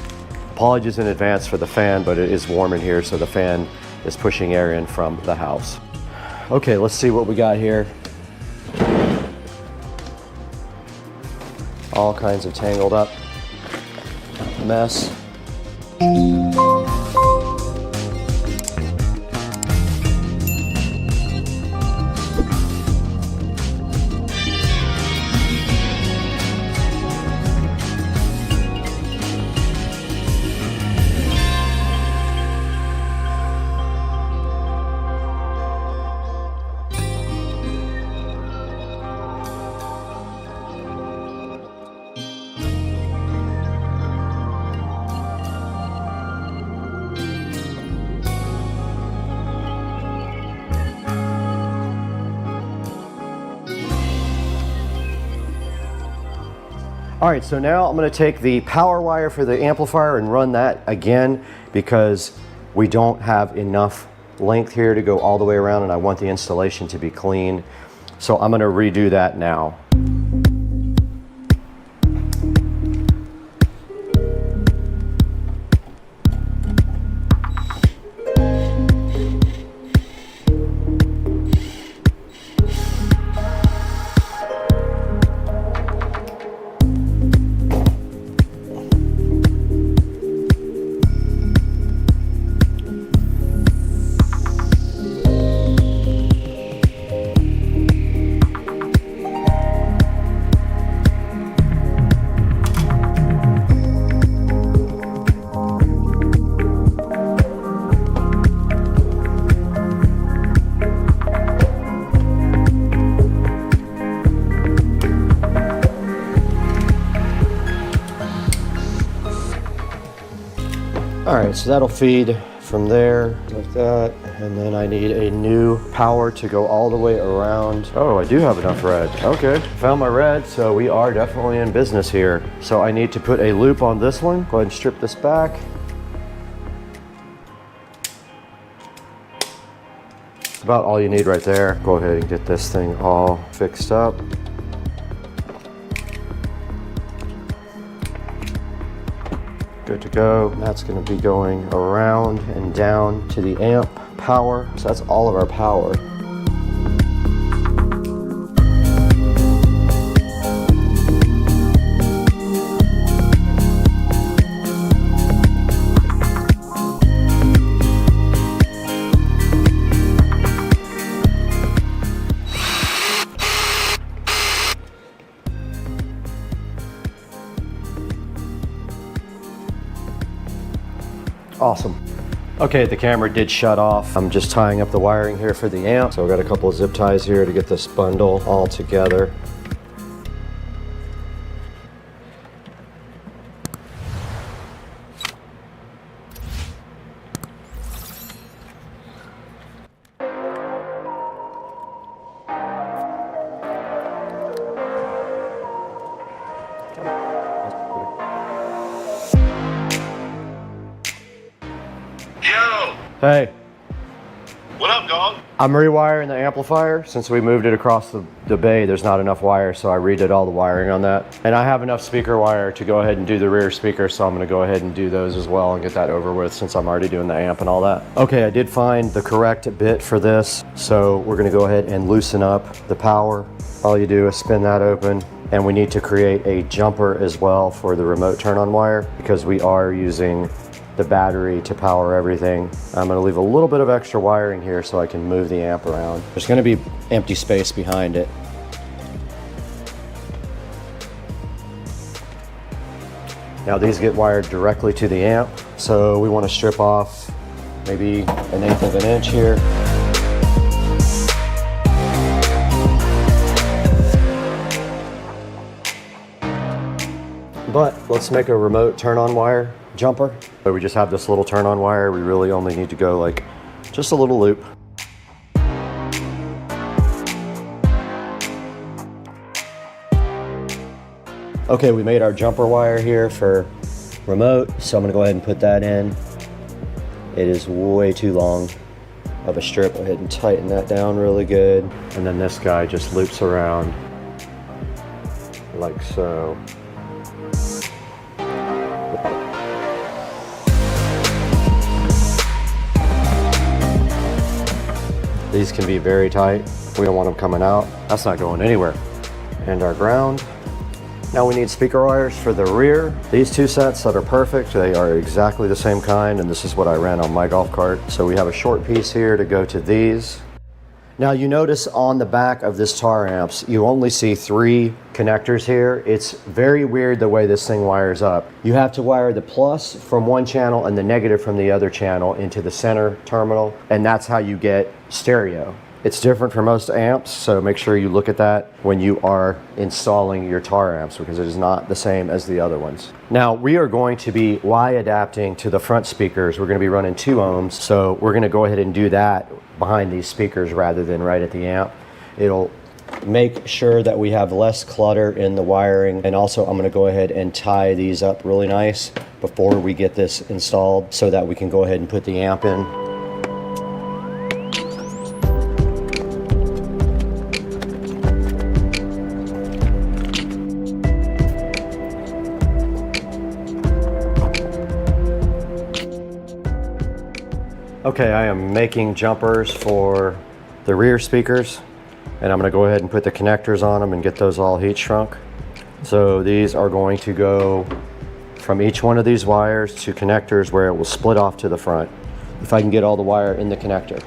Apologies in advance for the fan, but it is warm in here, so the fan is pushing air in from the house. Okay, let's see what we got here. All kinds of tangled up mess. All right, so now I'm gonna take the power wire for the amplifier and run that again because we don't have enough length here to go all the way around and I want the installation to be clean. So I'm gonna redo that now. All right, so that'll feed from there like that. And then I need a new power to go all the way around. Oh, I do have enough red. Okay, found my red, so we are definitely in business here. So I need to put a loop on this one. Go ahead and strip this back. About all you need right there. Go ahead and get this thing all fixed up. Good to go. That's going to be going around and down to the amp power. So that's all of our power. Awesome. Okay, the camera did shut off. I'm just tying up the wiring here for the amp. So I've got a couple of zip ties here to get this bundle all together. Hey. What up, dog? I'm rewiring the amplifier. Since we moved it across the bay, there's not enough wire, so I redid all the wiring on that. And I have enough speaker wire to go ahead and do the rear speaker, so I'm gonna go ahead and do those as well and get that over with since I'm already doing the amp and all that. Okay, I did find the correct bit for this, so we're gonna go ahead and loosen up the power. All you do is spin that open, and we need to create a jumper as well for the remote turn-on wire because we are using the battery to power everything. I'm gonna leave a little bit of extra wiring here so I can move the amp around. There's gonna be empty space behind it. Now these get wired directly to the amp, so we wanna strip off maybe 1/8 of an inch here. But let's make a remote turn-on wire jumper. So we just have this little turn-on wire. We really only need to go like just a little loop. Okay, we made our jumper wire here for remote, so I'm gonna go ahead and put that in. It is way too long of a strip. Go ahead and tighten that down really good. And then this guy just loops around like so. These can be very tight. We don't want them coming out. That's not going anywhere. And our ground. Now we need speaker wires for the rear. These two sets that are perfect, they are exactly the same kind, and this is what I ran on my golf cart. So we have a short piece here to go to these. Now you notice on the back of this tar amps, you only see 3 connectors here. It's very weird the way this thing wires up. You have to wire the plus from one channel and the negative from the other channel into the center terminal, and that's how you get stereo. It's different for most amps, so make sure you look at that when you are installing your tar amps, because it is not the same as the other ones. Now, we are going to be Y adapting to the front speakers. We're going to be running 2 ohms, so we're going to go ahead and do that behind these speakers rather than right at the amp. It'll make sure that we have less clutter in the wiring, and also I'm going to go ahead and tie these up really nice before we get this installed so that we can go ahead and put the amp in. Okay, I am making jumpers for the rear speakers, and I'm going to go ahead and put the connectors on them and get those all heat shrunk. So these are going to go from each one of these wires to connectors where it will split off to the front, if I can get all the wire in the connector.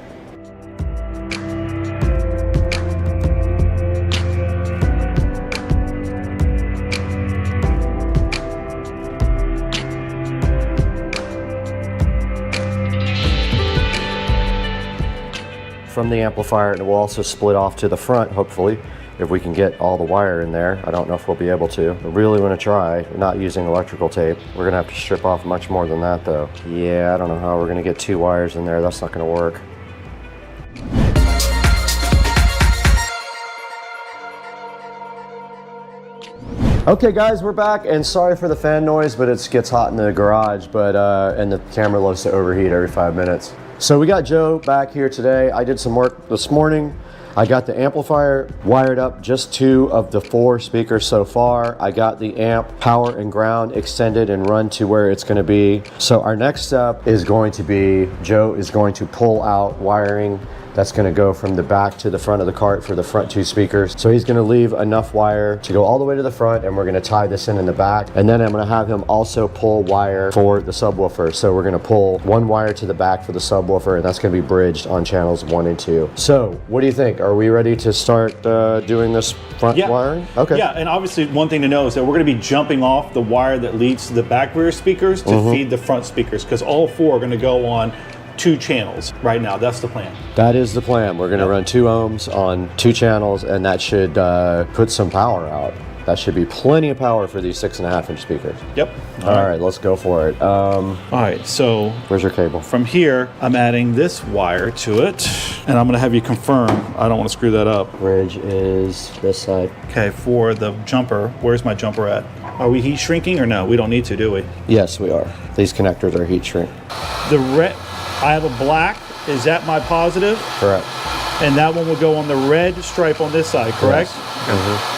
From the amplifier, and it will also split off to the front, hopefully, if we can get all the wire in there. I don't know if we'll be able to. I really want to try. We're not using electrical tape. We're going to have to strip off much more than that, though. Yeah, I don't know how we're going to get 2 wires in there. That's not going to work. Okay guys, we're back, and sorry for the fan noise, but it gets hot in the garage, and the camera loves to overheat every 5 minutes. So we got Joe back here today. I did some work this morning. I got the amplifier wired up, just 2 of the 4 speakers so far. I got the amp power and ground extended and run to where it's going to be. So our next step is going to be, Joe is going to pull out wiring that's going to go from the back to the front of the cart for the front 2 speakers. So he's going to leave enough wire to go all the way to the front, and we're going to tie this in the back. And then I'm going to have him also pull wire for the subwoofer. So we're going to pull 1 wire to the back for the subwoofer, and that's going to be bridged on channels 1 and 2. So what do you think? Are we ready to start doing this front wiring? Okay. Yeah, and obviously one thing to know is that we're going to be jumping off the wire that leads to the back rear speakers to feed the front speakers, because all 4 are going to go on 2 channels right now. That's the plan. That is the plan. We're going to run 2 ohms on 2 channels, and that should put some power out. That should be plenty of power for these 6.5-inch speakers. Yep. All right, let's go for it. All right, so where's your cable? From here, I'm adding this wire to it, and I'm going to have you confirm. I don't want to screw that up. Bridge is this side. Okay, for the jumper, where's my jumper at? Are we heat shrinking or no? We don't need to, do we? Yes, we are. These connectors are heat shrink. The red, I have a black. Is that my positive? Correct. And that one will go on the red stripe on this side, correct? Yes.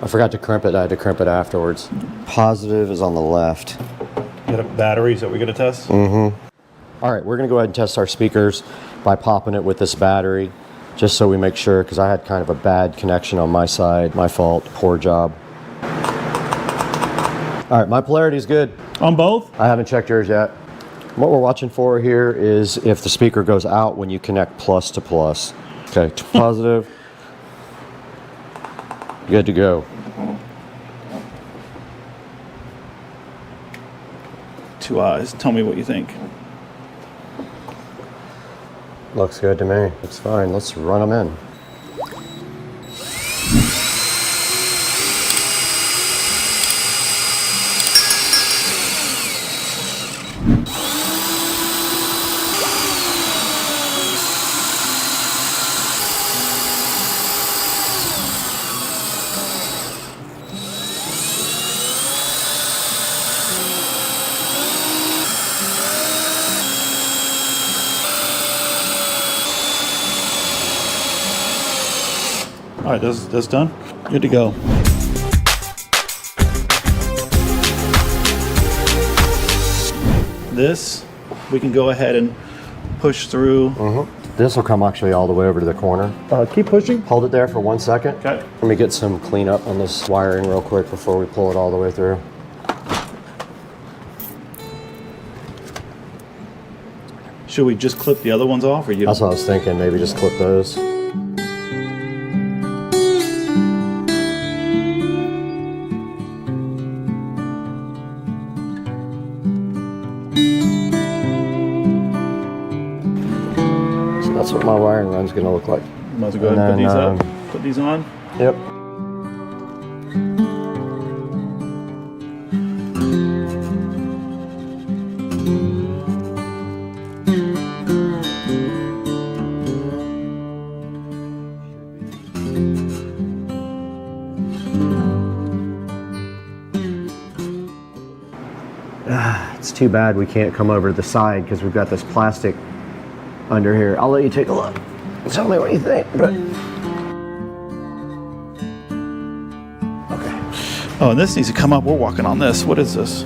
I forgot to crimp it. I had to crimp it afterwards. Positive is on the left. You got a battery? Is that what we're going to test? Mm-hmm. All right, we're going to go ahead and test our speakers by popping it with this battery, just so we make sure, because I had kind of a bad connection on my side. My fault. Poor job. All right, my polarity is good. On both? I haven't checked yours yet. What we're watching for here is if the speaker goes out when you connect plus to plus. Okay, to positive. Good to go. Two eyes. Tell me what you think. Looks good to me. It's fine. Let's run them in. All right, that's done. Good to go. This, we can go ahead and push through. This will come actually all the way over to the corner. Keep pushing. Hold it there for 1 second. Okay. Let me get some cleanup on this wiring real quick before we pull it all the way through. Should we just clip the other ones off, or you? That's what I was thinking. Maybe just clip those. That's what my wiring run's gonna look like. Might as well go ahead and put these up. Put these on. Yep. It's too bad we can't come over to the side because we've got this plastic under here. I'll let you take a look. Tell me what you think. But... okay. Oh, and this needs to come up. We're walking on this. What is this?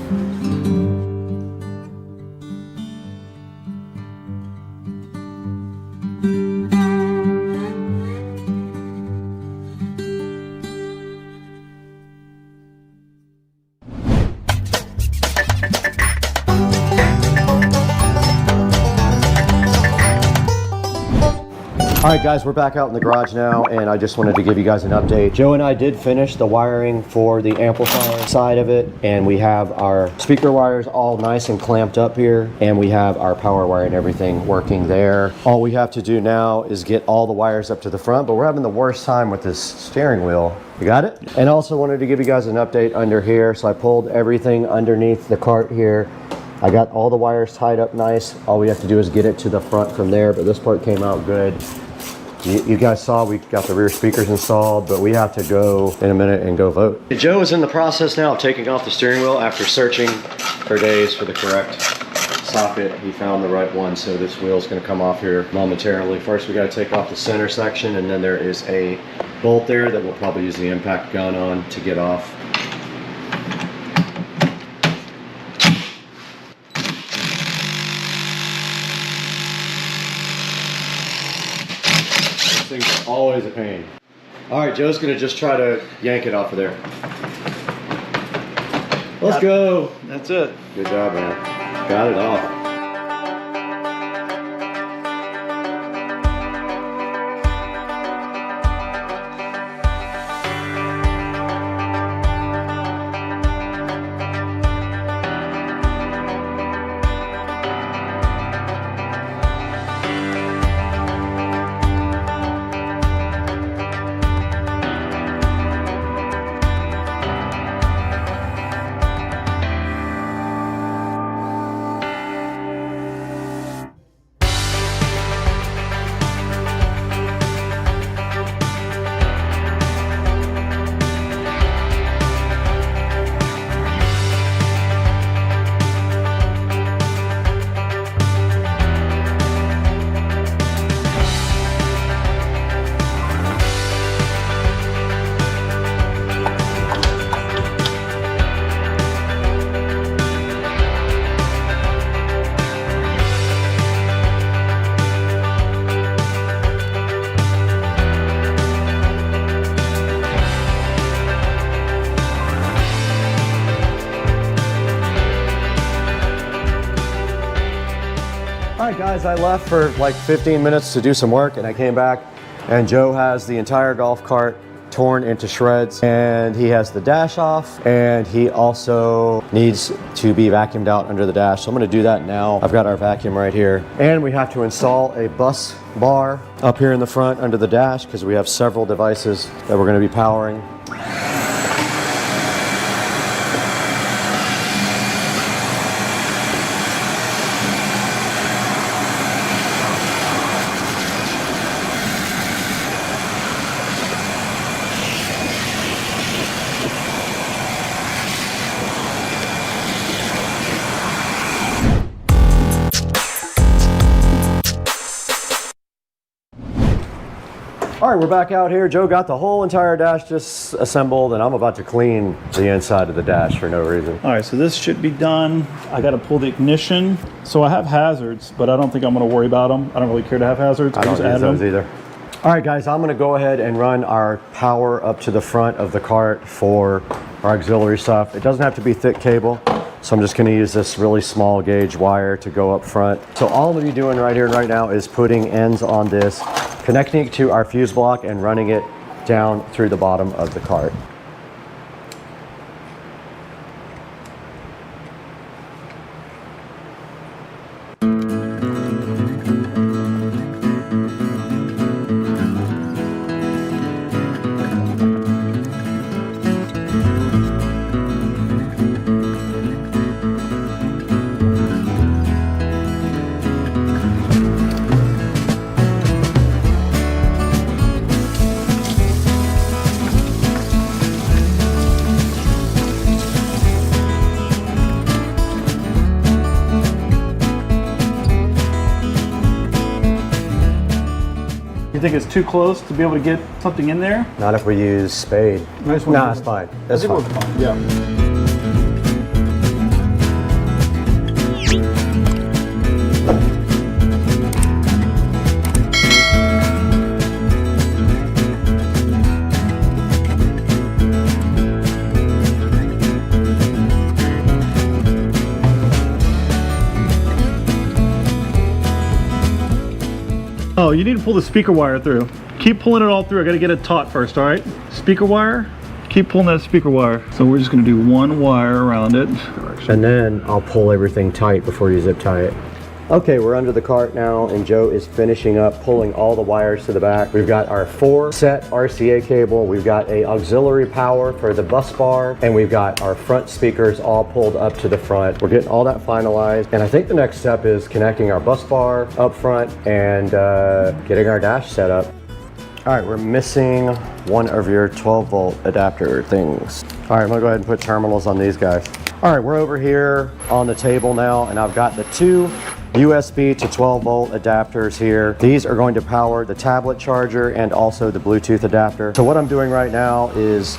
All right, guys, we're back out in the garage now, and I just wanted to give you guys an update. Joe and I did finish the wiring for the amplifier side of it, and we have our speaker wires all nice and clamped up here, and we have our power wire and everything working there. All we have to do now is get all the wires up to the front, but we're having the worst time with this steering wheel. You got it? And also wanted to give you guys an update under here. So I pulled everything underneath the cart here. I got all the wires tied up nice. All we have to do is get it to the front from there, but this part came out good. You guys saw we got the rear speakers installed, but we have to go in a minute and go vote. Joe is in the process now of taking off the steering wheel after searching for days for the correct socket. He found the right one, so this wheel's gonna come off here momentarily. First, we gotta take off the center section, and then there is a bolt there that we'll probably use the impact gun on to get off. Thing's always a pain. All right, Joe's gonna just try to yank it off of there. Let's go. That's it. Good job, man. Got it off. All right, guys, I left for like 15 minutes to do some work, and I came back, and Joe has the entire golf cart torn into shreds, and he has the dash off, and he also needs to be vacuumed out under the dash. So I'm going to do that now. I've got our vacuum right here, and we have to install a bus bar up here in the front under the dash because we have several devices that we're going to be powering. All right, we're back out here. Joe got the whole entire dash just assembled, and I'm about to clean the inside of the dash for no reason. All right, so this should be done. I got to pull the ignition. So I have hazards, but I don't think I'm going to worry about them. I don't really care to have hazards. I don't use those either. All right, guys, I'm going to go ahead and run our power up to the front of the cart for our auxiliary stuff. It doesn't have to be thick cable, so I'm just going to use this really small gauge wire to go up front. So all I'm going to be doing right here and right now is putting ends on this, connecting it to our fuse block and running it down through the bottom of the cart. You think it's too close to be able to get something in there? Not if we use spade. Nice one. No, it's fine. That's fine. Yeah. Oh, you need to pull the speaker wire through. Keep pulling it all through. I gotta get it taut first, all right? Speaker wire, keep pulling that speaker wire. So we're just gonna do one wire around it. And then I'll pull everything tight before you zip tie it. Okay, we're under the cart now, and Joe is finishing up pulling all the wires to the back. We've got our 4-set RCA cable, we've got a auxiliary power for the bus bar, and we've got our front speakers all pulled up to the front. We're getting all that finalized, and I think the next step is connecting our bus bar up front and getting our dash set up. All right, we're missing one of your 12-volt adapter things. All right, I'm gonna go ahead and put terminals on these guys. All right, we're over here on the table now, and I've got the 2 USB to 12-volt adapters here. These are going to power the tablet charger and also the Bluetooth adapter. So what I'm doing right now is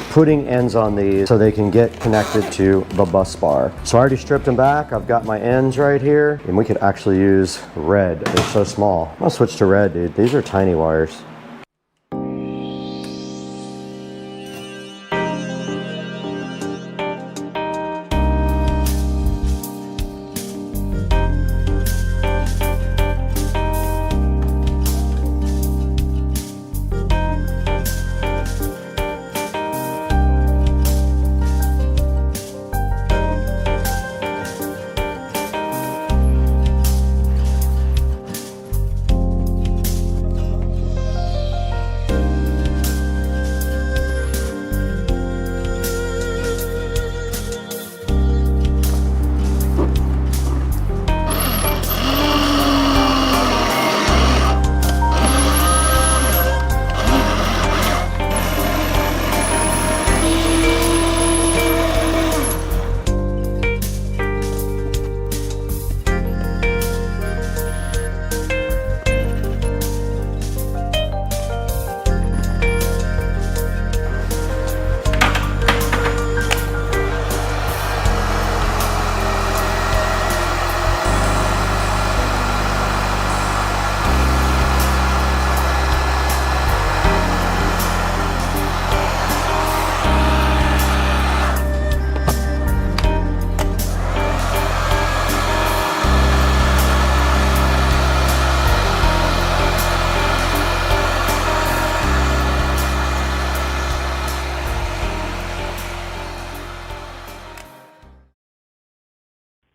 putting ends on these so they can get connected to the bus bar. So I already stripped them back. I've got my ends right here, and we could actually use red. They're so small. I'm gonna switch to red, dude. These are tiny wires.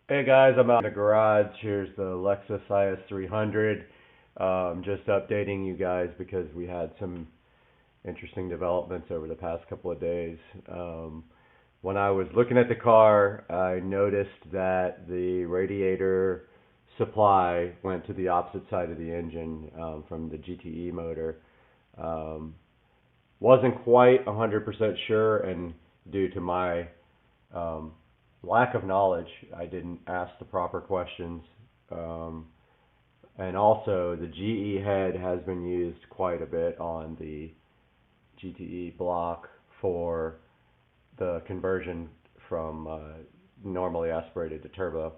Hey guys, I'm out in the garage. Here's the Lexus IS 300. Just updating you guys because we had some interesting developments over the past couple of days. When I was looking at the car, I noticed that the radiator supply went to the opposite side of the engine from the GTE motor. Wasn't quite 100% sure, and due to my lack of knowledge, I didn't ask the proper questions. And also, the GE head has been used quite a bit on the GTE block for the conversion from normally aspirated to turbo.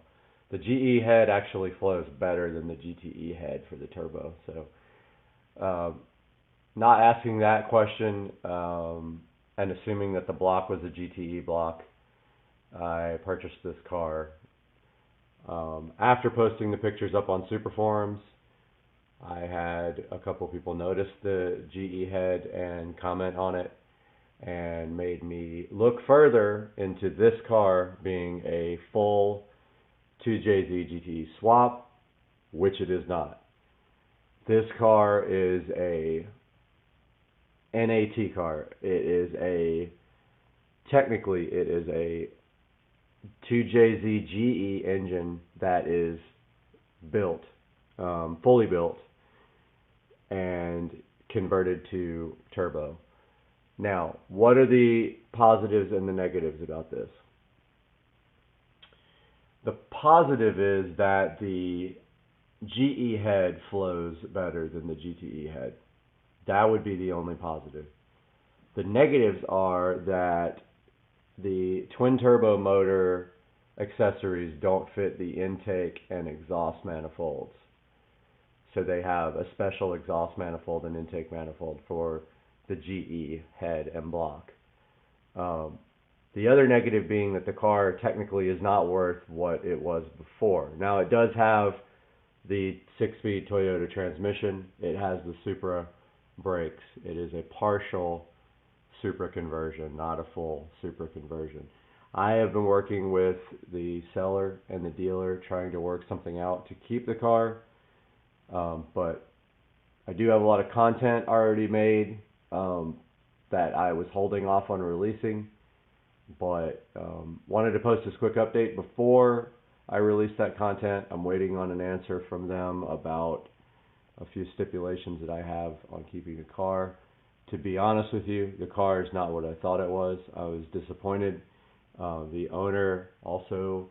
The GE head actually flows better than the GTE head for the turbo. So, not asking that question and assuming that the block was a GTE block, I purchased this car. After posting the pictures up on Super Forums, I had a couple people notice the GE head and comment on it, and made me look further into this car being a full 2JZ GTE swap, which it is not. This car is a NAT car. Technically it is a 2JZ GE engine that is built, fully built, and converted to turbo. Now, what are the positives and the negatives about this? The positive is that the GE head flows better than the GTE head. That would be the only positive. The negatives are that the twin turbo motor accessories don't fit the intake and exhaust manifolds. So they have a special exhaust manifold and intake manifold for the GE head and block. The other negative being that the car technically is not worth what it was before. Now, it does have the 6-speed Toyota transmission. It has the Supra brakes. It is a partial Supra conversion, not a full Supra conversion. I have been working with the seller and the dealer trying to work something out to keep the car, but I do have a lot of content already made that I was holding off on releasing, but wanted to post this quick update before I release that content. I'm waiting on an answer from them about a few stipulations that I have on keeping the car. To be honest with you, the car is not what I thought it was. I was disappointed. The owner also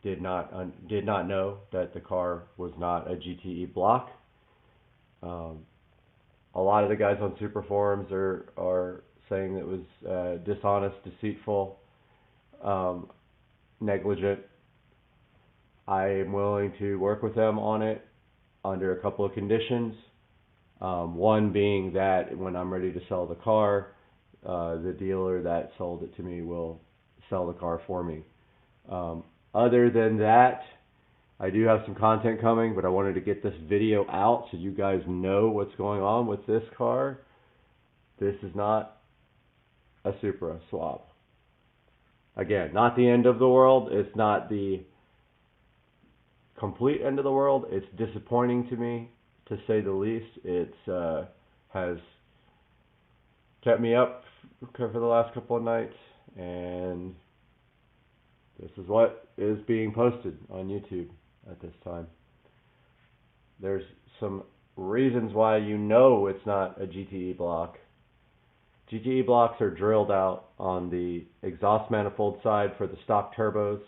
did not know that the car was not a GTE block. A lot of the guys on Super Forums are saying it was dishonest, deceitful, negligent. I am willing to work with them on it under a couple of conditions. One being that when I'm ready to sell the car, the dealer that sold it to me will sell the car for me. Other than that, I do have some content coming, but I wanted to get this video out so you guys know what's going on with this car. This is not a Supra swap. Again, not the end of the world. It's not the complete end of the world. It's disappointing to me, to say the least. It has kept me up for the last couple of nights, and this is what is being posted on YouTube at this time. There's some reasons why you know it's not a GTE block. GTE blocks are drilled out on the exhaust manifold side for the stock turbos,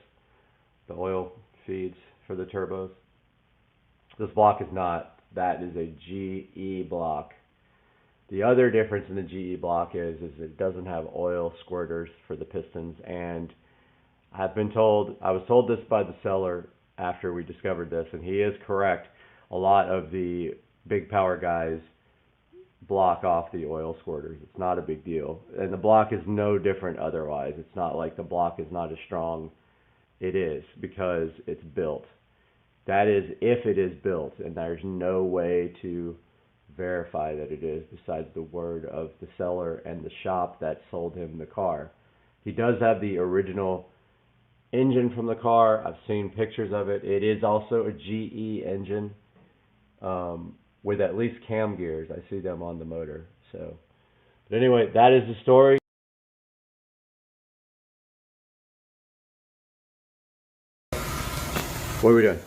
the oil feeds for the turbos. This block is not. That is a GE block. The other difference in the GE block is it doesn't have oil squirters for the pistons, and I was told this by the seller after we discovered this, and he is correct. A lot of the big power guys block off the oil squirters. It's not a big deal. And the block is no different otherwise. It's not like the block is not as strong. It is, because it's built. That is if it is built, and there's no way to verify that it is besides the word of the seller and the shop that sold him the car. He does have the original engine from the car. I've seen pictures of it. It is also a GE engine with at least cam gears. I see them on the motor. So, but anyway, that is the story. What are we doing?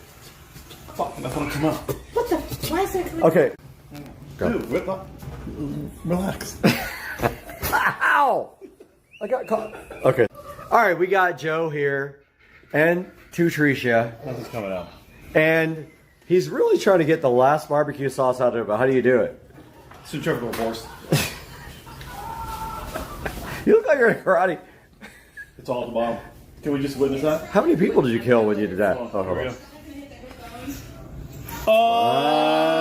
Fuck, that's gonna come up. What the? Why is it? Okay. Dude, whip up. Relax. Ow! I got caught. Okay. All right, we got Joe here and Tricia. Nothing's coming out. And he's really trying to get the last barbecue sauce out of it, but how do you do it? Centrifugal force. You look like you're in karate. It's all at the bottom. Can we just witness that? How many people did you kill when you did that? Oh, here we go. Oh,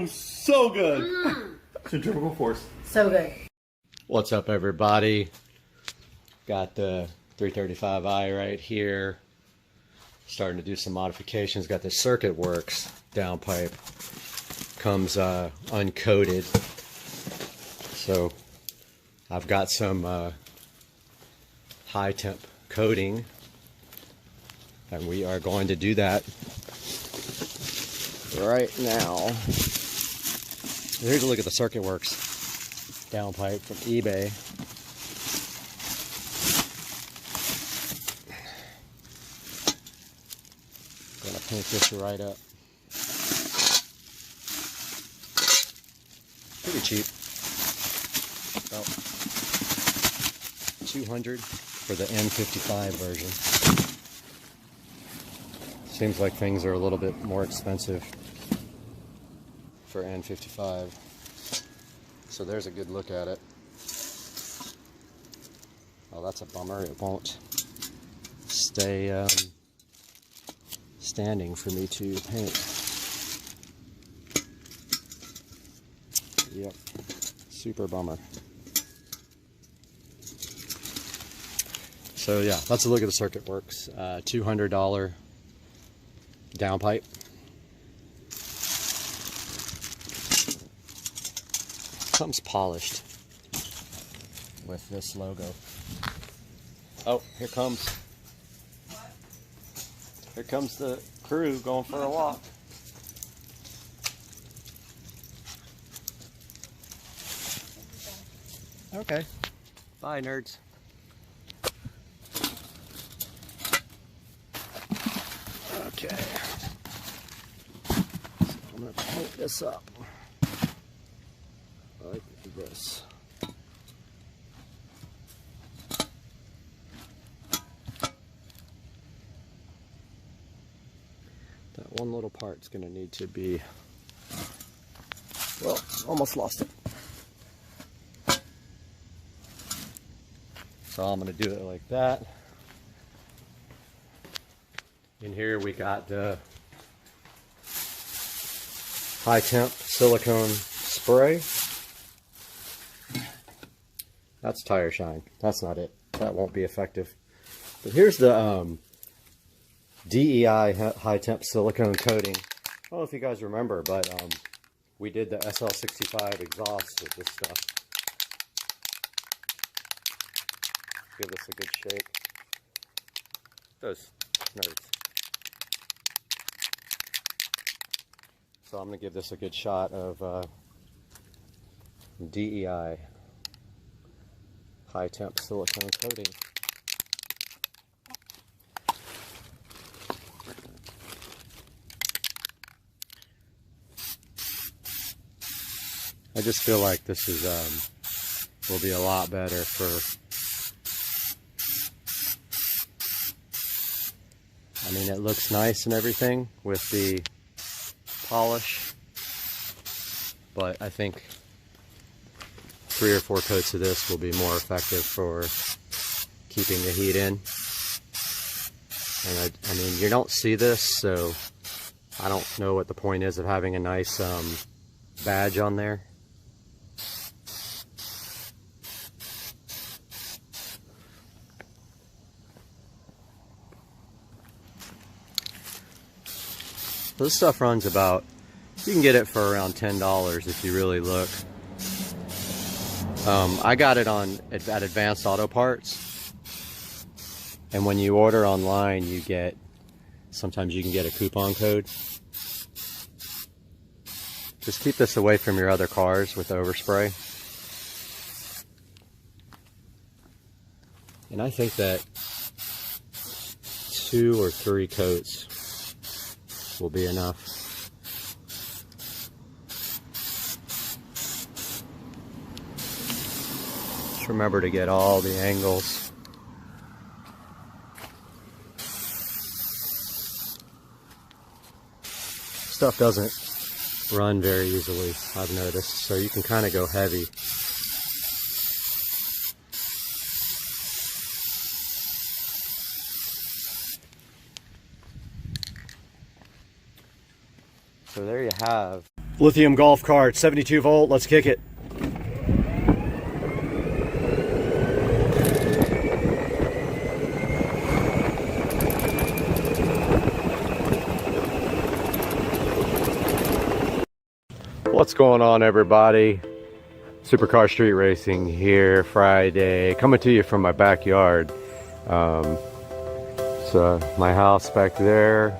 so good. Centrifugal force. So good. what's up, everybody? Got the 335i right here. Starting to do some modifications. Got the circuit works downpipe. Comes uncoated. So I've got some high temp coating, and we are going to do that right now. Here's a look at the circuit works downpipe from eBay. Gonna paint this right up. Pretty cheap. About $200 for the N55 version. Seems like things are a little bit more expensive for N55. So there's a good look at it. Oh, that's a bummer. It won't stay standing for me to paint. Yep, super bummer. So yeah, that's a look at the circuit works. $200 downpipe. Comes polished with this logo. Oh, here comes the crew going for a walk. Okay, bye nerds. Okay, I'm gonna paint this up like this. That one little part's gonna need to be, well, almost lost it. So I'm gonna do it like that. In here we got the high temp silicone spray. That's tire shine. That's not it. That won't be effective. But here's the DEI high temp silicone coating. I don't know if you guys remember, but we did the SL65 exhaust with this stuff. Give this a good shake. Those nerds. So I'm going to give this a good shot of DEI high temp silicone coating. I just feel like this is will be a lot better for, I mean, it looks nice and everything with the polish, but I think 3 or 4 coats of this will be more effective for keeping the heat in. And I mean, you don't see this, so I don't know what the point is of having a nice badge on there. This stuff runs about, you can get it for around $10 if you really look. I got it at Advanced Auto Parts, And when you order online, you get, sometimes you can get a coupon code. Just keep this away from your other cars with overspray. And I think that 2 or 3 coats will be enough. Just remember to get all the angles. Stuff doesn't run very easily, I've noticed, so you can kind of go heavy. So there you have lithium golf cart, 72 volt, let's kick it. What's going on, everybody? Supercar Street Racing here, Friday, coming to you from my backyard. So my house back there,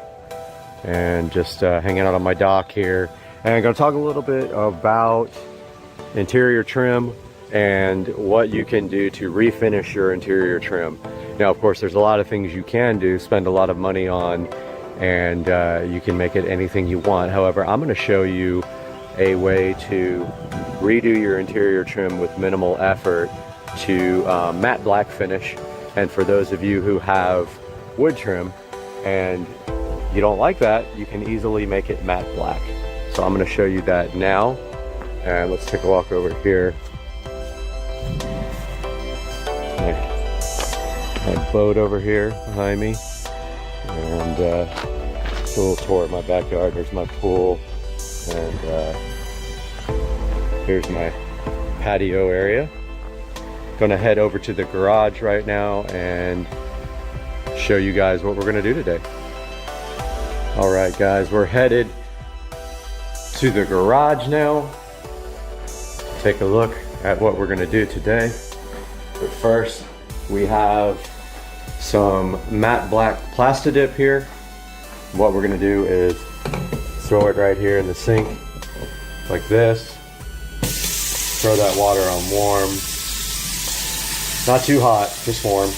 and just hanging out on my dock here. And I'm going to talk a little bit about interior trim and what you can do to refinish your interior trim. Now, of course, there's a lot of things you can do, spend a lot of money on, and you can make it anything you want. However, I'm going to show you a way to redo your interior trim with minimal effort to matte black finish. And for those of you who have wood trim and you don't like that, you can easily make it matte black. So I'm going to show you that now, and let's take a walk over here. My boat over here behind me, and just a little tour of my backyard. There's my pool, and here's my patio area. Gonna head over to the garage right now and show you guys what we're gonna do today. All right, guys, we're headed to the garage now. Take a look at what we're gonna do today. But first, we have some matte black Plastidip here. What we're gonna do is throw it right here in the sink like this. Throw that water on warm. Not too hot, just warm.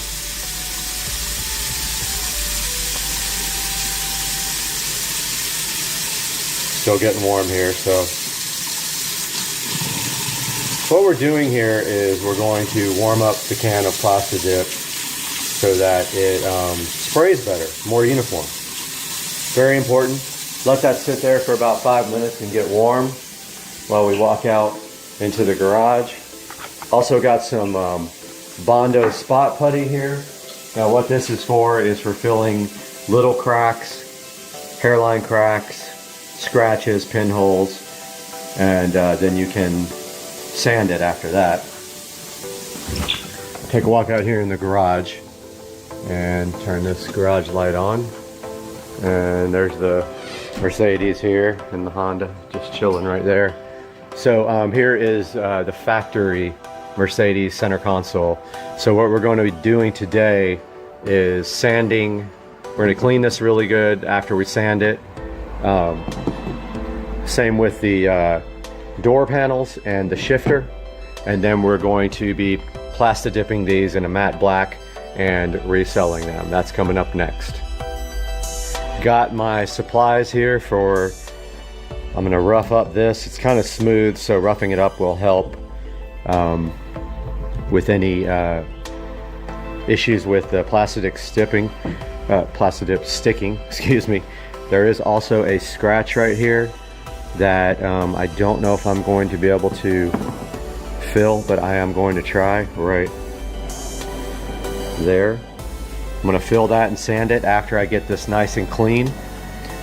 Still getting warm here, so what we're doing here is we're going to warm up the can of Plastidip so that it sprays better, more uniform. Very important. Let that sit there for about 5 minutes and get warm while we walk out into the garage. Also got some Bondo spot putty here. Now what this is for filling little cracks, hairline cracks, scratches, pinholes, and then you can sand it after that. Take a walk out here in the garage and turn this garage light on. And there's the Mercedes here and the Honda just chilling right there. So here is the factory Mercedes center console. So what we're going to be doing today is sanding. We're going to clean this really good after we sand it. Same with the door panels and the shifter. And then we're going to be Plastidipping these in a matte black and reselling them. That's coming up next. Got my supplies here for, I'm going to rough up this. It's kind of smooth, so roughing it up will help with any issues with the Plastidip sticking, excuse me. There is also a scratch right here that I don't know if I'm going to be able to fill, but I am going to try right there. I'm going to fill that and sand it after I get this nice and clean.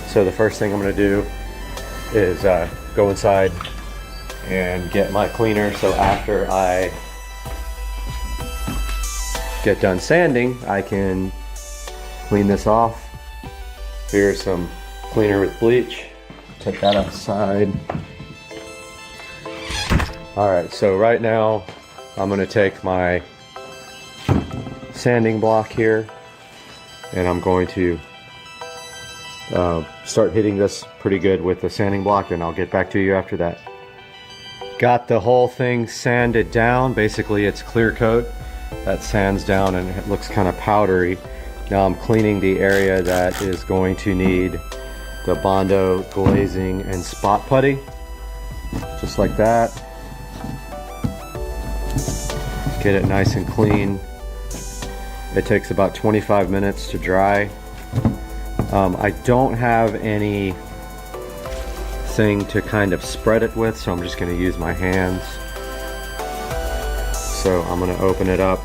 So the first thing I'm going to do is go inside and get my cleaner, so after I get done sanding I can clean this off. Here's some cleaner with bleach. Take that outside. Alright, so right now I'm going to take my sanding block here and I'm going to start hitting this pretty good with the sanding block, and I'll get back to you after that. Got the whole thing sanded down. Basically it's clear coat that sands down and it looks kind of powdery. Now I'm cleaning the area that is going to need the Bondo glazing and spot putty, just like that. Get it nice and clean. It takes about 25 minutes to dry. I don't have any thing to kind of spread it with, so I'm just going to use my hands. So I'm going to open it up,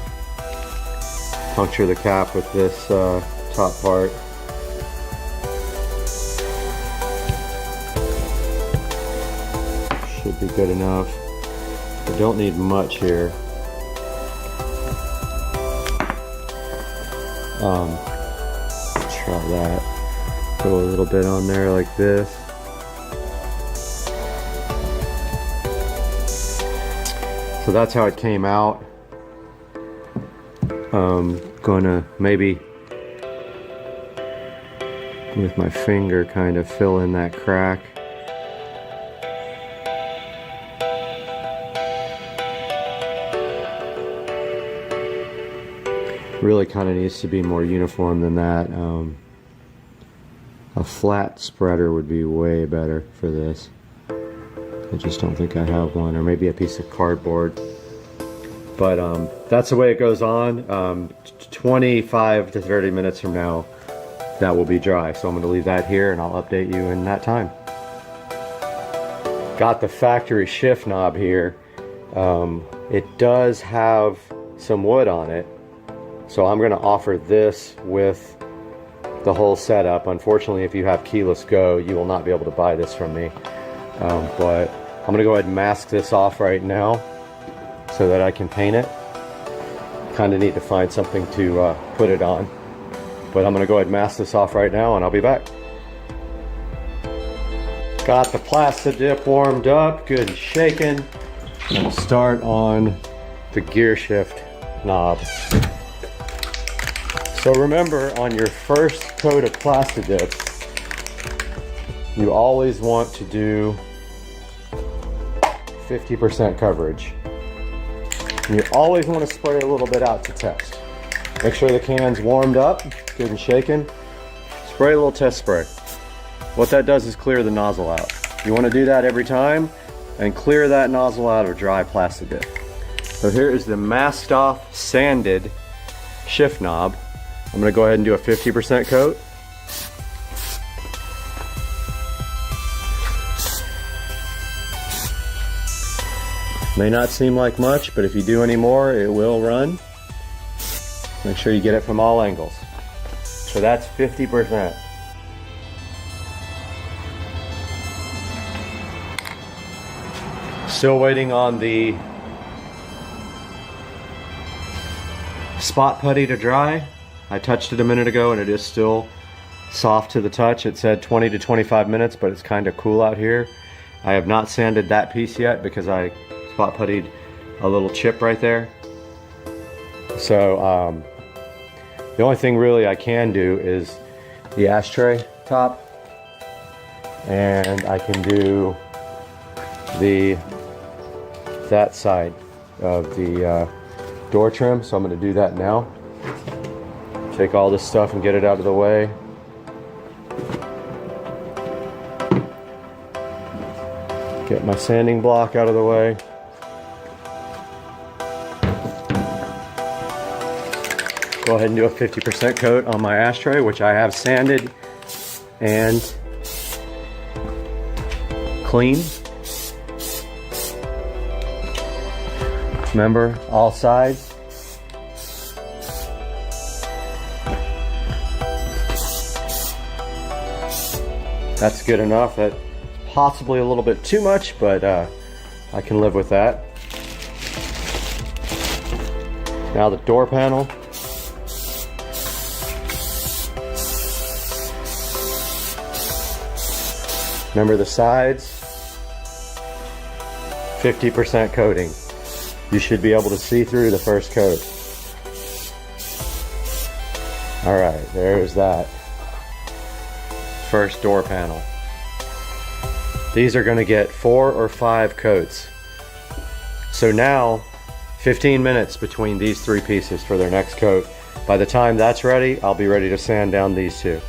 puncture the cap with this top part. Should be good enough. I don't need much here. Try that. Go a little bit on there like this. So that's how it came out. Gonna maybe with my finger kind of fill in that crack. Really kind of needs to be more uniform than that. A flat spreader would be way better for this. I just don't think I have one, or maybe a piece of cardboard. But that's the way it goes on. 25 to 30 minutes from now, that will be dry. So I'm going to leave that here and I'll update you in that time. Got the factory shift knob here. It does have some wood on it. So I'm going to offer this with the whole setup. Unfortunately, if you have keyless go, you will not be able to buy this from me. But I'm going to go ahead and mask this off right now so that I can paint it. Kind of need to find something to put it on. But I'm going to go ahead and mask this off right now and I'll be back. Got the plastic dip warmed up, good and shaken. And we'll start on the gear shift knob. So remember, on your first coat of plastic dip, you always want to do 50% coverage. And you always want to spray a little bit out to test. Make sure the can's warmed up, good and shaken. Spray a little test spray. What that does is clear the nozzle out. You want to do that every time and clear that nozzle out of dry plastic dip. So here is the masked off, sanded shift knob. I'm going to go ahead and do a 50% coat. May not seem like much, but if you do any more, it will run. Make sure you get it from all angles. So that's 50%. Still waiting on the spot putty to dry. I touched it a minute ago and it is still soft to the touch. It said 20 to 25 minutes, but it's kind of cool out here. I have not sanded that piece yet because I spot puttied a little chip right there. So the only thing really I can do is the ashtray top, and I can do that side of the door trim. So I'm going to do that now. Take all this stuff and get it out of the way. Get my sanding block out of the way. Go ahead and do a 50% coat on my ashtray, which I have sanded and clean. Remember, all sides. That's good enough. That's possibly a little bit too much, but I can live with that. Now the door panel. Remember the sides, 50% coating. You should be able to see through the first coat. All right, there's that first door panel. These are going to get 4 or 5 coats. So now 15 minutes between these 3 pieces for their next coat. By the time that's ready, I'll be ready to sand down these 2.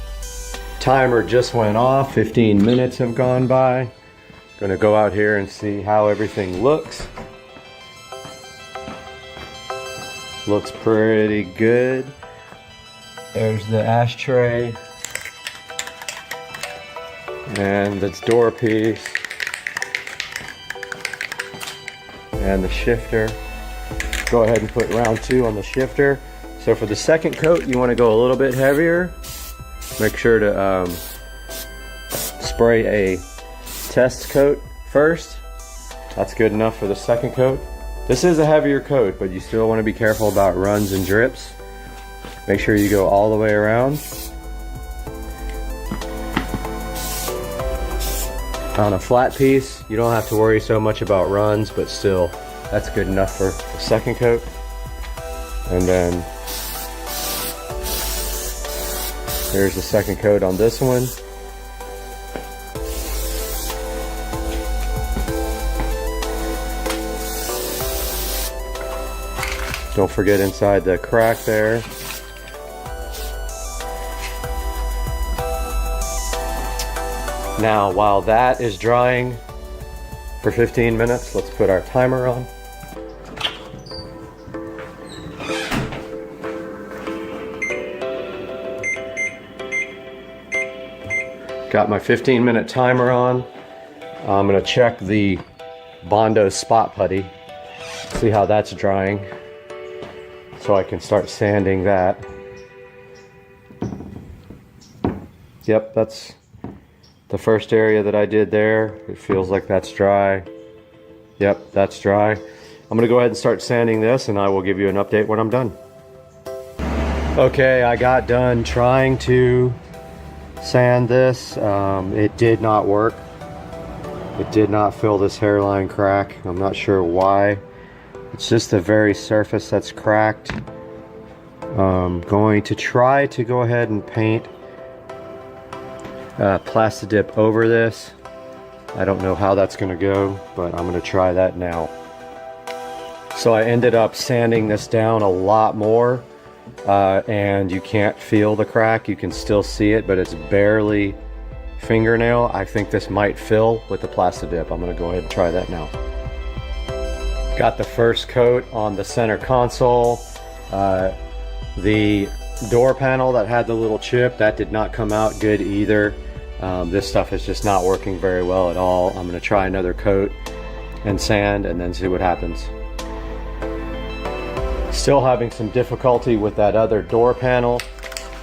Timer just went off, 15 minutes have gone by. Gonna go out here and see how everything looks. Looks pretty good. There's the ashtray. And the door piece. And the shifter. Go ahead and put round 2 on the shifter. So for the second coat, you want to go a little bit heavier. Make sure to spray a test coat first. That's good enough for the second coat. This is a heavier coat, but you still want to be careful about runs and drips. Make sure you go all the way around. On a flat piece, you don't have to worry so much about runs, but still, that's good enough for the second coat. And then here's the second coat on this one. Don't forget inside the crack there. Now, while that is drying for 15 minutes, let's put our timer on. Got my 15-minute timer on. I'm gonna check the Bondo spot putty, see how that's drying, so I can start sanding that. Yep, that's the first area that I did there. It feels like that's dry. Yep, that's dry. I'm gonna go ahead and start sanding this, and I will give you an update when I'm done. Okay, I got done trying to sand this. It did not work. It did not fill this hairline crack. I'm not sure why. It's just the very surface that's cracked. Going to try to go ahead and paint Plastidip over this. I don't know how that's gonna go, but I'm gonna try that now. So I ended up sanding this down a lot more, and you can't feel the crack. You can still see it, but it's barely fingernail. I think this might fill with the Plastidip. I'm gonna go ahead and try that now. Got the first coat on the center console. The door panel that had the little chip, that did not come out good either. This stuff is just not working very well at all. I'm gonna try another coat and sand and then see what happens. Still having some difficulty with that other door panel,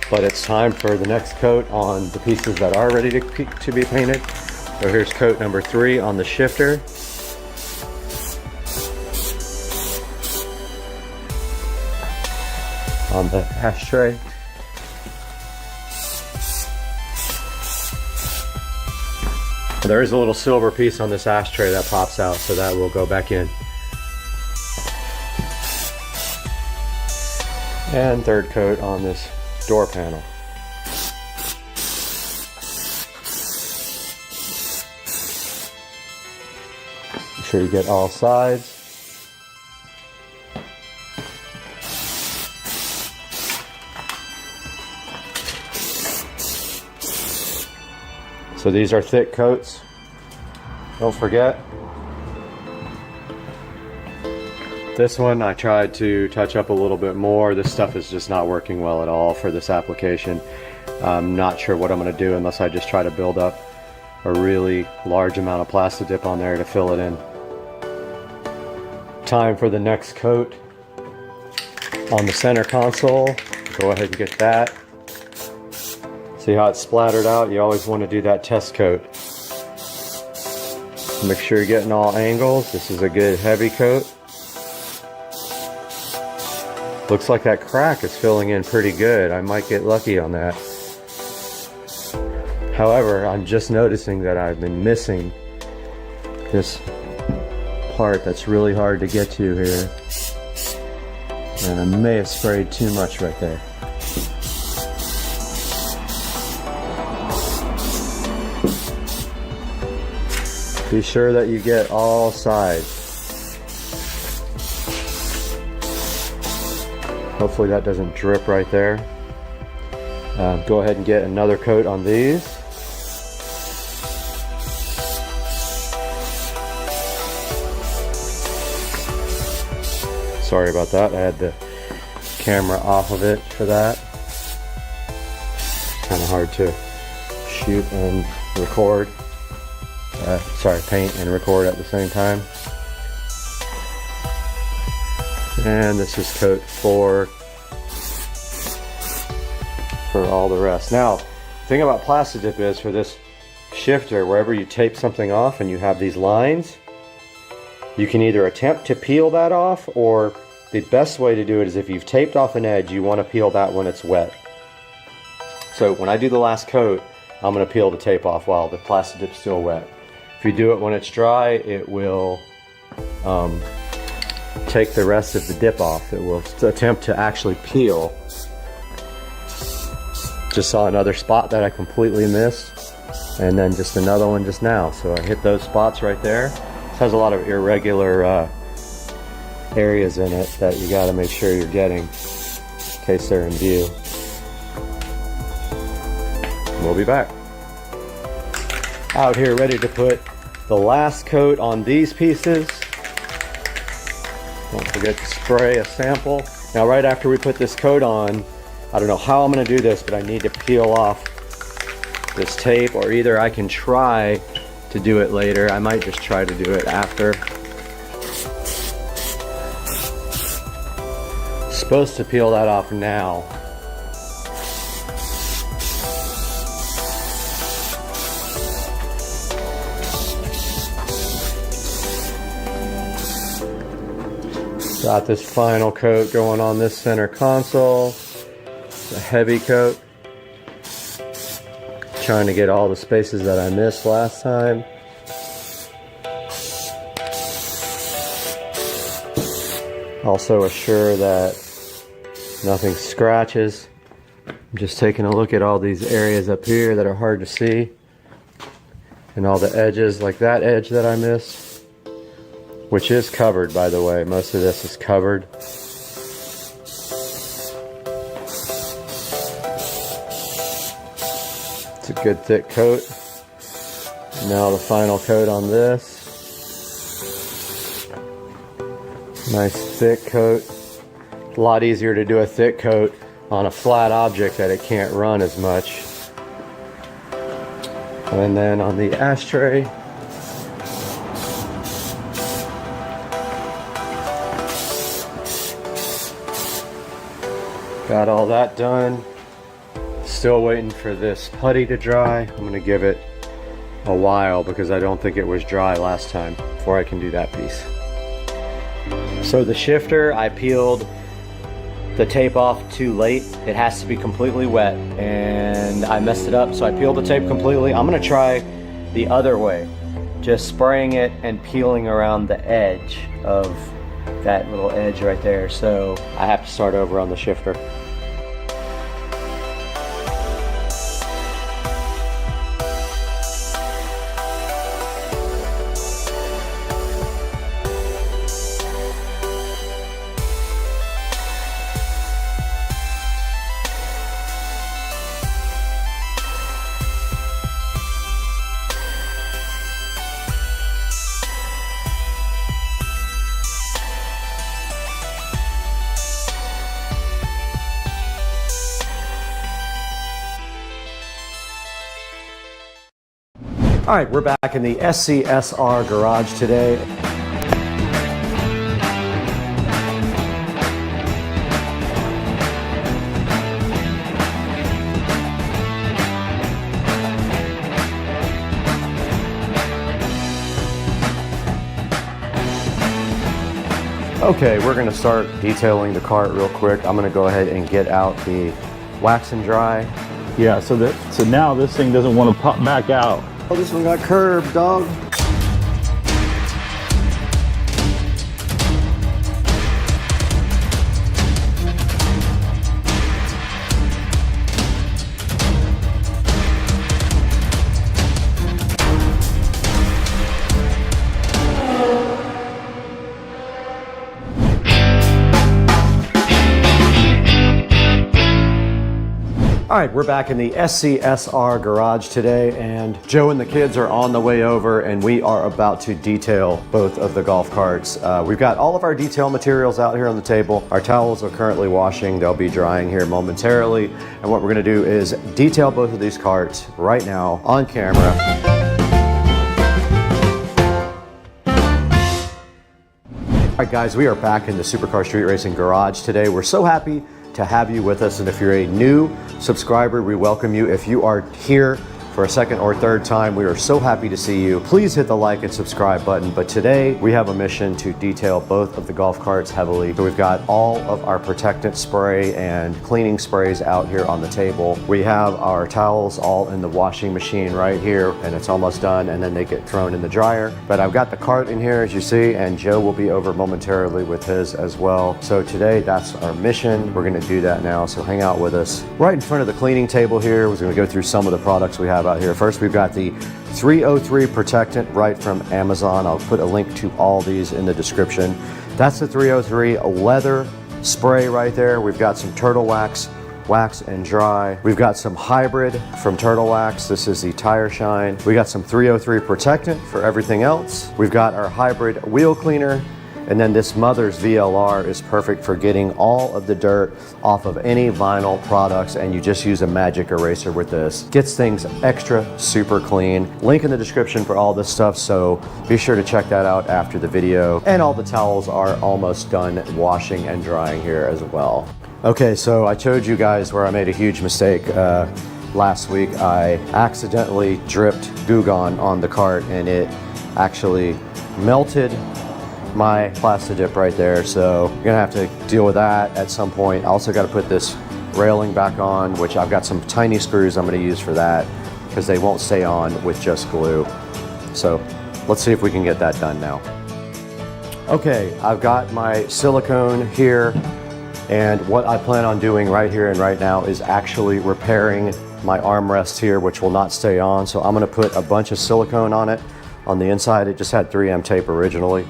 but it's time for the next coat on the pieces that are ready to be painted. So here's coat number 3 on the shifter. On the ashtray. There is a little silver piece on this ashtray that pops out, so that will go back in. And third coat on this door panel. Make sure you get all sides. So these are thick coats, don't forget. This one I tried to touch up a little bit more. This stuff is just not working well at all for this application. I'm not sure what I'm going to do unless I just try to build up a really large amount of Plastidip on there to fill it in. Time for the next coat on the center console. Go ahead and get that. See how it's splattered out? You always want to do that test coat. Make sure you're getting all angles. This is a good heavy coat. Looks like that crack is filling in pretty good. I might get lucky on that. However, I'm just noticing that I've been missing this part that's really hard to get to here. And I may have sprayed too much right there. Be sure that you get all sides. Hopefully that doesn't drip right there. Go ahead and get another coat on these. Sorry about that, I had the camera off of it for that. Kind of hard to shoot and record. Sorry, paint and record at the same time. And this is coat 4 for all the rest. Now, the thing about plastic dip is for this shifter, wherever you tape something off and you have these lines, you can either attempt to peel that off, or the best way to do it is if you've taped off an edge, you want to peel that when it's wet. So when I do the last coat, I'm going to peel the tape off while the plastic dip's still wet. If you do it when it's dry, it will take the rest of the dip off. It will attempt to actually peel. Just saw another spot that I completely missed, and then just another one just now. So I hit those spots right there. This has a lot of irregular areas in it that you got to make sure you're getting in case they're in view. We'll be back. Out here ready to put the last coat on these pieces. Don't forget to spray a sample. Now right after we put this coat on, I don't know how I'm going to do this, but I need to peel off this tape, or either I can try to do it later. I might just try to do it after. Supposed to peel that off now. Got this final coat going on this center console. It's a heavy coat. Trying to get all the spaces that I missed last time. Also assure that nothing scratches. I'm just taking a look at all these areas up here that are hard to see. And all the edges, like that edge that I missed. Which is covered, by the way. Most of this is covered. It's a good thick coat. Now the final coat on this. Nice thick coat. A lot easier to do a thick coat on a flat object that it can't run as much. And then on the ashtray, got all that done. Still waiting for this putty to dry. I'm gonna give it a while because I don't think it was dry last time before I can do that piece. So the shifter, I peeled the tape off too late. It has to be completely wet and I messed it up, so I peeled the tape completely. I'm gonna try the other way, just spraying it and peeling around the edge of that little edge right there. So I have to start over on the shifter. All right, we're back in the SCSR garage today. Okay, we're gonna start detailing the cart real quick. I'm gonna go ahead and get out the wax and dry. Yeah, so now this thing doesn't want to pop back out. Oh, this one got curved, dog. All right, we're back in the SCSR garage today, and Joe and the kids are on the way over, and we are about to detail both of the golf carts. We've got all of our detail materials out here on the table. Our towels are currently washing. They'll be drying here momentarily. And what we're gonna do is detail both of these carts right now on camera. All right, guys, we are back in the Supercar Street Racing garage today. We're so happy to have you with us, and if you're a new subscriber, we welcome you. If you are here for a second or third time, we are so happy to see you. Please hit the like and subscribe button. But today we have a mission to detail both of the golf carts heavily. So we've got all of our protectant spray and cleaning sprays out here on the table. We have our towels all in the washing machine right here, and it's almost done, and then they get thrown in the dryer. But I've got the cart in here, as you see, and Joe will be over momentarily with his as well. So today, that's our mission. We're gonna do that now, so hang out with us. Right in front of the cleaning table here, we're gonna go through some of the products we have out here. First, we've got the 303 protectant right from Amazon. I'll put a link to all these in the description. That's the 303 leather spray right there. We've got some Turtle Wax, wax and dry. We've got some hybrid from Turtle Wax. This is the tire shine. We got some 303 protectant for everything else. We've got our hybrid wheel cleaner. And then this Mother's VLR is perfect for getting all of the dirt off of any vinyl products, and you just use a magic eraser with this. Gets things extra super clean. Link in the description for all this stuff, so be sure to check that out after the video. And all the towels are almost done washing and drying here as well. Okay, so I showed you guys where I made a huge mistake last week. I accidentally dripped Goo Gone on the cart, and it actually melted my Plastidip right there, so you're gonna have to deal with that at some point. I also got to put this railing back on, which I've got some tiny screws I'm going to use for that because they won't stay on with just glue. So let's see if we can get that done now. Okay, I've got my silicone here, and what I plan on doing right here and right now is actually repairing my armrest here, which will not stay on. So I'm going to put a bunch of silicone on it on the inside. It just had 3M tape originally.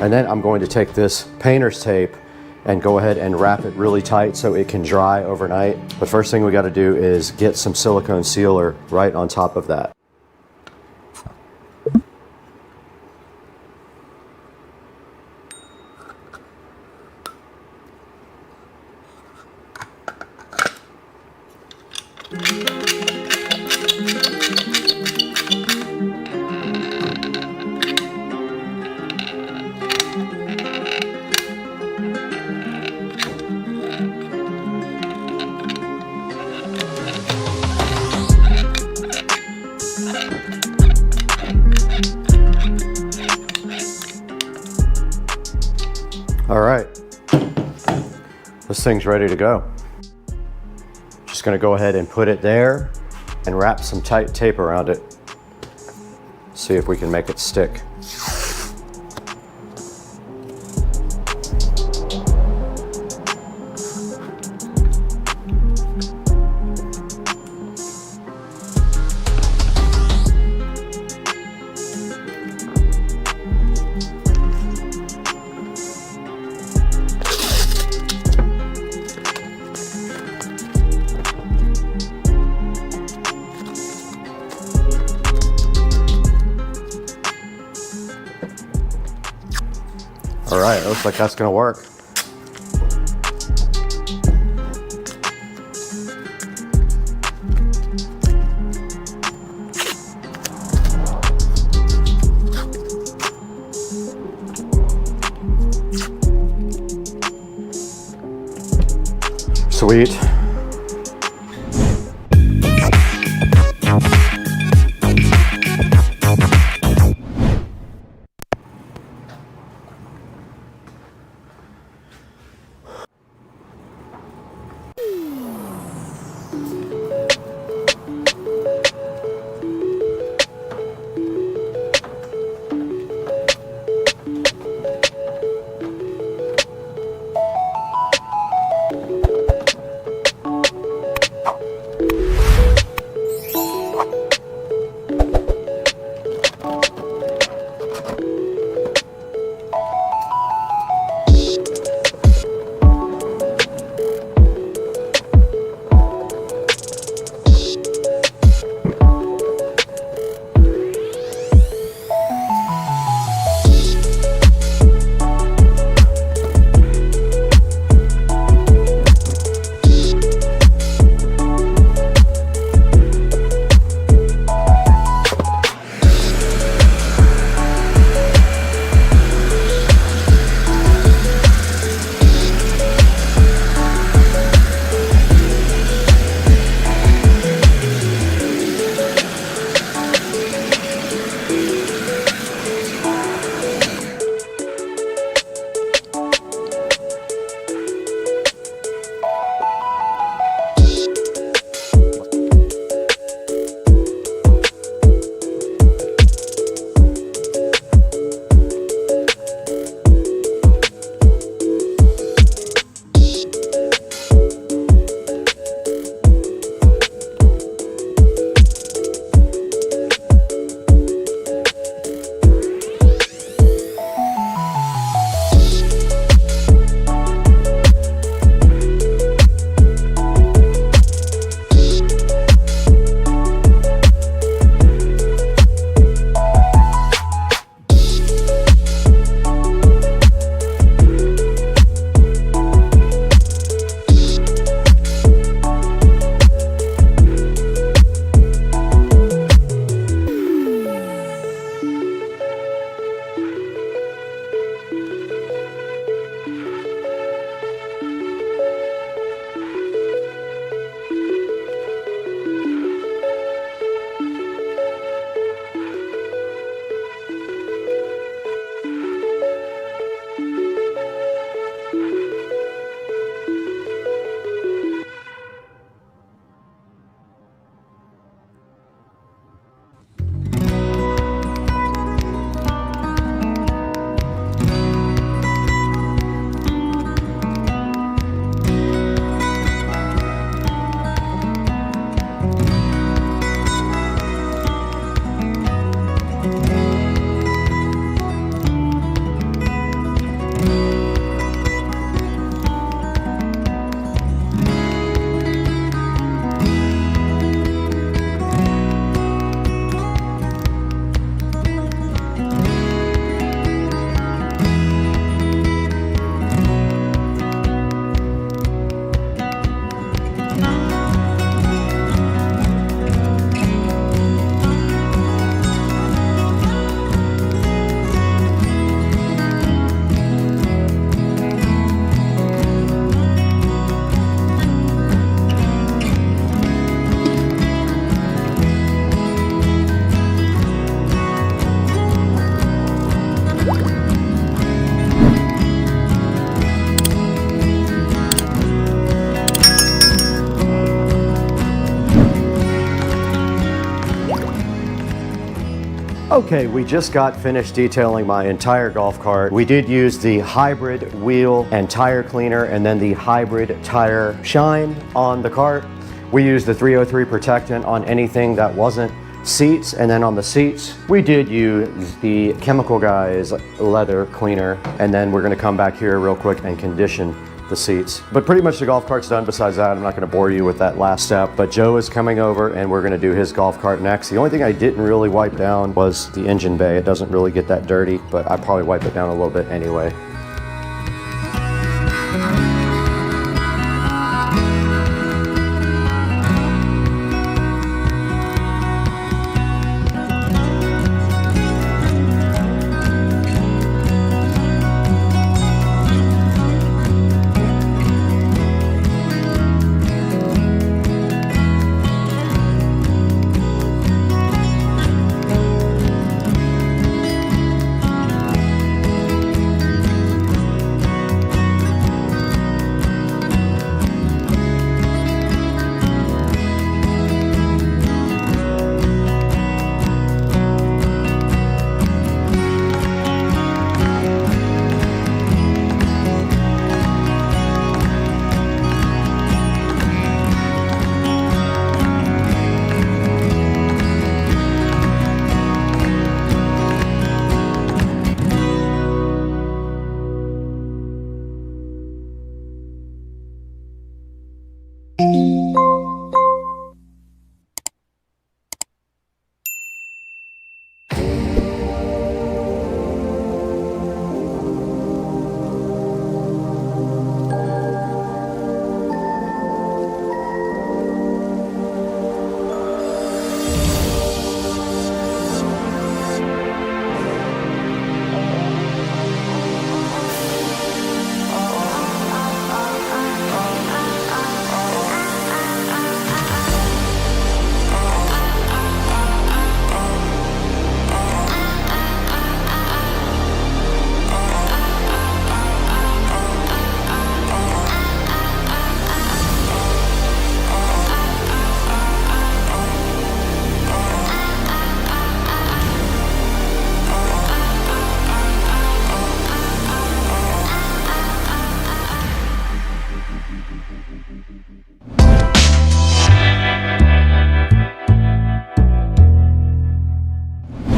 And then I'm going to take this painter's tape and go ahead and wrap it really tight so it can dry overnight. But first thing we got to do is get some silicone sealer right on top of that. All right, this thing's ready to go. Just gonna go ahead and put it there and wrap some tight tape around it. See if we can make it stick. All right, looks like that's gonna work. Sweet. Okay, we just got finished detailing my entire golf cart. We did use the hybrid wheel and tire cleaner and then the hybrid tire shine on the cart. We used the 303 protectant on anything that wasn't seats, and then on the seats, we did use the Chemical Guys leather cleaner, and then we're gonna come back here real quick and condition the seats. But pretty much the golf cart's done. Besides that, I'm not gonna bore you with that last step, but Joe is coming over and we're gonna do his golf cart next. The only thing I didn't really wipe down was the engine bay. It doesn't really get that dirty, but I probably wipe it down a little bit anyway.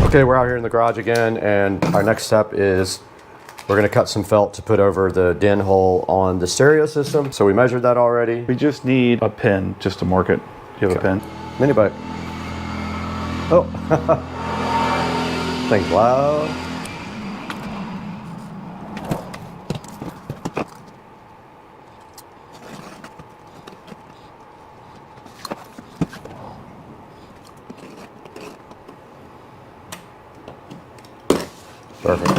Okay, we're out here in the garage again, and our next step is we're gonna cut some felt to put over the DIN hole on the stereo system. So we measured that already. We just need a pin just to mark it. Do you have a pin? Mini bike. Oh, thing's loud. Perfect.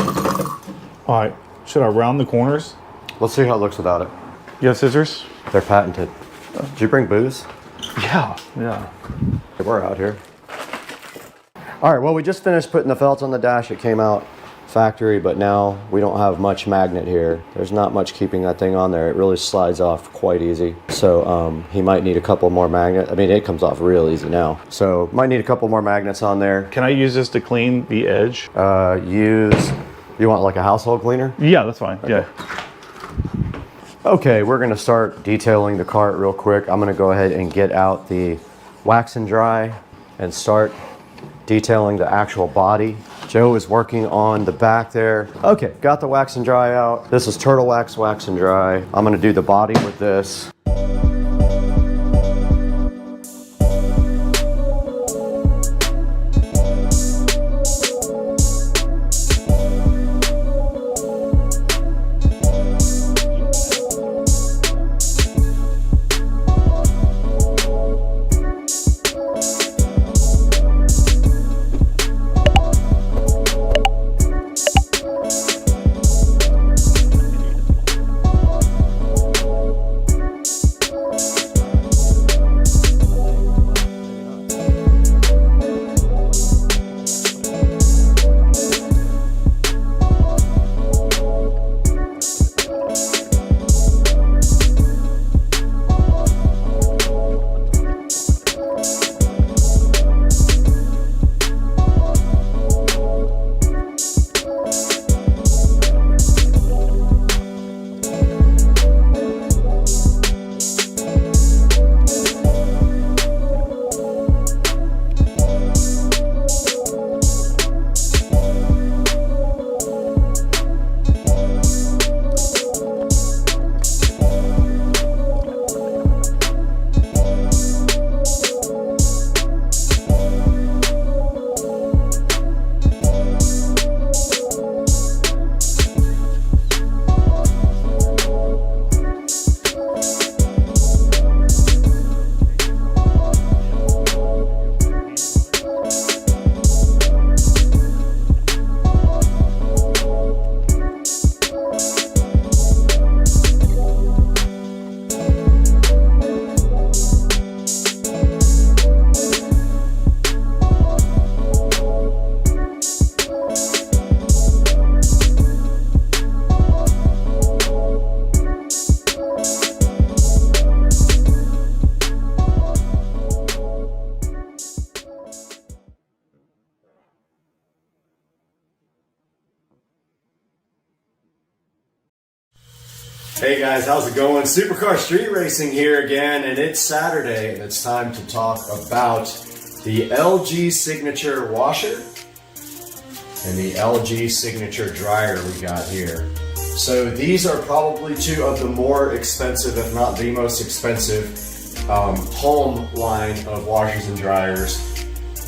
All right, should I round the corners? Let's see how it looks without it. You have scissors? They're patented. Did you bring booze? Yeah. We're out here. All right, well, we just finished putting the felts on the dash. It came out factory, but now we don't have much magnet here. There's not much keeping that thing on there. It really slides off quite easy. So he might need a couple more magnets. I mean, it comes off real easy now. So might need a couple more magnets on there. Can I use this to clean the edge? You want like a household cleaner? Yeah, that's fine. Okay. Yeah. Okay, we're gonna start detailing the cart real quick. I'm gonna go ahead and get out the wax and dry and start detailing the actual body. Joe is working on the back there. Okay, got the wax and dry out. This is Turtle Wax Wax and Dry. I'm gonna do the body with this. Hey guys, how's it going? Supercar Street Racing here again, and it's Saturday, and it's time to talk about the LG Signature washer and the LG Signature dryer we got here. So these are probably two of the more expensive, if not the most expensive, home line of washers and dryers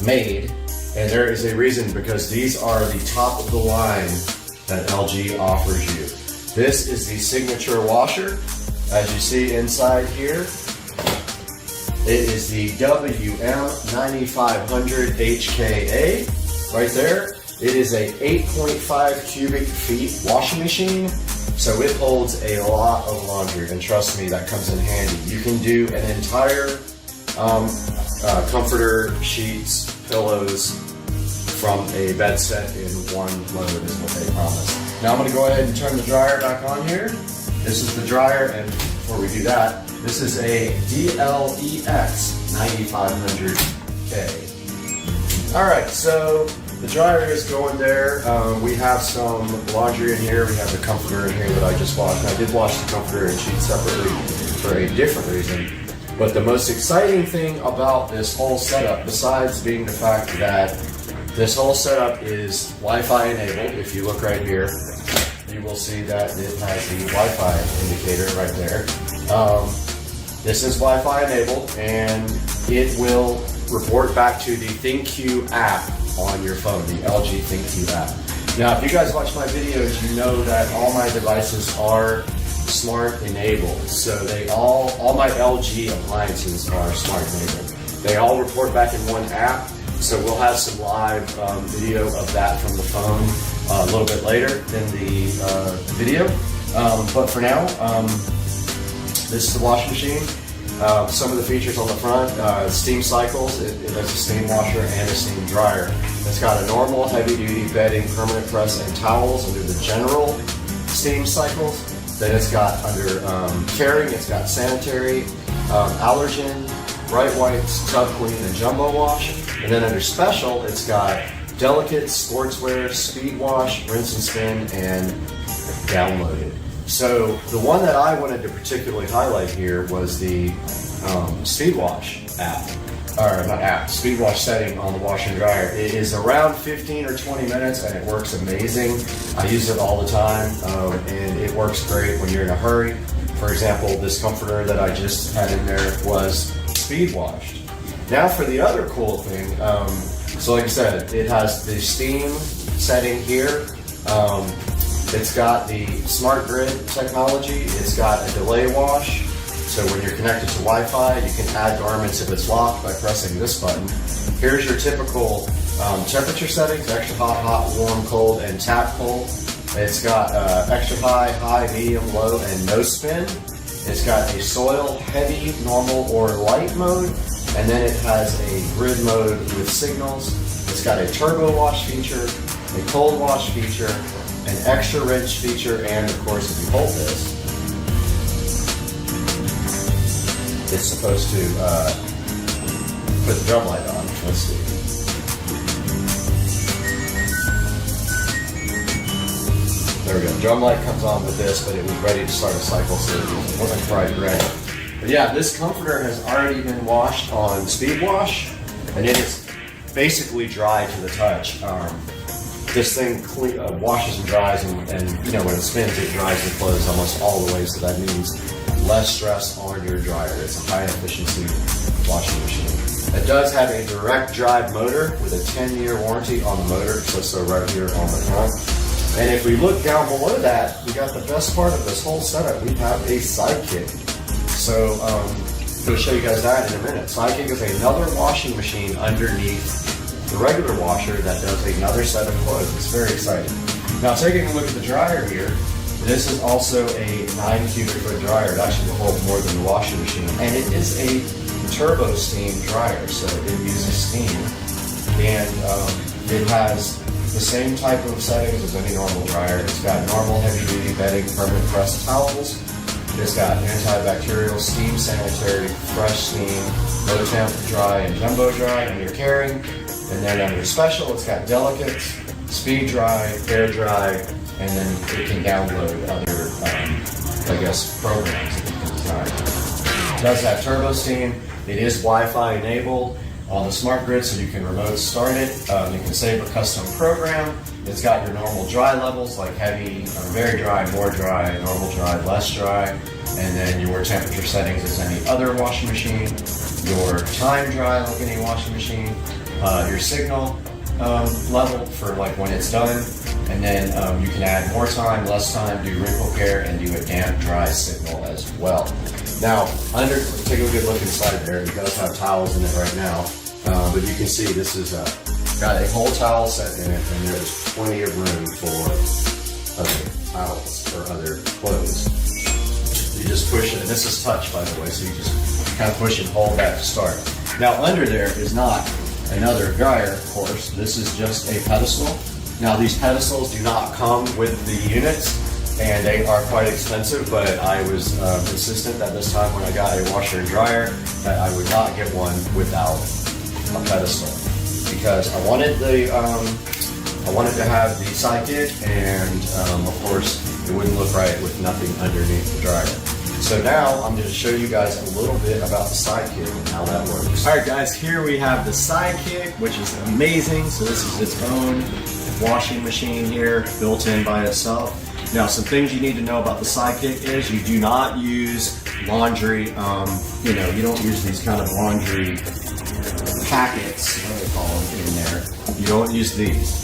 made. And there is a reason, because these are the top of the line that LG offers you. This is the Signature washer. As you see inside here, it is the WM9500 HKA right there. It is a 8.5 cubic feet washing machine, so it holds a lot of laundry, and trust me, that comes in handy. You can do an entire comforter, sheets, pillows from a bed set in one load is what they promise. Now I'm going to go ahead and turn the dryer back on here. This is the dryer, and before we do that, this is a DLEX 9500K. Alright, so the dryer is going there. We have some laundry in here. We have the comforter in here that I just washed. I did wash the comforter and sheets separately for a different reason. But the most exciting thing about this whole setup, besides being the fact that this whole setup is Wi-Fi enabled, if you look right here, you will see that it has the Wi-Fi indicator right there. This is Wi-Fi enabled, and it will report back to the ThinQ app on your phone, the LG ThinQ app. Now, if you guys watch my videos, you know that all my devices are smart enabled. So all my LG appliances are smart enabled. They all report back in one app. So we'll have some live video of that from the phone a little bit later in the video. But for now, this is the washing machine. Some of the features on the front, steam cycles. It has a steam washer and a steam dryer. It's got a normal heavy-duty bedding, permanent press, and towels under the general steam cycles. Then it's got under caring, it's got sanitary, allergen, bright whites, tub clean, and jumbo wash. And then under special, it's got delicate, sportswear, speed wash, rinse and spin, and downloaded. So the one that I wanted to particularly highlight here was the speed wash app, or not app, speed wash setting on the washer and dryer. It is around 15 or 20 minutes, and it works amazing. I use it all the time, and it works great when you're in a hurry. For example, this comforter that I just had in there was speed washed. Now for the other cool thing, so like I said, it has the steam setting here. It's got the smart grid technology. It's got a delay wash. So when you're connected to Wi-Fi, you can add garments if it's locked by pressing this button. Here's your typical temperature settings: extra hot, hot, warm, cold, and tap cold. It's got extra high, high, medium, low, and no spin. It's got a soil, heavy, normal, or light mode. And then it has a grid mode with signals. It's got a turbo wash feature, a cold wash feature, an extra rinse feature, and of course, if you hold this, it's supposed to put the drum light on. Let's see. There we go. Drum light comes on with this, but it was ready to start a cycle, so it wasn't quite ready. But yeah, this comforter has already been washed on speed wash, and it is basically dry to the touch. This thing washes and dries, and you know, when it spins, it dries the clothes almost all the way, so that means less stress on your dryer. It's a high efficiency washing machine. It does have a direct drive motor with a 10-year warranty on the motor, so right here on the front. And if we look down below that, we got the best part of this whole setup. We have a sidekick. So I'm going to show you guys that in a minute. Sidekick is another washing machine underneath the regular washer that does another set of clothes. It's very exciting. Now taking a look at the dryer here, this is also a 9 cubic foot dryer. It actually will hold more than the washing machine. And it is a turbo steam dryer, so it uses steam. And it has the same type of settings as any normal dryer. It's got normal heavy duty bedding, permanent press towels. It's got antibacterial, steam sanitary, fresh steam, low temp, dry, and jumbo dry, and your caring. And then under special, it's got delicate, speed dry, air dry, and then it can download other I guess, programs that you can design. It does have turbo steam. It is Wi-Fi enabled on the smart grid, so you can remote start it. You can save a custom program. It's got your normal dry levels, like heavy, very dry, more dry, normal dry, less dry, and then your temperature settings as any other washing machine, your time dry like any washing machine, your signal level for like when it's done, and then you can add more time, less time, do wrinkle care, and do a damp dry signal as well. Now, take a good look inside there. It does have towels in it right now, but you can see this is got a whole towel set in it, and there's plenty of room for other towels or other clothes. You just push it, and this is touch, by the way, so you just kind of push and hold that to start. Now, under there is not another dryer, of course. This is just a pedestal. Now, these pedestals do not come with the units, and they are quite expensive, but I was insistent that this time when I got a washer and dryer that I would not get one without a pedestal, because I wanted to have the sidekick, and of course it wouldn't look right with nothing underneath the dryer. So now I'm going to show you guys a little bit about the sidekick and how that works. All right, guys, here we have the sidekick, which is amazing. So this is its own washing machine here, built in by itself. Now, some things you need to know about the sidekick is you do not use laundry. You don't use these kind of laundry packets, what do they call them, in there. You don't use these.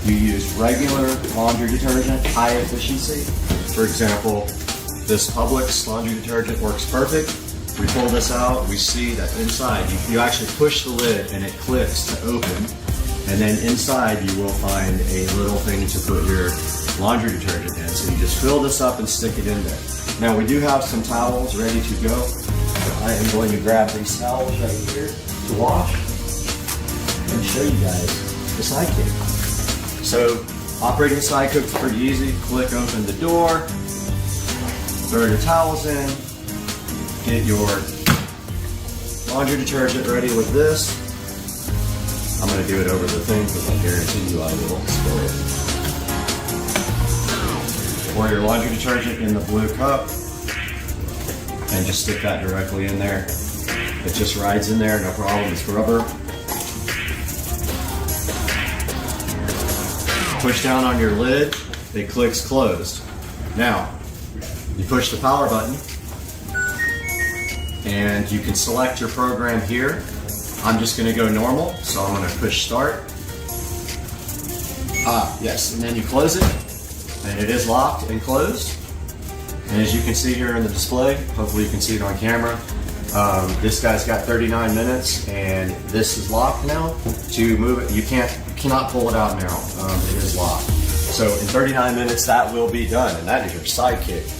You use regular laundry detergent, high efficiency. For example, this Publix laundry detergent works perfect. We pull this out, we see that inside, you actually push the lid and it clicks to open. And then inside you will find a little thing to put your laundry detergent in. So you just fill this up and stick it in there. Now we do have some towels ready to go. So I am going to grab these towels right here to wash and show you guys the sidekick. So operating the sidekick is pretty easy. Click open the door, throw your towels in, get your laundry detergent ready with this. I'm going to do it over the thing because I guarantee you I will spill it. Pour your laundry detergent in the blue cup and just stick that directly in there. It just rides in there, no problem, it's rubber. Push down on your lid, it clicks closed. Now, you push the power button and you can select your program here. I'm just going to go normal, so I'm going to push start. Yes, and then you close it, and it is locked and closed. And as you can see here in the display, hopefully you can see it on camera, this guy's got 39 minutes, and this is locked now. To move it, you cannot pull it out now. It is locked. So in 39 minutes, that will be done, and that is your sidekick.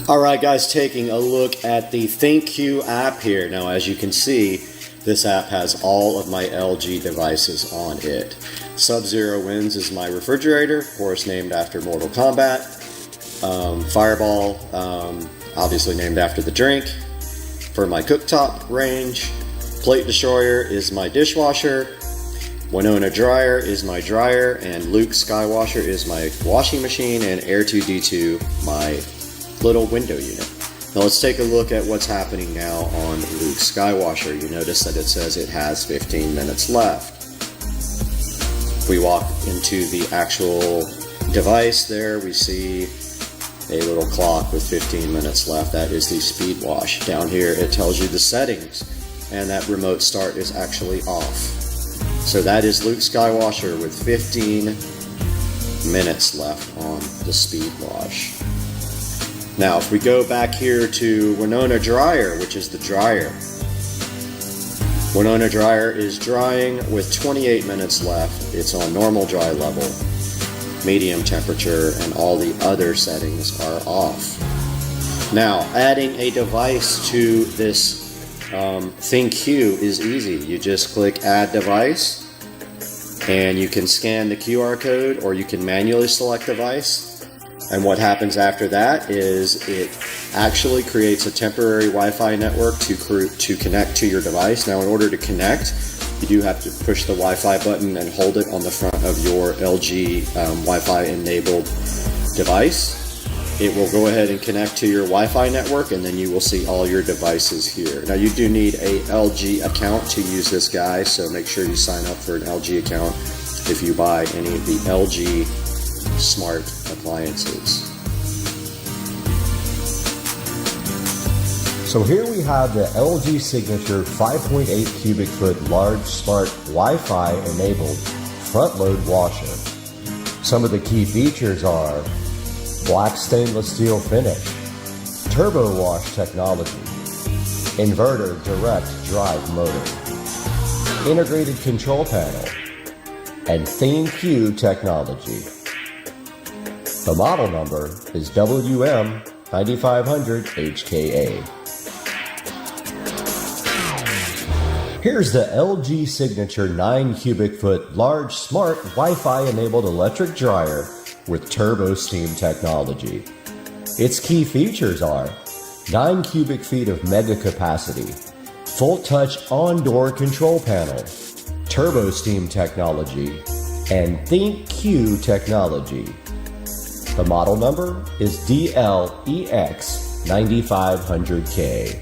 Alright guys, taking a look at the ThinkQ app here. Now as you can see, this app has all of my LG devices on it. Sub-Zero Winds is my refrigerator, of course named after Mortal Kombat. Fireball, obviously named after the drink. For my cooktop range, Plate Destroyer is my dishwasher. Winona Dryer is my dryer, and Luke Skywasher is my washing machine, and Air2D2 my little window unit. Now let's take a look at what's happening now on Luke Skywasher. You notice that it says it has 15 minutes left. If we walk into the actual device there, we see a little clock with 15 minutes left. That is the speed wash. Down here it tells you the settings, and that remote start is actually off. So that is Luke Skywasher with 15 minutes left on the speed wash. Now if we go back here to Winona Dryer, which is the dryer. Winona Dryer is drying with 28 minutes left. It's on normal dry level, medium temperature, and all the other settings are off. Now adding a device to this ThinkQ is easy. You just click Add Device, and you can scan the QR code, or you can manually select device. And what happens after that is it actually creates a temporary Wi-Fi network to connect to your device. Now in order to connect, you do have to push the Wi-Fi button and hold it on the front of your LG Wi-Fi enabled device. It will go ahead and connect to your Wi-Fi network, and then you will see all your devices here. Now you do need a LG account to use this guy, so make sure you sign up for an LG account if you buy any of the LG smart appliances. So here we have the LG Signature 5.8 cubic foot large smart Wi-Fi enabled front load washer. Some of the key features are black stainless steel finish, turbo wash technology, inverter direct drive motor, integrated control panel, and ThinkQ technology. The model number is WM9500HKA. Here's the LG Signature 9 cubic foot large smart Wi-Fi enabled electric dryer with turbo steam technology. Its key features are 9 cubic feet of mega capacity, full touch on-door control panel, turbo steam technology, and ThinkQ technology. The model number is DLEX9500K.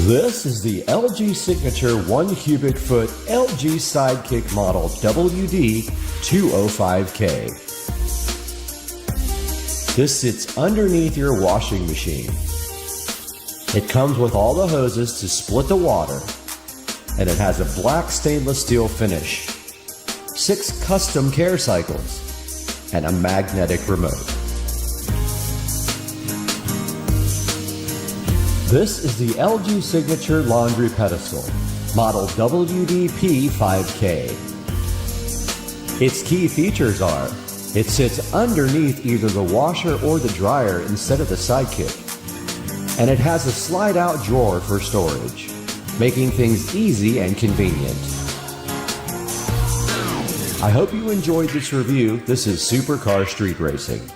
This is the LG Signature 1 cubic foot LG Sidekick model WD205K. This sits underneath your washing machine. It comes with all the hoses to split the water, and it has a black stainless steel finish, 6 custom care cycles, and a magnetic remote. This is the LG Signature Laundry Pedestal, model WDP5K. Its key features are, it sits underneath either the washer or the dryer instead of the Sidekick, and it has a slide-out drawer for storage, making things easy and convenient. I hope you enjoyed this review. This is Supercar Street Racing.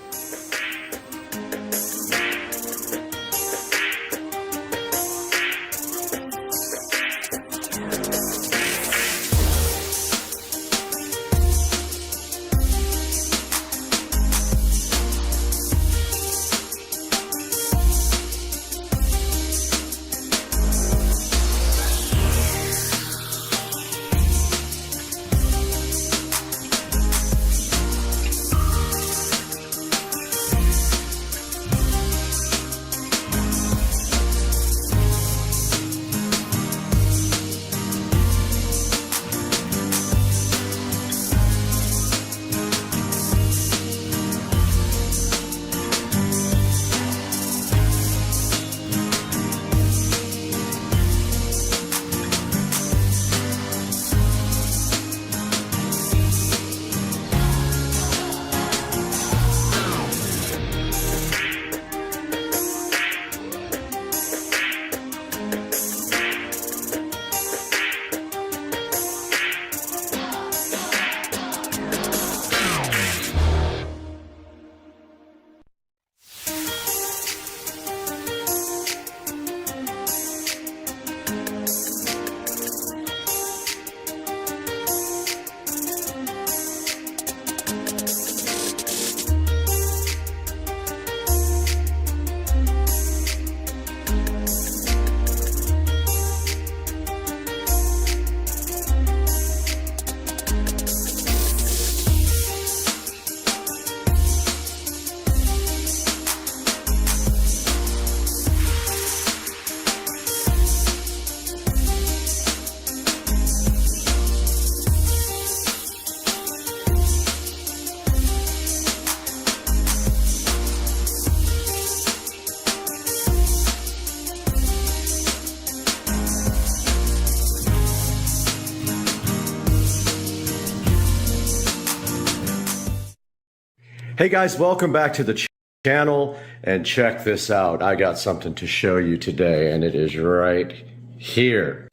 Hey guys, welcome back to the channel, and check this out. I got something to show you today, and it is right here.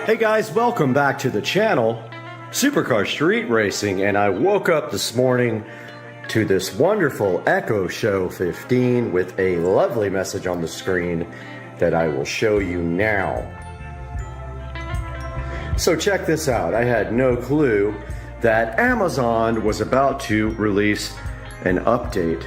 Hey guys, welcome back to the channel, Supercar Street Racing, and I woke up this morning to this wonderful Echo Show 15 with a lovely message on the screen that I will show you now. So check this out. I had no clue that Amazon was about to release an update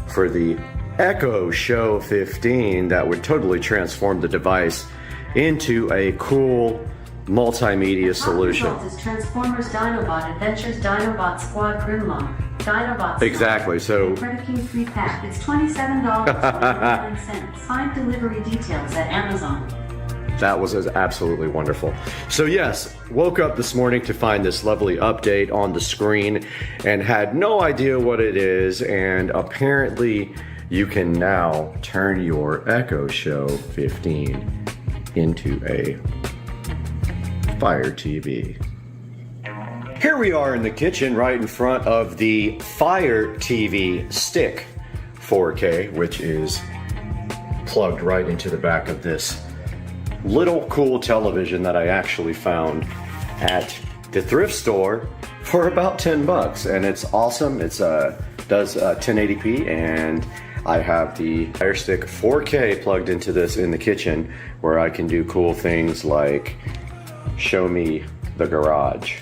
for the Echo Show 15 that would totally transform the device into a cool multimedia solution. Is Transformers Dinobot Adventures Dinobot Squad Grimlock Dinobot. Exactly. So Credit King 3-pack. It's $27.99. Find delivery details at Amazon. that was absolutely wonderful. So yes, woke up this morning to find this lovely update on the screen and had no idea what it is, and apparently you can now turn your Echo Show 15 into a Fire TV. Here we are in the kitchen right in front of the Fire TV Stick 4K, which is plugged right into the back of this little cool television that I actually found at the thrift store for about 10 bucks, and it's awesome. It's does 1080p, and I have the Fire Stick 4K plugged into this in the kitchen where I can do cool things like show me the garage.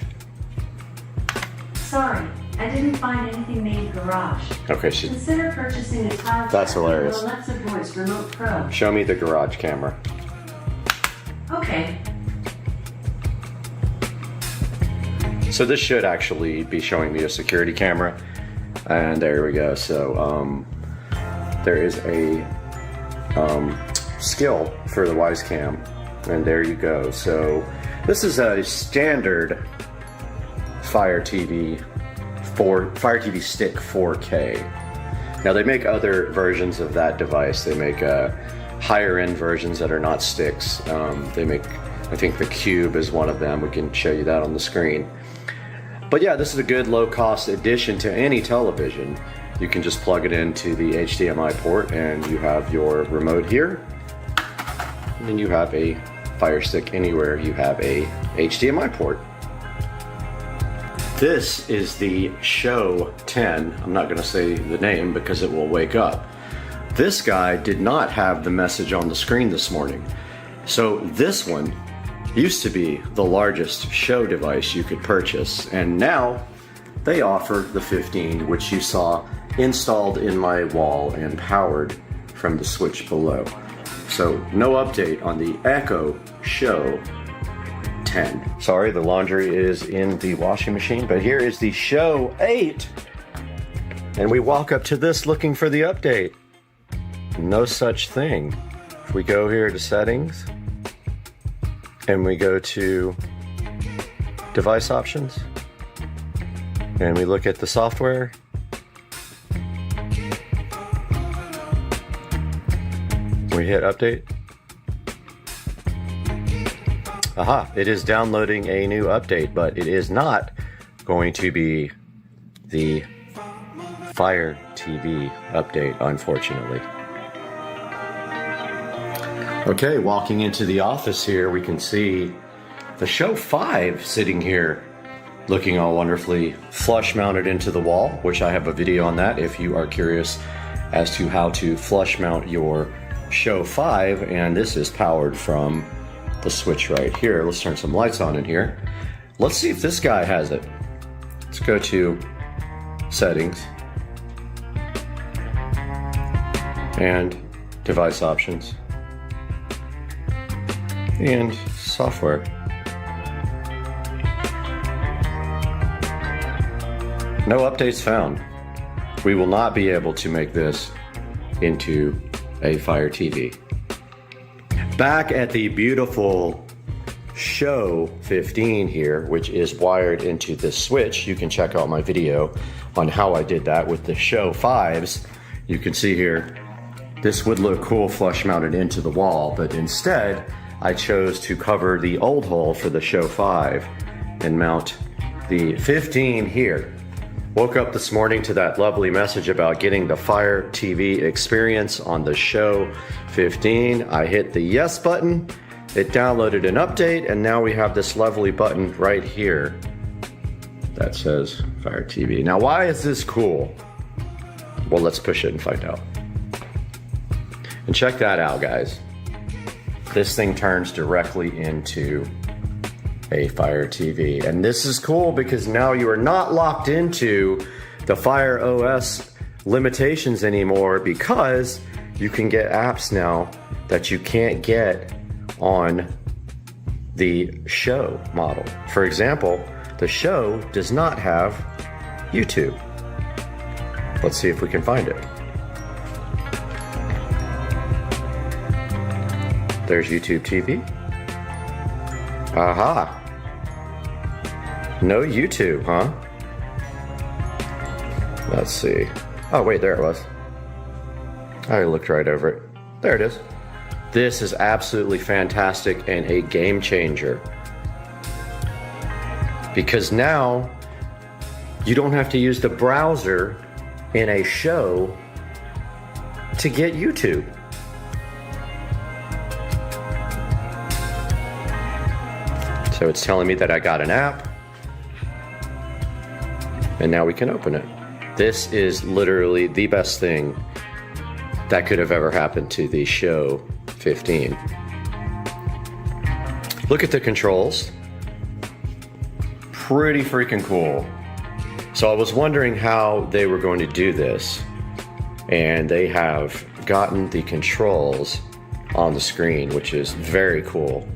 Sorry, I didn't find anything named garage. Okay, consider purchasing a tile. That's hilarious. Alexa Voice Remote Pro. Show me the garage camera. Okay. So this should actually be showing me a security camera, and there we go. So there is a skill for the Wise Cam, and there you go. So this is a standard Fire TV Stick 4K. Now they make other versions of that device. They make higher end versions that are not sticks. They make, I think the Cube is one of them. We can show you that on the screen. But yeah, this is a good low cost addition to any television. You can just plug it into the HDMI port and you have your remote here. And then you have a Fire Stick anywhere you have a HDMI port. This is the Show 10. I'm not going to say the name because it will wake up. This guy did not have the message on the screen this morning. So this one used to be the largest show device you could purchase, and now they offer the 15, which you saw installed in my wall and powered from the switch below. So no update on the Echo Show 10. Sorry, the laundry is in the washing machine, but here is the Show 8. And we walk up to this looking for the update. No such thing. If we go here to settings and we go to device options and we look at the software, we hit update. Aha, it is downloading a new update, but it is not going to be the Fire TV update, unfortunately. Okay, walking into the office here, we can see the Show 5 sitting here looking all wonderfully flush mounted into the wall, which I have a video on that if you are curious as to how to flush mount your Show 5, and this is powered from the switch right here. Let's turn some lights on in here. Let's see if this guy has it. Let's go to settings and device options and software. No updates found. We will not be able to make this into a Fire TV. Back at the beautiful Show 15 here, which is wired into this switch, you can check out my video on how I did that with the Show 5s. You can see here, this would look cool flush mounted into the wall, but instead I chose to cover the old hole for the Show 5 and mount the 15 here. Woke up this morning to that lovely message about getting the Fire TV experience on the Show 15. I hit the yes button, it downloaded an update, and now we have this lovely button right here that says Fire TV. Now, why is this cool? Well, let's push it and find out. And check that out, guys. This thing turns directly into a Fire TV. And this is cool because now you are not locked into the Fire OS limitations anymore, because you can get apps now that you can't get on the Show model. For example, the Show does not have YouTube. Let's see if we can find it. There's YouTube TV. Aha. No YouTube, huh? Let's see. Oh, wait, there it was. I looked right over it. There it is. This is absolutely fantastic and a game changer. Because now you don't have to use the browser in a Show to get YouTube. So it's telling me that I got an app, and now we can open it. This is literally the best thing that could have ever happened to the Show 15. Look at the controls. Pretty freaking cool. So I was wondering how they were going to do this, and they have gotten the controls on the screen, which is very cool.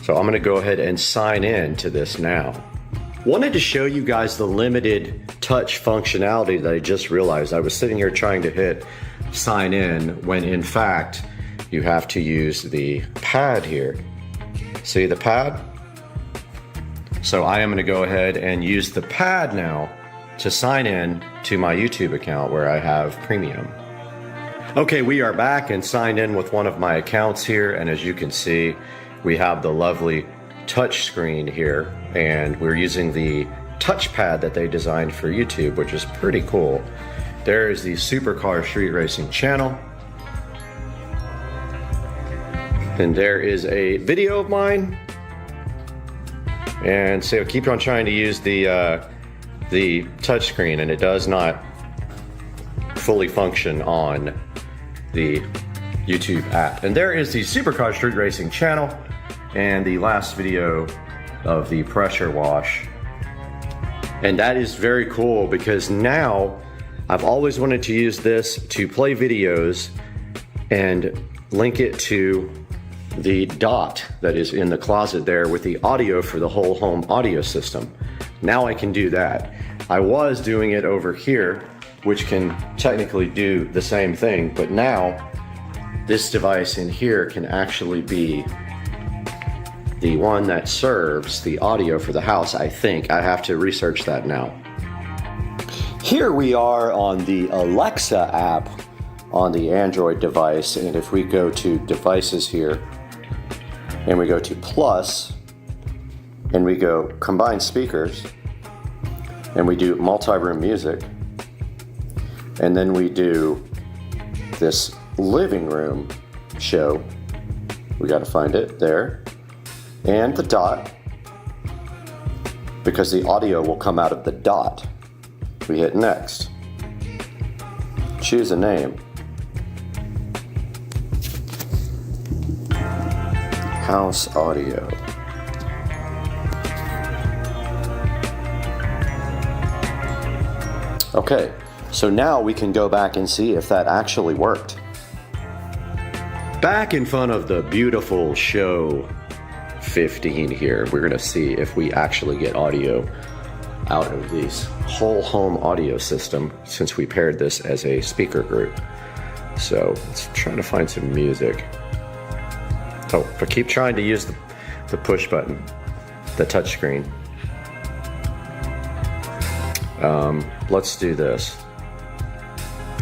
So I'm gonna go ahead and sign in to this now. Wanted to show you guys the limited touch functionality that I just realized. I was sitting here trying to hit sign in when in fact you have to use the pad here. See the pad? So I am gonna go ahead and use the pad now to sign in to my YouTube account where I have premium. Okay, we are back and signed in with one of my accounts here, and as you can see, we have the lovely touch screen here, and we're using the touchpad that they designed for YouTube, which is pretty cool. There is the Supercar Street Racing channel. And there is a video of mine. And so I keep on trying to use the touch screen, and it does not fully function on the YouTube app. And there is the Supercar Street Racing channel and the last video of the pressure wash. And that is very cool because now I've always wanted to use this to play videos and link it to the dot that is in the closet there with the audio for the whole home audio system. Now I can do that. I was doing it over here, which can technically do the same thing, but now this device in here can actually be the one that serves the audio for the house, I think. I have to research that now. Here we are on the Alexa app on the Android device, and if we go to devices here, and we go to plus, and we go combine speakers, and we do multi-room music, and then we do this living room show. We got to find it there, and the dot, because the audio will come out of the dot. We hit next. Choose a name. House audio. Okay, so now we can go back and see if that actually worked. Back in front of the beautiful Show 15 here, we're gonna see if we actually get audio out of this whole home audio system since we paired this as a speaker group. So let's try to find some music. Oh, I keep trying to use the push button, the touch screen. Let's do this.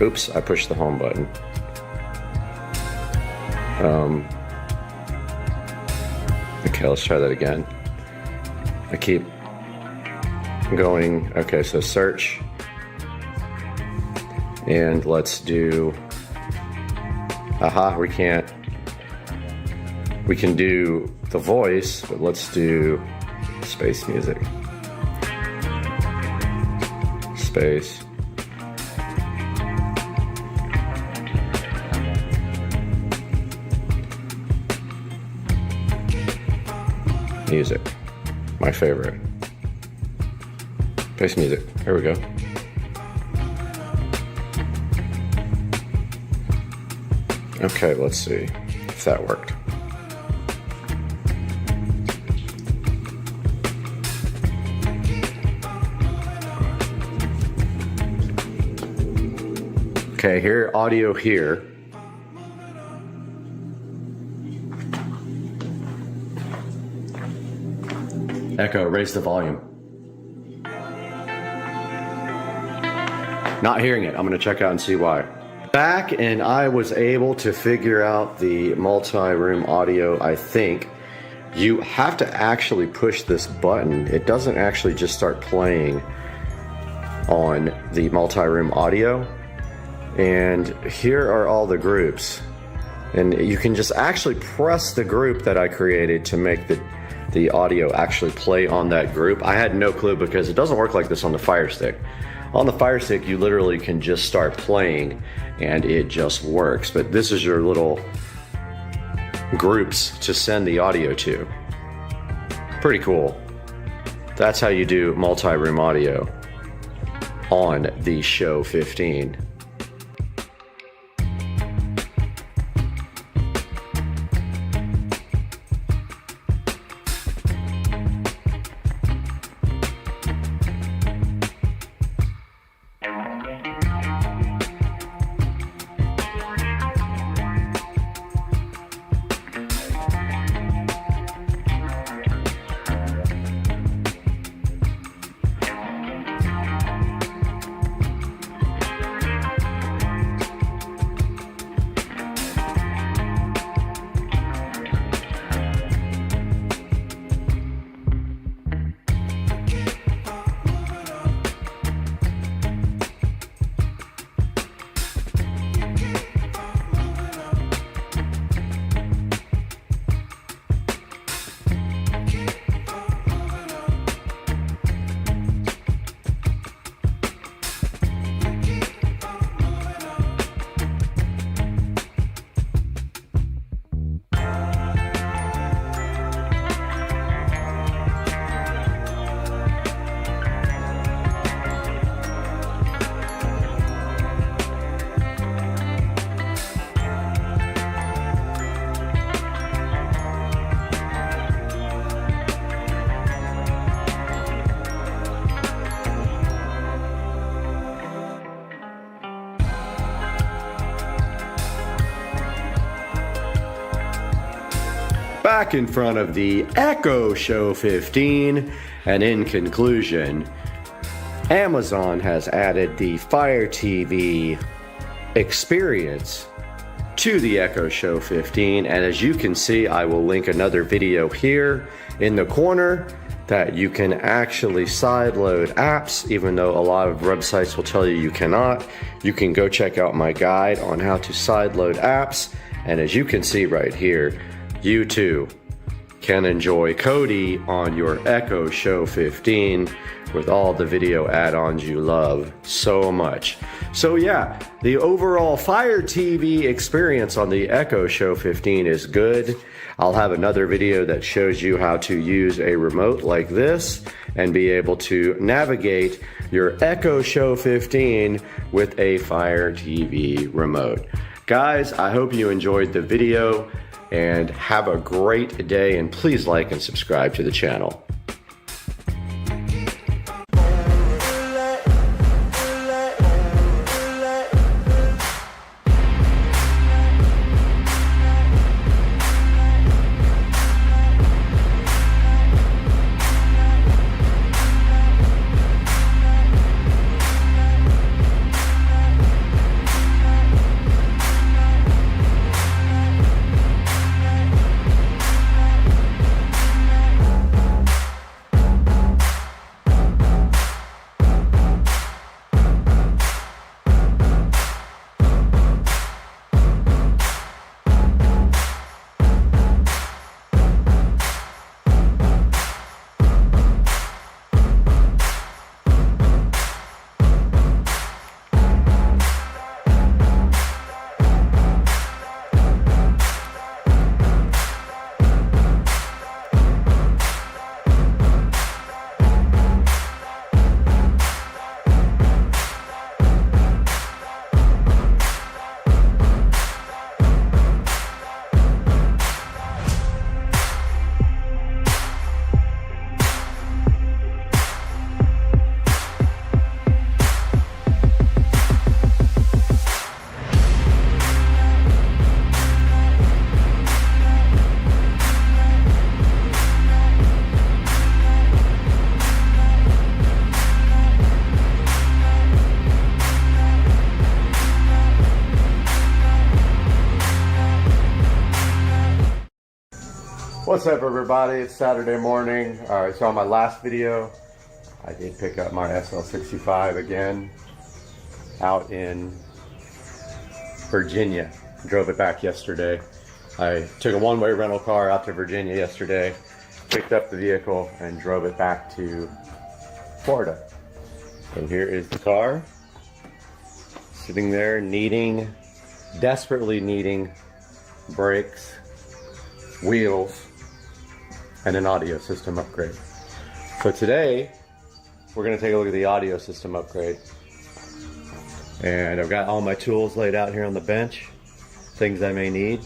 Oops, I pushed the home button. Okay, let's try that again. I keep going. Okay, so search. And let's do, we can't. We can do the voice, but let's do space music. Space. Music. My favorite. Space music. Here we go. Okay, let's see if that worked. Okay, here, audio here. Echo, raise the volume. Not hearing it. I'm going to check out and see why. Back, and I was able to figure out the multi-room audio. I think you have to actually push this button. It doesn't actually just start playing on the multi-room audio. And here are all the groups. And you can just actually press the group that I created to make the audio actually play on that group. I had no clue because it doesn't work like this on the Fire Stick. On the Fire Stick, you literally can just start playing and it just works. But this is your little groups to send the audio to. Pretty cool. That's how you do multi-room audio on the Show 15. Back in front of the Echo Show 15, and in conclusion, Amazon has added the Fire TV experience to the Echo Show 15, and as you can see, I will link another video here in the corner that you can actually sideload apps, even though a lot of websites will tell you you cannot. You can go check out my guide on how to sideload apps, and as you can see right here, you too can enjoy Kodi on your Echo Show 15 with all the video add-ons you love so much. So yeah, the overall Fire TV experience on the Echo Show 15 is good. I'll have another video that shows you how to use a remote like this and be able to navigate your Echo Show 15 with a Fire TV remote. Guys, I hope you enjoyed the video and have a great day, and please like and subscribe to the channel. What's up, everybody? It's Saturday morning. Alright, so on my last video, I did pick up my SL65 again out in Virginia. Drove it back yesterday. I took a one-way rental car out to Virginia yesterday, picked up the vehicle, and drove it back to Florida. And here is the car, sitting there desperately needing brakes, wheels, and an audio system upgrade. So today, we're going to take a look at the audio system upgrade. And I've got all my tools laid out here on the bench, things I may need.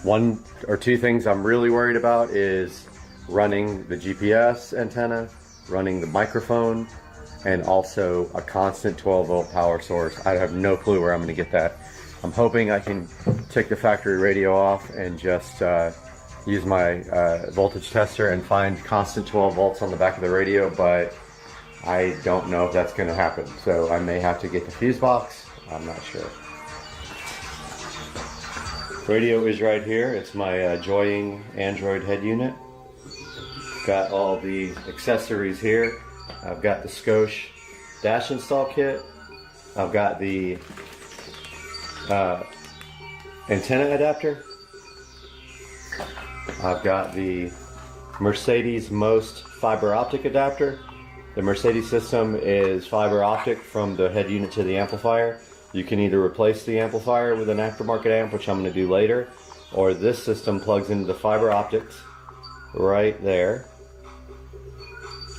One or two things I'm really worried about is running the GPS antenna, running the microphone, and also a constant 12-volt power source. I have no clue where I'm going to get that. I'm hoping I can take the factory radio off and just use my voltage tester and find constant 12 volts on the back of the radio, but I don't know if that's going to happen. So I may have to get the fuse box. I'm not sure. Radio is right here. It's my Joying Android head unit. Got all the accessories here. I've got the Scosche dash install kit. I've got the antenna adapter. I've got the Mercedes Most fiber optic adapter. The Mercedes system is fiber optic from the head unit to the amplifier. You can either replace the amplifier with an aftermarket amp, which I'm going to do later, or this system plugs into the fiber optics right there.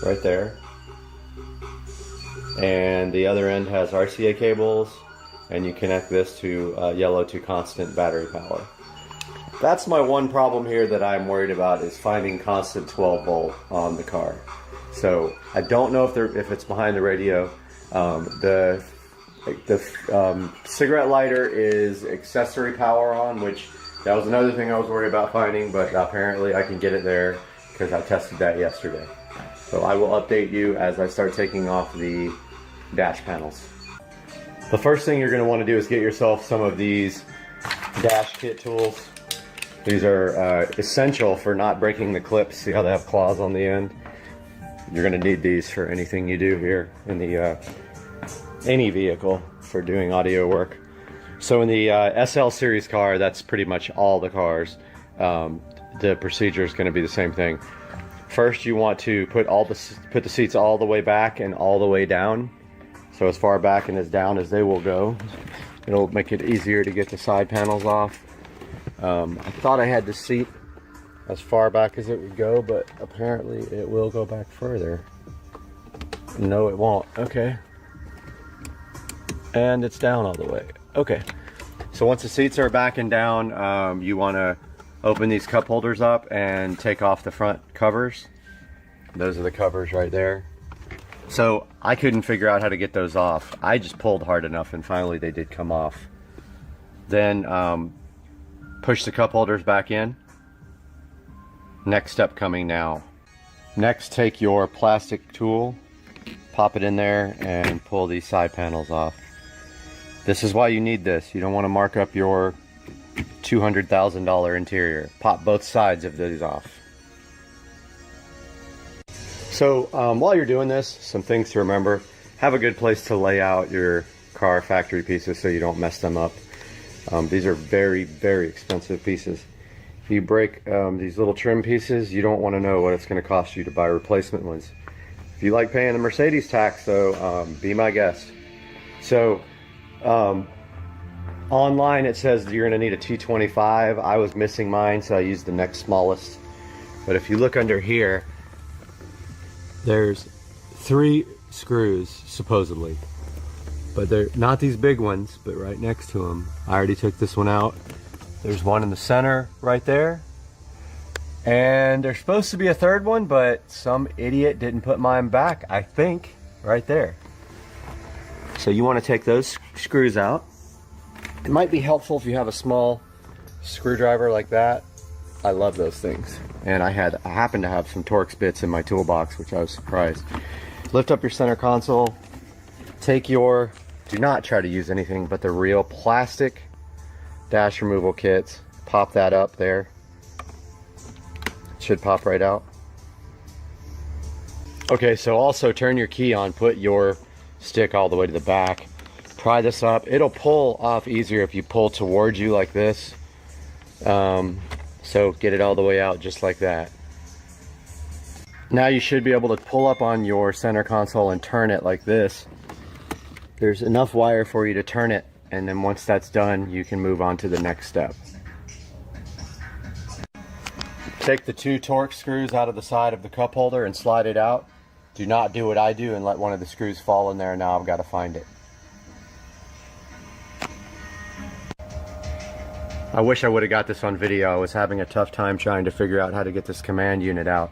Right there. And the other end has RCA cables, and you connect this to yellow to constant battery power. That's my one problem here that I'm worried about, is finding constant 12 volt on the car. So I don't know if it's behind the radio. The cigarette lighter is accessory power on, which that was another thing I was worried about finding, but apparently I can get it there because I tested that yesterday. So I will update you as I start taking off the dash panels. The first thing you're going to want to do is get yourself some of these dash kit tools. These are essential for not breaking the clips. See how they have claws on the end? You're going to need these for anything you do here in the any vehicle for doing audio work. So in the SL series car, that's pretty much all the cars. The procedure is going to be the same thing. First, you want to put the seats all the way back and all the way down. So as far back and as down as they will go. It'll make it easier to get the side panels off. I thought I had the seat as far back as it would go, but apparently it will go back further. No, it won't. Okay. And it's down all the way. Okay. So once the seats are back and down, you want to open these cup holders up and take off the front covers. Those are the covers right there. So I couldn't figure out how to get those off. I just pulled hard enough and finally they did come off. Then push the cup holders back in. Next step coming now. Next, take your plastic tool, pop it in there, and pull these side panels off. This is why you need this. You don't want to mark up your $200,000 interior. Pop both sides of these off. So while you're doing this, some things to remember. Have a good place to lay out your car factory pieces so you don't mess them up. These are very, very expensive pieces. If you break these little trim pieces, you don't want to know what it's going to cost you to buy replacement ones. If you like paying the Mercedes tax, though, be my guest. So online it says you're going to need a T25. I was missing mine, so I used the next smallest. But if you look under here, there's 3 screws supposedly, but they're not these big ones, but right next to them. I already took this one out. There's one in the center right there, and there's supposed to be a third one, but some idiot didn't put mine back, I think, right there. So you want to take those screws out. It might be helpful if you have a small screwdriver like that. I love those things, and I happened to have some Torx bits in my toolbox, which I was surprised. Lift up your center console. Take your, do not try to use anything but the real plastic dash removal kits. Pop that up there. Should pop right out. Okay, so also turn your key on, put your stick all the way to the back. Pry this up. It'll pull off easier if you pull towards you like this. So get it all the way out just like that. Now you should be able to pull up on your center console and turn it like this. There's enough wire for you to turn it, and then once that's done, you can move on to the next step. Take the 2 Torx screws out of the side of the cup holder and slide it out. Do not do what I do and let one of the screws fall in there. Now I've got to find it. I wish I would have got this on video. I was having a tough time trying to figure out how to get this command unit out.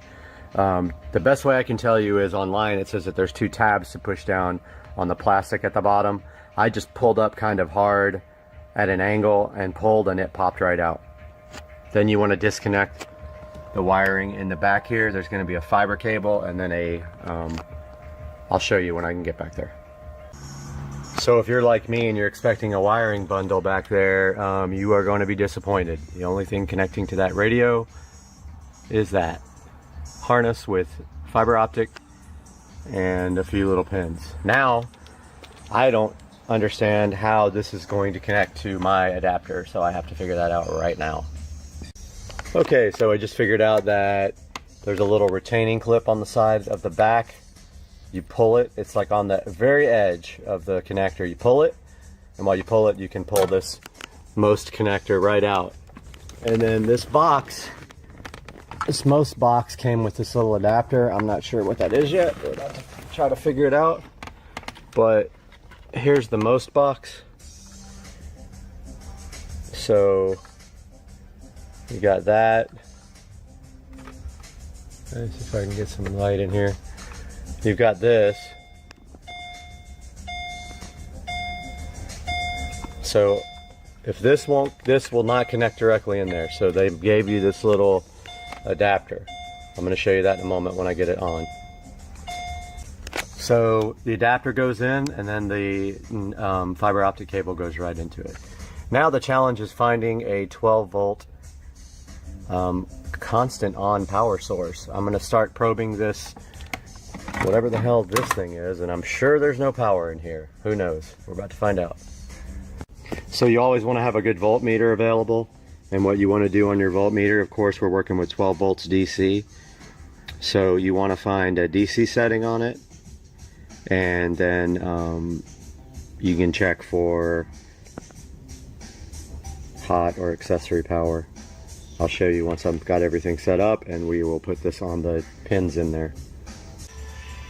The best way I can tell you is online it says that there's 2 tabs to push down on the plastic at the bottom. I just pulled up kind of hard at an angle and pulled, and it popped right out. Then you want to disconnect the wiring in the back here. There's going to be a fiber cable and then a I'll show you when I can get back there. So if you're like me and you're expecting a wiring bundle back there, you are going to be disappointed. The only thing connecting to that radio is that harness with fiber optic and a few little pins. Now I don't understand how this is going to connect to my adapter, so I have to figure that out right now. Okay, so I just figured out that there's a little retaining clip on the side of the back. You pull it, it's like on the very edge of the connector. You pull it, and while you pull it, you can pull this most connector right out. And then this box, this most box came with this little adapter. I'm not sure what that is yet. We're about to try to figure it out. But here's the most box. So you got that. Let's see if I can get some light in here. You've got this. So if this will not connect directly in there. So they gave you this little adapter. I'm going to show you that in a moment when I get it on. So the adapter goes in, and then the fiber optic cable goes right into it. Now the challenge is finding a 12 volt constant on power source. I'm going to start probing this, whatever the hell this thing is, and I'm sure there's no power in here. Who knows? We're about to find out. So you always want to have a good voltmeter available, and what you want to do on your voltmeter, of course we're working with 12 volts DC, so you want to find a DC setting on it, and then you can check for hot or accessory power. I'll show you once I've got everything set up, and we will put this on the pins in there.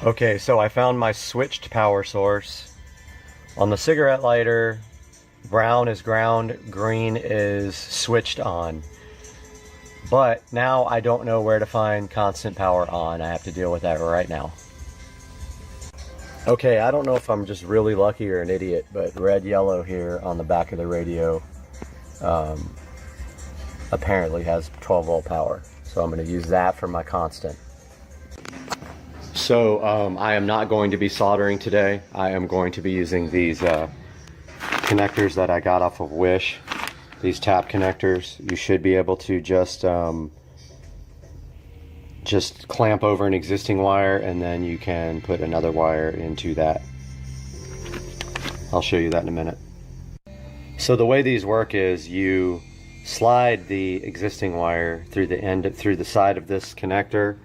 Okay, so I found my switched power source. On the cigarette lighter, brown is ground, green is switched on. But now I don't know where to find constant power on. I have to deal with that right now. Okay, I don't know if I'm just really lucky or an idiot, but red yellow here on the back of the radio apparently has 12 volt power. So I'm going to use that for my constant. So I am not going to be soldering today. I am going to be using these connectors that I got off of Wish. These tap connectors. You should be able to just clamp over an existing wire, and then you can put another wire into that. I'll show you that in a minute. So the way these work is you slide the existing wire through the side of this connector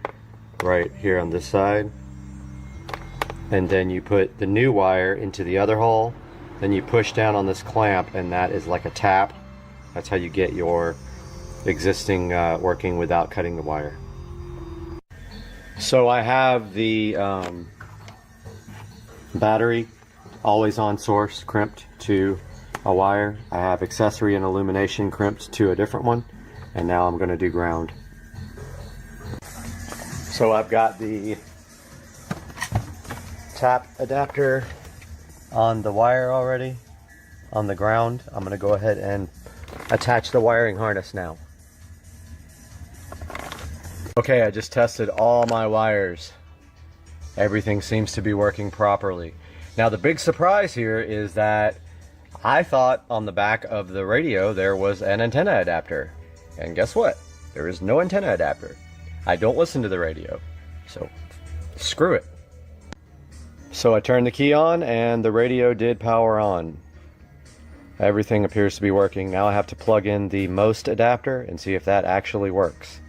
right here on this side, and then you put the new wire into the other hole, then you push down on this clamp, and that is like a tap. That's how you get your existing working without cutting the wire. So I have the battery always on source crimped to a wire. I have accessory and illumination crimped to a different one, and now I'm going to do ground. So I've got the tap adapter on the wire already on the ground. I'm going to go ahead and attach the wiring harness now. Okay, I just tested all my wires. Everything seems to be working properly. Now the big surprise here is that I thought on the back of the radio there was an antenna adapter. And guess what? There is no antenna adapter. I don't listen to the radio, so screw it. So I turned the key on and the radio did power on. Everything appears to be working. Now I have to plug in the most adapter and see if that actually works.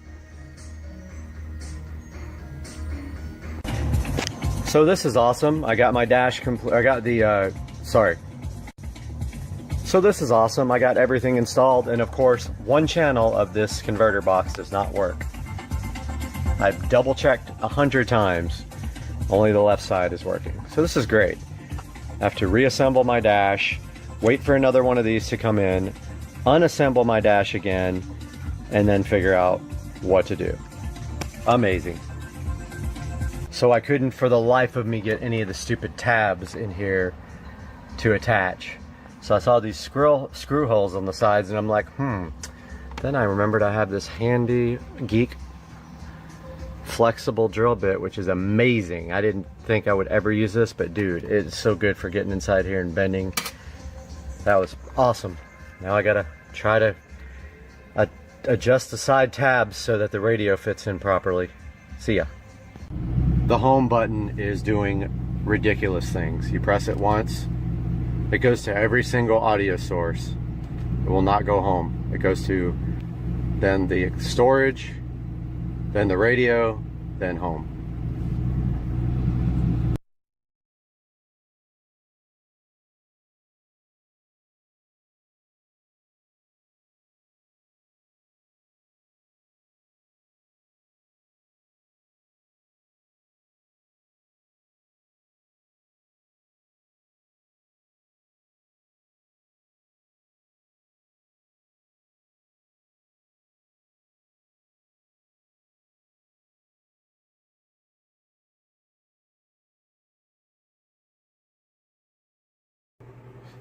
So this is awesome. I got my dash complete. I got the, So this is awesome. I got everything installed, and of course, one channel of this converter box does not work. I've double checked 100 times. Only the left side is working. So this is great. I have to reassemble my dash, wait for another one of these to come in, unassemble my dash again, and then figure out what to do. Amazing. So I couldn't for the life of me get any of the stupid tabs in here to attach. So I saw these screw holes on the sides and I'm like, Then I remembered I have this handy geek flexible drill bit, which is amazing. I didn't think I would ever use this, but dude, it's so good for getting inside here and bending. That was awesome. Now I gotta try to adjust the side tabs so that the radio fits in properly. See ya. The home button is doing ridiculous things. You press it once, it goes to every single audio source. It will not go home. It goes to then the storage, then the radio, then home.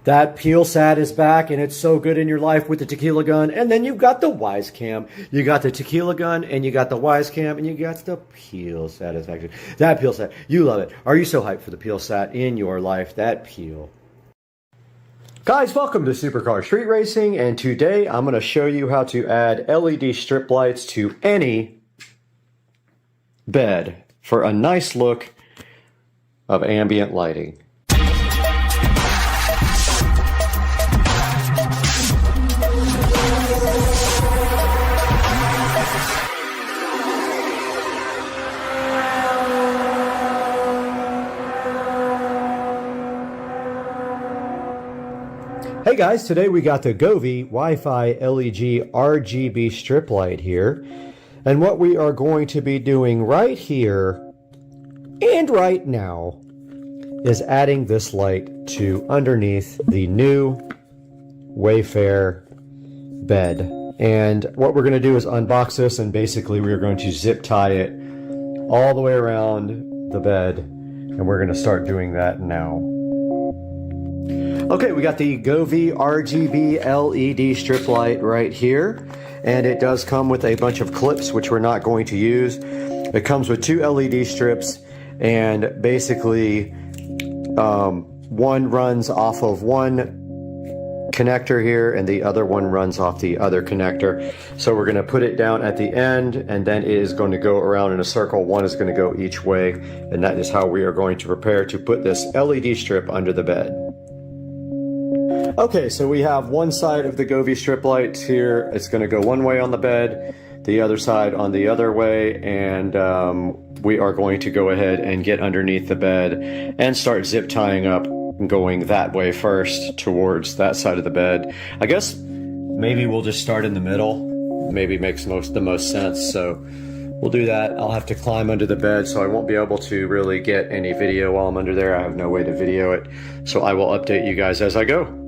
That peel sat is back, and it's so good in your life with the tequila gun. And then you've got the wise cam. You got the tequila gun, and you got the wise cam, and you got the peel satisfaction. That peel sat, you love it. Are you so hyped for the peel sat in your life? That peel. Guys, welcome to Supercar Street Racing, and today I'm going to show you how to add LED strip lights to any bed for a nice look of ambient lighting. Hey guys, today we got the Govee Wi-Fi LED RGB strip light here. And what we are going to be doing right here and right now is adding this light to underneath the new Wayfair bed. And what we're going to do is unbox this, and basically we're going to zip tie it all the way around the bed. And we're going to start doing that now. Okay, we got the Govee RGB LED strip light right here, and it does come with a bunch of clips which we're not going to use. It comes with two LED strips, and basically one runs off of one connector here and the other one runs off the other connector. So we're going to put it down at the end, and then it is going to go around in a circle. One is going to go each way, and that is how we are going to prepare to put this LED strip under the bed. Okay, so we have one side of the Govee strip lights here. It's going to go one way on the bed, the other side on the other way, and we are going to go ahead and get underneath the bed and start zip tying up, going that way first towards that side of the bed. I guess maybe we'll just start in the middle. Maybe makes the most sense, so we'll do that. I'll have to climb under the bed, so I won't be able to really get any video while I'm under there. I have no way to video it, so I will update you guys as I go.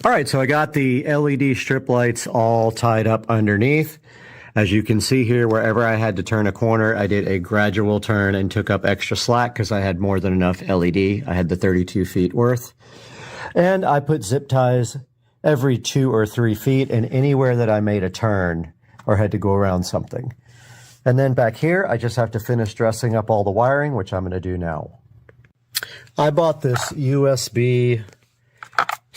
All right, so I got the LED strip lights all tied up underneath. As you can see here, wherever I had to turn a corner, I did a gradual turn and took up extra slack because I had more than enough LED. I had the 32 feet worth. And I put zip ties every 2 or 3 feet and anywhere that I made a turn or had to go around something. And then back here, I just have to finish dressing up all the wiring, which I'm going to do now. I bought this USB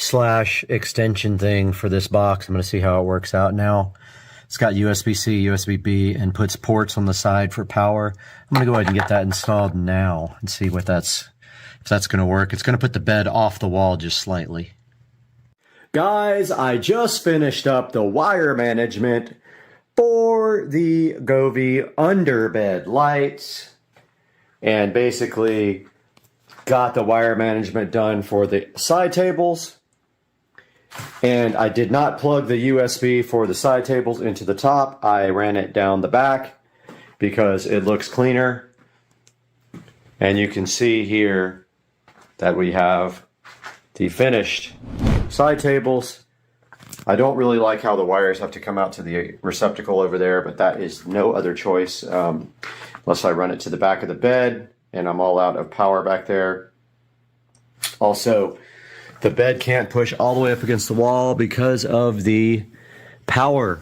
/ extension thing for this box. I'm going to see how it works out now. It's got USB-C, USB-B, and puts ports on the side for power. I'm going to go ahead and get that installed now and see what if that's going to work. It's going to put the bed off the wall just slightly. Guys, I just finished up the wire management for the Govee underbed lights and basically got the wire management done for the side tables. And I did not plug the USB for the side tables into the top. I ran it down the back because it looks cleaner. And you can see here that we have the finished side tables. I don't really like how the wires have to come out to the receptacle over there, but that is no other choice unless I run it to the back of the bed and I'm all out of power back there. Also, the bed can't push all the way up against the wall because of the power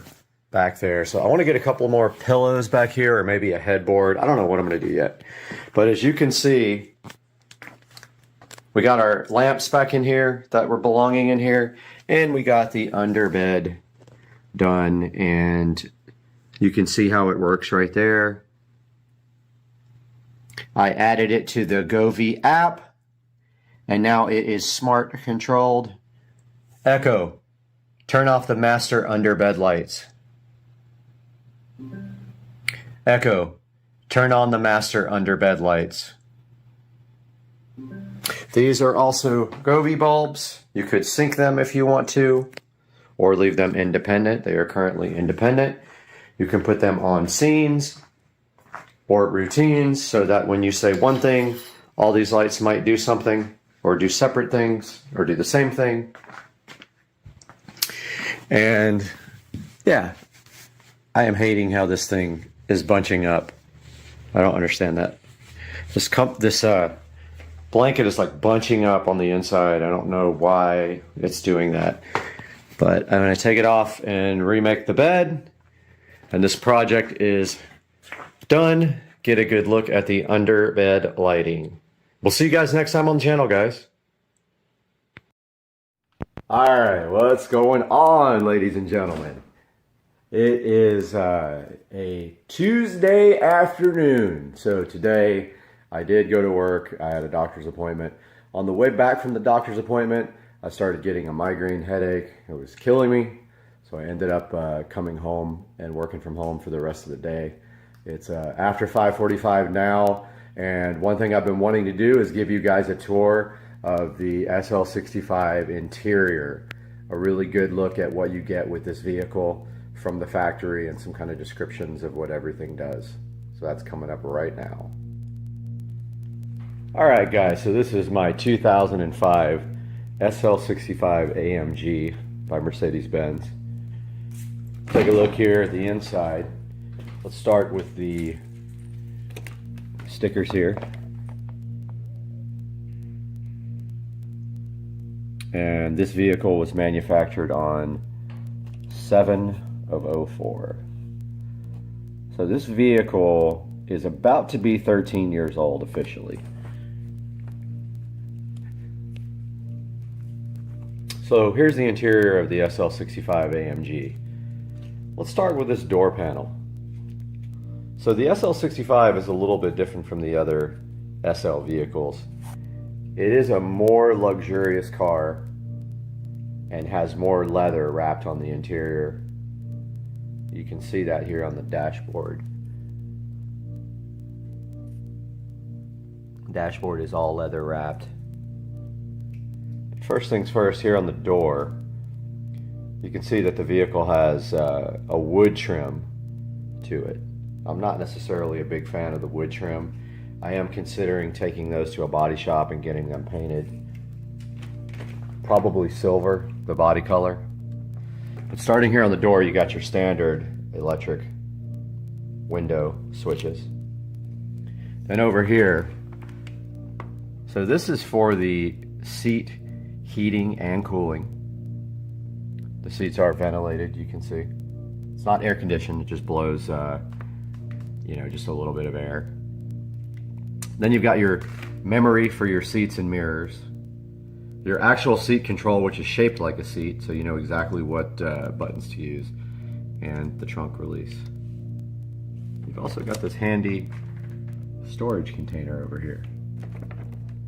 back there. So I want to get a couple more pillows back here or maybe a headboard. I don't know what I'm going to do yet. But as you can see, we got our lamps back in here that were belonging in here. And we got the underbed done. And you can see how it works right there. I added it to the Govee app. And now it is smart controlled. Echo, turn off the master underbed lights. Echo, turn on the master underbed lights. These are also Govee bulbs. You could sync them if you want to, or leave them independent. They are currently independent. You can put them on scenes or routines so that when you say one thing, all these lights might do something, or do separate things, or do the same thing. And yeah, I am hating how this thing is bunching up. I don't understand that. This blanket is like bunching up on the inside. I don't know why it's doing that. But I'm going to take it off and remake the bed. And this project is done. Get a good look at the underbed lighting. We'll see you guys next time on the channel, guys. Alright, what's going on, ladies and gentlemen? It is a Tuesday afternoon. So today I did go to work. I had a doctor's appointment. On the way back from the doctor's appointment, I started getting a migraine headache. It was killing me. So I ended up coming home and working from home for the rest of the day. It's after 5:45 now. And one thing I've been wanting to do is give you guys a tour of the SL65 interior. A really good look at what you get with this vehicle from the factory and some kind of descriptions of what everything does. So that's coming up right now. Alright guys, so this is my 2005 SL65 AMG by Mercedes-Benz. Take a look here at the inside. Let's start with the stickers here. And this vehicle was manufactured on 7/04. So this vehicle is about to be 13 years old officially. So here's the interior of the SL65 AMG. Let's start with this door panel. So the SL65 is a little bit different from the other SL vehicles. It is a more luxurious car and has more leather wrapped on the interior. You can see that here on the dashboard. Dashboard is all leather wrapped. First things first, here on the door, you can see that the vehicle has a wood trim to it. I'm not necessarily a big fan of the wood trim. I am considering taking those to a body shop and getting them painted. probably silver, the body color. But starting here on the door, you got your standard electric window switches. Then over here, so this is for the seat heating and cooling. The seats are ventilated, you can see. It's not air conditioned, it just blows, you know, just a little bit of air. Then you've got your memory for your seats and mirrors. Your actual seat control, which is shaped like a seat, so you know exactly what buttons to use. And the trunk release. You've also got this handy storage container over here.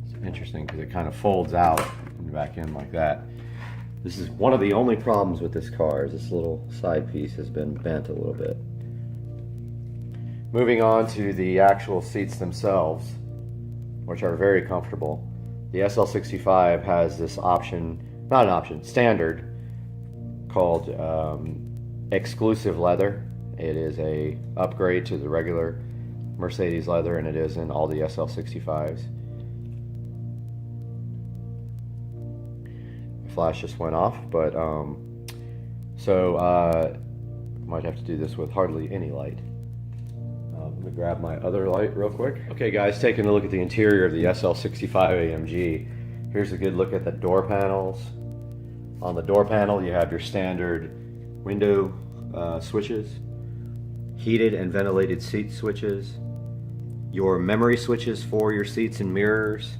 It's interesting because it kind of folds out and back in like that. This is one of the only problems with this car, is this little side piece has been bent a little bit. Moving on to the actual seats themselves, which are very comfortable. The SL65 has this option, not an option, standard, called exclusive leather. It is a upgrade to the regular Mercedes leather, and it is in all the SL65s. Flash just went off, but might have to do this with hardly any light. Let me grab my other light real quick. Okay guys, taking a look at the interior of the SL65 AMG. Here's a good look at the door panels. On the door panel you have your standard window switches, heated and ventilated seat switches, your memory switches for your seats and mirrors.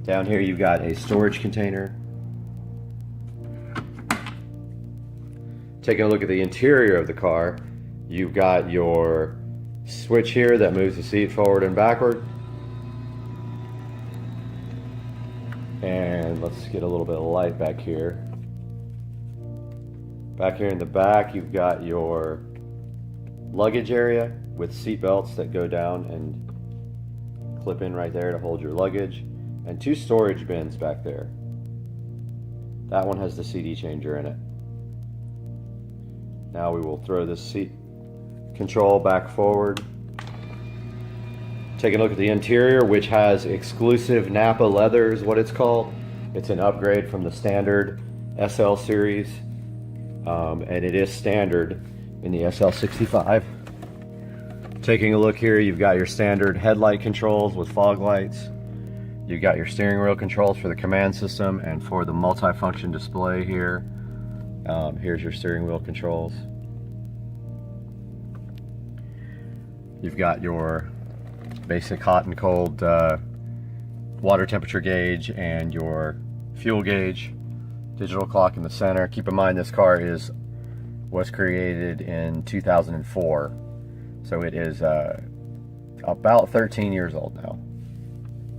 Down here you've got a storage container. Taking a look at the interior of the car, you've got your switch here that moves the seat forward and backward. And let's get a little bit of light back here. Back here in the back, you've got your luggage area with seat belts that go down and clip in right there to hold your luggage, and two storage bins back there. That one has the CD changer in it. Now we will throw this seat control back forward. Taking a look at the interior, which has exclusive Napa leather is what it's called. It's an upgrade from the standard SL series, and it is standard in the SL65. Taking a look here, you've got your standard headlight controls with fog lights. You've got your steering wheel controls for the command system and for the multi-function display here. Here's your steering wheel controls. You've got your basic hot and cold water temperature gauge and your fuel gauge. Digital clock in the center. Keep in mind this car was created in 2004, so it is about 13 years old now.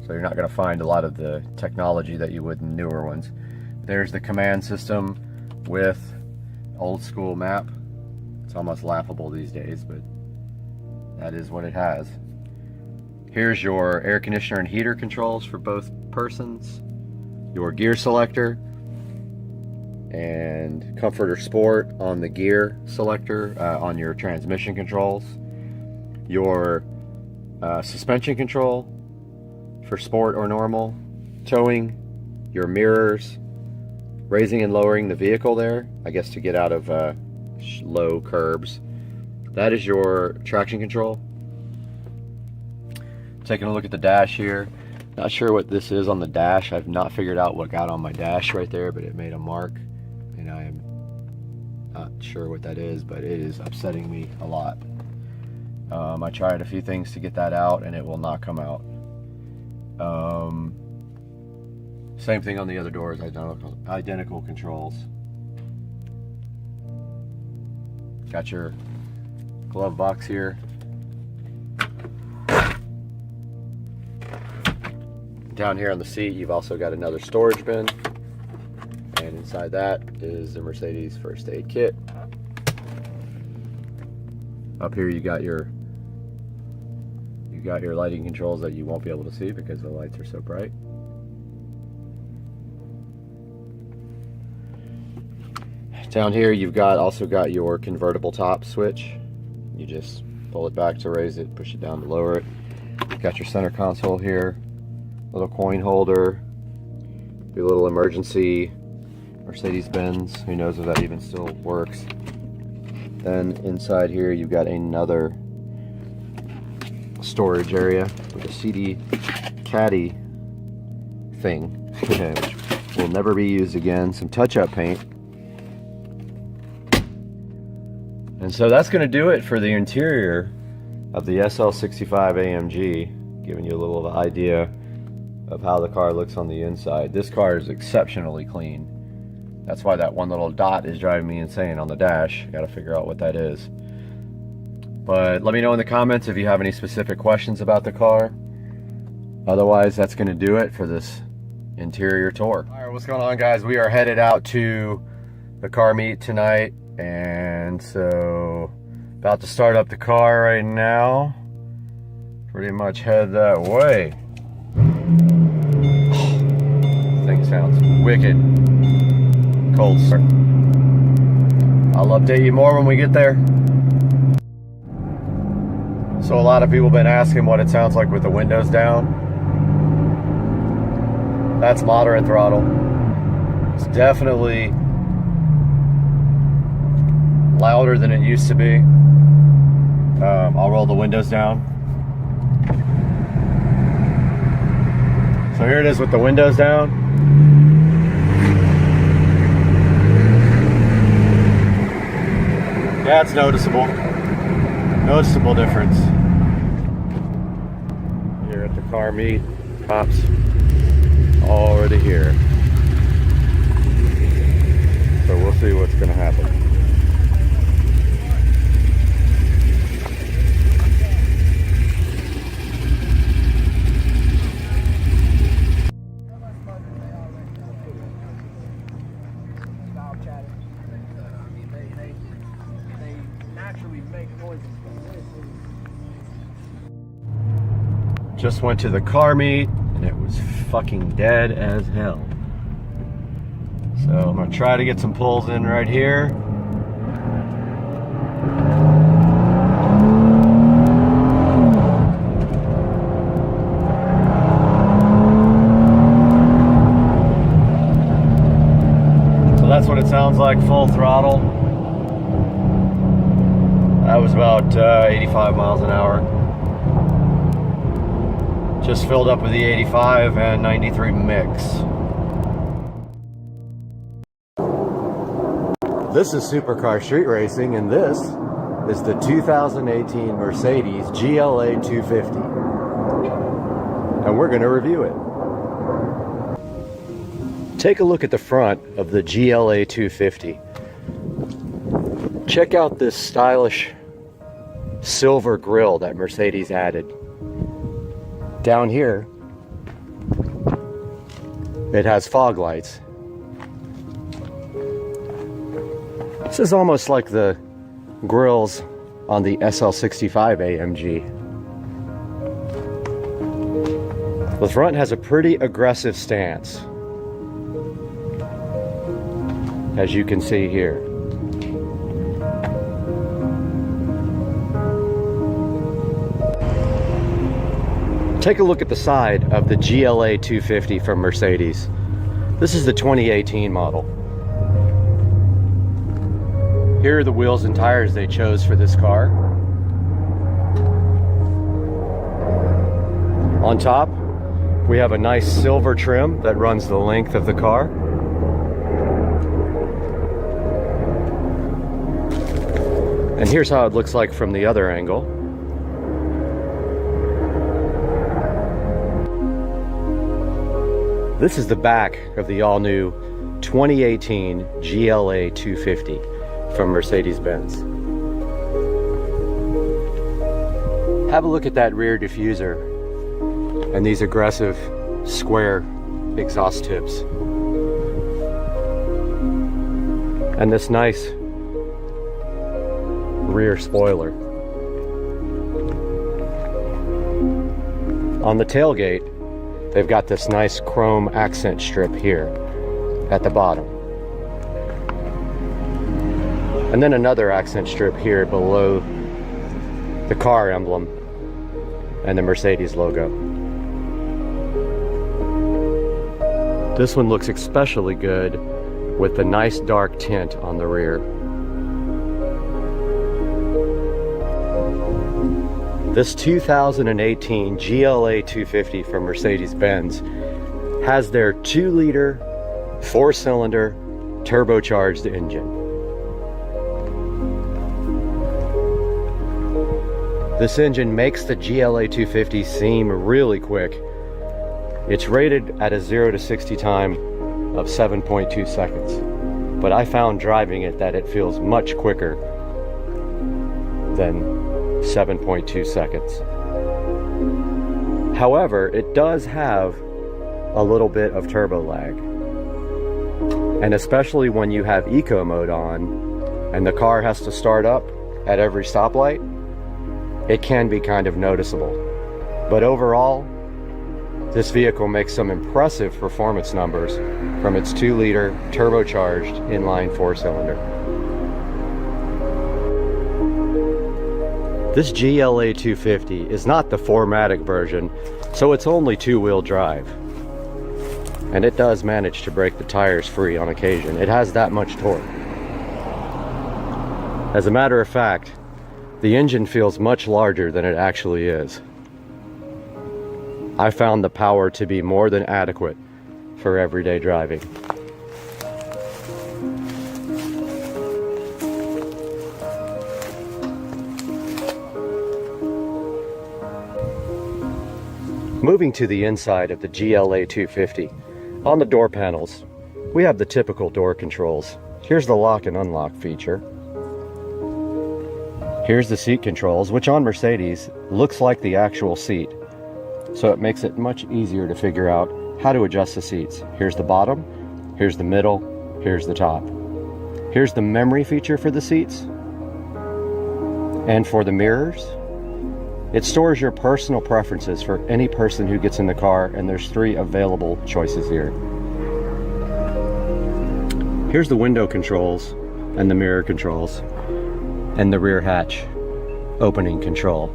So you're not going to find a lot of the technology that you would in newer ones. There's the command system with old school map. It's almost laughable these days, but that is what it has. Here's your air conditioner and heater controls for both persons, your gear selector, and comfort or sport on the gear selector on your transmission controls, your suspension control for sport or normal, towing, your mirrors, raising and lowering the vehicle there, I guess to get out of low curbs. That is your traction control. Taking a look at the dash here. Not sure what this is on the dash. I've not figured out what got on my dash right there, but it made a mark, and I am not sure what that is, but it is upsetting me a lot. I tried a few things to get that out, and it will not come out. Same thing on the other doors, identical controls. Got your glove box here. Down here on the seat, you've also got another storage bin, and inside that is the Mercedes first aid kit. Up here you got your lighting controls that you won't be able to see because the lights are so bright. Down here you've also got your convertible top switch. You just pull it back to raise it, push it down to lower it. You've got your center console here, little coin holder, Be a little emergency Mercedes-Benz. Who knows if that even still works. Then inside here you've got another storage area with a CD caddy thing, which will never be used again. Some touch-up paint. And so that's going to do it for the interior of the SL65 AMG, giving you a little of an idea of how the car looks on the inside. This car is exceptionally clean. That's why that one little dot is driving me insane on the dash. Got to figure out what that is. But let me know in the comments if you have any specific questions about the car. Otherwise, that's going to do it for this interior tour. All right, what's going on, guys? We are headed out to the car meet tonight. And so, about to start up the car right now. Pretty much head that way. This thing sounds wicked. Cold start. I'll update you more when we get there. So a lot of people have been asking what it sounds like with the windows down. That's moderate throttle. It's definitely louder than it used to be. I'll roll the windows down. So here it is with the windows down. Yeah, it's noticeable. Noticeable difference. Here at the car meet, cops already here. So we'll see what's gonna happen. Just went to the car meet and it was fucking dead as hell. So I'm gonna try to get some pulls in right here. So that's what it sounds like, full throttle. That was about 85 miles an hour. Just filled up with the 85 and 93 mix. This is Supercar Street Racing, and this is the 2018 Mercedes GLA 250. And we're going to review it. Take a look at the front of the GLA 250. Check out this stylish silver grille that Mercedes added. Down here, it has fog lights. This is almost like the grills on the SL65 AMG. The front has a pretty aggressive stance, as you can see here. Take a look at the side of the GLA 250 from Mercedes. This is the 2018 model. Here are the wheels and tires they chose for this car. On top, we have a nice silver trim that runs the length of the car. And here's how it looks like from the other angle. This is the back of the all-new 2018 GLA 250 from Mercedes-Benz. Have a look at that rear diffuser and these aggressive square exhaust tips. And this nice rear spoiler. On the tailgate, they've got this nice chrome accent strip here at the bottom. And then another accent strip here below the car emblem and the Mercedes logo. This one looks especially good with the nice dark tint on the rear. This 2018 GLA 250 from Mercedes-Benz has their 2-liter, 4-cylinder, turbocharged engine. This engine makes the GLA 250 seem really quick. It's rated at a 0 to 60 time of 7.2 seconds, but I found driving it that it feels much quicker than 7.2 seconds. However, it does have a little bit of turbo lag, and especially when you have eco mode on and the car has to start up at every stoplight, it can be kind of noticeable. But overall, this vehicle makes some impressive performance numbers from its 2-liter turbocharged inline 4-cylinder. This GLA 250 is not the 4MATIC version, so it's only 2-wheel drive. And it does manage to break the tires free on occasion. It has that much torque. As a matter of fact, the engine feels much larger than it actually is. I found the power to be more than adequate for everyday driving. Moving to the inside of the GLA 250, on the door panels, we have the typical door controls. Here's the lock and unlock feature. Here's the seat controls, which on Mercedes looks like the actual seat, so it makes it much easier to figure out how to adjust the seats. Here's the bottom, here's the middle, here's the top. Here's the memory feature for the seats. And for the mirrors, it stores your personal preferences for any person who gets in the car, and there's 3 available choices here. Here's the window controls and the mirror controls and the rear hatch opening control.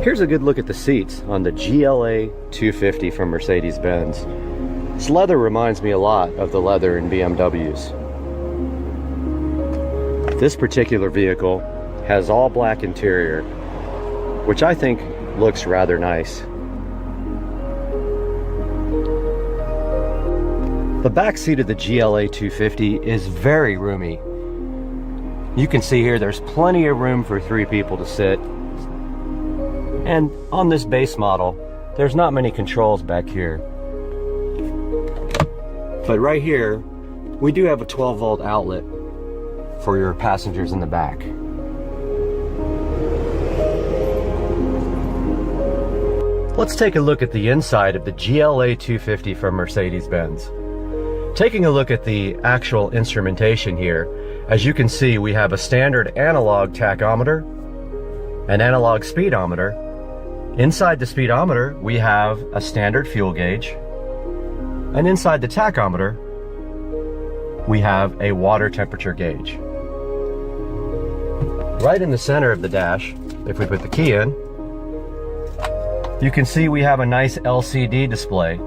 Here's a good look at the seats on the GLA 250 from Mercedes-Benz. This leather reminds me a lot of the leather in BMWs. This particular vehicle has all black interior, which I think looks rather nice. The back seat of the GLA 250 is very roomy. You can see here there's plenty of room for 3 people to sit. And on this base model, there's not many controls back here. But right here, we do have a 12-volt outlet for your passengers in the back. Let's take a look at the inside of the GLA 250 from Mercedes-Benz. Taking a look at the actual instrumentation here, as you can see, we have a standard analog tachometer, an analog speedometer. Inside the speedometer, we have a standard fuel gauge, and inside the tachometer, we have a water temperature gauge. Right in the center of the dash, if we put the key in, you can see we have a nice LCD display,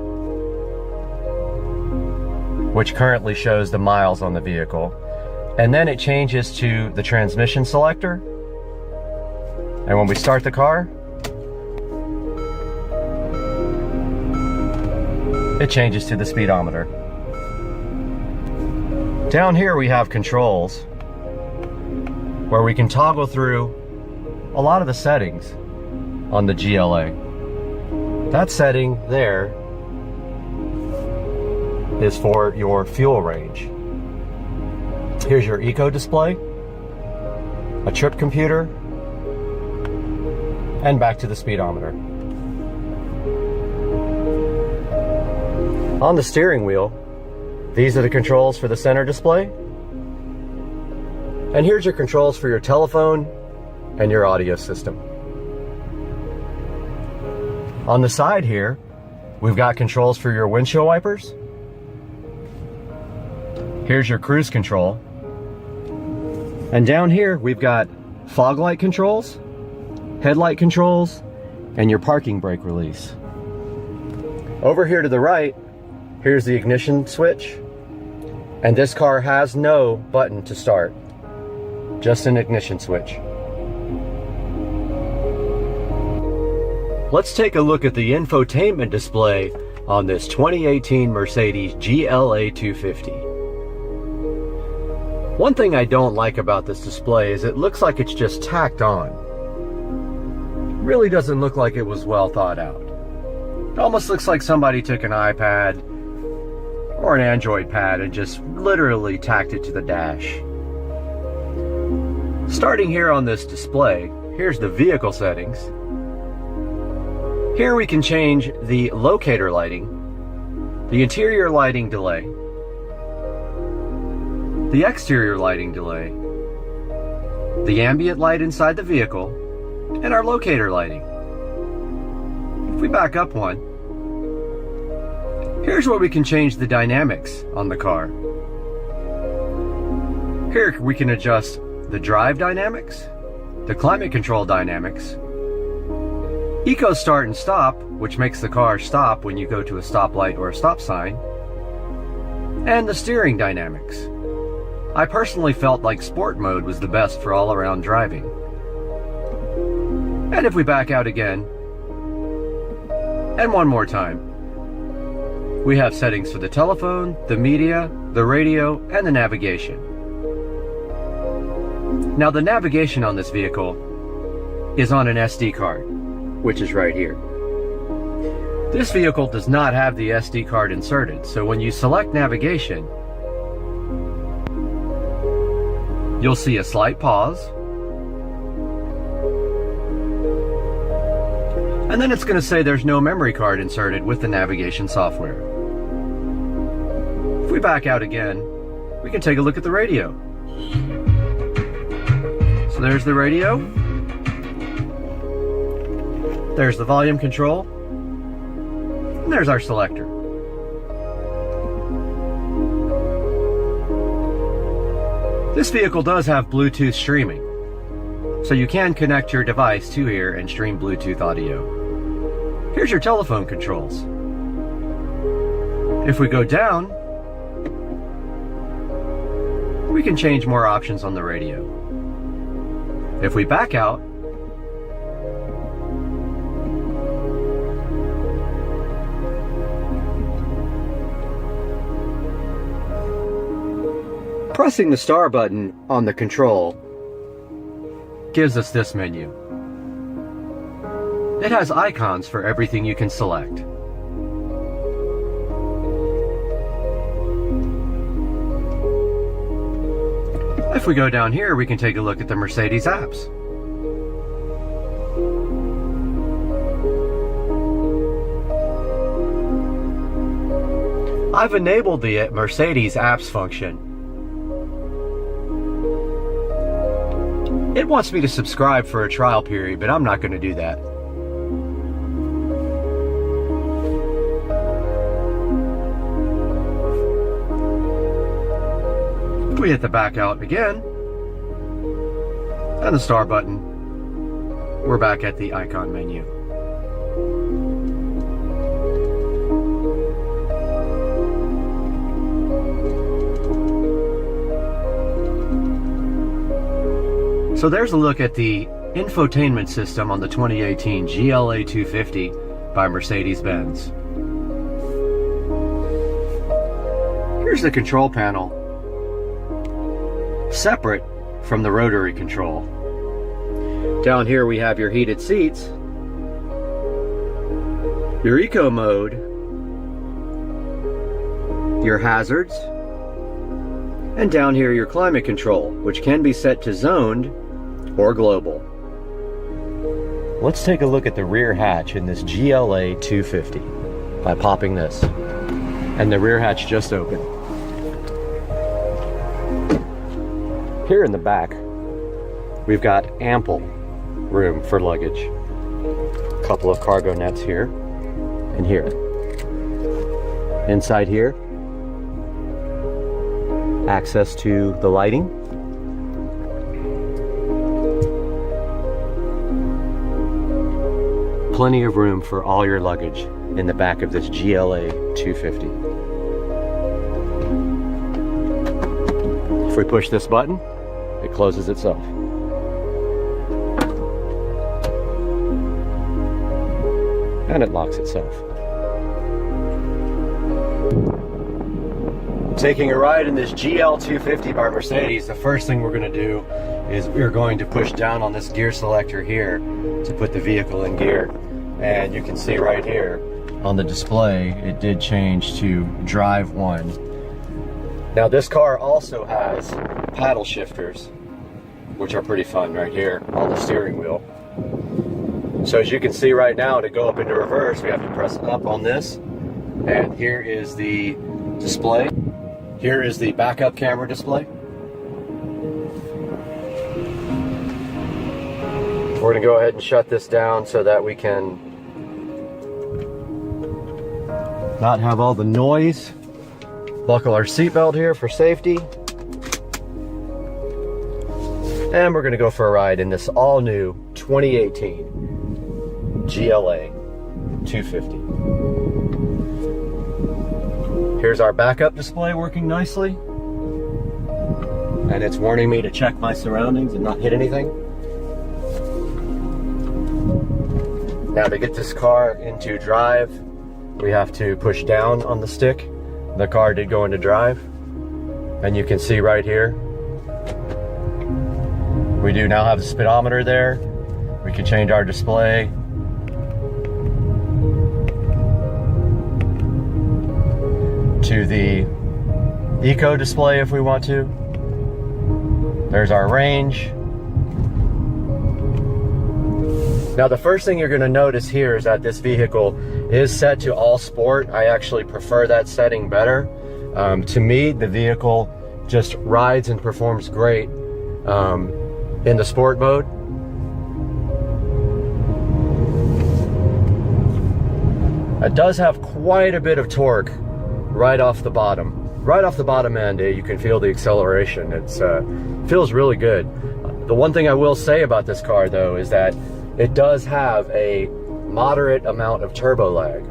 which currently shows the miles on the vehicle. And then it changes to the transmission selector. And when we start the car, it changes to the speedometer. Down here we have controls where we can toggle through a lot of the settings on the GLA. That setting there is for your fuel range. Here's your eco display, a trip computer, and back to the speedometer. On the steering wheel, these are the controls for the center display. And here's your controls for your telephone and your audio system. On the side here, we've got controls for your windshield wipers. Here's your cruise control. And down here, we've got fog light controls, headlight controls, and your parking brake release. Over here to the right, here's the ignition switch, and this car has no button to start, just an ignition switch. Let's take a look at the infotainment display on this 2018 Mercedes GLA 250. One thing I don't like about this display is it looks like it's just tacked on. It really doesn't look like it was well thought out. It almost looks like somebody took an iPad or an Android pad and just literally tacked it to the dash. Starting here on this display, here's the vehicle settings. Here we can change the locator lighting, the interior lighting delay, the exterior lighting delay, the ambient light inside the vehicle, and our locator lighting. If we back up one, here's where we can change the dynamics on the car. Here we can adjust the drive dynamics, the climate control dynamics, Eco start and stop, which makes the car stop when you go to a stoplight or a stop sign, and the steering dynamics. I personally felt like sport mode was the best for all-around driving. And if we back out again, and one more time, we have settings for the telephone, the media, the radio, and the navigation. Now the navigation on this vehicle is on an SD card, which is right here. This vehicle does not have the SD card inserted, so when you select navigation, you'll see a slight pause, and then it's going to say there's no memory card inserted with the navigation software. If we back out again, we can take a look at the radio. So there's the radio. There's the volume control, and there's our selector. This vehicle does have Bluetooth streaming, so you can connect your device to here and stream Bluetooth audio. Here's your telephone controls. If we go down, we can change more options on the radio. If we back out, pressing the star button on the control gives us this menu. It has icons for everything you can select. If we go down here, we can take a look at the Mercedes apps. I've enabled the Mercedes apps function. It wants me to subscribe for a trial period, but I'm not going to do that. If we hit the back out again, and the star button, we're back at the icon menu. So there's a look at the infotainment system on the 2018 GLA 250 by Mercedes-Benz. Here's the control panel, separate from the rotary control. Down here we have your heated seats, your eco mode, your hazards, and down here your climate control, which can be set to zoned or global. Let's take a look at the rear hatch in this GLA 250 by popping this. And the rear hatch just opened. Here in the back, we've got ample room for luggage. A couple of cargo nets here and here. Inside here, access to the lighting. plenty of room for all your luggage in the back of this GLA 250. If we push this button, it closes itself. And it locks itself. Taking a ride in this GL 250 by Mercedes, the first thing we're going to do is we're going to push down on this gear selector here to put the vehicle in gear. And you can see right here on the display, it did change to drive 1. Now this car also has paddle shifters, which are pretty fun right here on the steering wheel. So as you can see right now, to go up into reverse, we have to press up on this. And here is the display. Here is the backup camera display. We're going to go ahead and shut this down so that we can not have all the noise. Buckle our seatbelt here for safety. And we're going to go for a ride in this all-new 2018 GLA 250. Here's our backup display working nicely. And it's warning me to check my surroundings and not hit anything. Now to get this car into drive, we have to push down on the stick. The car did go into drive. And you can see right here, we do now have the speedometer there. We can change our display. To the eco display if we want to. There's our range. Now the first thing you're going to notice here is that this vehicle is set to all sport. I actually prefer that setting better. To me, the vehicle just rides and performs great in the sport mode. It does have quite a bit of torque right off the bottom. Right off the bottom end, you can feel the acceleration. It feels really good. The one thing I will say about this car though is that it does have a moderate amount of turbo lag.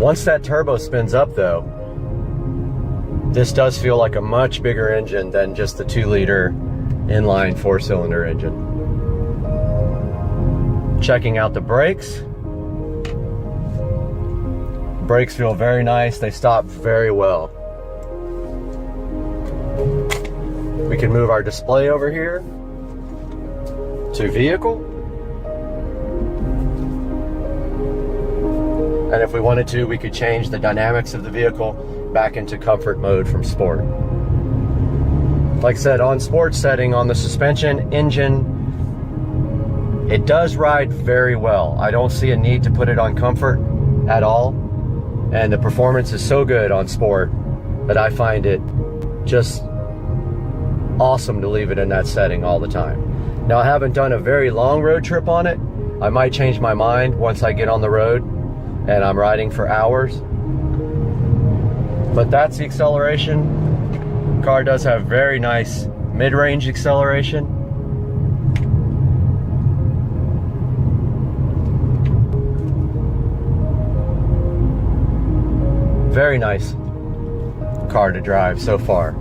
Once that turbo spins up though, this does feel like a much bigger engine than just the 2-liter inline 4-cylinder engine. Checking out the brakes. Brakes feel very nice. They stop very well. We can move our display over here to vehicle. And if we wanted to, we could change the dynamics of the vehicle back into comfort mode from sport. Like I said, on sport setting, on the suspension, engine, it does ride very well. I don't see a need to put it on comfort at all. And the performance is so good on sport that I find it just awesome to leave it in that setting all the time. Now, I haven't done a very long road trip on it. I might change my mind once I get on the road and I'm riding for hours. But that's the acceleration. The car does have very nice mid-range acceleration. Very nice car to drive so far.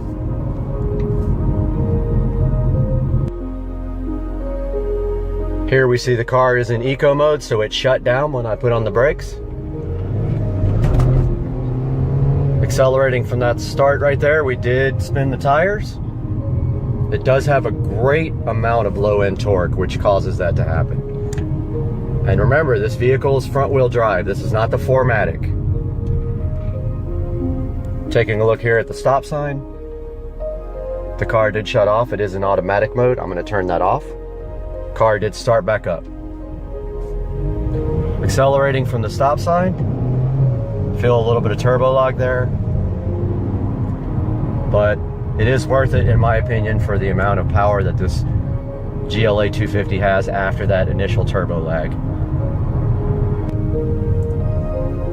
Here we see the car is in eco mode, so it shut down when I put on the brakes. Accelerating from that start right there, we did spin the tires. It does have a great amount of low end torque, which causes that to happen. And remember, this vehicle is front wheel drive. This is not the 4MATIC. Taking a look here at the stop sign. The car did shut off. It is in automatic mode. I'm going to turn that off. Car did start back up. Accelerating from the stop sign. Feel a little bit of turbo lag there. But it is worth it, in my opinion, for the amount of power that this GLA 250 has after that initial turbo lag.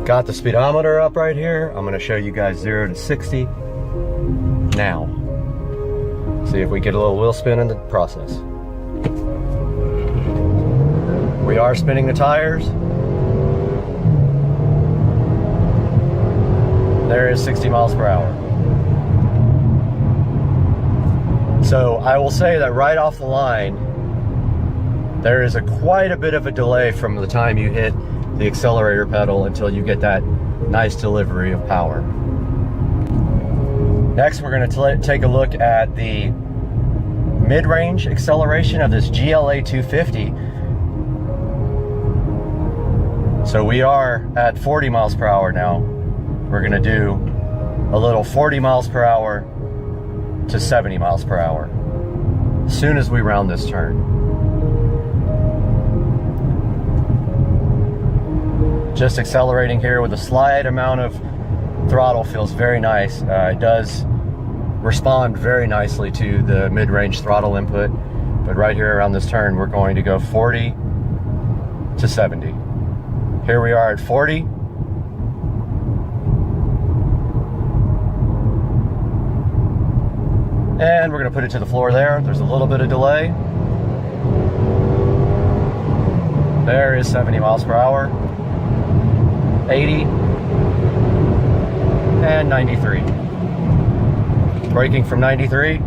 Got the speedometer up right here. I'm going to show you guys 0 to 60 now. See if we get a little wheel spin in the process. We are spinning the tires. There is 60 miles per hour. So I will say that right off the line, there is quite a bit of a delay from the time you hit the accelerator pedal until you get that nice delivery of power. Next, we're going to take a look at the mid-range acceleration of this GLA 250. So we are at 40 miles per hour now. We're going to do a little 40 miles per hour to 70 miles per hour as soon as we round this turn. Just accelerating here with a slight amount of throttle feels very nice. It does respond very nicely to the mid-range throttle input, but right here around this turn we're going to go 40 to 70. Here we are at 40. And we're going to put it to the floor there. There's a little bit of delay. There is 70 miles per hour. 80. And 93. Braking from 93.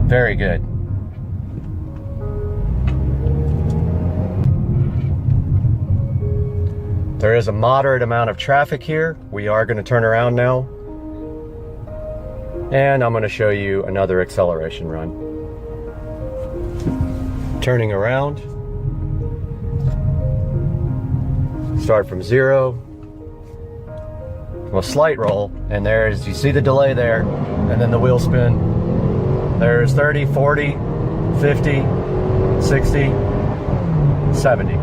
Very good. There is a moderate amount of traffic here. We are going to turn around now. And I'm going to show you another acceleration run. Turning around. Start from 0. A slight roll. And there's, you see the delay there. And then the wheel spin. There's 30, 40, 50, 60, 70.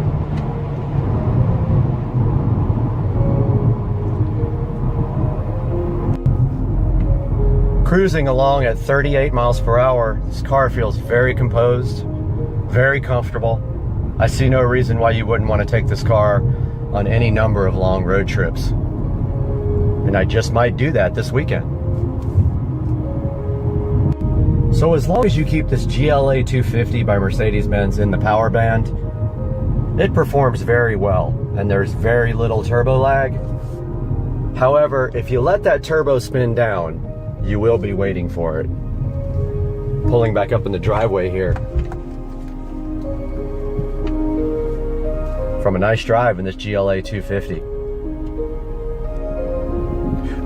Cruising along at 38 miles per hour, this car feels very composed, very comfortable. I see no reason why you wouldn't want to take this car on any number of long road trips. And I just might do that this weekend. So as long as you keep this GLA 250 by Mercedes-Benz in the power band, it performs very well, and there's very little turbo lag. However, if you let that turbo spin down, you will be waiting for it. Pulling back up in the driveway here. From a nice drive in this GLA 250.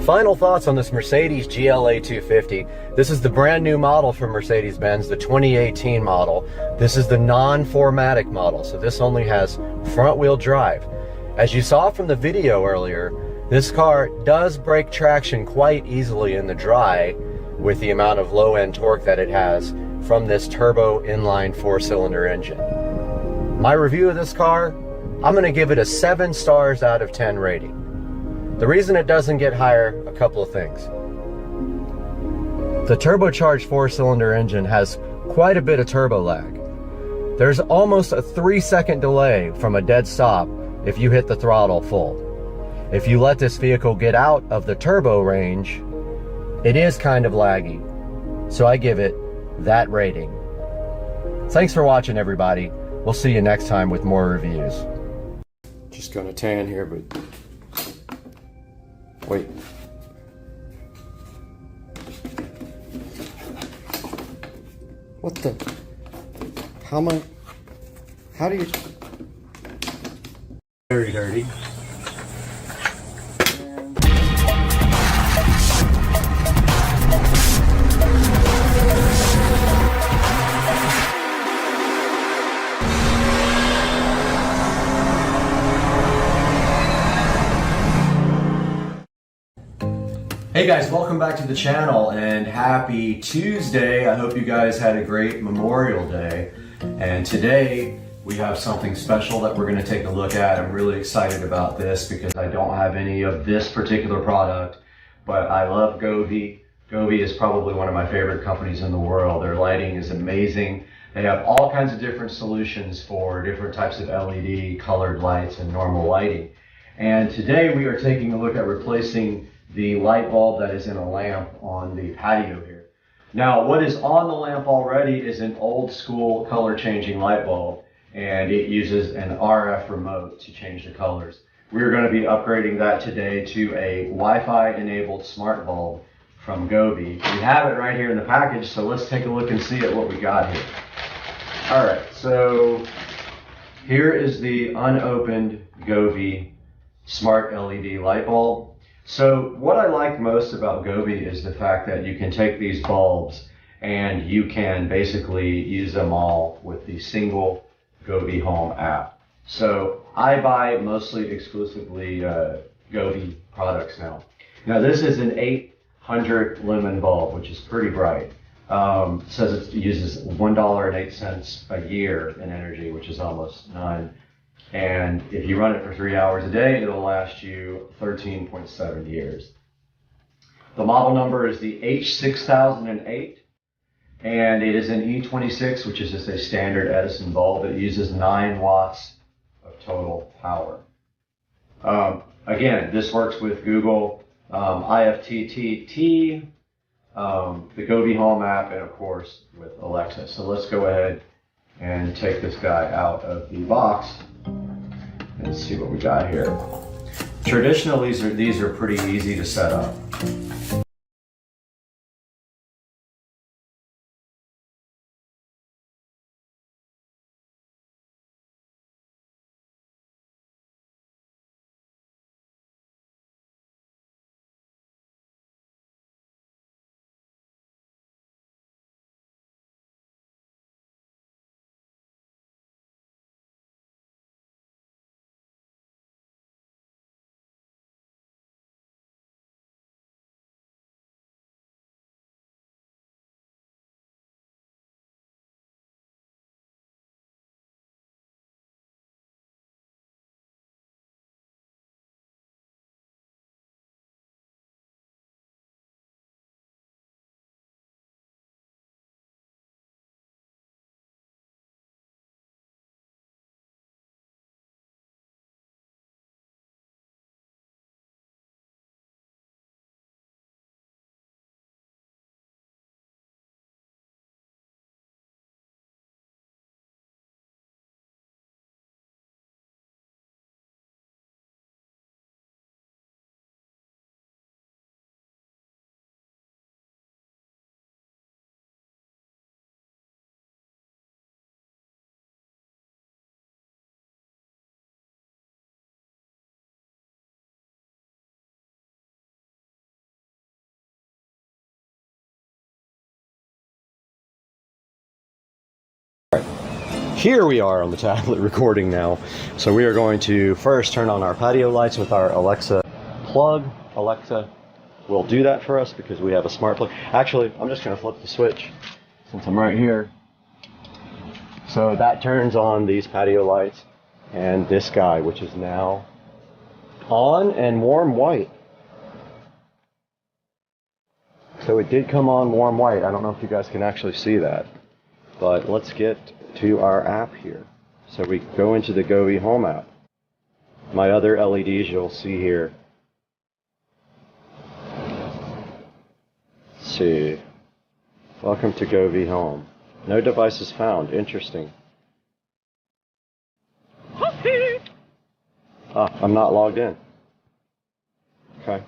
Final thoughts on this Mercedes GLA 250. This is the brand new model from Mercedes-Benz, the 2018 model. This is the non-4MATIC model, so this only has front-wheel drive. As you saw from the video earlier, this car does break traction quite easily in the dry with the amount of low-end torque that it has from this turbo inline 4-cylinder engine. My review of this car, I'm going to give it a 7 stars out of 10 rating. The reason it doesn't get higher, a couple of things. The turbocharged 4-cylinder engine has quite a bit of turbo lag. There's almost a 3-second delay from a dead stop if you hit the throttle full. If you let this vehicle get out of the turbo range, it is kind of laggy. So I give it that rating. Thanks for watching, everybody. We'll see you next time with more reviews. Just gonna tan here, but wait. What the? How do you? Very dirty. Hey guys, welcome back to the channel and happy Tuesday. I hope you guys had a great Memorial Day. And today we have something special that we're going to take a look at. I'm really excited about this because I don't have any of this particular product, but I love Govee. Govee is probably one of my favorite companies in the world. Their lighting is amazing. They have all kinds of different solutions for different types of LED colored lights and normal lighting. And today we are taking a look at replacing the light bulb that is in a lamp on the patio here. Now, what is on the lamp already is an old school color changing light bulb. and it uses an RF remote to change the colors. We're going to be upgrading that today to a Wi-Fi enabled smart bulb from Govee. We have it right here in the package, so let's take a look and see at what we got here. All right, so here is the unopened Govee smart LED light bulb. So what I like most about Govee is the fact that you can take these bulbs and you can basically use them all with the single Govee Home app. So I buy mostly exclusively Govee products now. Now this is an 800 lumen bulb, which is pretty bright. Says it uses $1.08 a year in energy, which is almost none. And if you run it for 3 hours a day, it'll last you 13.7 years. The model number is the H6008, and it is an E26, which is just a standard Edison bulb. It uses 9 watts of total power. Again, this works with Google, IFTTT, the Govee Home app, and of course with Alexa. So let's go ahead and take this guy out of the box and see what we got here. Traditionally, these are pretty easy to set up. Here we are on the tablet recording now. So we are going to first turn on our patio lights with our Alexa plug. Alexa will do that for us because we have a smart plug. Actually, I'm just going to flip the switch since I'm right here. So that turns on these patio lights and this guy, which is now on and warm white. So it did come on warm white. I don't know if you guys can actually see that, but let's get to our app here. So we go into the Govee Home app. My other LEDs you'll see here. Let's see. Welcome to Govee Home. No devices found. Interesting. I'm not logged in. Okay.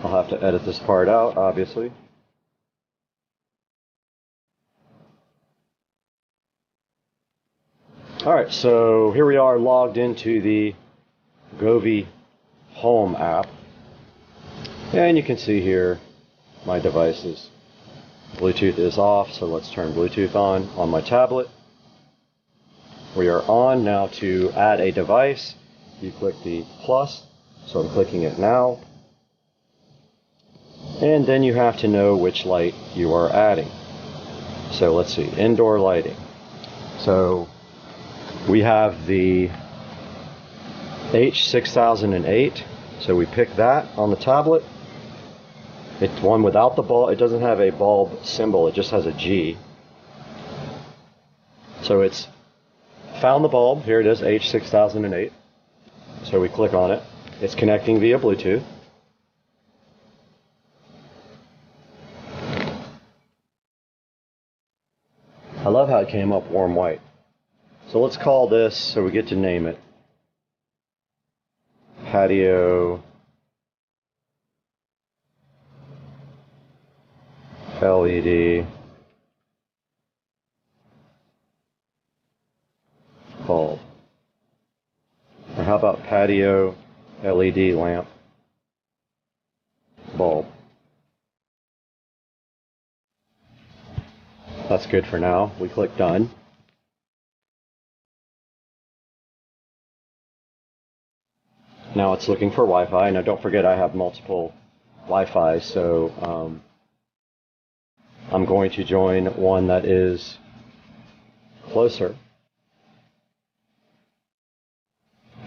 I'll have to edit this part out, obviously. Alright, so here we are logged into the Govee Home app. And you can see here my devices. Bluetooth is off, so let's turn Bluetooth on my tablet. We are on now. To add a device, you click the plus, so I'm clicking it now. And then you have to know which light you are adding. So let's see, indoor lighting. So we have the H6008, so we pick that on the tablet. It's one without the bulb. It doesn't have a bulb symbol, it just has a G. So it's found the bulb. Here it is, H6008. So we click on it. It's connecting via Bluetooth. love how it came up warm white. So let's call this, so we get to name it, Patio LED bulb. Or how about patio LED lamp bulb? That's good for now. We click done. Now it's looking for Wi-Fi. Now don't forget I have multiple Wi-Fi, so I'm going to join one that is closer.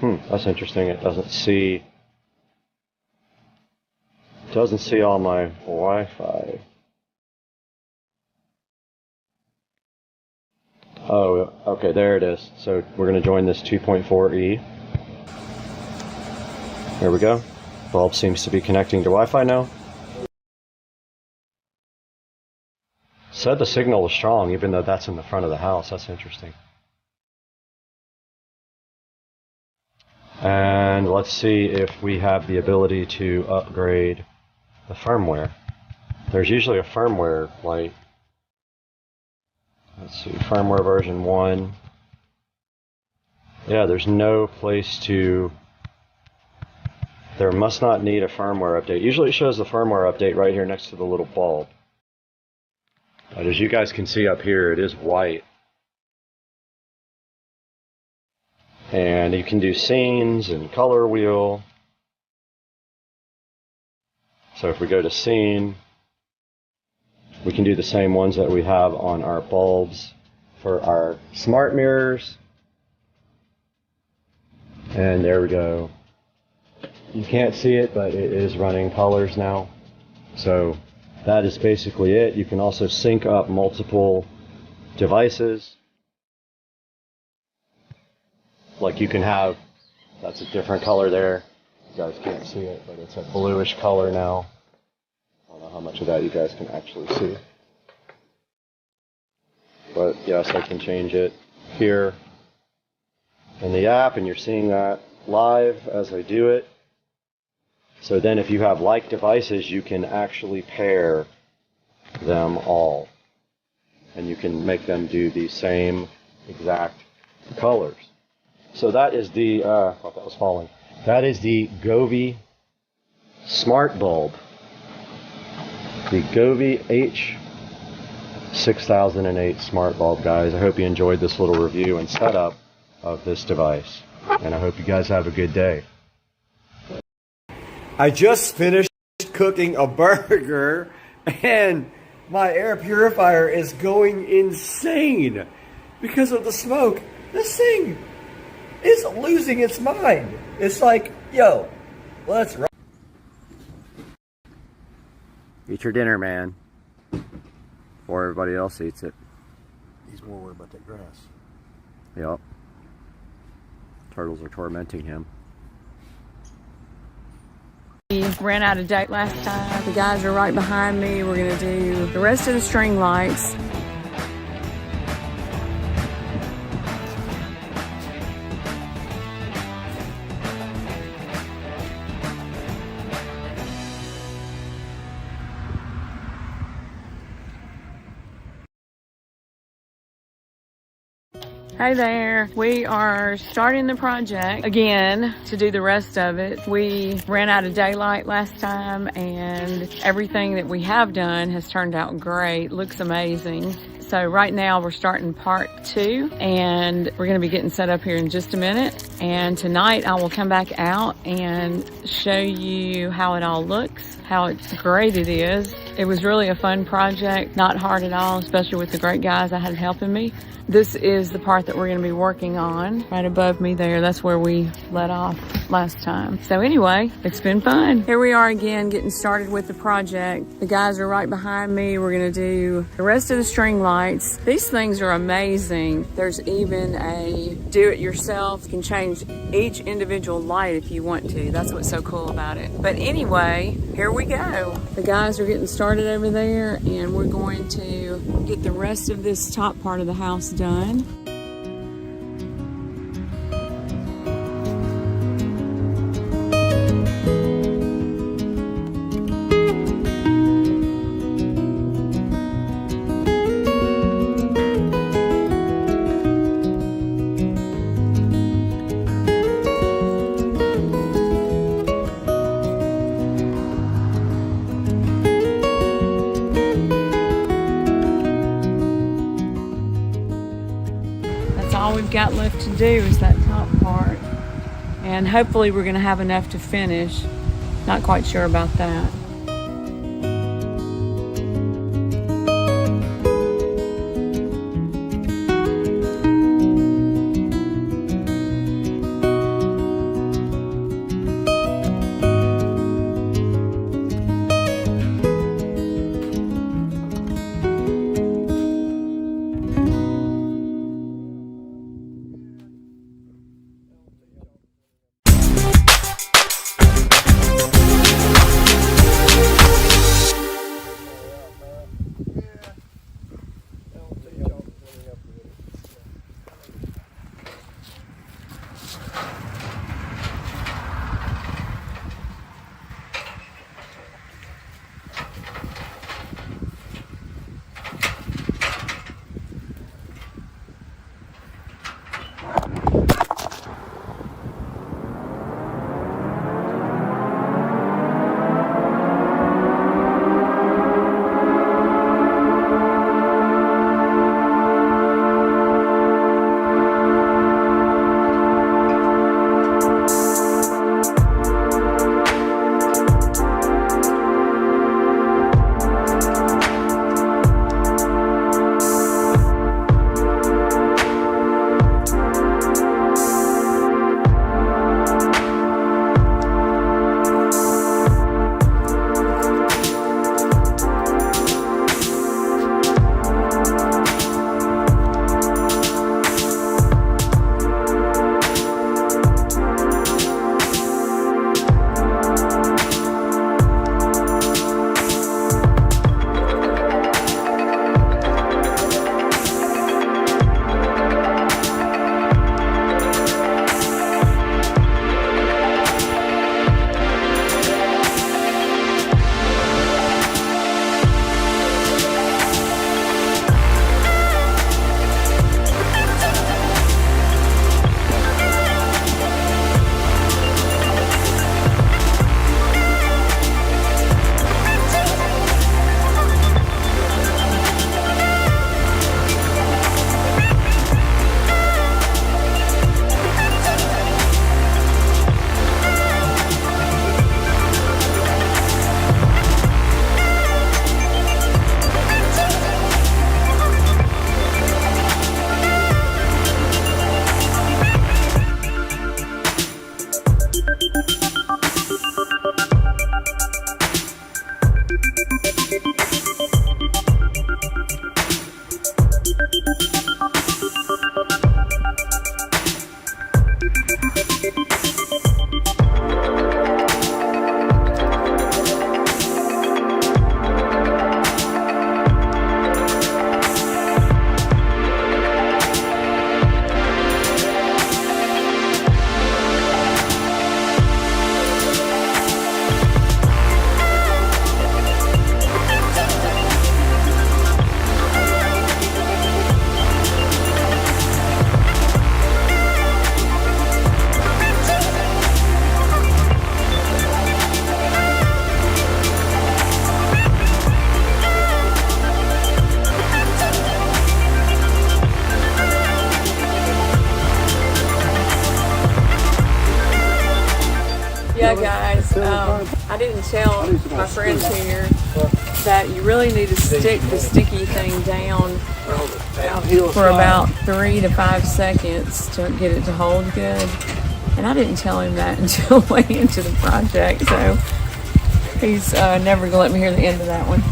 That's interesting. It doesn't see all my Wi-Fi. Oh, okay, there it is. So we're going to join this 2.4E. There we go. Bulb seems to be connecting to Wi-Fi now. Said the signal was strong, even though that's in the front of the house. That's interesting. And let's see if we have the ability to upgrade the firmware. There's usually a firmware light. Let's see, firmware version 1. Yeah, there's no place to... There must not need a firmware update. Usually it shows the firmware update right here next to the little bulb. But as you guys can see up here, it is white. And you can do scenes and color wheel. So if we go to scene, we can do the same ones that we have on our bulbs for our smart mirrors. And there we go. You can't see it, but it is running colors now. So that is basically it. You can also sync up multiple devices. Like you can have, that's a different color there. You guys can't see it, but it's a bluish color now. I don't know how much of that you guys can actually see. But yes, I can change it here in the app, and you're seeing that live as I do it. So then if you have like devices, you can actually pair them all. And you can make them do the same exact colors. So that is the, I thought that was falling. That is the Govee Smart Bulb. The Govee H6008 Smart Bulb, guys. I hope you enjoyed this little review and setup of this device. And I hope you guys have a good day. I just finished cooking a burger and my air purifier is going insane because of the smoke. This thing is losing its mind. It's like, yo, let's run. Eat your dinner, man. Before everybody else eats it. He's more worried about that grass. Yep. Turtles are tormenting him. We ran out of date last time. The guys are right behind me. We're gonna do the rest of the string lights. Hey there, we are starting the project again to do the rest of it. We ran out of daylight last time and everything that we have done has turned out great, looks amazing. So right now we're starting part 2 and we're gonna be getting set up here in just a minute. And tonight I will come back out and show you how it all looks, how great it is. It was really a fun project, not hard at all, especially with the great guys I had helping me. This is the part that we're going to be working on right above me there. That's where we let off last time. So anyway, it's been fun. Here we are again getting started with the project. The guys are right behind me. We're going to do the rest of the string lights. These things are amazing. There's even a do-it-yourself. You can change each individual light if you want to. That's what's so cool about it. But anyway, here we go. The guys are getting started started over there, and we're going to get the rest of this top part of the house done. All we've got left to do is that top part, and hopefully we're going to have enough to finish. Not quite sure about that. Yeah, guys, I didn't tell my friends here that you really need to stick the sticky thing down for about 3 to 5 seconds to get it to hold good. And I didn't tell him that until way into the project, so he's never going to let me hear the end of that one.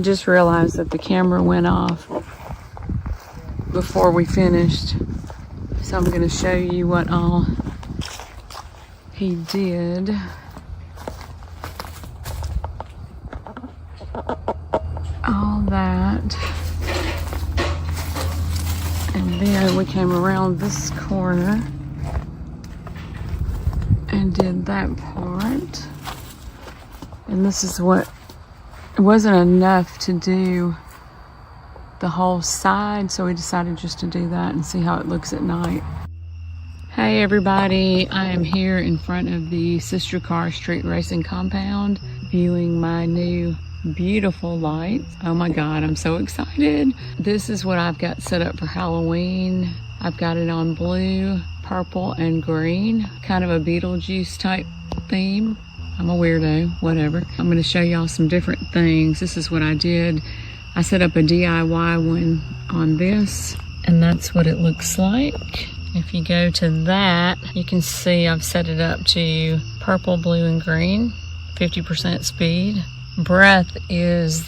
just realized that the camera went off before we finished. So I'm going to show you what all he did. All that. And then we came around this corner and did that part. And this is what, it wasn't enough to do the whole side, so we decided just to do that and see how it looks at night. Hey everybody, I am here in front of the Sister Car Street Racing compound viewing my new beautiful lights. Oh my god, I'm so excited. This is what I've got set up for Halloween. I've got it on blue, purple, and green. Kind of a Beetlejuice type theme. I'm a weirdo, whatever. I'm going to show y'all some different things. This is what I did. I set up a DIY one on this, and that's what it looks like. If you go to that, you can see I've set it up to purple, blue, and green, 50% speed. Breath is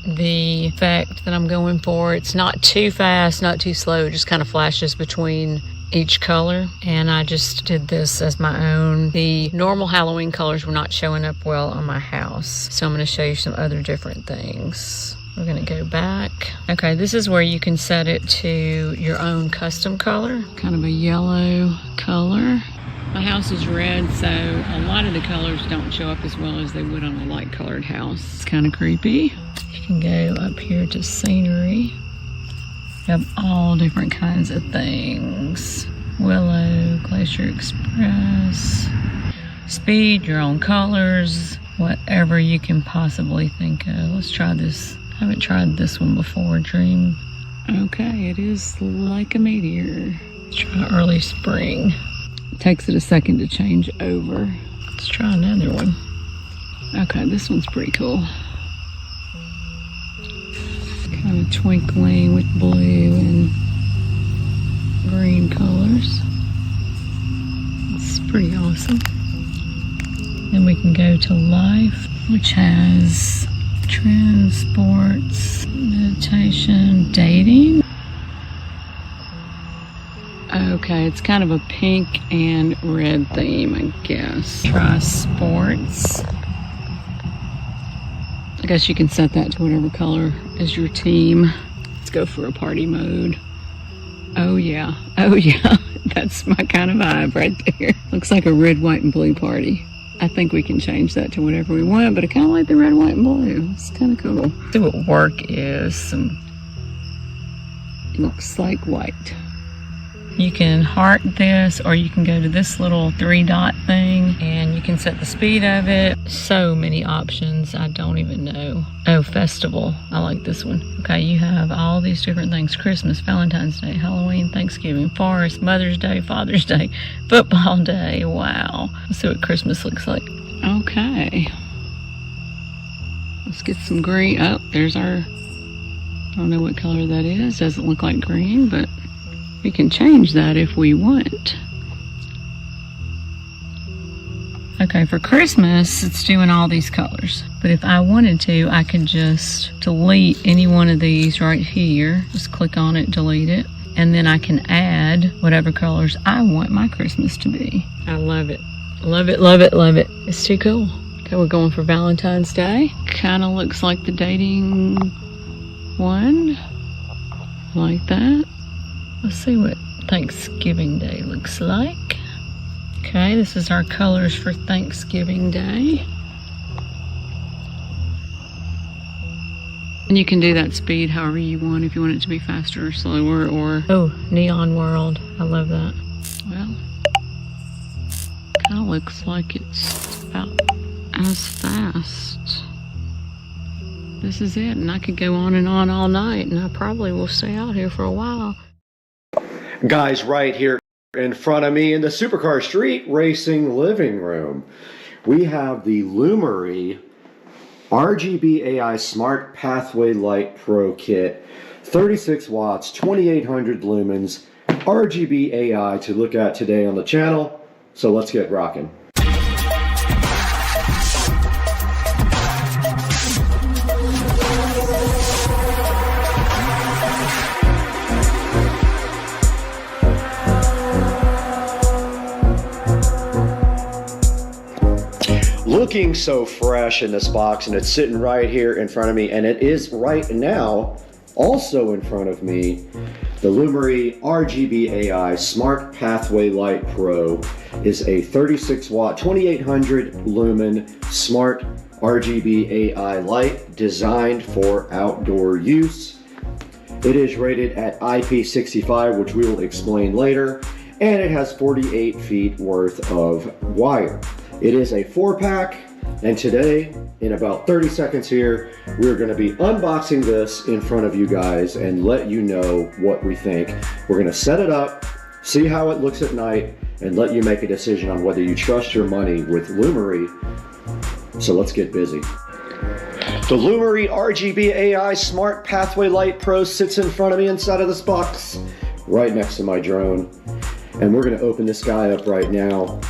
the effect that I'm going for. It's not too fast, not too slow. It just kind of flashes between each color, and I just did this as my own. The normal Halloween colors were not showing up well on my house, so I'm going to show you some other different things. We're going to go back. Okay, this is where you can set it to your own custom color, kind of a yellow color. My house is red, so a lot of the colors don't show up as well as they would on a light colored house. It's kind of creepy. You can go up here to scenery. You have all different kinds of things. Willow, Glacier Express, speed, your own colors, whatever you can possibly think of. Let's try this. I haven't tried this one before, Dream. Okay, it is like a meteor. Let's try early spring. It takes it a second to change over. Let's try another one. Okay, this one's pretty cool. Kind of twinkling with blue and green colors. It's pretty awesome. Then we can go to life, which has trends, sports, meditation, dating. Okay, it's kind of a pink and red theme, I guess. Try sports. I guess you can set that to whatever color is your team. Let's go for a party mode. Oh yeah, that's my kind of vibe right there. Looks like a red, white, and blue party. I think we can change that to whatever we want, but I kind of like the red, white, and blue. It's kind of cool. See what work is. Looks like white. You can heart this, or you can go to this little 3-dot thing and you can set the speed of it. So many options, I don't even know. Oh, festival, I like this one. Okay, you have all these different things. Christmas, Valentine's Day, Halloween, Thanksgiving, Forest, Mother's Day, Father's Day, Football Day. Wow, let's see what Christmas looks like. Okay, let's get some green. Oh, there's our, I don't know what color that is. Doesn't look like green, but we can change that if we want. Okay, for Christmas, it's doing all these colors. But if I wanted to, I could just delete any one of these right here. Just click on it, delete it. And then I can add whatever colors I want my Christmas to be. I love it. Love it, love it, love it. It's too cool. Okay, we're going for Valentine's Day. Kind of looks like the dating one. Like that. Let's see what Thanksgiving Day looks like. Okay, this is our colors for Thanksgiving Day. And you can do that speed however you want, if you want it to be faster or slower, or... Oh, Neon World. I love that. Well, kind of looks like it's about as fast. This is it, and I could go on and on all night, and I probably will stay out here for a while. Guys, right here in front of me in the Supercar Street Racing living room, we have the Lumery RGB AI Smart Pathway Light Pro Kit, 36 watts, 2800 lumens, RGB AI to look at today on the channel. So let's get rocking. looking so fresh in this box, and it's sitting right here in front of me, and it is right now also in front of me. The Lumery RGB AI Smart Pathway Light Pro is a 36 watt, 2800 lumen smart RGB AI light designed for outdoor use. It is rated at IP65, which we will explain later, and it has 48 feet worth of wire. It is a 4-pack, and today, in about 30 seconds here, we're going to be unboxing this in front of you guys and let you know what we think. We're going to set it up, see how it looks at night, and let you make a decision on whether you trust your money with Lumery. So let's get busy. The Lumery RGB AI Smart Pathway Light Pro sits in front of me inside of this box, right next to my drone. And we're going to open this guy up right now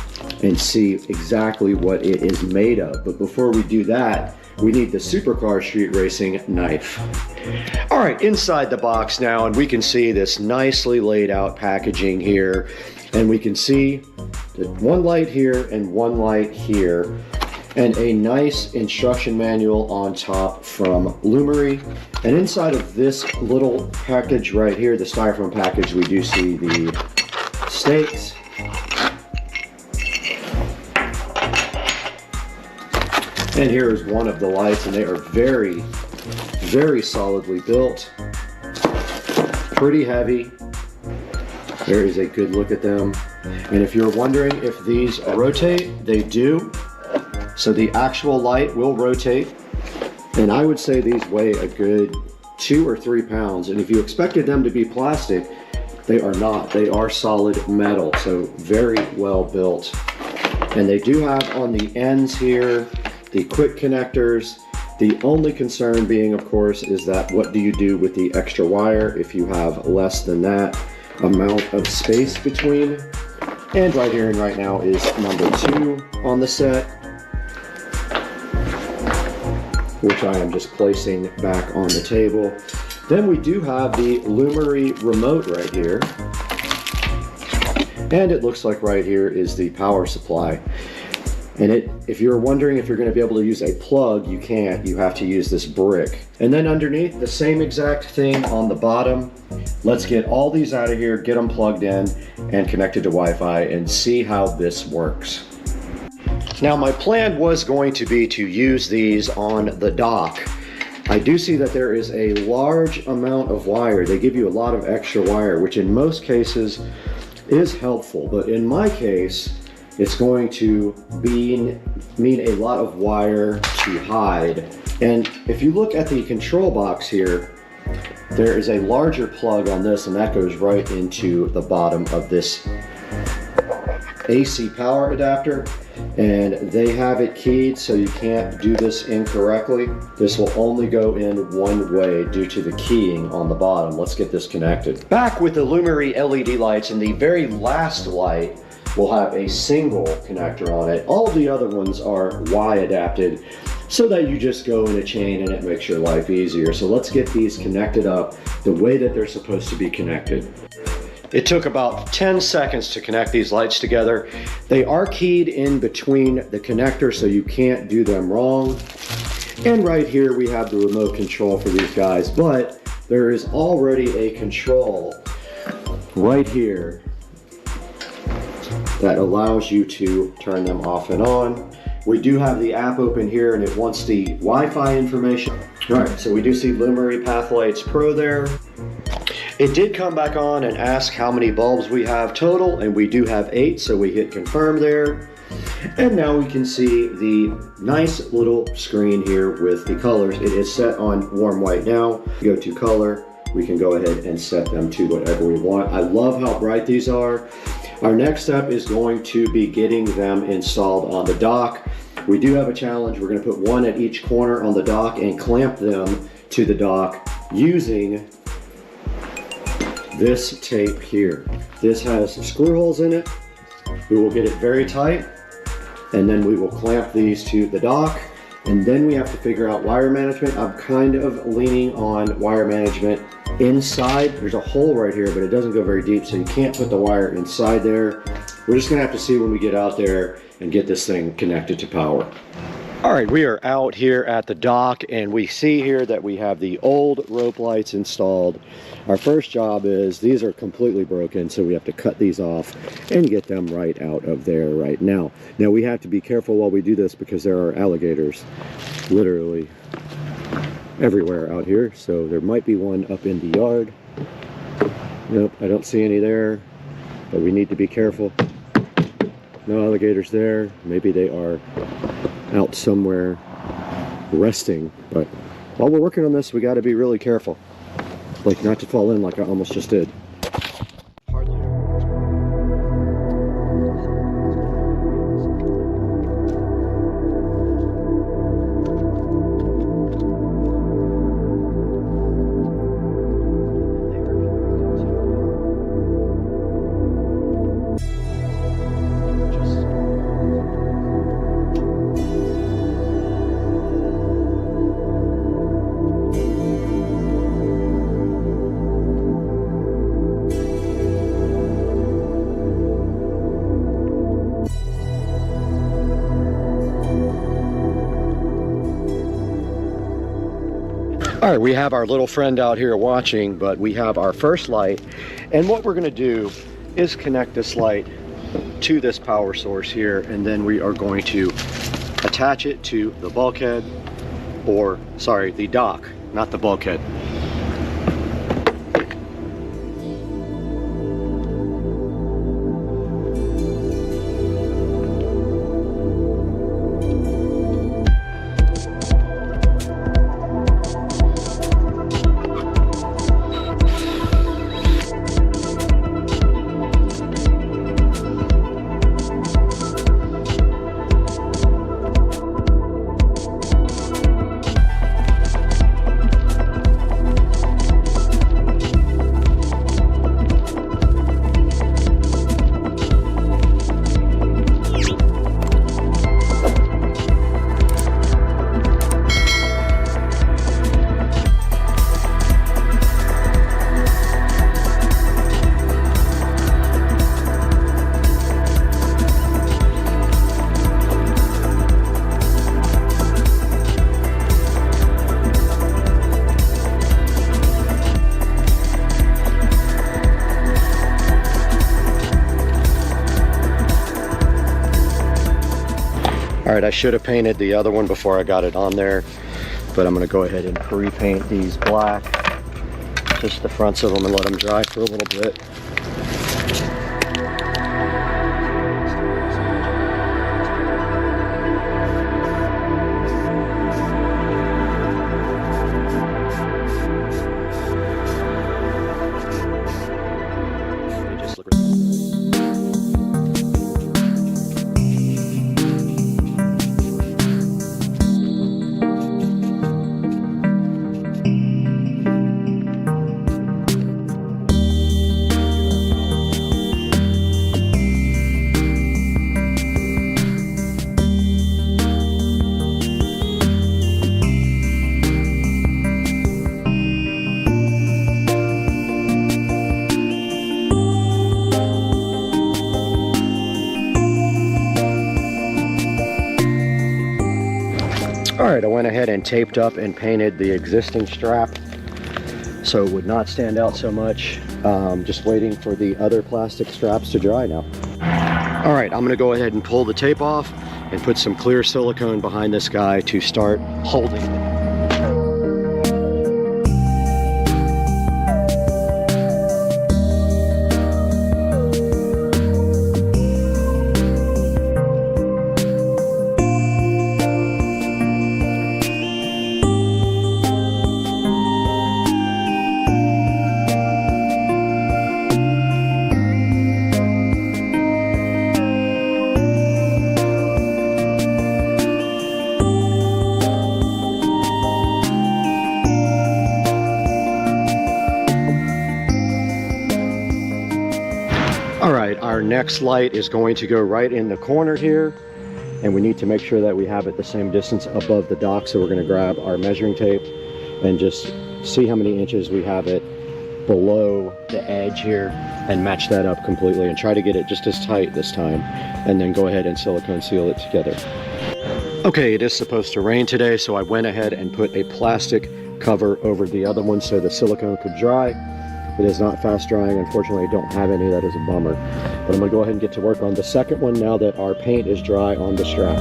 and see exactly what it is made of. But before we do that, we need the Supercar Street Racing knife. All right, inside the box now, and we can see this nicely laid out packaging here. And we can see one light here and one light here, and a nice instruction manual on top from Lumery. And inside of this little package right here, the styrofoam package, we do see the stakes. And here is one of the lights, and they are very, very solidly built. Pretty heavy. There is a good look at them. And if you're wondering if these rotate, they do. So the actual light will rotate. And I would say these weigh a good 2 or 3 pounds. And if you expected them to be plastic, they are not. They are solid metal, so very well built. And they do have on the ends here the quick connectors. The only concern being, of course, is that what do you do with the extra wire if you have less than that amount of space between? And right here and right now is number 2 on the set, which I am just placing back on the table. Then we do have the Lumery remote right here. And it looks like right here is the power supply. And if you're wondering if you're going to be able to use a plug, you can't. You have to use this brick. And then underneath, the same exact thing on the bottom. Let's get all these out of here, get them plugged in and connected to Wi-Fi, and see how this works. Now, my plan was going to be to use these on the dock. I do see that there is a large amount of wire. They give you a lot of extra wire, which in most cases is helpful. But in my case, it's going to mean a lot of wire to hide. And if you look at the control box here, there is a larger plug on this, and that goes right into the bottom of this AC power adapter. And they have it keyed, so you can't do this incorrectly. This will only go in one way due to the keying on the bottom. Let's get this connected. Back with the Lumery LED lights, and the very last light will have a single connector on it. All the other ones are Y adapted, so that you just go in a chain and it makes your life easier. So let's get these connected up the way that they're supposed to be connected. It took about 10 seconds to connect these lights together. They are keyed in between the connectors, so you can't do them wrong. And right here we have the remote control for these guys, but there is already a control right here that allows you to turn them off and on. We do have the app open here, and it wants the Wi-Fi information. All right, so we do see Lumery Pathlights Pro there. It did come back on and ask how many bulbs we have total, and we do have 8, so we hit confirm there. And now we can see the nice little screen here with the colors. It is set on warm white now. Go to color, we can go ahead and set them to whatever we want. I love how bright these are. Our next step is going to be getting them installed on the dock. We do have a challenge. We're going to put one at each corner on the dock and clamp them to the dock using this tape here. This has screw holes in it. We will get it very tight, and then we will clamp these to the dock, and then we have to figure out wire management. I'm kind of leaning on wire management inside. There's a hole right here, but it doesn't go very deep, so you can't put the wire inside there. We're just gonna have to see when we get out there and get this thing connected to power. All right, we are out here at the dock, and we see here that we have the old rope lights installed. Our first job is, these are completely broken, so we have to cut these off and get them right out of there right now. Now we have to be careful while we do this because there are alligators literally everywhere out here. So there might be one up in the yard. Nope, I don't see any there, but we need to be careful. No alligators there. Maybe they are out somewhere resting, but while we're working on this, we got to be really careful, like not to fall in like I almost just did. All right, we have our little friend out here watching, but we have our first light, and what we're going to do is connect this light to this power source here, and then we are going to attach it to the bulkhead, or sorry, the dock, not the bulkhead. All right, I should have painted the other one before I got it on there, but I'm gonna go ahead and pre-paint these black, just the fronts of them, and let them dry for a little bit. All right, I went ahead and taped up and painted the existing strap so it would not stand out so much. Just waiting for the other plastic straps to dry now. All right, I'm gonna go ahead and pull the tape off and put some clear silicone behind this guy to start holding it. Our next light is going to go right in the corner here, and we need to make sure that we have it the same distance above the dock. So we're going to grab our measuring tape and just see how many inches we have it below the edge here and match that up completely and try to get it just as tight this time, and then go ahead and silicone seal it together. Okay, it is supposed to rain today, so I went ahead and put a plastic cover over the other one so the silicone could dry. It is not fast drying. Unfortunately, I don't have any. That is a bummer. But I'm going to go ahead and get to work on the second one now that our paint is dry on the strap.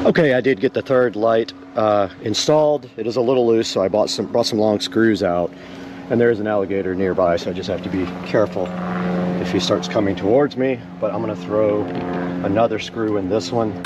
Okay, I did get the third light installed. It is a little loose, so I brought some long screws out. And there is an alligator nearby, so I just have to be careful if he starts coming towards me. But I'm going to throw another screw in this one.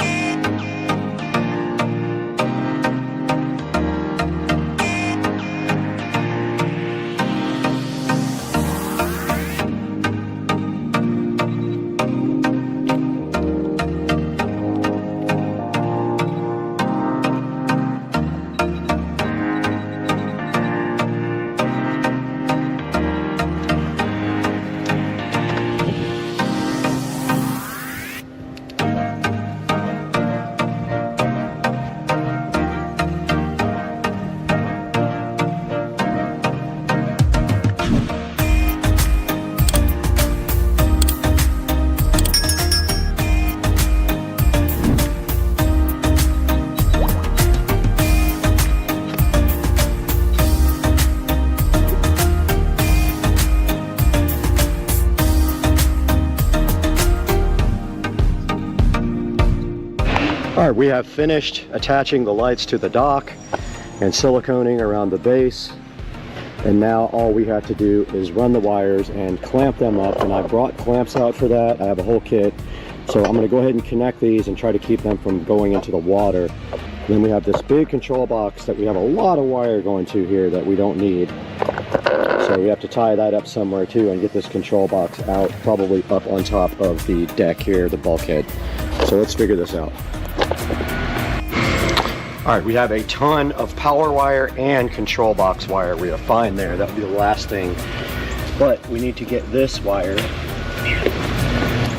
All right, we have finished attaching the lights to the dock and siliconing around the base. And now all we have to do is run the wires and clamp them up. And I brought clamps out for that. I have a whole kit. So I'm gonna go ahead and connect these and try to keep them from going into the water. And then we have this big control box that we have a lot of wire going to here that we don't need. So we have to tie that up somewhere too and get this control box out, probably up on top of the deck here, the bulkhead. So let's figure this out. All right, we have a ton of power wire and control box wire. We are fine there. That would be the last thing. But we need to get this wire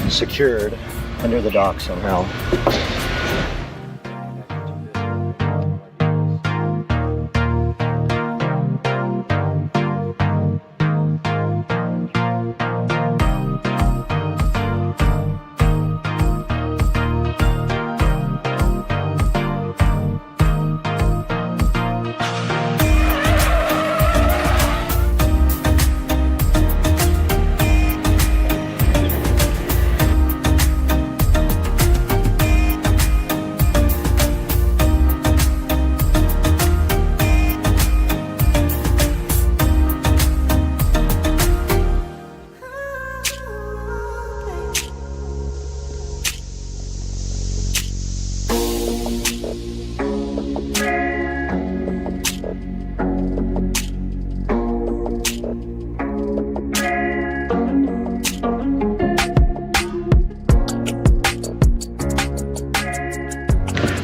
secured under the dock somehow.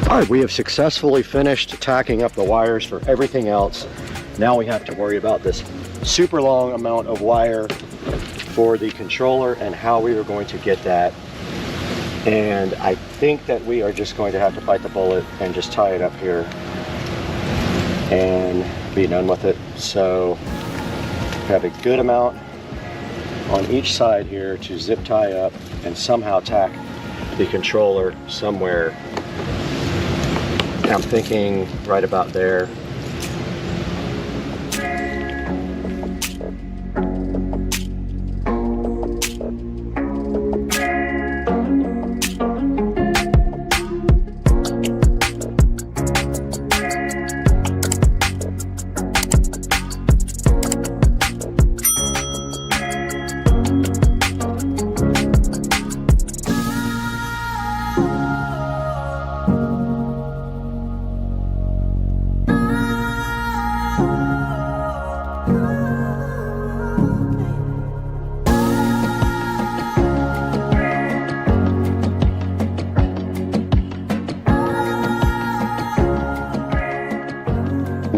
All right, we have successfully finished tacking up the wires for everything else. Now we have to worry about this super long amount of wire for the controller and how we are going to get that. And I think that we are just going to have to bite the bullet and just tie it up here and be done with it. So we have a good amount on each side here to zip tie up and somehow tack the controller somewhere. I'm thinking right about there.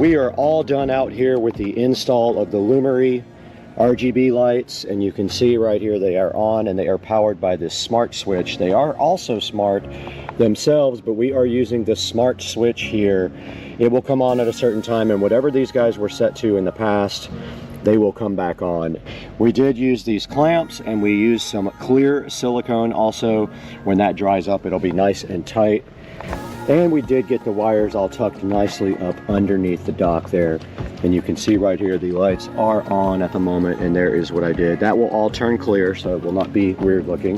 We are all done out here with the install of the Lumery RGB lights, and you can see right here they are on and they are powered by this smart switch. They are also smart themselves, but we are using the smart switch here. It will come on at a certain time, and whatever these guys were set to in the past, they will come back on. We did use these clamps, and we used some clear silicone also. When that dries up, it'll be nice and tight. And we did get the wires all tucked nicely up underneath the dock there. And you can see right here, the lights are on at the moment, and there is what I did. That will all turn clear, so it will not be weird looking.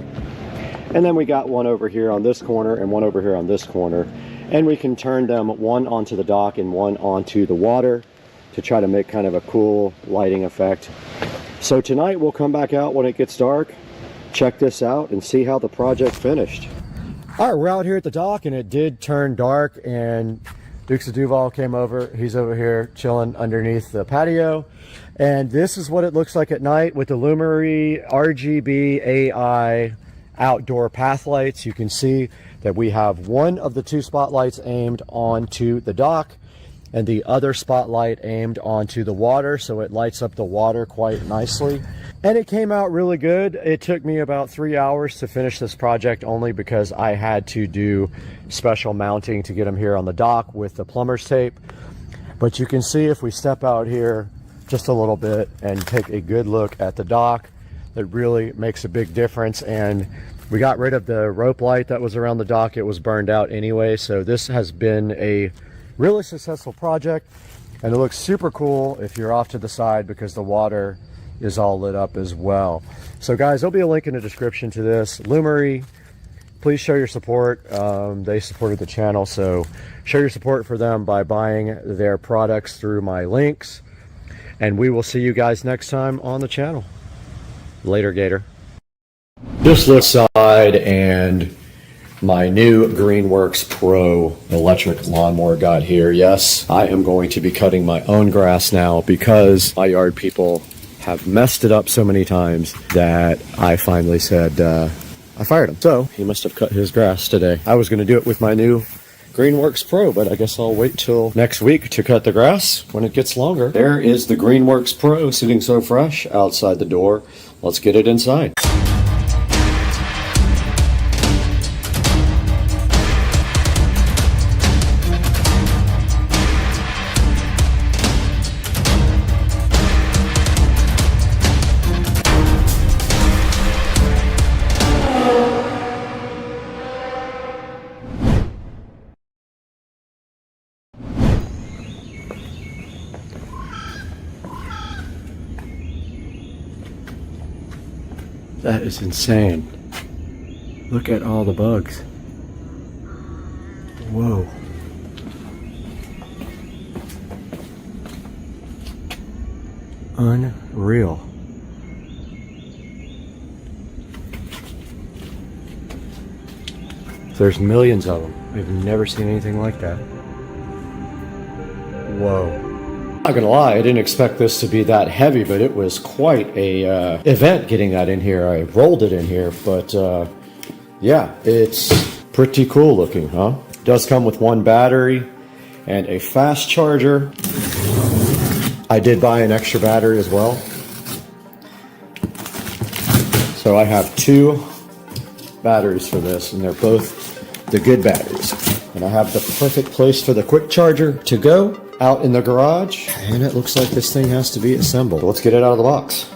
And then we got one over here on this corner and one over here on this corner. And we can turn them one onto the dock and one onto the water to try to make kind of a cool lighting effect. So tonight we'll come back out when it gets dark, check this out, and see how the project finished. All right, we're out here at the dock, and it did turn dark, and Dukes of Duval came over. He's over here chilling underneath the patio. And this is what it looks like at night with the Lumery RGB AI outdoor path lights. You can see that we have one of the two spotlights aimed onto the dock and the other spotlight aimed onto the water, so it lights up the water quite nicely. And it came out really good. It took me about 3 hours to finish this project, only because I had to do special mounting to get them here on the dock with the plumber's tape. But you can see if we step out here just a little bit and take a good look at the dock, that really makes a big difference. And we got rid of the rope light that was around the dock. It was burned out anyway, so this has been a really successful project, and it looks super cool if you're off to the side because the water is all lit up as well. So guys, there'll be a link in the description to this. Lumery, please show your support. They supported the channel, so show your support for them by buying their products through my links, and we will see you guys next time on the channel. Later, Gator. Just look side, and my new Greenworks Pro electric lawnmower got here. Yes, I am going to be cutting my own grass now because my yard people have messed it up so many times that I finally said I fired him. So he must have cut his grass today. I was going to do it with my new Greenworks Pro, but I guess I'll wait till next week to cut the grass when it gets longer. There is the Greenworks Pro sitting so fresh outside the door. Let's get it inside. That is insane. Look at all the bugs. Whoa. Unreal. There's millions of them. I've never seen anything like that. Whoa. Not gonna lie, I didn't expect this to be that heavy, but it was quite a event getting that in here. I rolled it in here, but yeah, it's pretty cool looking, huh? It does come with one battery and a fast charger. I did buy an extra battery as well. So I have two batteries for this, and they're both the good batteries. And I have the perfect place for the quick charger to go out in the garage, and it looks like this thing has to be assembled. Let's get it out of the box.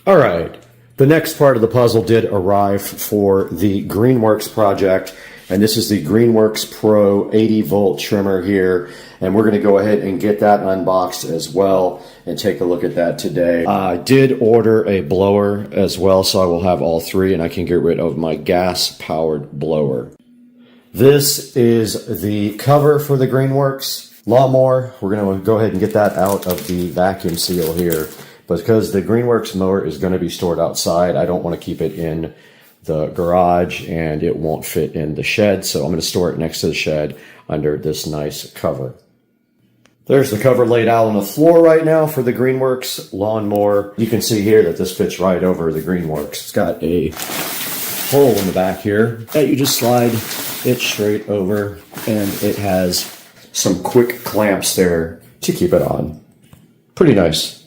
All right, the next part of the puzzle did arrive for the Greenworks project, and this is the Greenworks Pro 80 volt trimmer here, and we're going to go ahead and get that unboxed as well and take a look at that today. I did order a blower as well, so I will have all three, and I can get rid of my gas-powered blower. This is the cover for the Greenworks lawnmower. We're going to go ahead and get that out of the vacuum seal here. But because the Greenworks mower is going to be stored outside, I don't want to keep it in the garage and it won't fit in the shed. So I'm going to store it next to the shed under this nice cover. There's the cover laid out on the floor right now for the Greenworks lawnmower. You can see here that this fits right over the Greenworks. It's got a hole in the back here that you just slide it straight over, and it has some quick clamps there to keep it on. Pretty nice.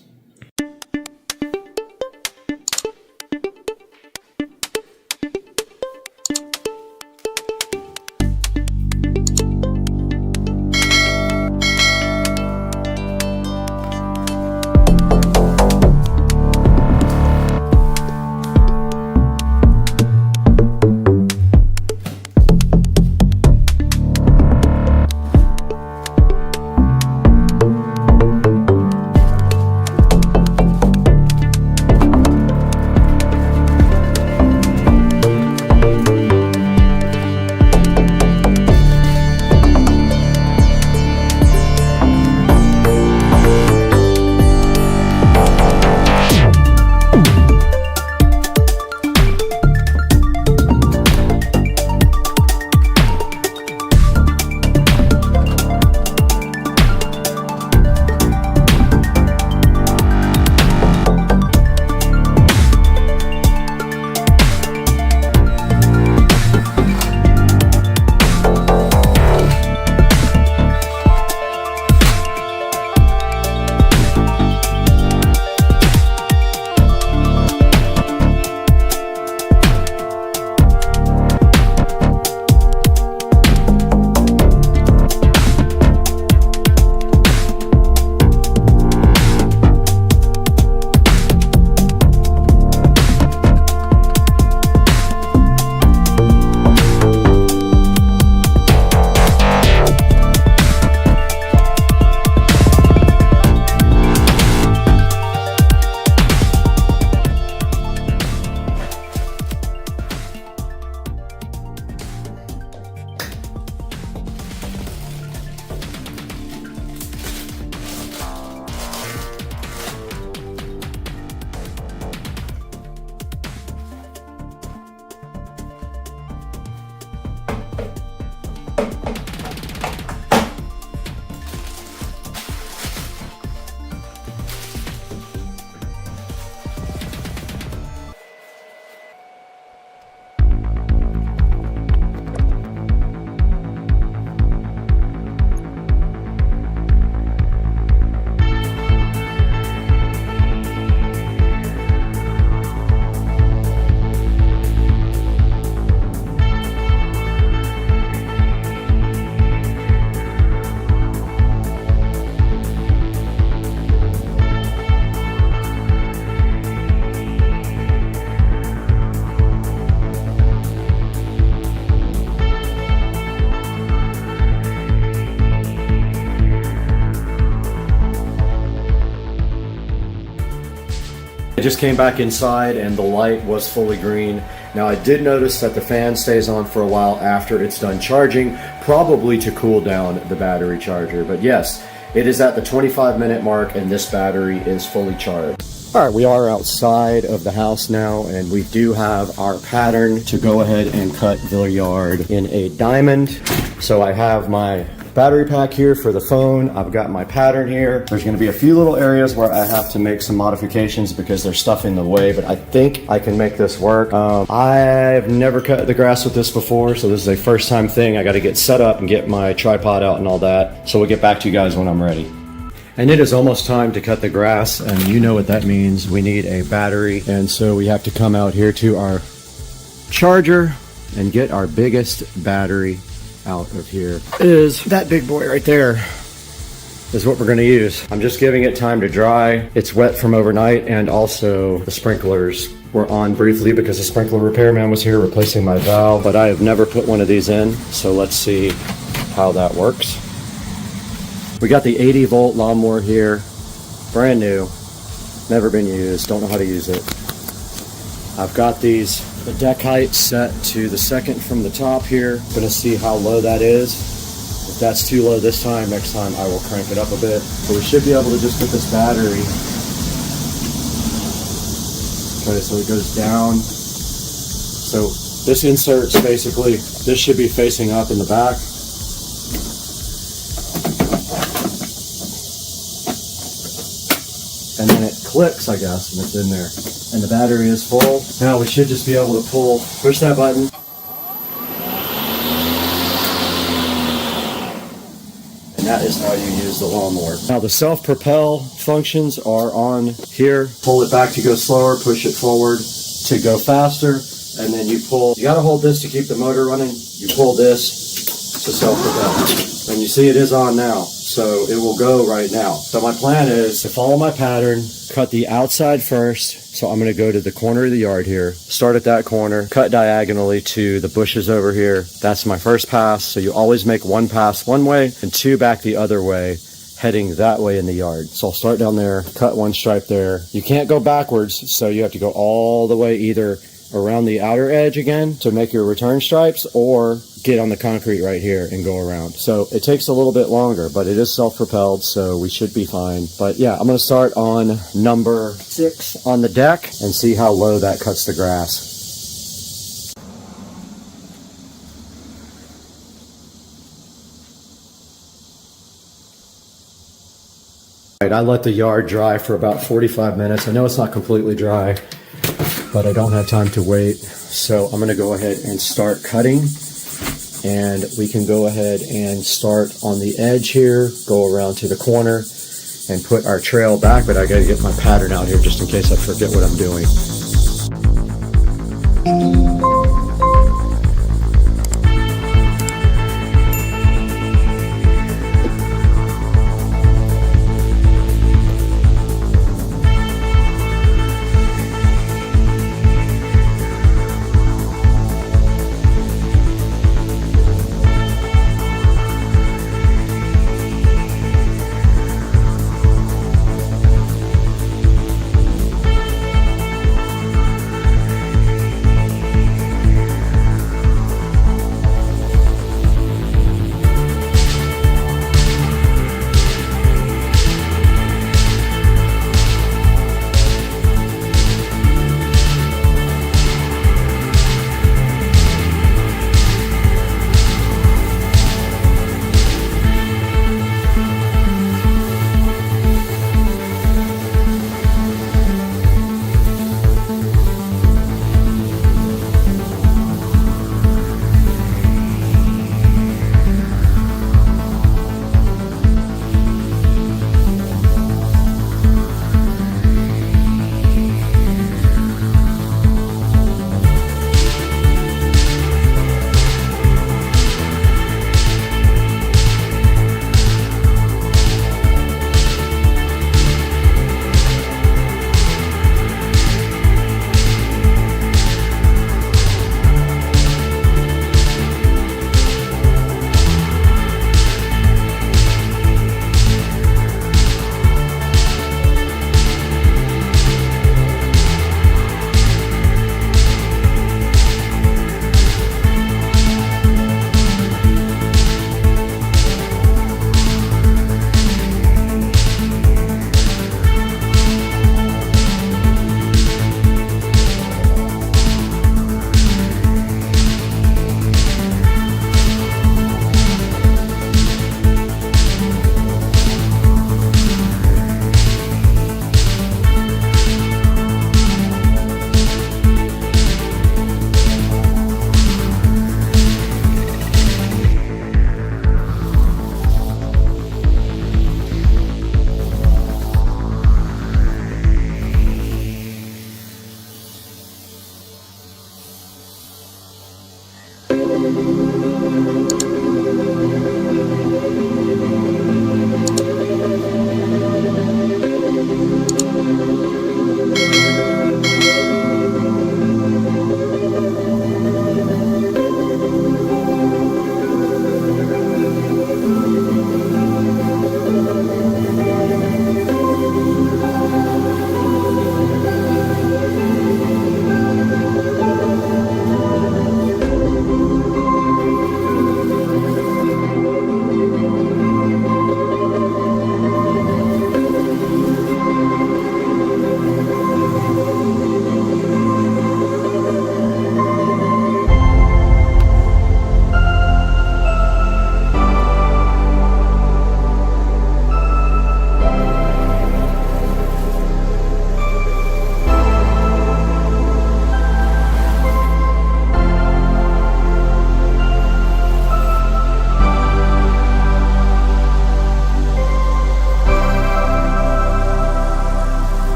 I just came back inside and the light was fully green. Now I did notice that the fan stays on for a while after it's done charging, probably to cool down the battery charger. But yes, it is at the 25-minute mark and this battery is fully charged. All right, we are outside of the house now, and we do have our pattern to go ahead and cut the yard in a diamond. So I have my battery pack here for the phone. I've got my pattern here. There's going to be a few little areas where I have to make some modifications because there's stuff in the way, but I think I can make this work. I've never cut the grass with this before, so this is a first time thing. I got to get set up and get my tripod out and all that. So we'll get back to you guys when I'm ready. And it is almost time to cut the grass, and you know what that means. We need a battery, and so we have to come out here to our charger and get our biggest battery out of here. Is that big boy right there. is what we're going to use. I'm just giving it time to dry. It's wet from overnight, and also the sprinklers were on briefly because the sprinkler repairman was here replacing my valve, but I have never put one of these in, so let's see how that works. We got the 80 volt lawnmower here, brand new, never been used, don't know how to use it. I've got the deck height set to the second from the top here. Gonna see how low that is. If that's too low this time, next time I will crank it up a bit. But we should be able to just put this battery. Okay, so it goes down. So this insert's basically, this should be facing up in the back. And then it clicks, I guess, and it's in there. And the battery is full. Now we should just be able to push that button. And that is how you use the lawnmower. Now the self-propel functions are on here. Pull it back to go slower, push it forward to go faster, and then you pull. You gotta hold this to keep the motor running. You pull this to self-propel. And you see it is on now, so it will go right now. So my plan is to follow my pattern, cut the outside first. So I'm gonna go to the corner of the yard here, start at that corner, cut diagonally to the bushes over here. That's my first pass. So you always make one pass one way and two back the other way, heading that way in the yard. So I'll start down there, cut one stripe there. You can't go backwards, so you have to go all the way either around the outer edge again to make your return stripes, or get on the concrete right here and go around. So it takes a little bit longer, but it is self-propelled, so we should be fine. But yeah, I'm gonna start on number 6 on the deck and see how low that cuts the grass. Right, I let the yard dry for about 45 minutes. I know it's not completely dry, but I don't have time to wait. So I'm gonna go ahead and start cutting. And we can go ahead and start on the edge here, go around to the corner, and put our trail back, but I gotta get my pattern out here just in case I forget what I'm doing.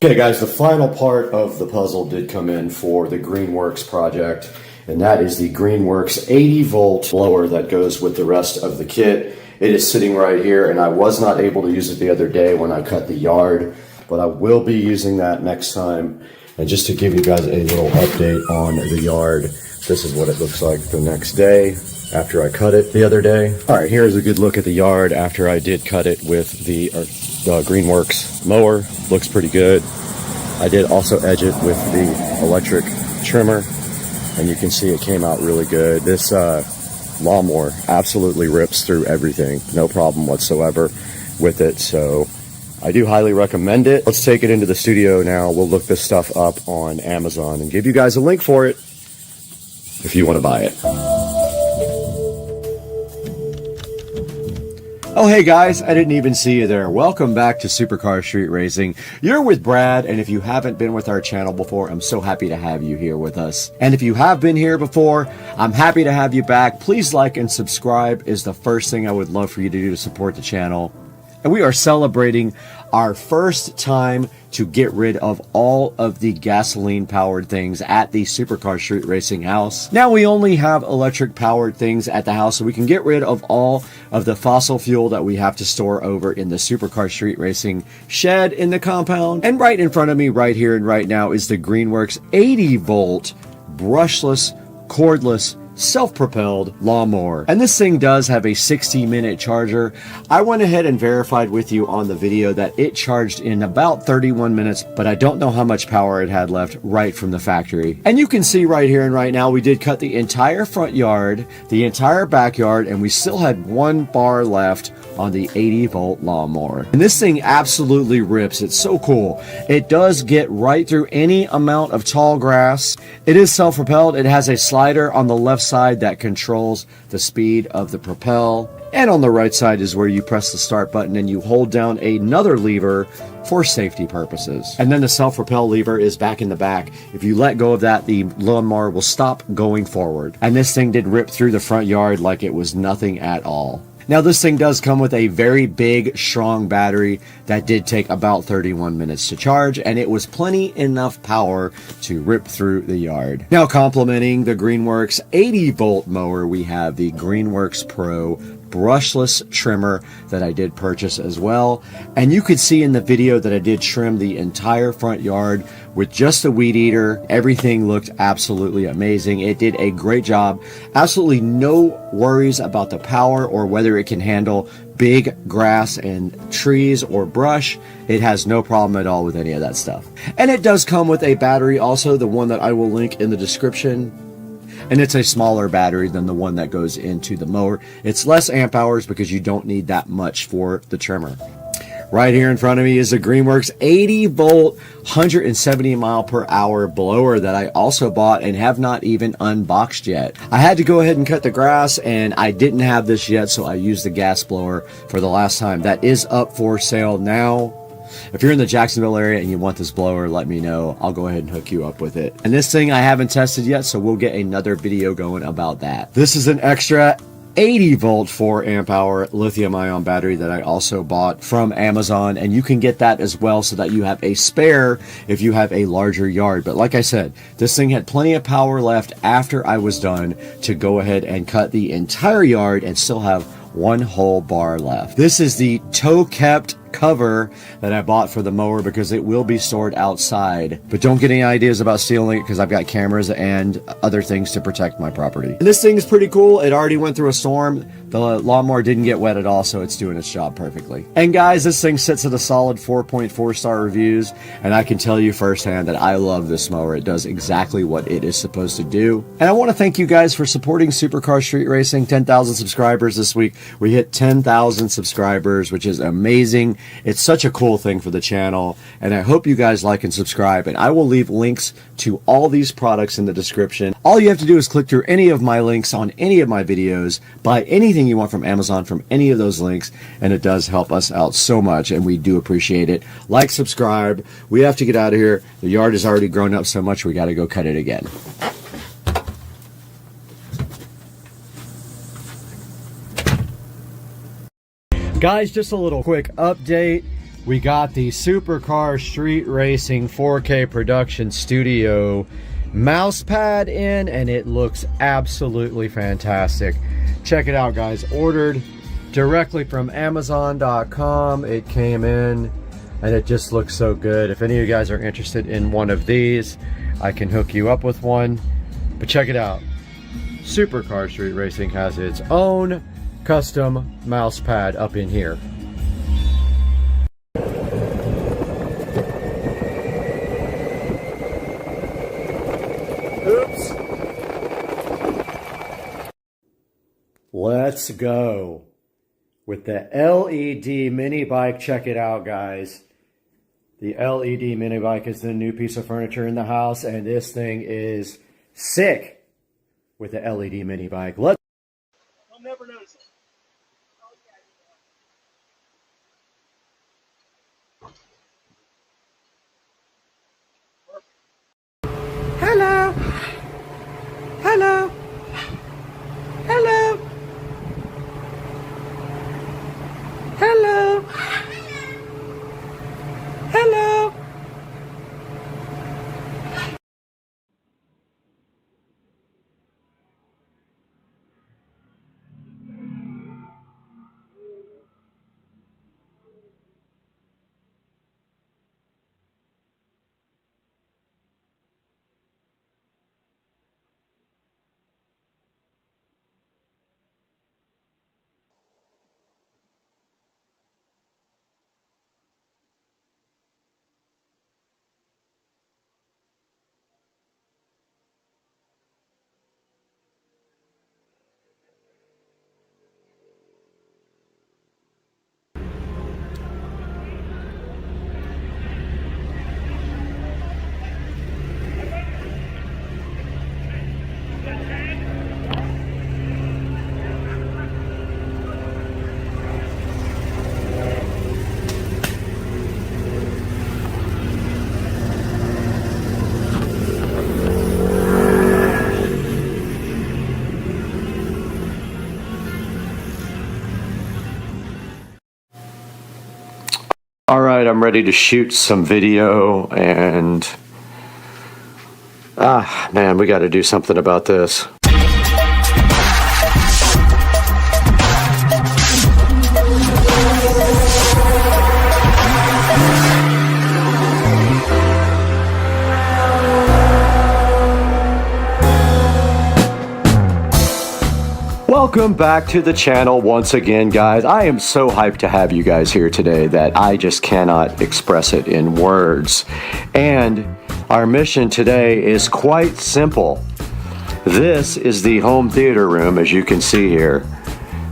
Okay guys, the final part of the puzzle did come in for the Greenworks project, and that is the Greenworks 80 volt blower that goes with the rest of the kit. It is sitting right here, and I was not able to use it the other day when I cut the yard, but I will be using that next time. And just to give you guys a little update on the yard, this is what it looks like the next day after I cut it the other day. All right, here's a good look at the yard after I did cut it with the Greenworks mower. Looks pretty good. I did also edge it with the electric trimmer, and you can see it came out really good. This lawnmower absolutely rips through everything, no problem whatsoever with it, so I do highly recommend it. Let's take it into the studio now. We'll look this stuff up on Amazon and give you guys a link for it if you want to buy it. Oh, hey guys, I didn't even see you there. Welcome back to Supercar Street Racing. You're with Brad, and if you haven't been with our channel before, I'm so happy to have you here with us. And if you have been here before, I'm happy to have you back. Please like and subscribe is the first thing I would love for you to do to support the channel. And we are celebrating our first time to get rid of all of the gasoline-powered things at the Supercar Street Racing house. Now we only have electric-powered things at the house, so we can get rid of all of the fossil fuel that we have to store over in the Supercar Street Racing shed in the compound. And right in front of me, right here and right now, is the Greenworks 80-volt brushless, cordless, self-propelled lawnmower. And this thing does have a 60-minute charger. I went ahead and verified with you on the video that it charged in about 31 minutes, but I don't know how much power it had left right from the factory. And you can see right here and right now, we did cut the entire front yard, the entire backyard, and we still had one bar left on the 80-volt lawnmower. And this thing absolutely rips. It's so cool. It does get right through any amount of tall grass. It is self-propelled. It has a slider on the left side that controls the speed of the propel. And on the right side is where you press the start button and you hold down another lever for safety purposes. And then the self-propel lever is back in the back. If you let go of that, the lawnmower will stop going forward. And this thing did rip through the front yard like it was nothing at all. Now this thing does come with a very big, strong battery that did take about 31 minutes to charge, and it was plenty enough power to rip through the yard. Now complementing the Greenworks 80-volt mower, we have the Greenworks Pro brushless trimmer that I did purchase as well. And you could see in the video that I did trim the entire front yard with just a weed eater. Everything looked absolutely amazing. It did a great job. Absolutely no worries about the power or whether it can handle big grass and trees or brush. It has no problem at all with any of that stuff. And it does come with a battery also, the one that I will link in the description. And it's a smaller battery than the one that goes into the mower. It's less amp hours because you don't need that much for the trimmer. Right here in front of me is a Greenworks 80-volt, 170 mile per hour blower that I also bought and have not even unboxed yet. I had to go ahead and cut the grass, and I didn't have this yet, so I used the gas blower for the last time. That is up for sale now. If you're in the Jacksonville area and you want this blower, let me know. I'll go ahead and hook you up with it. And this thing I haven't tested yet, so we'll get another video going about that. This is an extra 80-volt 4 amp hour lithium-ion battery that I also bought from Amazon, and you can get that as well so that you have a spare if you have a larger yard. But like I said, this thing had plenty of power left after I was done to go ahead and cut the entire yard and still have one whole bar left. This is the toe-kept cover that I bought for the mower because it will be stored outside. But don't get any ideas about stealing it because I've got cameras and other things to protect my property. And this thing is pretty cool. It already went through a storm. The lawnmower didn't get wet at all, so it's doing its job perfectly. And guys, this thing sits at a solid 4.4 star reviews, and I can tell you firsthand that I love this mower. It does exactly what it is supposed to do. And I want to thank you guys for supporting Supercar Street Racing. 10,000 subscribers this week. We hit 10,000 subscribers, which is amazing. It's such a cool thing for the channel, and I hope you guys like and subscribe, and I will leave links to all these products in the description. All you have to do is click through any of my links on any of my videos, buy anything you want from Amazon from any of those links, and it does help us out so much, and we do appreciate it. Like, subscribe. We have to get out of here. The yard has already grown up so much we got to go cut it again. Guys, just a little quick update. we got the Supercar Street Racing 4K Production Studio mouse pad in, and it looks absolutely fantastic. Check it out, guys. Ordered directly from Amazon.com. It came in, and it just looks so good. If any of you guys are interested in one of these, I can hook you up with one. But check it out. Supercar Street Racing has its own custom mouse pad up in here. Oops. Let's go with the LED mini bike. Check it out, guys. The LED mini bike is the new piece of furniture in the house, and this thing is sick with the LED mini bike. I'll never notice it. Hello. Hello. Hello. Hello. Hello. All right, I'm ready to shoot some video, and man, we got to do something about this. Welcome back to the channel once again, guys. I am so hyped to have you guys here today that I just cannot express it in words. And our mission today is quite simple. This is the home theater room, as you can see here.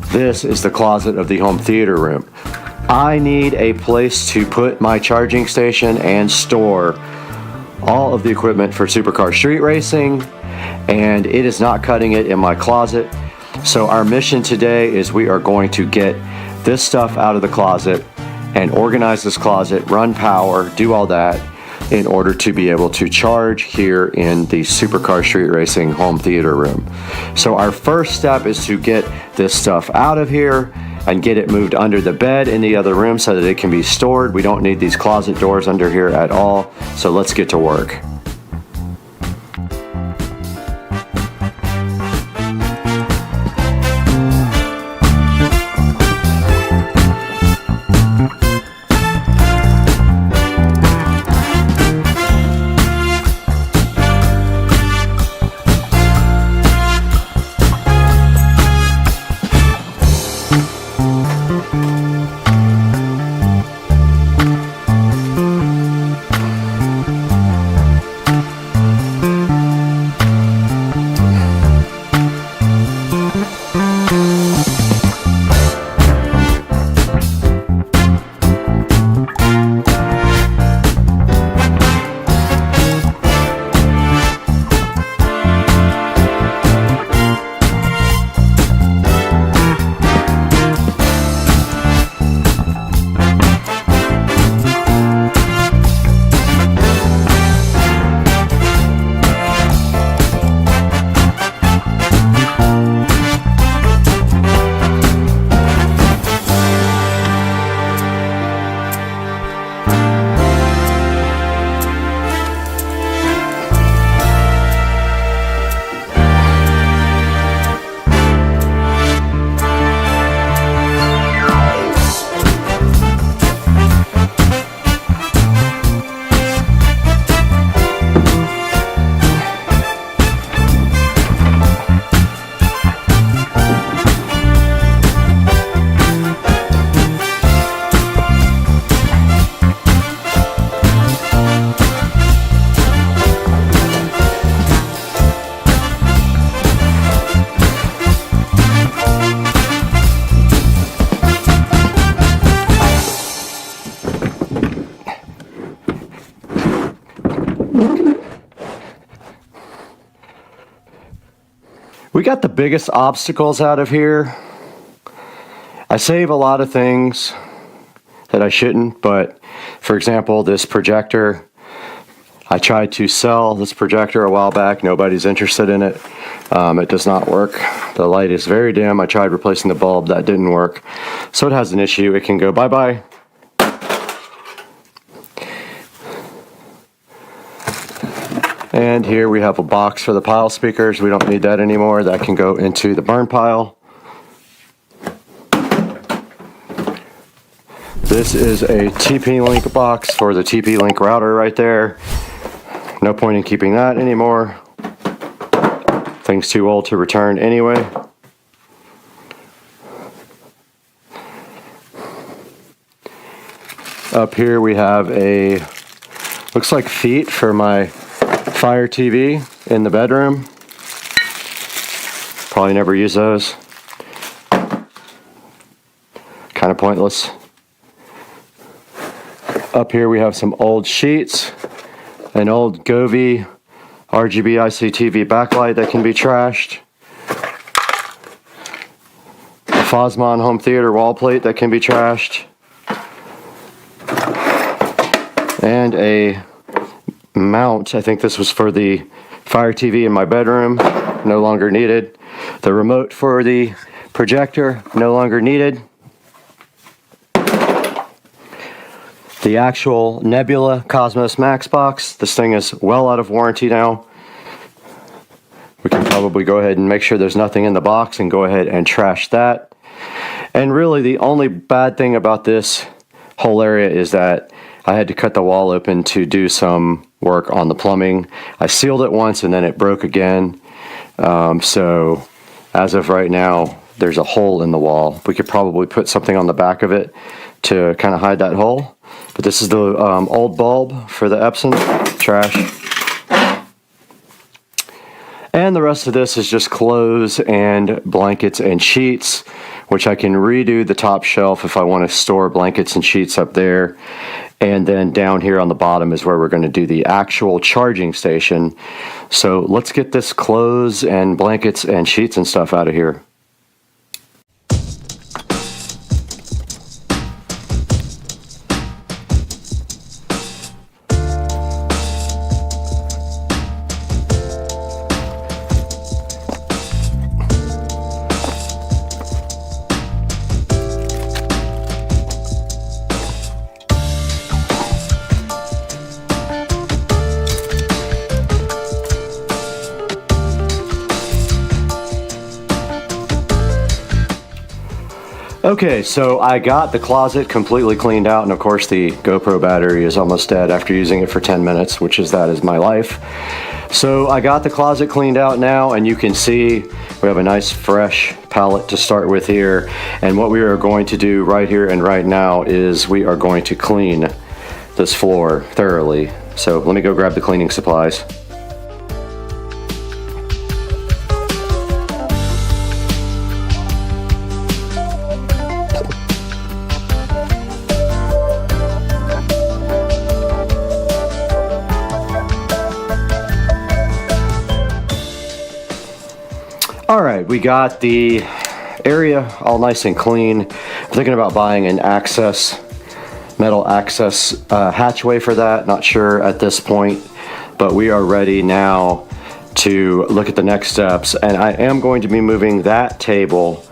This is the closet of the home theater room. I need a place to put my charging station and store all of the equipment for Supercar Street Racing, and it is not cutting it in my closet. So our mission today is we are going to get this stuff out of the closet and organize this closet, run power, do all that in order to be able to charge here in the Supercar Street Racing home theater room. So our first step is to get this stuff out of here and get it moved under the bed in the other room so that it can be stored. We don't need these closet doors under here at all. So let's get to work. We got the biggest obstacles out of here. I save a lot of things that I shouldn't, but for example, this projector, I tried to sell this projector a while back. Nobody's interested in it. It does not work. The light is very dim. I tried replacing the bulb. That didn't work. So it has an issue. It can go bye-bye. And here we have a box for the pile speakers. We don't need that anymore. That can go into the burn pile. This is a TP-Link box for the TP-Link router right there. No point in keeping that anymore. Thing's too old to return anyway. Up here we have a, looks like feet for my Fire TV in the bedroom. Probably never use those. Kind of pointless. Up here we have some old sheets, an old Govee RGB ICTV backlight that can be trashed, a Fosmon home theater wall plate that can be trashed, and a mount. I think this was for the Fire TV in my bedroom, no longer needed. The remote for the projector, no longer needed. The actual Nebula Cosmos Max box, this thing is well out of warranty now. We can probably go ahead and make sure there's nothing in the box and go ahead and trash that. And really the only bad thing about this whole area is that I had to cut the wall open to do some work on the plumbing. I sealed it once and then it broke again. So as of right now, there's a hole in the wall. We could probably put something on the back of it to kind of hide that hole. But this is the old bulb for the Epson, trash. And the rest of this is just clothes and blankets and sheets, which I can redo the top shelf if I want to store blankets and sheets up there. And then down here on the bottom is where we're going to do the actual charging station. So let's get this clothes and blankets and sheets and stuff out of here. Okay, so I got the closet completely cleaned out, and of course the GoPro battery is almost dead after using it for 10 minutes, which is that is my life. So I got the closet cleaned out now, and you can see we have a nice fresh palette to start with here. And what we are going to do right here and right now is we are going to clean this floor thoroughly. So let me go grab the cleaning supplies. Alright, we got the area all nice and clean. I'm thinking about buying an metal access hatchway for that. Not sure at this point, but we are ready now to look at the next steps. And I am going to be moving that table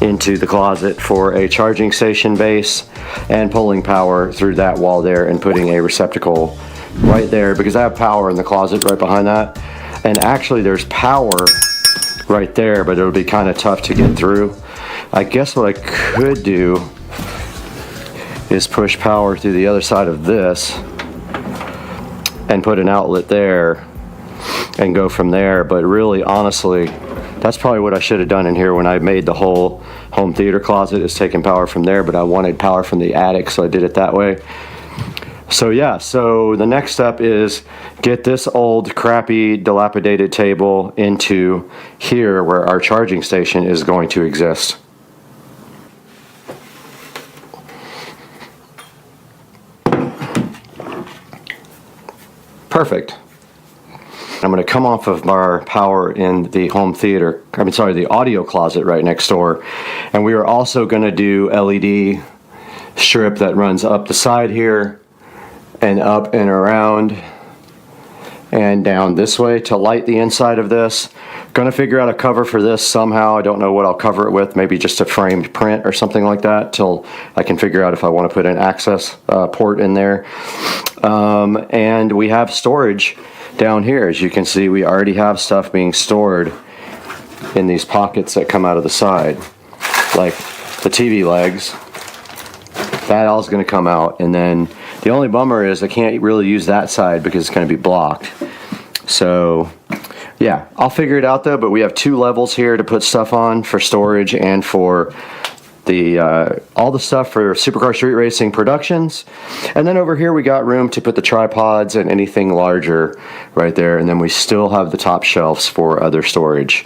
into the closet for a charging station base and pulling power through that wall there and putting a receptacle right there, because I have power in the closet right behind that. And actually there's power right there, but it'll be kind of tough to get through. I guess what I could do is push power through the other side of this and put an outlet there and go from there. But really, honestly, that's probably what I should have done in here when I made the whole home theater closet, is taking power from there, but I wanted power from the attic, so I did it that way. So yeah, so the next step is get this old crappy dilapidated table into here where our charging station is going to exist. Perfect. I'm going to come off of our power in the home theater, the audio closet right next door. And we are also going to do LED strip that runs up the side here and up and around and down this way to light the inside of this. Gonna figure out a cover for this somehow. I don't know what I'll cover it with, maybe just a framed print or something like that till I can figure out if I want to put an access port in there. And we have storage down here. As you can see, we already have stuff being stored in these pockets that come out of the side, like the TV legs. That all is going to come out, and then the only bummer is I can't really use that side because it's going to be blocked. So yeah, I'll figure it out though, but we have 2 levels here to put stuff on for storage and for the all the stuff for Supercar Street Racing Productions. And then over here we got room to put the tripods and anything larger right there, and then we still have the top shelves for other storage.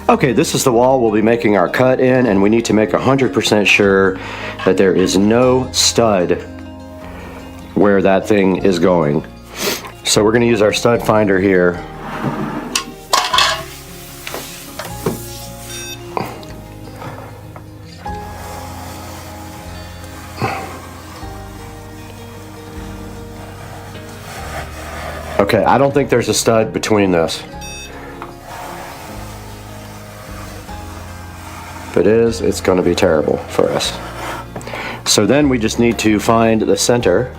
Okay, this is the wall we'll be making our cut in, and we need to make 100% sure that there is no stud where that thing is going. So we're going to use our stud finder here. Okay, I don't think there's a stud between this. If it is, it's going to be terrible for us. So then we just need to find the center.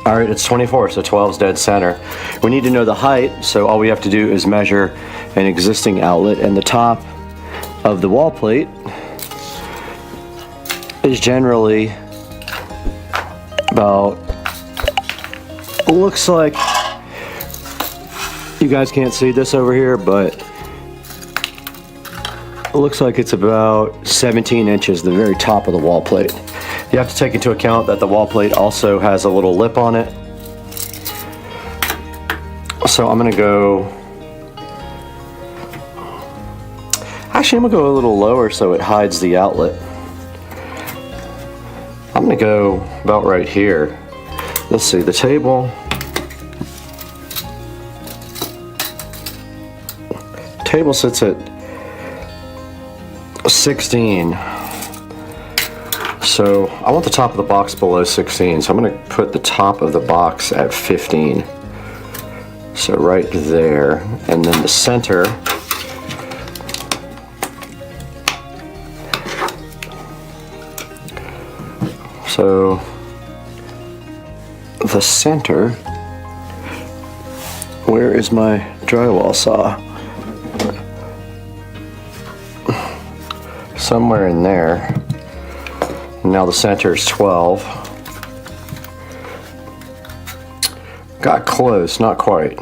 Alright, it's 24, so 12 is dead center. We need to know the height, so all we have to do is measure an existing outlet, and the top of the wall plate is generally about, looks like, you guys can't see this over here, but it looks like it's about 17 inches, the very top of the wall plate. You have to take into account that the wall plate also has a little lip on it. So I'm gonna go, actually I'm gonna go a little lower so it hides the outlet. I'm gonna go about right here. Let's see, the table. Table sits at 16. So I want the top of the box below 16, so I'm going to put the top of the box at 15. So right there, and then the center so the center, where is my drywall saw? Somewhere in there. Now the center is 12. Got close, not quite.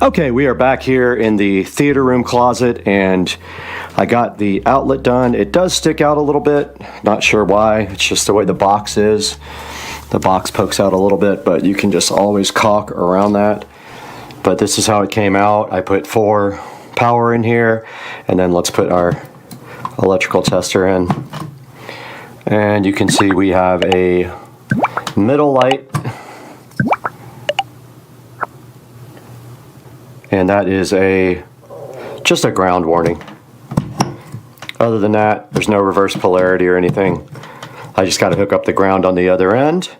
Okay, we are back here in the theater room closet, and I got the outlet done. It does stick out a little bit, not sure why. It's just the way the box is. The box pokes out a little bit, but you can just always caulk around that. But this is how it came out. I put 4 power in here, and then let's put our electrical tester in. And you can see we have a middle light, and that is just a ground warning. Other than that, there's no reverse polarity or anything. I just got to hook up the ground on the other end.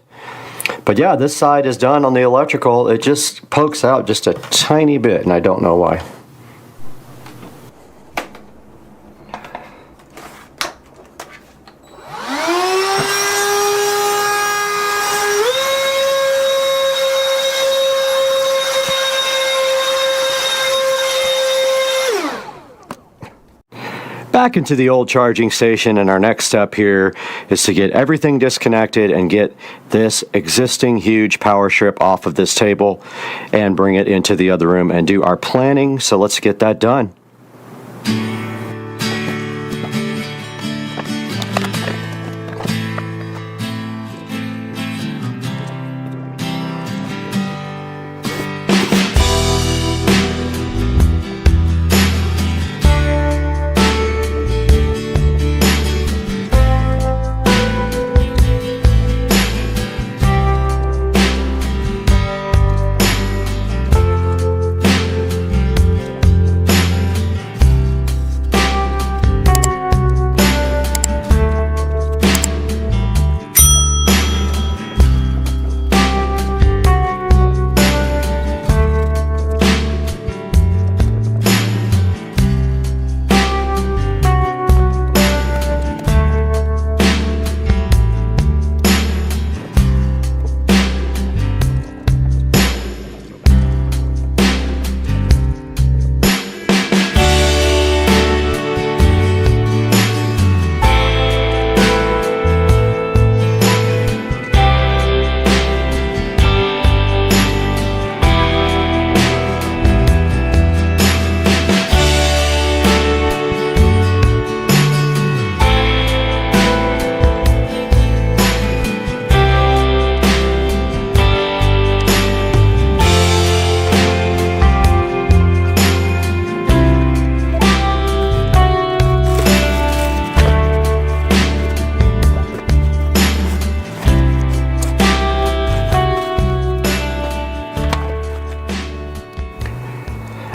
But yeah, this side is done on the electrical. It just pokes out just a tiny bit, and I don't know why. Back into the old charging station, and our next step here is to get everything disconnected and get this existing huge power strip off of this table and bring it into the other room and do our planning. So let's get that done.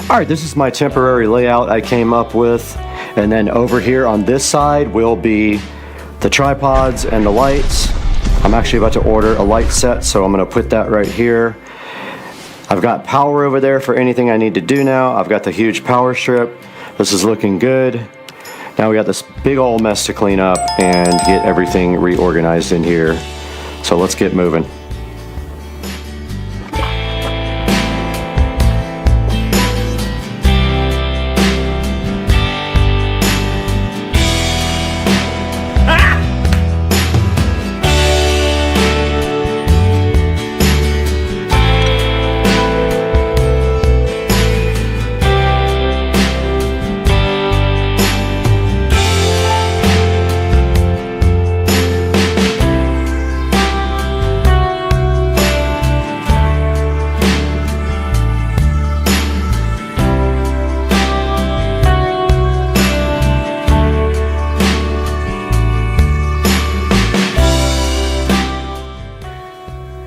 Alright, this is my temporary layout I came up with, and then over here on this side will be the tripods and the lights. I'm actually about to order a light set, so I'm going to put that right here. I've got power over there for anything I need to do now. I've got the huge power strip. This is looking good. Now we got this big old mess to clean up and get everything reorganized in here. So let's get moving.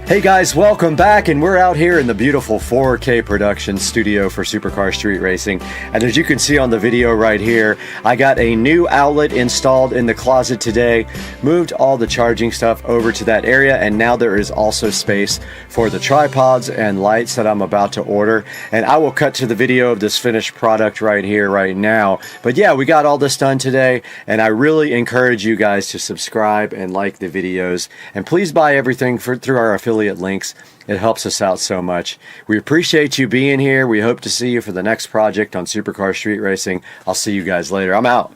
Hey guys, welcome back, and we're out here in the beautiful 4K production studio for Supercar Street Racing. And as you can see on the video right here, I got a new outlet installed in the closet today, moved all the charging stuff over to that area, and now there is also space for the tripods and lights that I'm about to order. And I will cut to the video of this finished product right here, right now. But yeah, we got all this done today, and I really encourage you guys to subscribe and like the videos. And please buy everything through our affiliate links. It helps us out so much. We appreciate you being here. We hope to see you for the next project on Supercar Street Racing. I'll see you guys later. I'm out.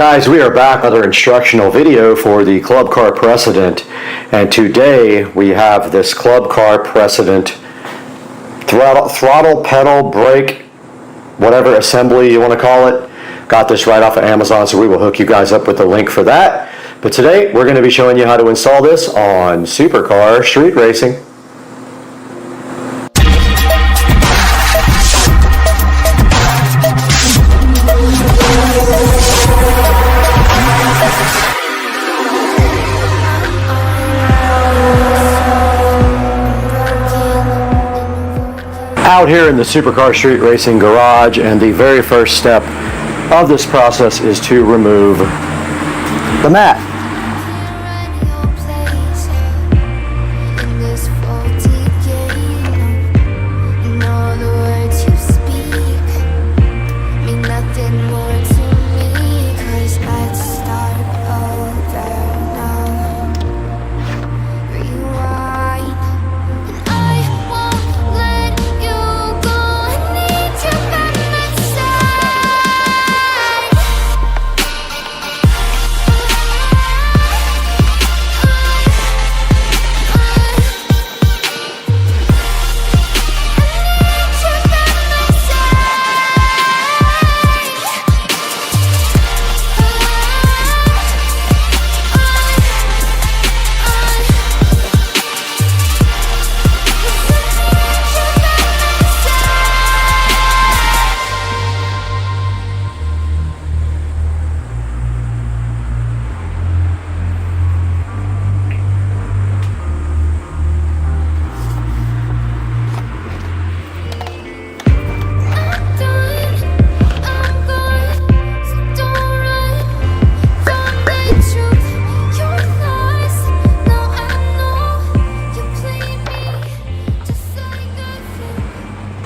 Guys, we are back with another instructional video for the club car precedent, and today we have this club car precedent throttle, pedal, brake, whatever assembly you want to call it. Got this right off of Amazon, so we will hook you guys up with the link for that. But today we're going to be showing you how to install this on supercar street racing. Out here in the supercar street racing garage, and the very first step of this process is to remove the mat.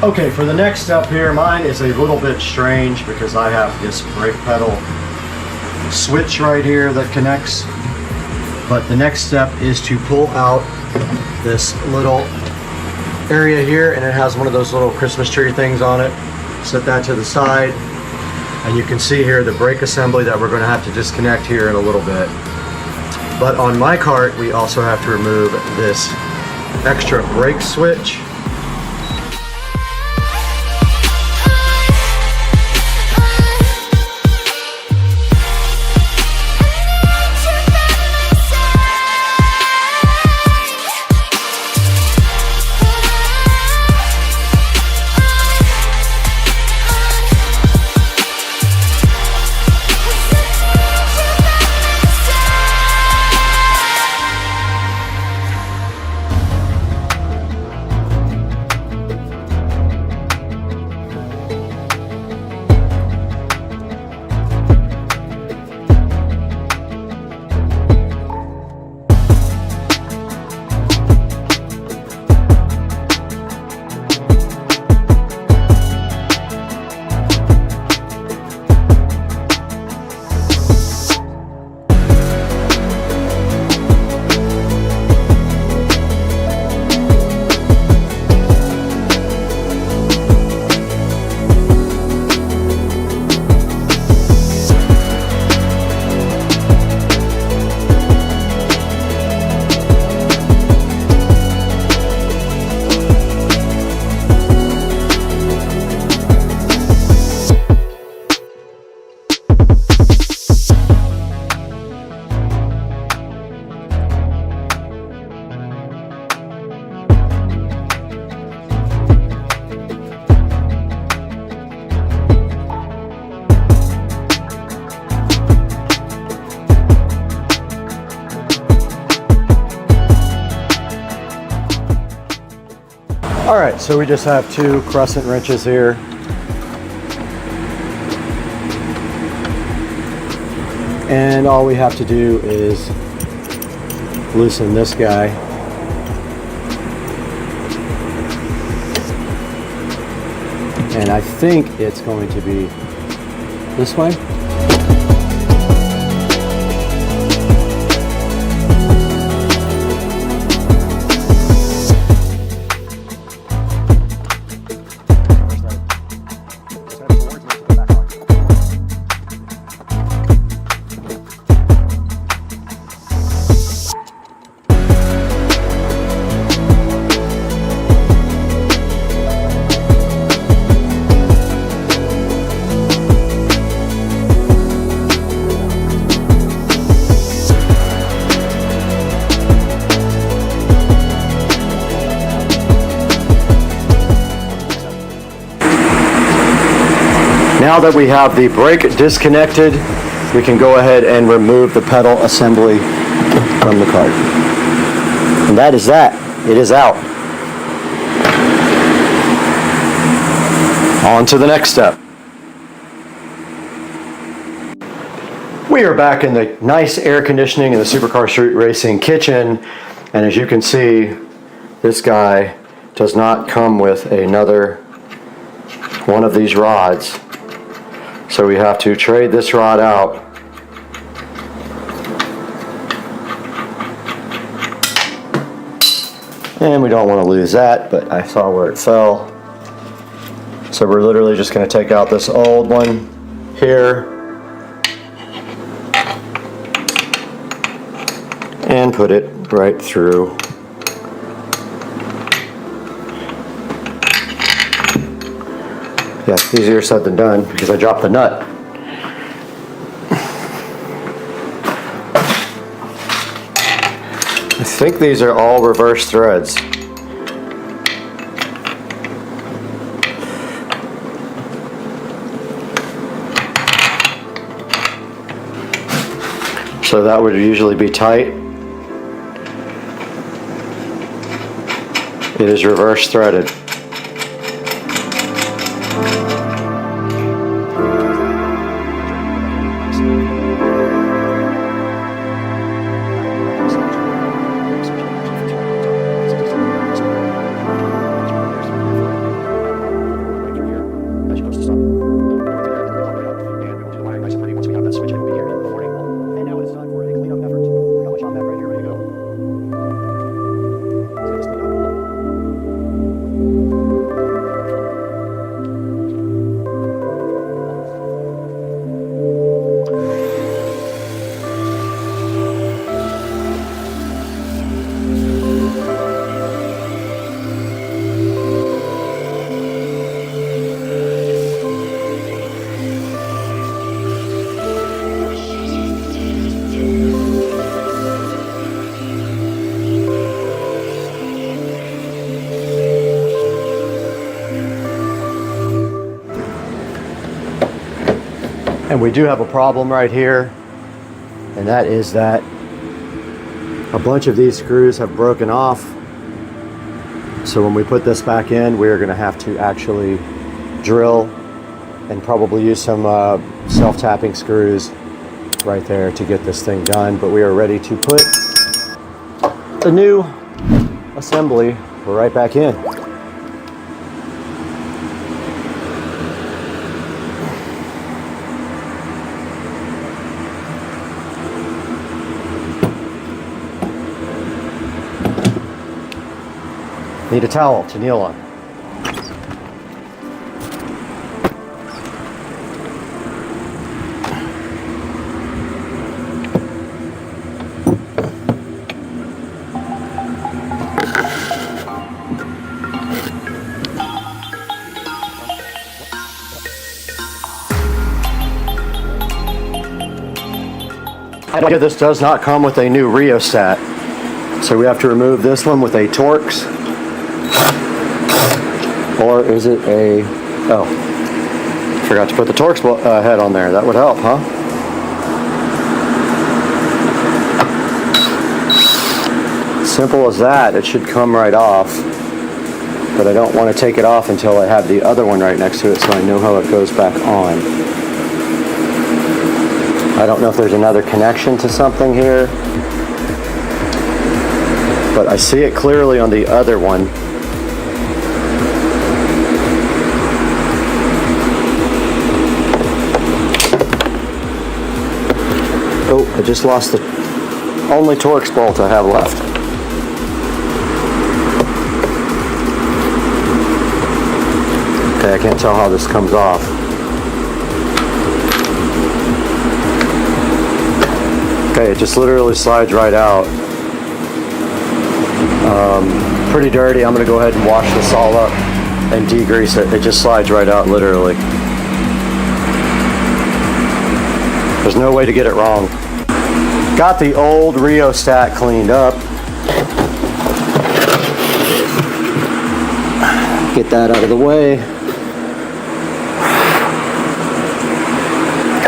Okay, for the next step here, mine is a little bit strange because I have this brake pedal switch right here that connects. But the next step is to pull out this little area here, and it has one of those little Christmas tree things on it. Set that to the side, and you can see here the brake assembly that we're going to have to disconnect here in a little bit. But on my cart, we also have to remove this extra brake switch. Alright, so we just have two crescent wrenches here. And all we have to do is loosen this guy. And I think it's going to be this way. Now that we have the brake disconnected, we can go ahead and remove the pedal assembly from the cart. And that is that. It is out. On to the next step. We are back in the nice air conditioning in the Supercar Street Racing kitchen, and as you can see, this guy does not come with another one of these rods, so we have to trade this rod out. And we don't want to lose that, but I saw where it fell, so we're literally just going to take out this old one here and put it right through. Yeah, easier said than done because I dropped the nut. I think these are all reverse threads. So that would usually be tight. It is reverse threaded. And we do have a problem right here, and that is that a bunch of these screws have broken off. So when we put this back in, we're going to have to actually drill and probably use some self-tapping screws right there to get this thing done. But we are ready to put the new assembly right back in. Need a towel to kneel on. This does not come with a new rheostat, so we have to remove this one with a Torx. Or is it a, oh, forgot to put the Torx head on there. That would help, huh? Simple as that. It should come right off. But I don't want to take it off until I have the other one right next to it so I know how it goes back on. I don't know if there's another connection to something here, but I see it clearly on the other one. Oh, I just lost the only Torx bolt I have left. Okay, I can't tell how this comes off. Okay, it just literally slides right out. Pretty dirty. I'm going to go ahead and wash this all up and degrease it. It just slides right out, literally. There's no way to get it wrong. Got the old rheostat cleaned up. Get that out of the way.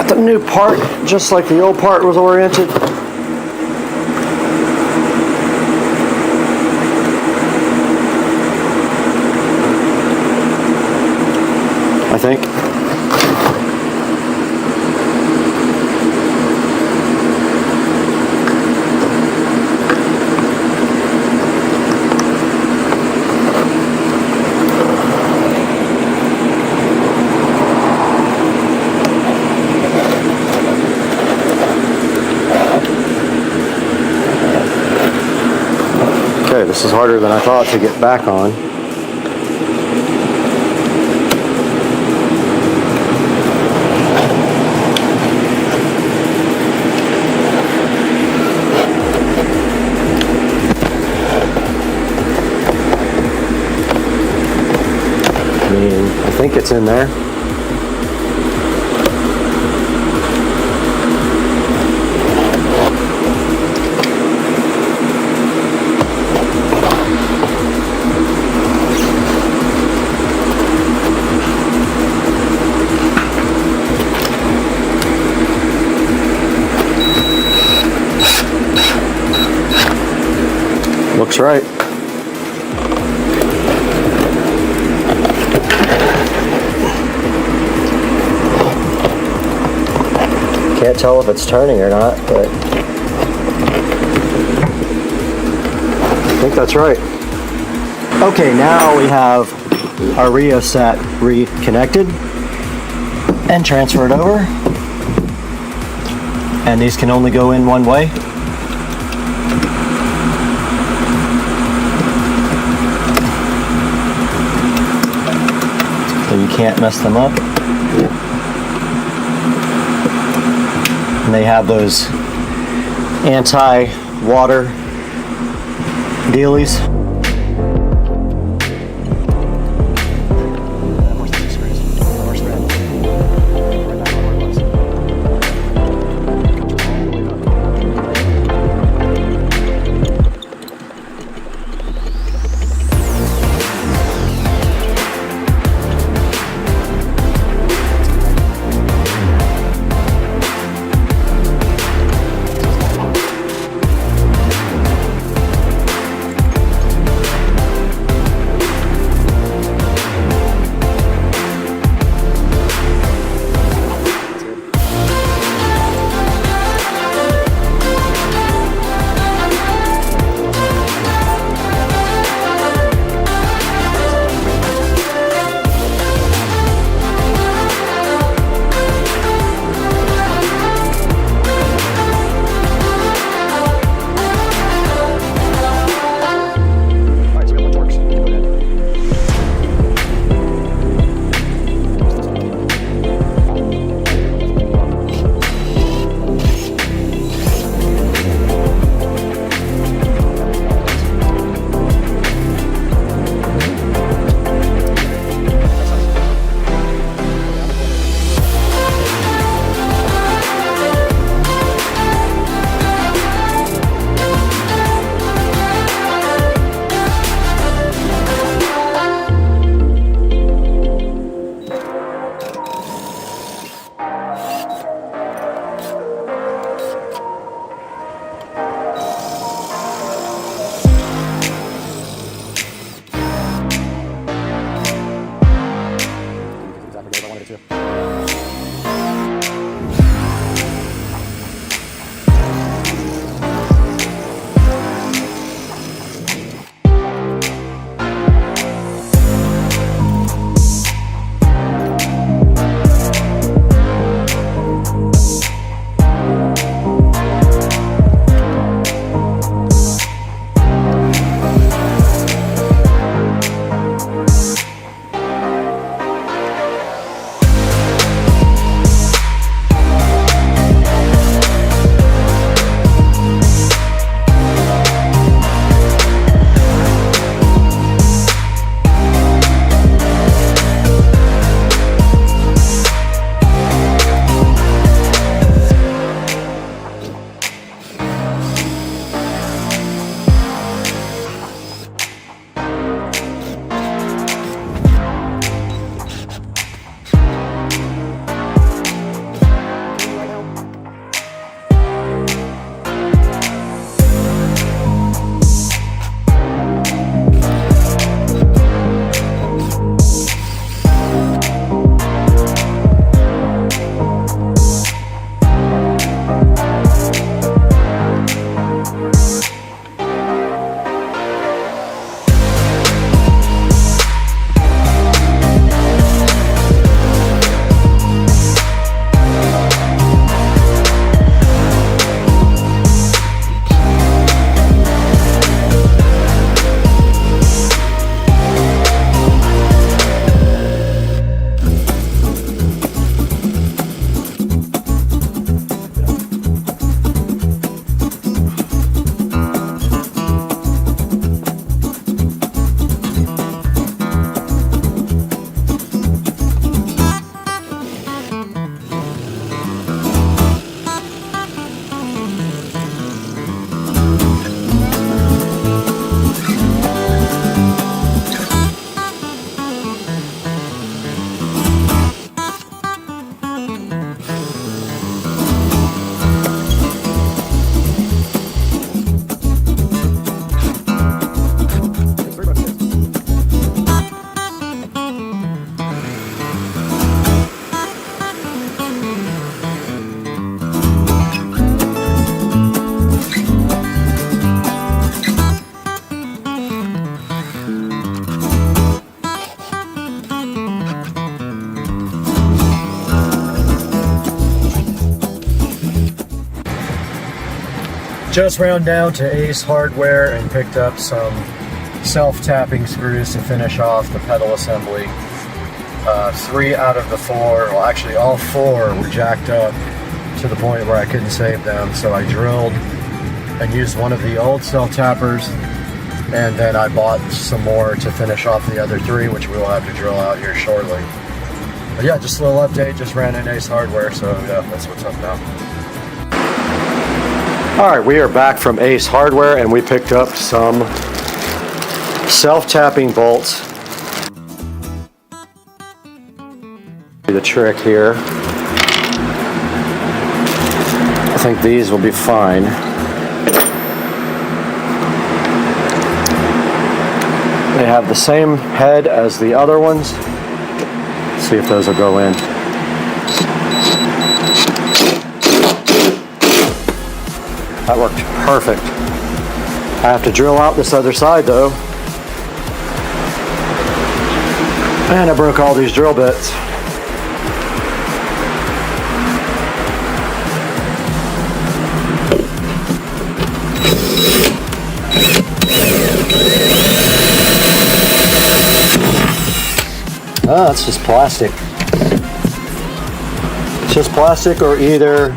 got the new part just like the old part was oriented. I think. Okay, this is harder than I thought to get back on. I think it's in there. Looks right. Can't tell if it's turning or not, but I think that's right. Okay, now we have our rheostat reconnected and transferred over. And these can only go in one way. So you can't mess them up. And they have those anti-water dealies. Just ran down to Ace Hardware and picked up some self-tapping screws to finish off the pedal assembly. 3 out of the 4, well actually all 4 were jacked up to the point where I couldn't save them, so I drilled and used one of the old self-tappers, and then I bought some more to finish off the other 3, which we will have to drill out here shortly. But yeah, just a little update, just ran in Ace Hardware, so yeah, that's what's up now. Alright, we are back from Ace Hardware and we picked up some self-tapping bolts. The trick here, I think these will be fine. They have the same head as the other ones. Let's see if those will go in. That worked perfect. I have to drill out this other side though. And I broke all these drill bits. Ah, it's just plastic. It's just plastic, or either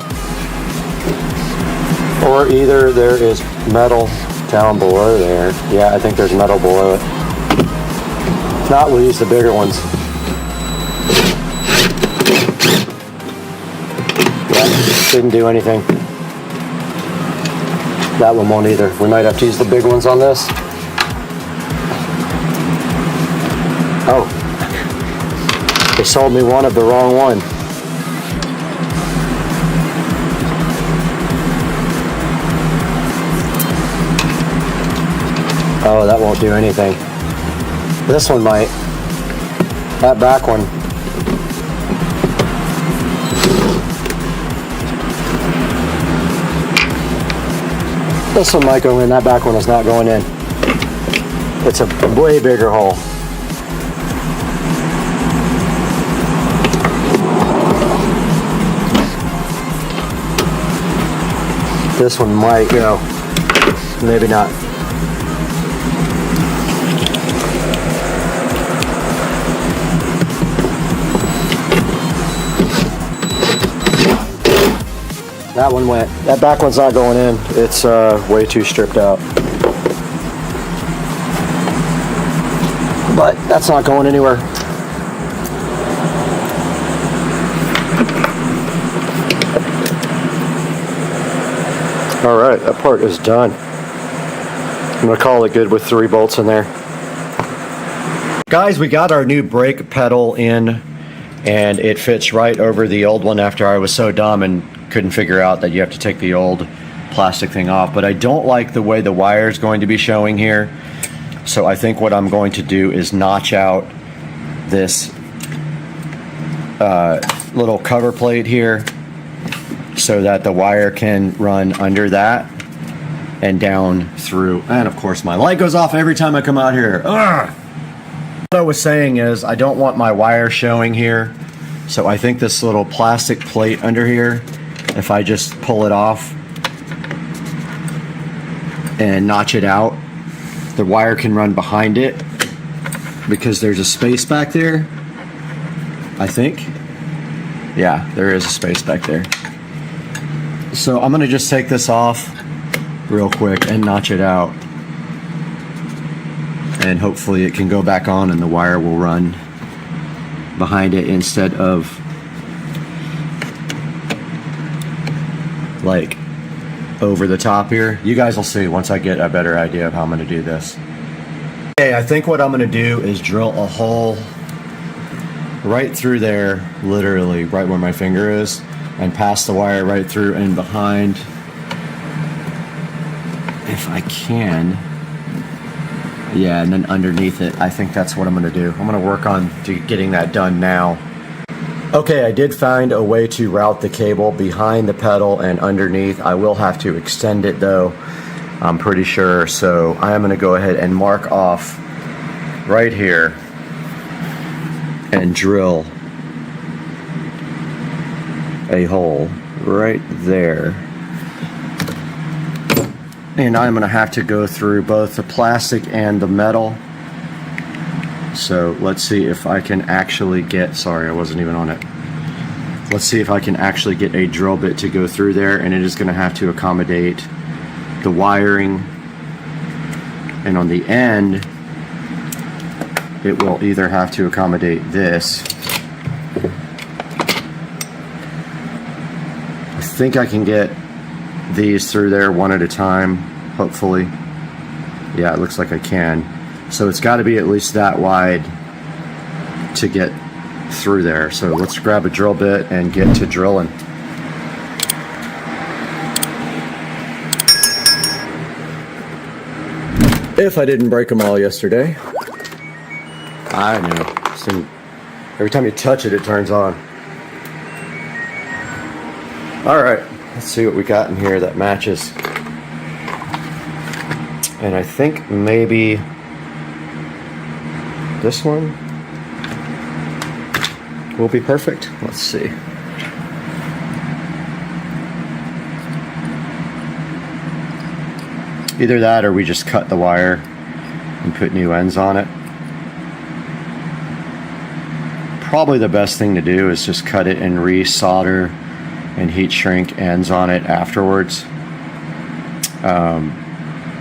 there is metal down below there. Yeah, I think there's metal below it. If not, we'll use the bigger ones. Yeah, didn't do anything. That one won't either. We might have to use the big ones on this. Oh. They sold me one of the wrong one. Oh, that won't do anything. This one might. That back one. This one might go in. That back one is not going in. It's a way bigger hole. This one might go, maybe not. That one went. That back one's not going in. It's way too stripped out. But that's not going anywhere. Alright, that part is done. I'm going to call it good with 3 bolts in there. Guys, we got our new brake pedal in, and it fits right over the old one after I was so dumb and couldn't figure out that you have to take the old plastic thing off. But I don't like the way the wire is going to be showing here. So I think what I'm going to do is notch out this little cover plate here, so that the wire can run under that and down through. And of course my light goes off every time I come out here. Ugh! What I was saying is I don't want my wire showing here, so I think this little plastic plate under here, if I just pull it off and notch it out, the wire can run behind it because there's a space back there, I think. Yeah, there is a space back there. So I'm going to just take this off real quick and notch it out. And hopefully it can go back on and the wire will run behind it instead of like over the top here. You guys will see once I get a better idea of how I'm going to do this. Okay, I think what I'm going to do is drill a hole right through there, literally right where my finger is, and pass the wire right through and behind, if I can. Yeah, and then underneath it. I think that's what I'm going to do. I'm going to work on getting that done now. Okay, I did find a way to route the cable behind the pedal and underneath. I will have to extend it though, I'm pretty sure. So I am going to go ahead and mark off right here and drill a hole right there. And I'm going to have to go through both the plastic and the metal. So let's see if I can actually get, sorry, I wasn't even on it. Let's see if I can actually get a drill bit to go through there, and it is going to have to accommodate the wiring. And on the end, it will either have to accommodate this. I think I can get these through there one at a time, hopefully. Yeah, it looks like I can. So it's got to be at least that wide to get through there. So let's grab a drill bit and get to drilling. If I didn't break them all yesterday. I know. Every time you touch it, it turns on. All right, let's see what we got in here that matches. And I think maybe this one will be perfect. Let's see. Either that or we just cut the wire and put new ends on it. Probably the best thing to do is just cut it and re-solder and heat shrink ends on it afterwards.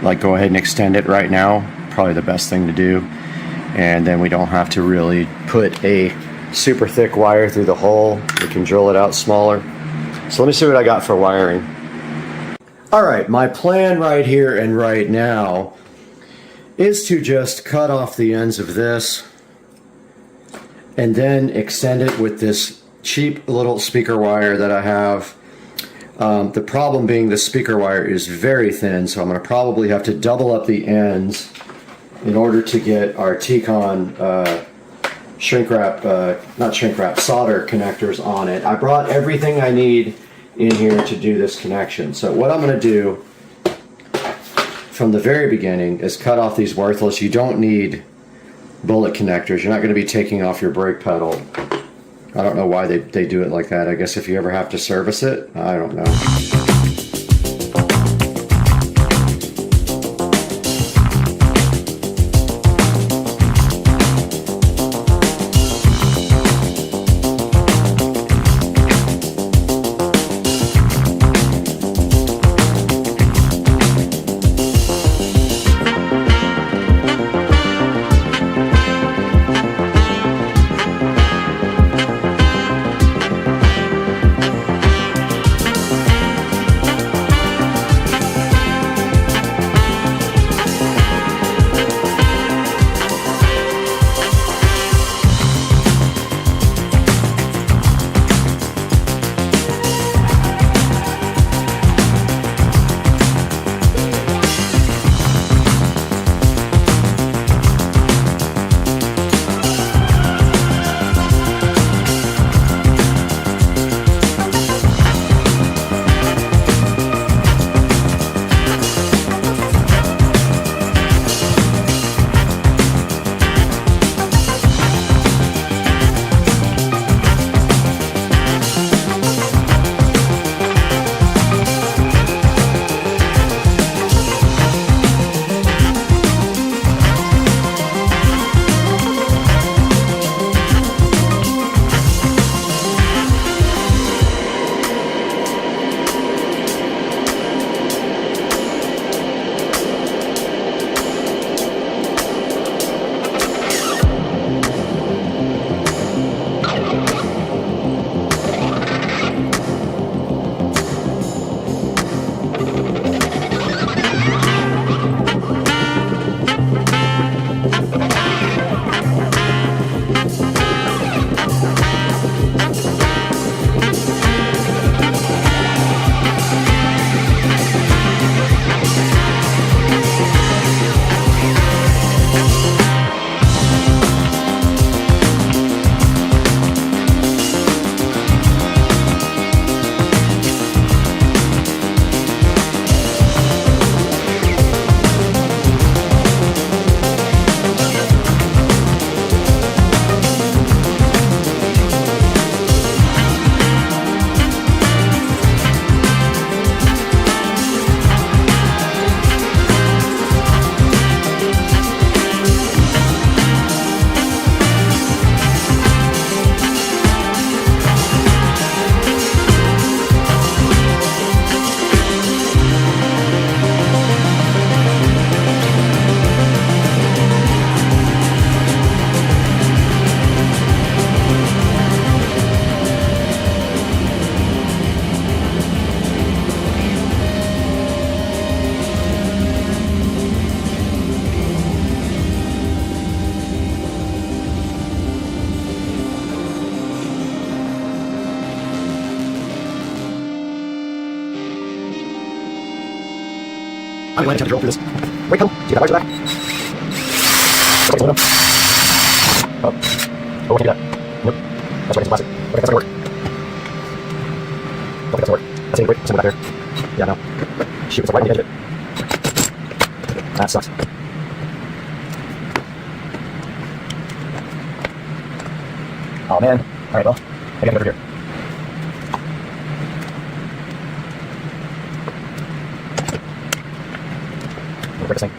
Like go ahead and extend it right now. Probably the best thing to do. And then we don't have to really put a super thick wire through the hole. We can drill it out smaller. So let me see what I got for wiring. All right, my plan right here and right now is to just cut off the ends of this and then extend it with this cheap little speaker wire that I have. The problem being the speaker wire is very thin, so I'm going to probably have to double up the ends in order to get our T-Con solder connectors on it. I brought everything I need in here to do this connection. So what I'm going to do from the very beginning is cut off these worthless. You don't need bullet connectors. You're not going to be taking off your brake pedal. I don't know why they do it like that. I guess if you ever have to service it, I don't know. I'm going to drill through this brake pedal. See that wires back? Okay, oh, we can't do that. Nope. That's right, it's plastic. Okay, that's not gonna work. Don't think that's gonna work. That's any brake, somewhere back there. Yeah, no. Shoot, it's right on the edge of it. That sucks. Oh man. Alright, well, I gotta get over here. We'll break this thing.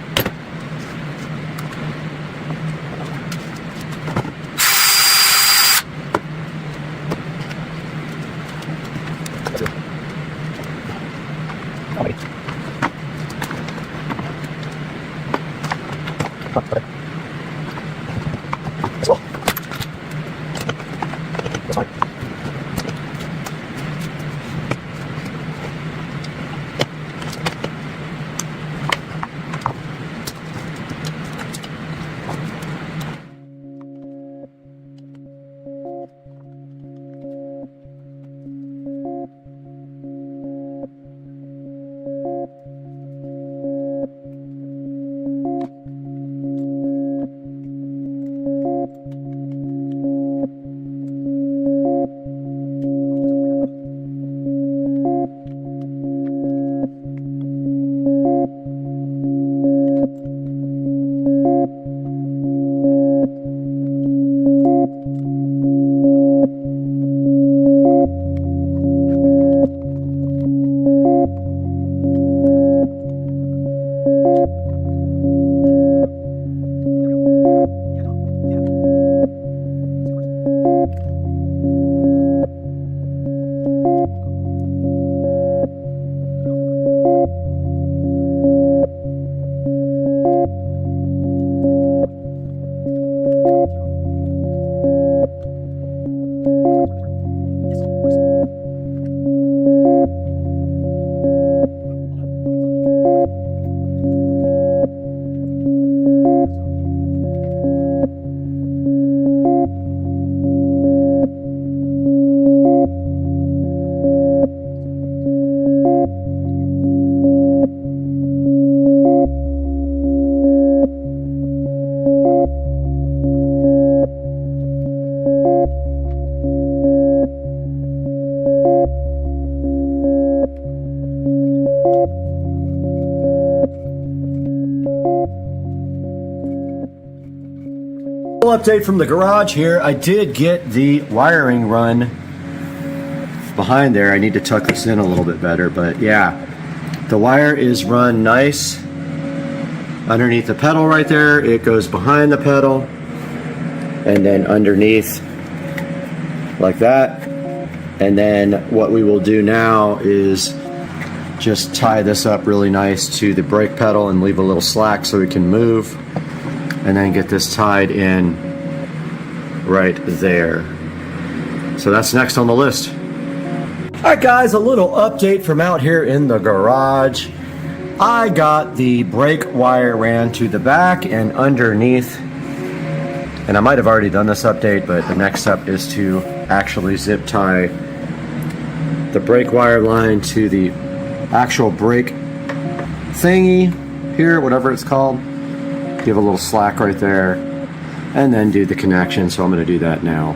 That's it. Oh, maybe. Oh, okay. This will. That's fine. Update from the garage here. I did get the wiring run behind there. I need to tuck this in a little bit better, but yeah, the wire is run nice underneath the pedal right there. It goes behind the pedal and then underneath like that. And then what we will do now is just tie this up really nice to the brake pedal and leave a little slack so it can move, and then get this tied in right there. So that's next on the list. Alright guys, a little update from out here in the garage. I got the brake wire ran to the back and underneath, and I might have already done this update, but the next step is to actually zip tie the brake wire line to the actual brake thingy here, whatever it's called. Give a little slack right there, and then do the connection. So I'm going to do that now.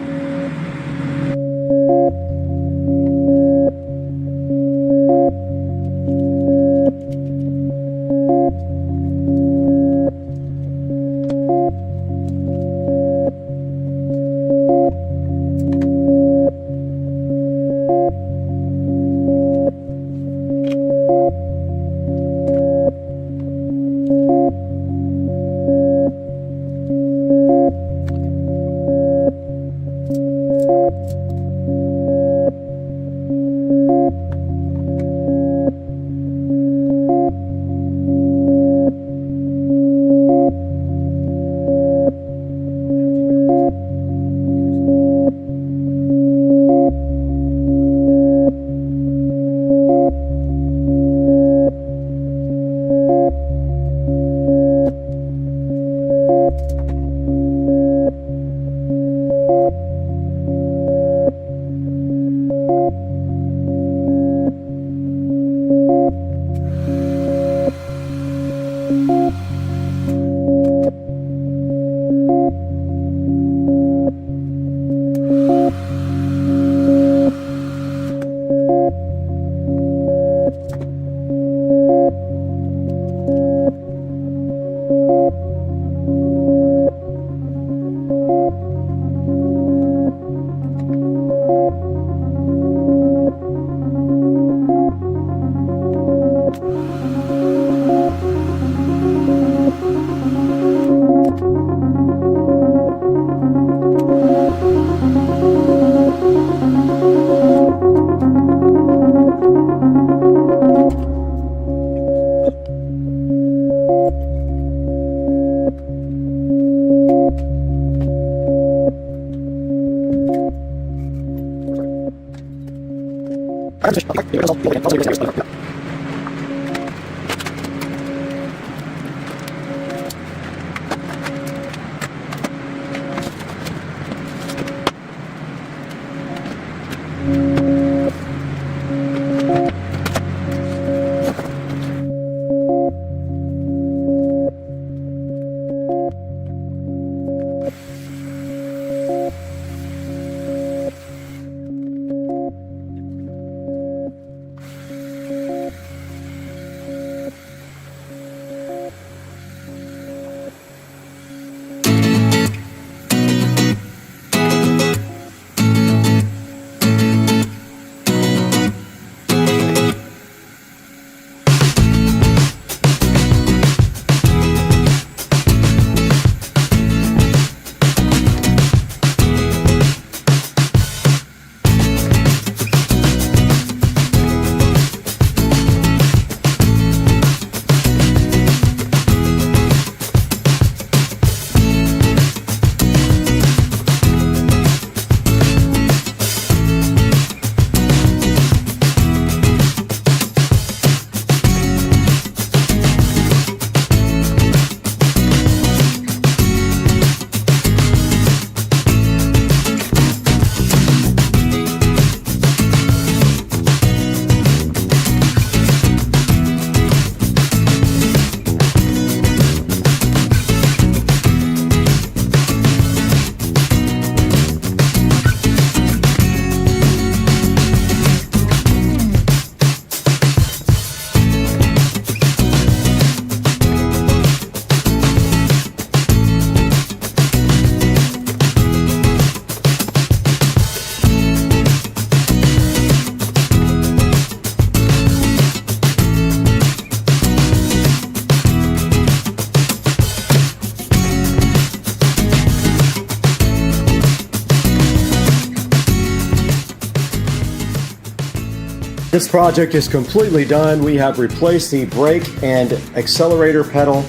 This project is completely done. We have replaced the brake and accelerator pedal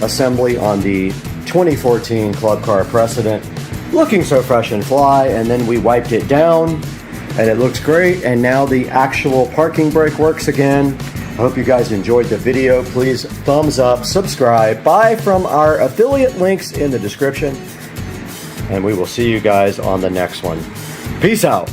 assembly on the 2014 Club Car Precedent. Looking so fresh and fly, and then we wiped it down and it looks great, and now the actual parking brake works again. I hope you guys enjoyed the video. Please thumbs up, subscribe, buy from our affiliate links in the description, and we will see you guys on the next one. Peace out.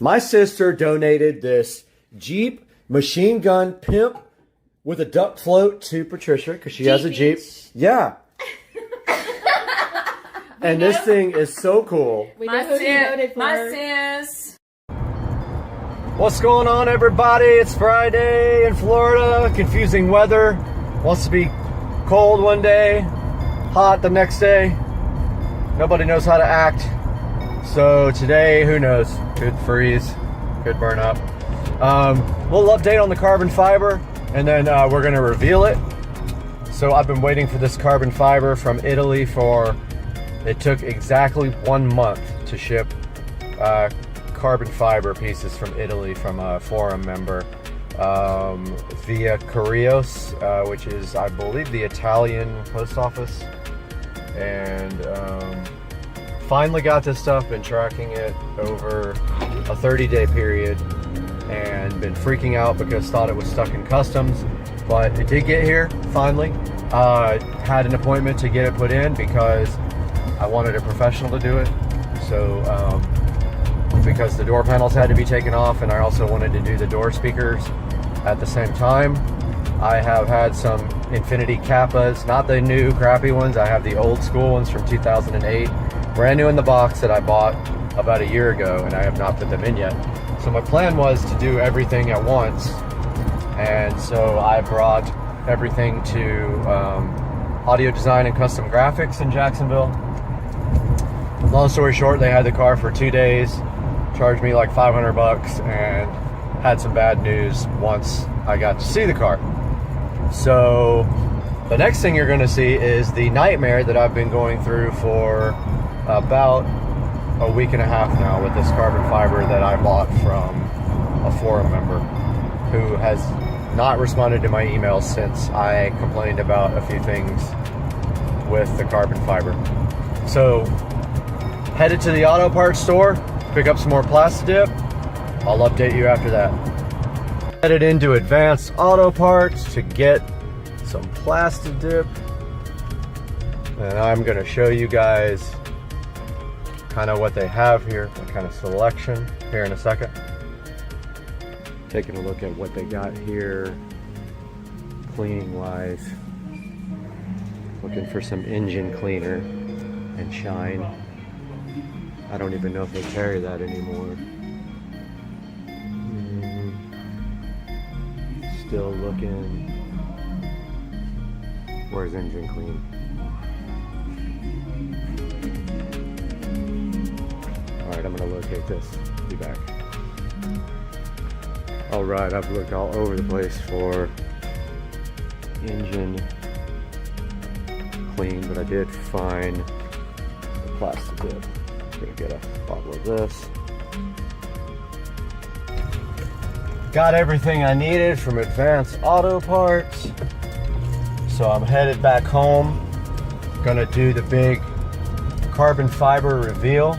My sister donated this Jeep machine gun pimp with a duck float to Patricia because she has a Jeep. Yeah. And this thing is so cool. My sis. What's going on, everybody? It's Friday in Florida. Confusing weather. Wants to be cold one day, hot the next day. Nobody knows how to act. So today, who knows? Could freeze, could burn up. Little update on the carbon fiber, and then we're gonna reveal it. So I've been waiting for this carbon fiber from Italy it took exactly 1 month to ship carbon fiber pieces from Italy from a forum member via Correios, which is, I believe, the Italian post office. And finally got this stuff, been tracking it over a 30-day period and been freaking out because thought it was stuck in customs, but it did get here finally. Had an appointment to get it put in because I wanted a professional to do it. So because the door panels had to be taken off, and I also wanted to do the door speakers at the same time. I have had some Infinity Kappas, not the new crappy ones. I have the old school ones from 2008, brand new in the box that I bought about a year ago, and I have not put them in yet. So my plan was to do everything at once, and so I brought everything to Audio Design and Custom Graphics in Jacksonville. Long story short, they had the car for 2 days, charged me like 500 bucks, and had some bad news once I got to see the car. So the next thing you're going to see is the nightmare that I've been going through for about a week and a half now with this carbon fiber that I bought from a forum member who has not responded to my emails since I complained about a few things with the carbon fiber. So headed to the auto parts store, pick up some more Plastidip. I'll update you after that. Headed into Advanced Auto Parts to get some Plastidip, and I'm gonna show you guys kind of what they have here, what kind of selection here in a second. Taking a look at what they got here, cleaning wise. Looking for some engine cleaner and shine. I don't even know if they carry that anymore. Still looking. Where's engine clean? Alright, I'm gonna locate this. Be back. Alright, I've looked all over the place for engine clean, but I did find the Plastidip. I'm gonna get a bottle of this. Got everything I needed from Advanced Auto Parts. So I'm headed back home. Gonna do the big carbon fiber reveal,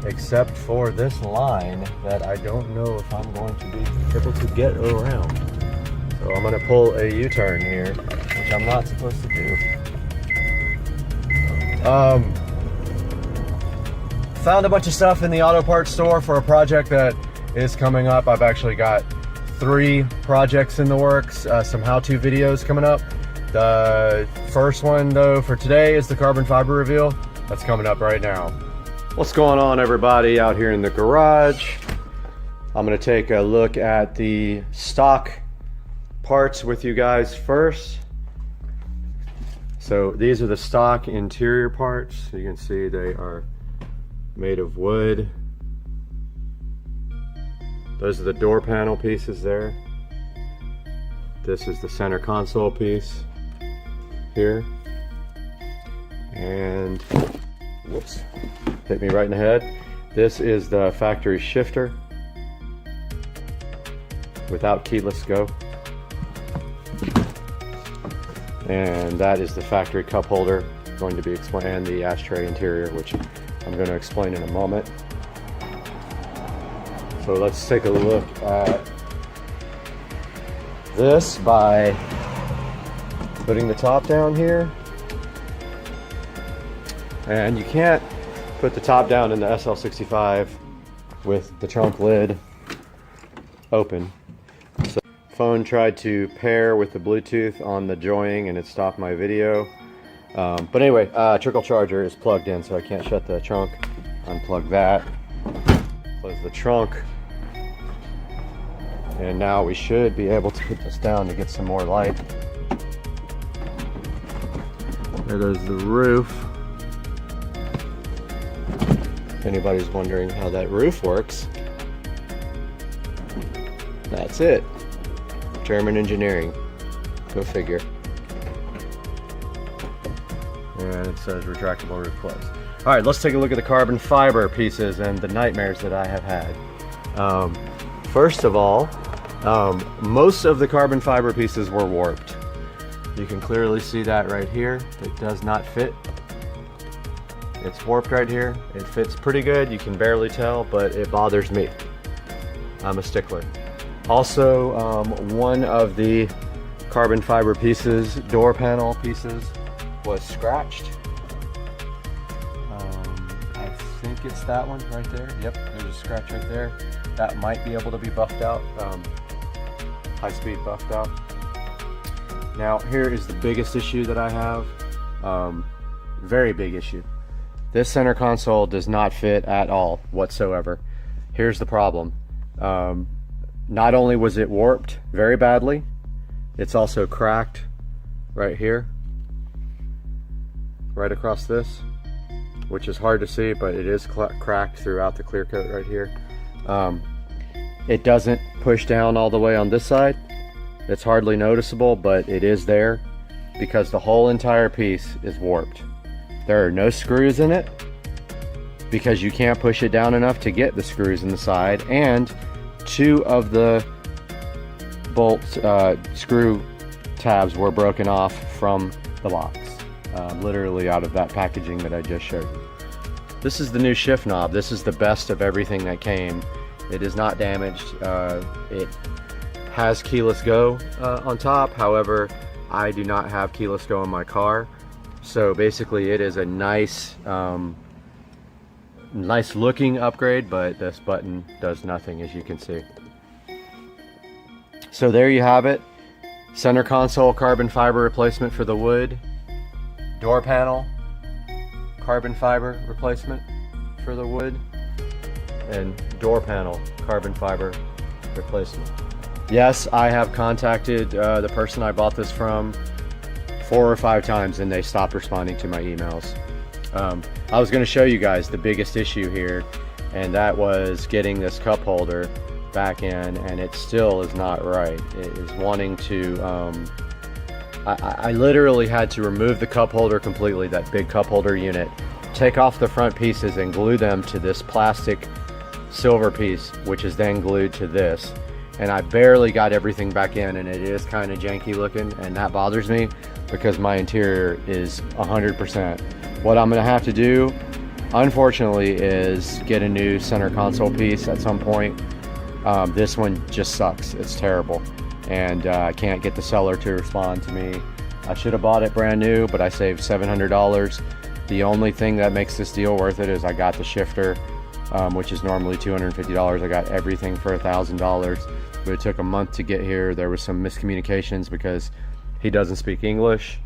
except for this line that I don't know if I'm going to be able to get around. So I'm gonna pull a U-turn here, which I'm not supposed to do. Found a bunch of stuff in the auto parts store for a project that is coming up. I've actually got 3 projects in the works, some how-to videos coming up. The first one though for today is the carbon fiber reveal. That's coming up right now. What's going on, everybody, out here in the garage? I'm gonna take a look at the stock parts with you guys first. So these are the stock interior parts. You can see they are made of wood. Those are the door panel pieces there. This is the center console piece here. And whoops, hit me right in the head. This is the factory shifter without keyless go. And that is the factory cup holder, going to be explained, and the ashtray interior, which I'm going to explain in a moment. So let's take a look at this by putting the top down here. And you can't put the top down in the SL65 with the trunk lid open. So phone tried to pair with the Bluetooth on the joying and it stopped my video. But anyway, trickle charger is plugged in, so I can't shut the trunk. Unplug that, close the trunk, and now we should be able to put this down to get some more light. There goes the roof. If anybody's wondering how that roof works, that's it. German engineering. Go figure. And it says retractable roof close. All right, let's take a look at the carbon fiber pieces and the nightmares that I have had. First of all, most of the carbon fiber pieces were warped. You can clearly see that right here. It does not fit. It's warped right here. It fits pretty good. You can barely tell, but it bothers me. I'm a stickler. Also, one of the carbon fiber pieces, door panel pieces, was scratched. I think it's that one right there. Yep, there's a scratch right there. That might be able to be buffed out, high-speed buffed out. Now, here is the biggest issue that I have. Very big issue. This center console does not fit at all whatsoever. Here's the problem. Not only was it warped very badly, it's also cracked right here, right across this, which is hard to see, but it is cracked throughout the clear coat right here. It doesn't push down all the way on this side. It's hardly noticeable, but it is there because the whole entire piece is warped. There are no screws in it because you can't push it down enough to get the screws in the side, and two of the bolt screw tabs were broken off from the box, literally out of that packaging that I just showed you. This is the new shift knob. This is the best of everything that came. It is not damaged. It has keyless go on top. However, I do not have keyless go in my car. So basically it is a nice nice looking upgrade, but this button does nothing, as you can see. So there you have it. Center console carbon fiber replacement for the wood. Door panel carbon fiber replacement for the wood. And door panel carbon fiber replacement. Yes, I have contacted the person I bought this from 4 or 5 times and they stopped responding to my emails. I was going to show you guys the biggest issue here, and that was getting this cup holder back in, and it still is not right. It is wanting to, I literally had to remove the cup holder completely, that big cup holder unit, take off the front pieces and glue them to this plastic silver piece, which is then glued to this. And I barely got everything back in, and it is kind of janky looking, and that bothers me because my interior is 100%. What I'm going to have to do, unfortunately, is get a new center console piece at some point. This one just sucks. It's terrible, and I can't get the seller to respond to me. I should have bought it brand new, but I saved $700. The only thing that makes this deal worth it is I got the shifter, which is normally $250. I got everything for $1,000, but it took a month to get here. There was some miscommunications because he doesn't speak English.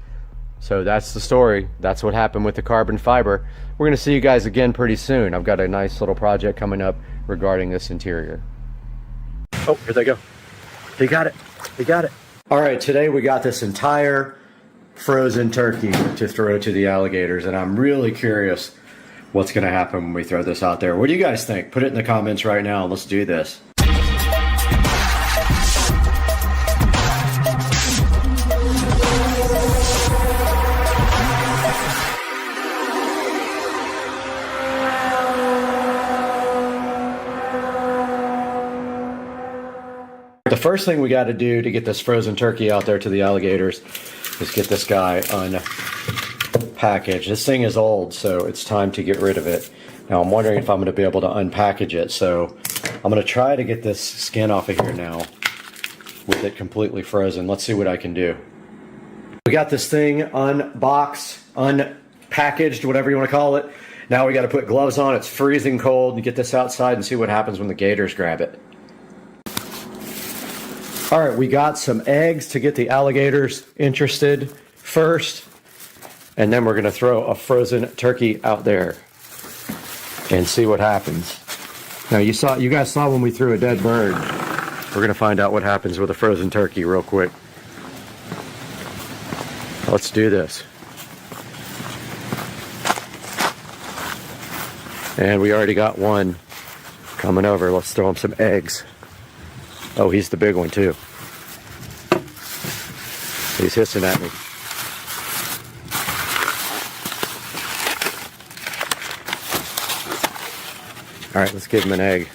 So that's the story. That's what happened with the carbon fiber. We're going to see you guys again pretty soon. I've got a nice little project coming up regarding this interior. Oh, here they go. He got it. He got it. All right, today we got this entire frozen turkey to throw to the alligators, and I'm really curious what's going to happen when we throw this out there. What do you guys think? Put it in the comments right now. Let's do this. The first thing we got to do to get this frozen turkey out there to the alligators is get this guy unpackaged. This thing is old, so it's time to get rid of it. Now I'm wondering if I'm going to be able to unpackage it, so I'm going to try to get this skin off of here now with it completely frozen. Let's see what I can do. We got this thing unboxed, unpackaged, whatever you want to call it. Now we got to put gloves on. It's freezing cold, and get this outside and see what happens when the gators grab it. All right, we got some eggs to get the alligators interested first, and then we're going to throw a frozen turkey out there and see what happens. Now you guys saw when we threw a dead bird. We're going to find out what happens with a frozen turkey real quick. Let's do this. And we already got one coming over. Let's throw him some eggs. Oh, he's the big one too. He's hissing at me. All right, let's give him an egg.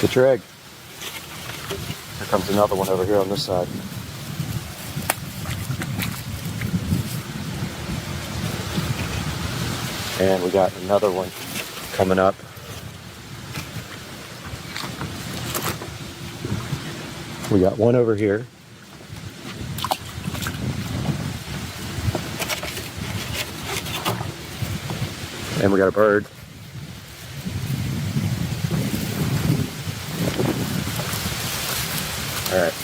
Get your egg. Here comes another one over here on this side. And we got another one coming up. We got one over here. And we got a bird. All right.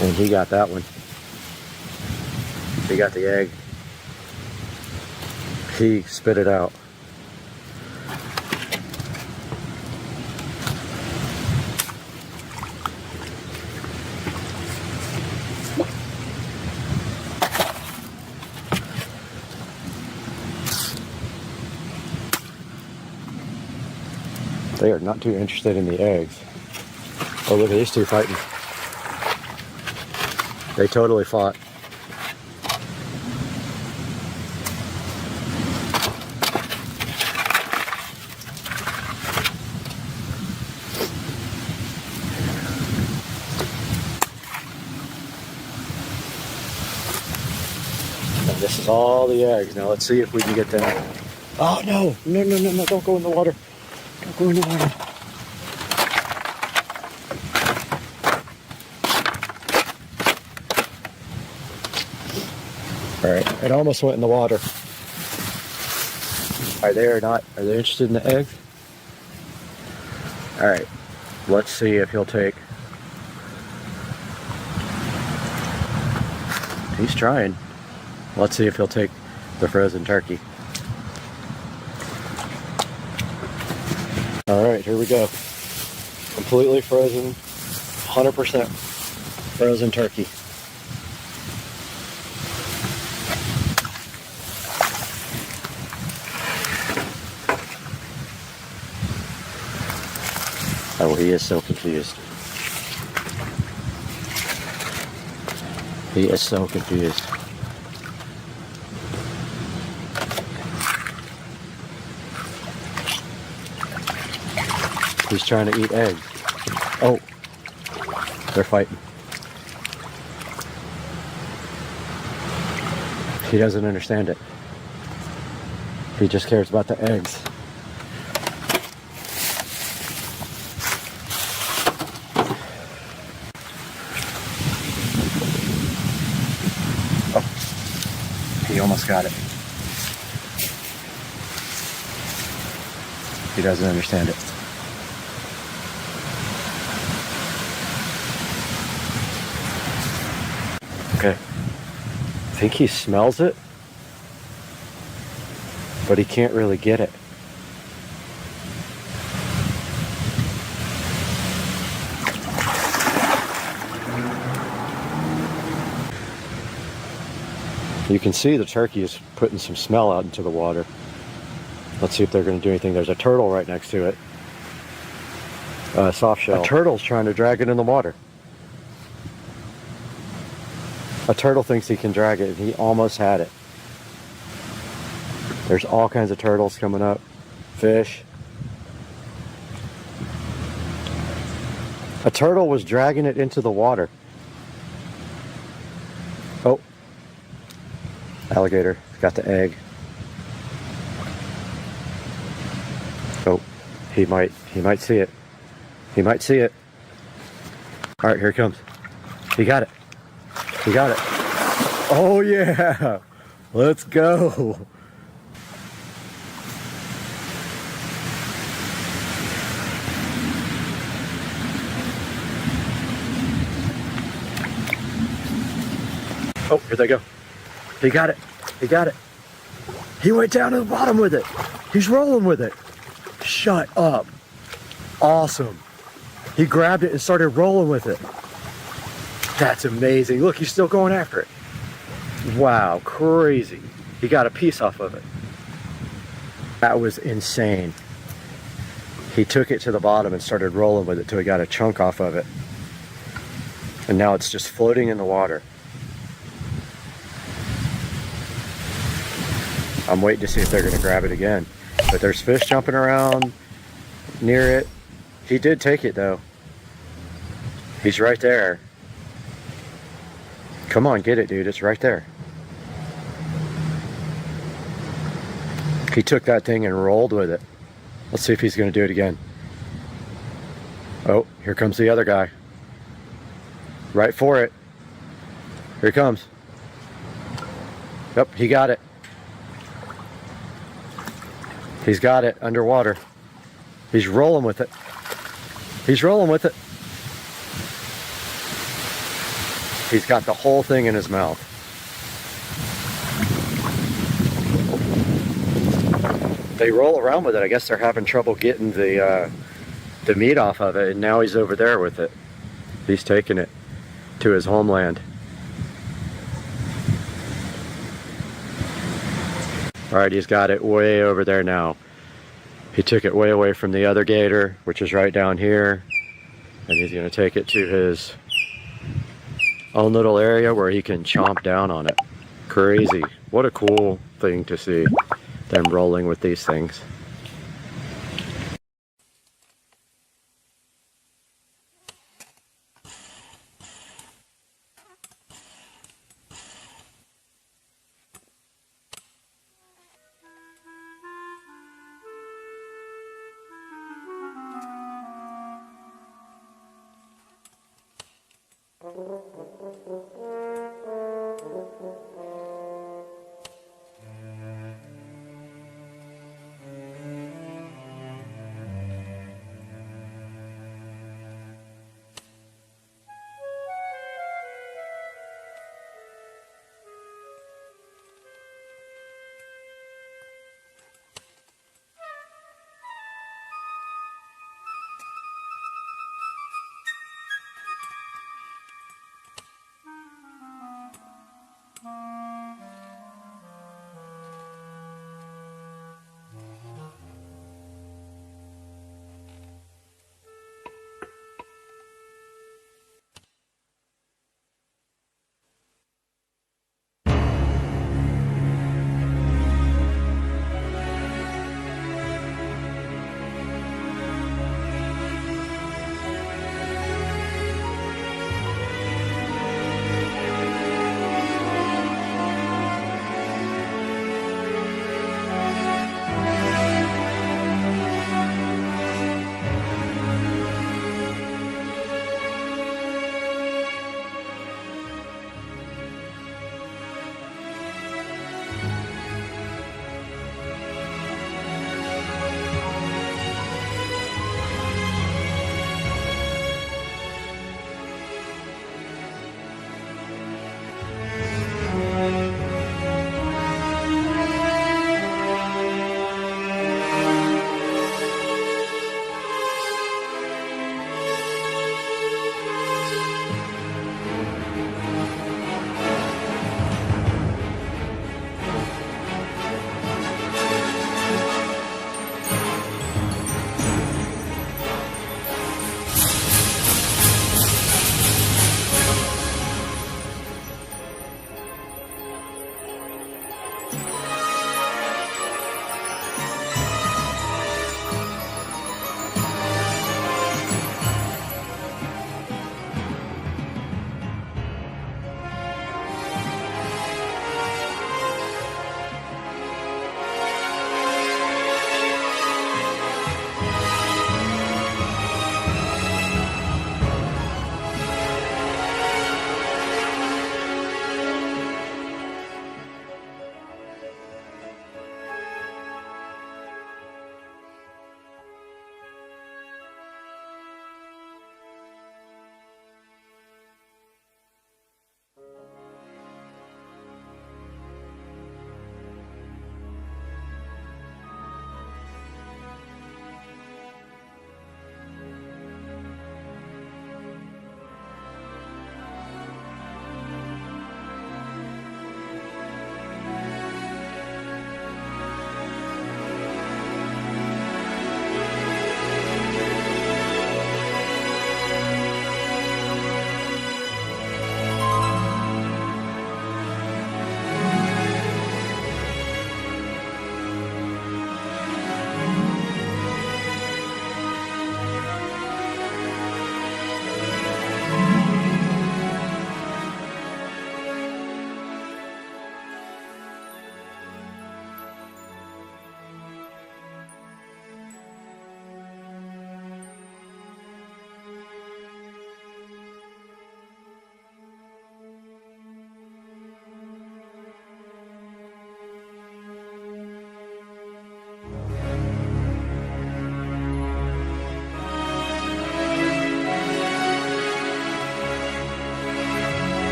And he got that one. He got the egg. He spit it out. They are not too interested in the eggs. Oh, look at these two fighting. They totally fought. And this is all the eggs. Now let's see if we can get that. Oh no, no, no, no, no, don't go in the water. Don't go in the water. All right, it almost went in the water. Are they interested in the eggs? All right, let's see if he'll take. He's trying. Let's see if he'll take the frozen turkey. All right, here we go. Completely frozen, 100% frozen turkey. Oh, he is so confused. He is so confused. He's trying to eat eggs. Oh, they're fighting. He doesn't understand it. He just cares about the eggs. Oh, he almost got it. He doesn't understand it. Okay, I think he smells it, but he can't really get it. You can see the turkey is putting some smell out into the water. Let's see if they're going to do anything. There's a turtle right next to it. Soft shell. A turtle's trying to drag it in the water. A turtle thinks he can drag it, and he almost had it. There's all kinds of turtles coming up. Fish. A turtle was dragging it into the water. Oh. Alligator got the egg. Oh, he might see it. He might see it. All right, here he comes. He got it. He got it. Oh yeah, let's go. Oh, here they go. He got it. He got it. He went down to the bottom with it. He's rolling with it. Shut up. Awesome. He grabbed it and started rolling with it. That's amazing. Look, he's still going after it. Wow, crazy. He got a piece off of it. That was insane. He took it to the bottom and started rolling with it till he got a chunk off of it. And now it's just floating in the water. I'm waiting to see if they're going to grab it again. But there's fish jumping around near it. He did take it though. He's right there. Come on, get it, dude. It's right there. He took that thing and rolled with it. Let's see if he's going to do it again. Oh, here comes the other guy. Right for it. Here he comes. Yep, he got it. He's got it underwater. He's rolling with it. He's rolling with it. He's got the whole thing in his mouth. They roll around with it. I guess they're having trouble getting the meat off of it, and now he's over there with it. He's taking it to his homeland. Alright, he's got it way over there now. He took it way away from the other gator, which is right down here, and he's going to take it to his own little area where he can chomp down on it. Crazy. What a cool thing to see, them rolling with these things.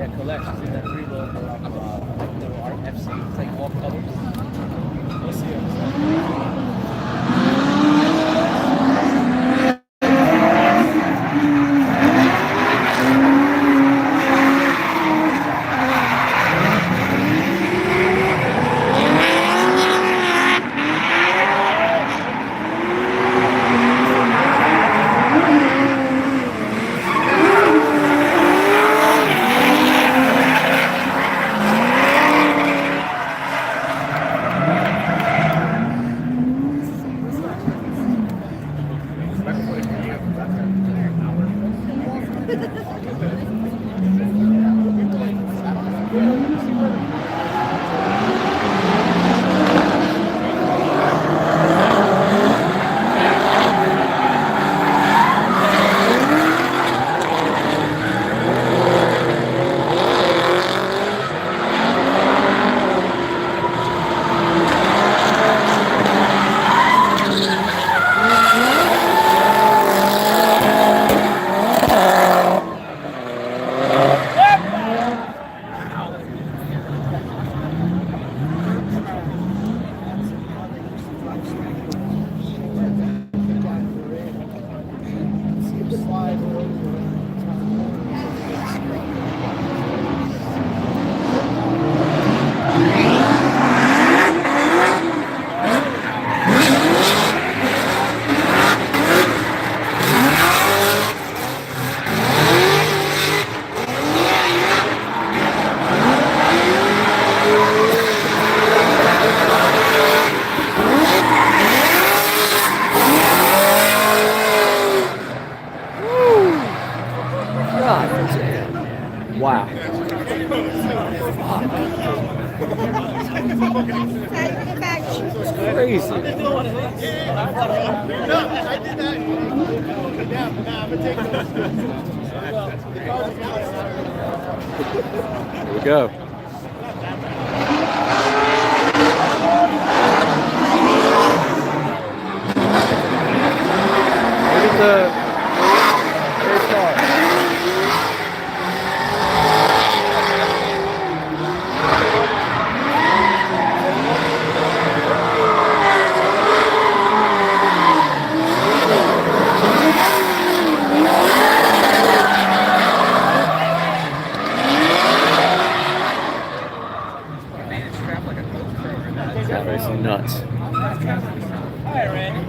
that collection, that pre-roll little art FC, it's like all colors. We'll see it. Wow. Crazy. Here we go. Look at the first car. Racing nuts. Hi, Randy.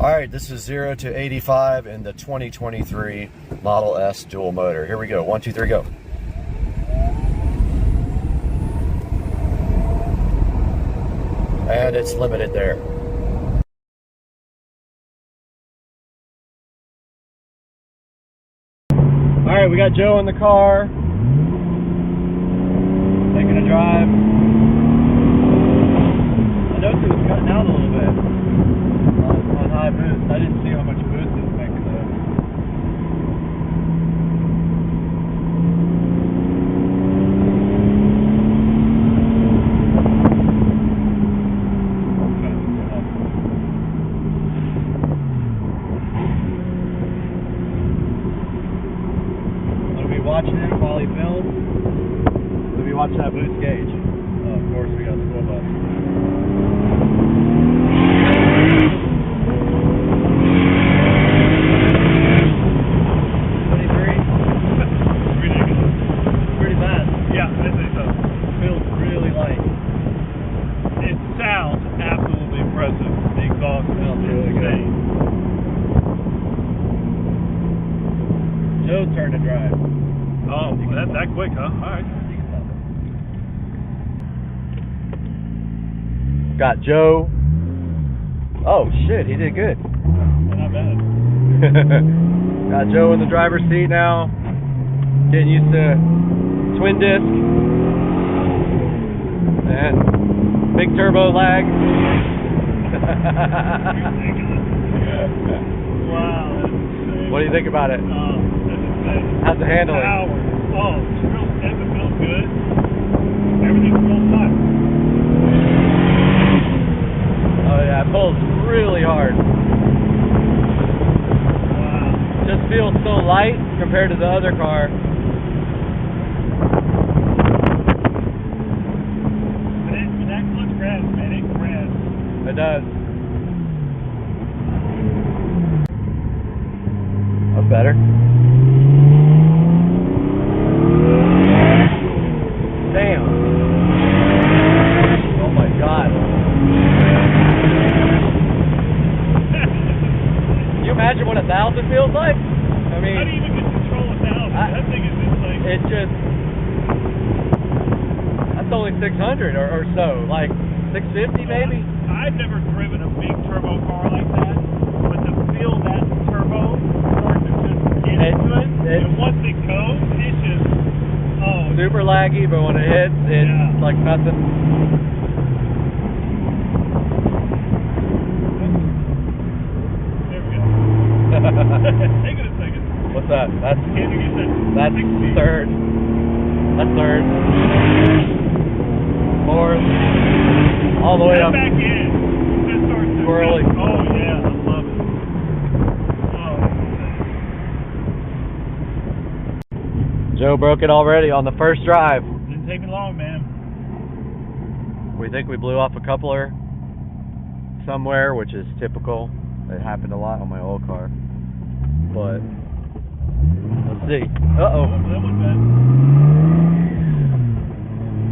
All right, this is 0 to 85 in the 2023 Model S dual motor. Here we go. 1, 2, 3, go. And it's limited there. All right, we got Joe in the car, taking a drive. I noticed it was cutting out a little bit on high boost. I didn't see how much boost it was making though. Watching it while he films. We'll be watching that boost gauge. Oh, of course, we got the school bus. Ridiculous. Pretty fast. Yeah, I think so. Feels really light. It sounds absolutely impressive. The exhaust smells really good. Joe's turn to drive. Oh, that's that quick, huh? All right. Got Joe. Oh, shit, he did good. Not bad. Got Joe in the driver's seat now. Getting used to twin disc. And big turbo lag. Wow. What do you think about it? How's the handling? Oh, it's real stiff. It feels good. Everything's real tight. Oh yeah, it pulls really hard. Wow. Just feels so light compared to the other car. But that clutch grabs, man. It grabs. It does. That's better. Damn. Oh my god. Can you imagine what 1,000 feels like? I mean, how do you even get control of 1,000? That thing is just like... It just... That's only 600 or so. Like 650 maybe? I've never driven a big turbo car like that. But to feel that turbo start to just get into it, and once it goes, it's just... Oh, super laggy, but when it hits, it's like nothing. There we go. Take it a second. What's that? That's third. That's third. Fourth. All the way up. Back in. Just starts to swirly. Oh yeah, I love it. Joe broke it already on the first drive. Didn't take me long, man. We think we blew off a coupler somewhere, which is typical. It happened a lot on my old car. But let's see. Uh-oh.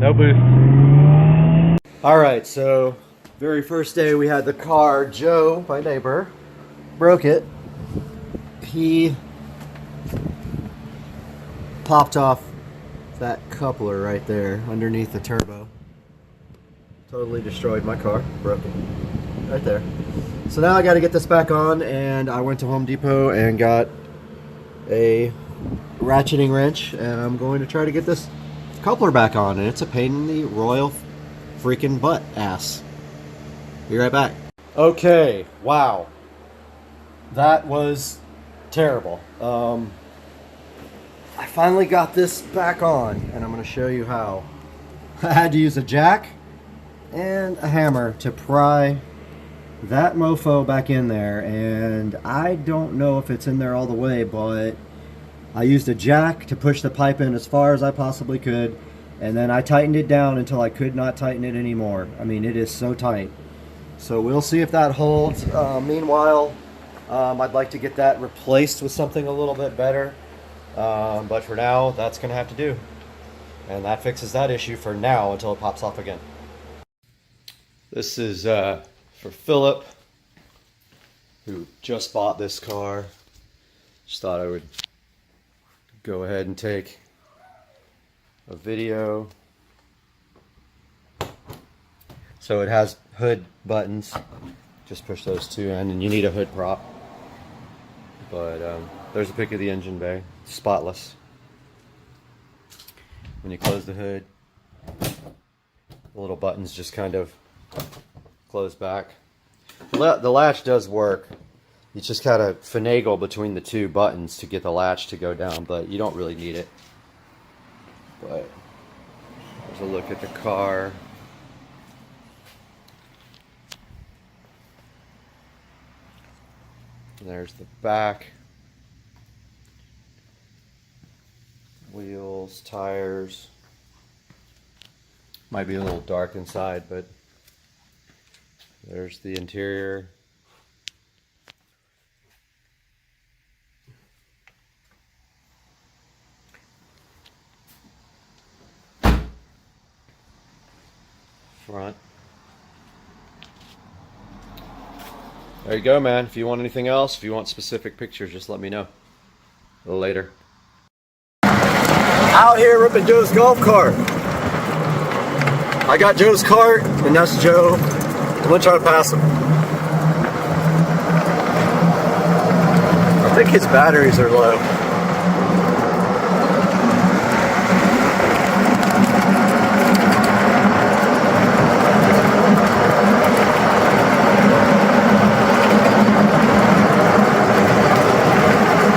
No boost. Alright, so very first day we had the car. Joe, my neighbor, broke it. He popped off that coupler right there underneath the turbo. Totally destroyed my car. Broke it right there. So now I got to get this back on, and I went to Home Depot and got a ratcheting wrench, and I'm going to try to get this coupler back on, and it's a pain in the royal freaking butt ass. Be right back. Okay, wow. That was terrible. I finally got this back on, and I'm going to show you how. I had to use a jack and a hammer to pry that mofo back in there, and I don't know if it's in there all the way, but I used a jack to push the pipe in as far as I possibly could, and then I tightened it down until I could not tighten it anymore. I mean, it is so tight. So we'll see if that holds. Meanwhile, I'd like to get that replaced with something a little bit better. But for now, that's going to have to do. And that fixes that issue for now until it pops off again. This is for Philip. who just bought this car. Just thought I would go ahead and take a video. So it has hood buttons. Just push those two in, and you need a hood prop. But there's a pic of the engine bay, spotless. When you close the hood, the little buttons just kind of close back. The latch does work. You just gotta finagle between the two buttons to get the latch to go down, but you don't really need it. But there's a look at the car. And there's the back. Wheels, tires. Might be a little dark inside, but there's the interior. Front. There you go, man. If you want anything else, if you want specific pictures, just let me know. A little later. Out here ripping Joe's golf cart. I got Joe's cart, and that's Joe. I'm gonna try to pass him. I think his batteries are low.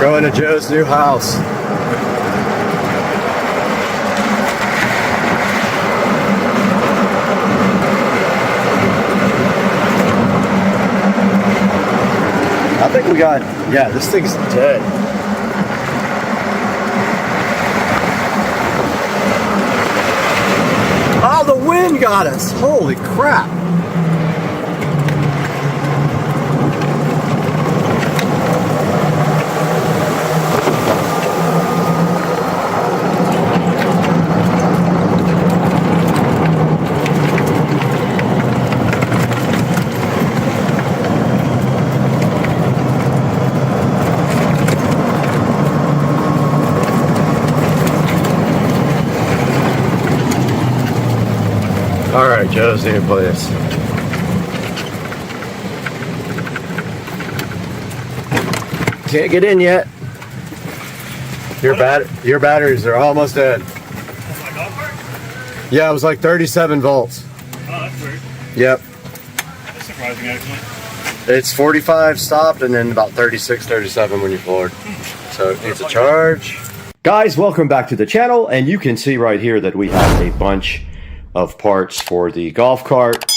Going to Joe's new house. I think we got, yeah, this thing's dead. Oh, the wind got us. Holy crap. Alright, Joe's new place. Can't get in yet. Your batteries are almost dead. Yeah, it was like 37 volts. Oh, that's weird. Yep. That's surprising, actually. It's 45 stopped and then about 36, 37 when you're floored. So it needs a charge. Guys, welcome back to the channel, and you can see right here that we have a bunch of parts for the golf cart.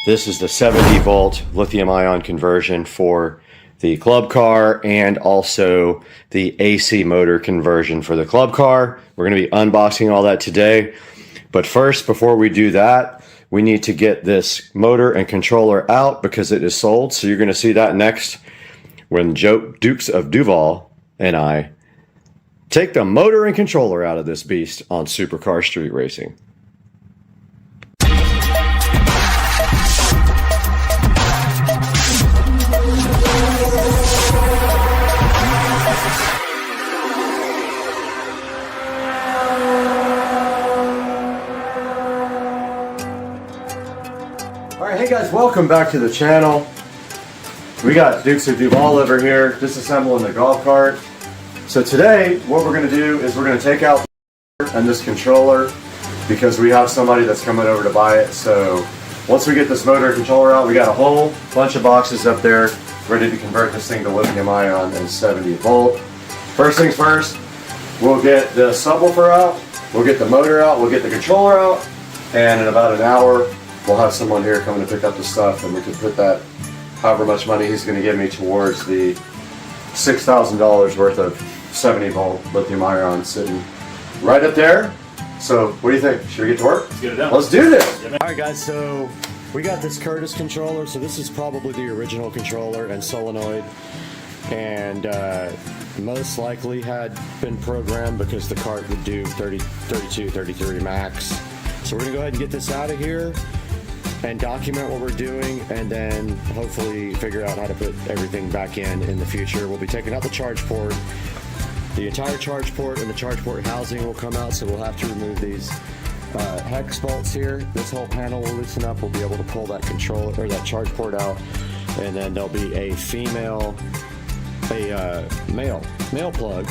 This is the 70 volt lithium ion conversion for the club car, and also the AC motor conversion for the club car. We're going to be unboxing all that today. But first, before we do that, we need to get this motor and controller out because it is sold. So you're going to see that next when Dukes of Duval and I take the motor and controller out of this beast on Supercar Street Racing. Hey guys, welcome back to the channel. We got Dukes of Duval over here disassembling the golf cart. So today what we're going to do is we're going to take out and this controller because we have somebody that's coming over to buy it. So once we get this motor and controller out, we got a whole bunch of boxes up there ready to convert this thing to lithium ion and 70 volt. First things first, we'll get the subwoofer out, we'll get the motor out, we'll get the controller out, and in about an hour we'll have someone here coming to pick up the stuff, and we can put that, however much money he's going to give me, towards the $6,000 worth of 70 volt lithium ion sitting right up there. So what do you think? Should we get to work? Let's get it done. Let's do this. Yeah, alright guys, so we got this Curtis controller. So this is probably the original controller and solenoid, and most likely had been programmed because the cart would do 30, 32, 33 max. So we're gonna go ahead and get this out of here. and document what we're doing, and then hopefully figure out how to put everything back in the future. We'll be taking out the charge port. The entire charge port and the charge port housing will come out, so we'll have to remove these hex bolts here. This whole panel will loosen up. We'll be able to pull that controller or that charge port out, and then there'll be a male plug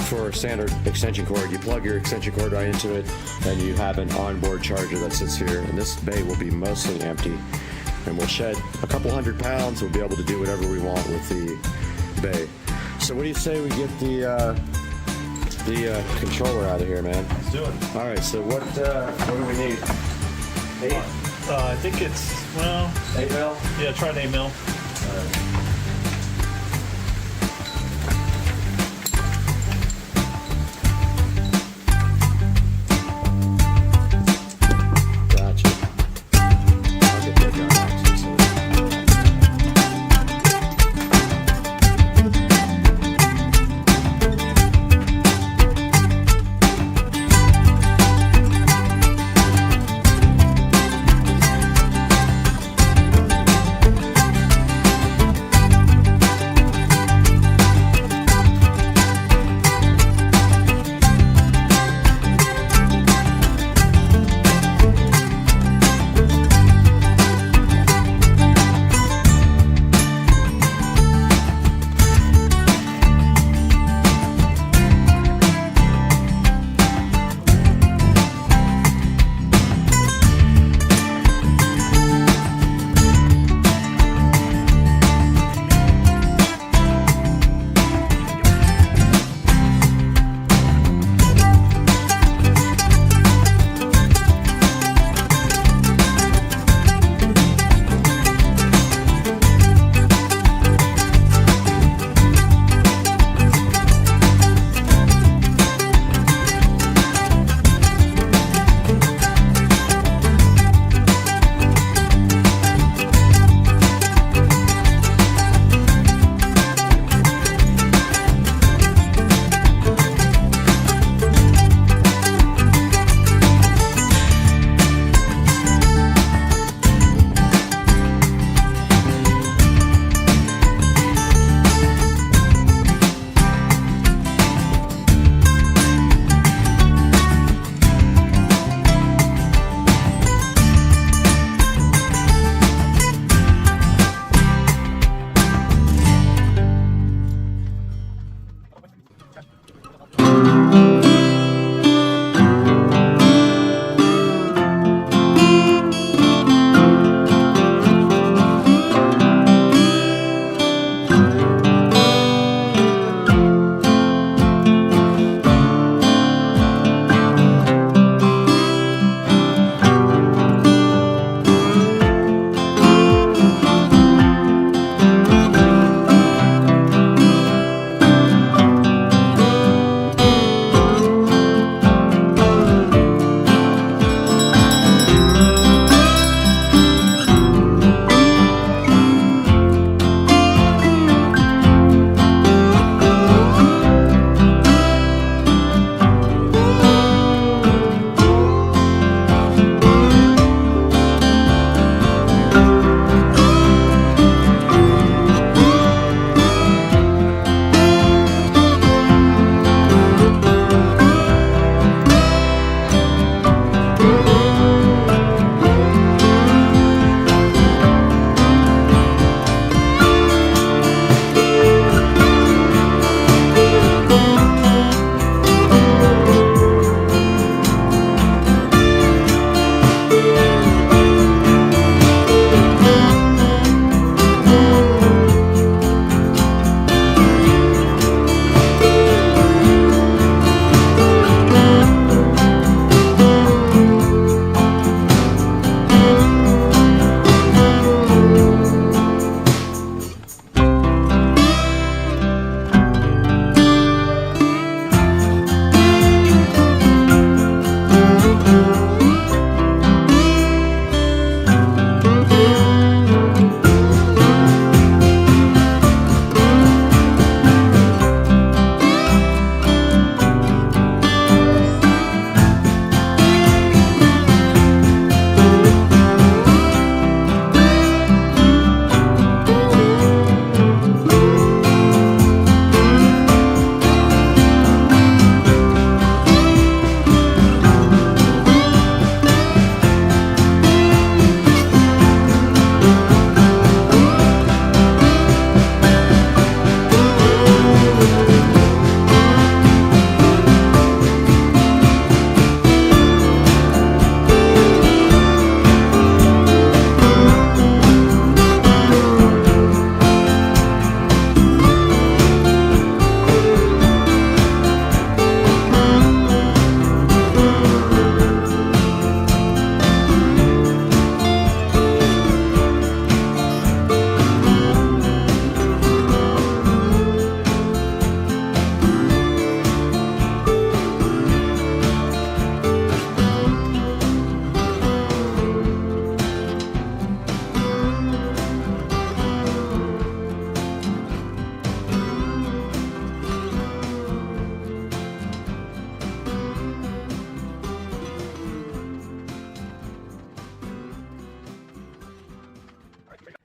for a standard extension cord. You plug your extension cord right into it, and you have an onboard charger that sits here. And this bay will be mostly empty, and we'll shed a couple 100 pounds. We'll be able to do whatever we want with the bay. So what do you say we get the controller out of here, man? Let's do it. All right. So what do we need? 8? I think it's, well, 8 mil. Yeah, try an 8 mil. All right.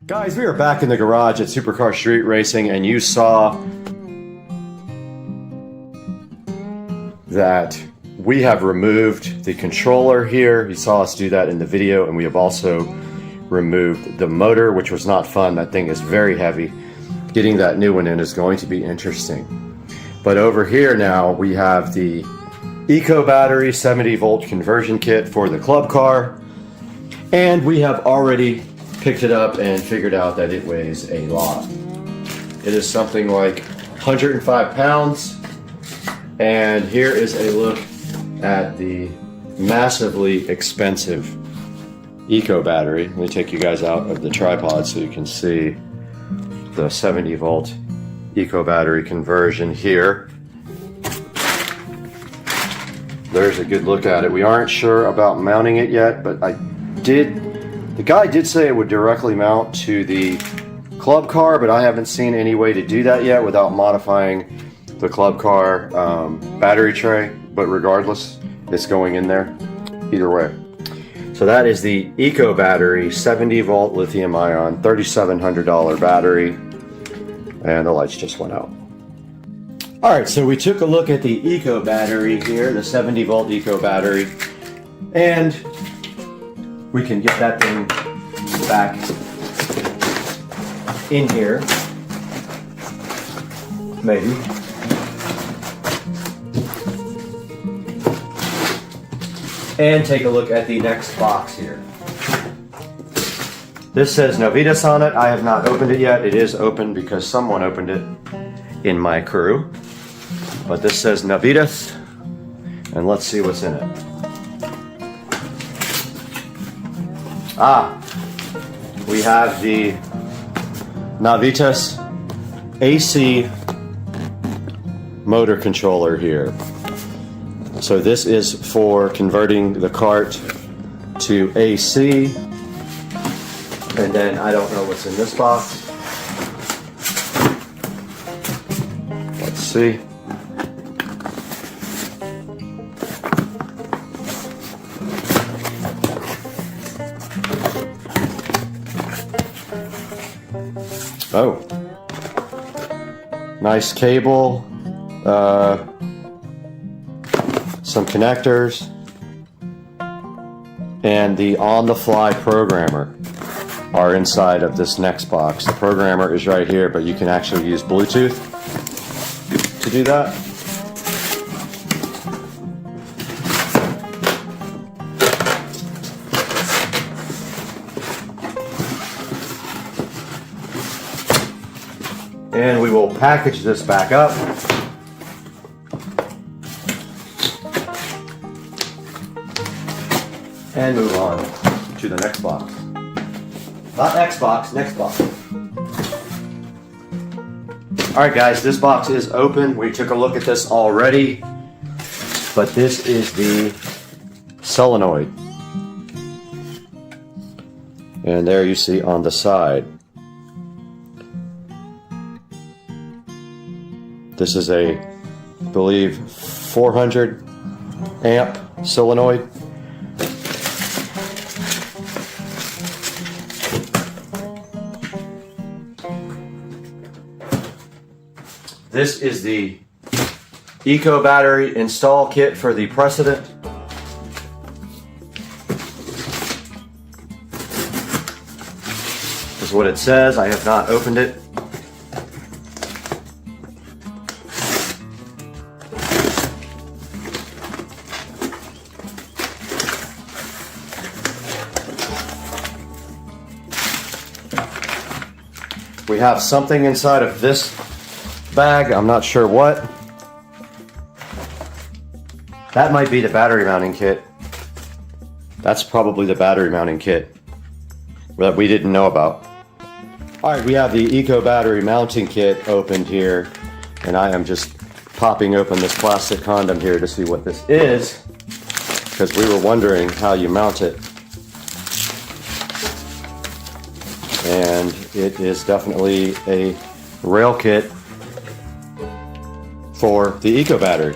Guys, we are back in the garage at Supercar Street Racing, and you saw that we have removed the controller here. You saw us do that in the video, and we have also removed the motor, which was not fun. That thing is very heavy. Getting that new one in is going to be interesting. But over here now, we have the Eco Battery 70-volt conversion kit for the club car, and we have already picked it up and figured out that it weighs a lot. It is something like 105 pounds, and here is a look at the massively expensive Eco Battery. Let me take you guys out of the tripod so you can see the 70-volt Eco Battery conversion here. There's a good look at it. We aren't sure about mounting it yet, but the guy did say it would directly mount to the club car, but I haven't seen any way to do that yet without modifying the club car battery tray. But regardless, it's going in there either way. So that is the Eco Battery 70-volt lithium-ion $3,700 battery, and the lights just went out. All right, so we took a look at the Eco Battery here, the 70-volt Eco Battery, and we can get that thing back in here, maybe. And take a look at the next box here. This says Novitas on it. I have not opened it yet. It is open because someone opened it in my crew. But this says Novitas, and let's see what's in it. We have the Novitas AC motor controller here. So this is for converting the cart to AC, and then I don't know what's in this box. Let's see. Oh, nice cable, some connectors, and the on-the-fly programmer are inside of this next box. The programmer is right here, but you can actually use Bluetooth to do that. And we will package this back up. And move on to the next box. Not Xbox, next box. Alright guys, this box is open. We took a look at this already. But this is the solenoid. And there you see on the side. This is a, I believe, 400 amp solenoid. This is the Eco Battery install kit for the Precedent. This is what it says. I have not opened it. We have something inside of this bag. I'm not sure what. That might be the battery mounting kit. That's probably the battery mounting kit that we didn't know about. Alright, we have the Eco Battery mounting kit opened here, and I am just popping open this plastic condom here to see what this is, because we were wondering how you mount it. And it is definitely a rail kit for the Eco Battery.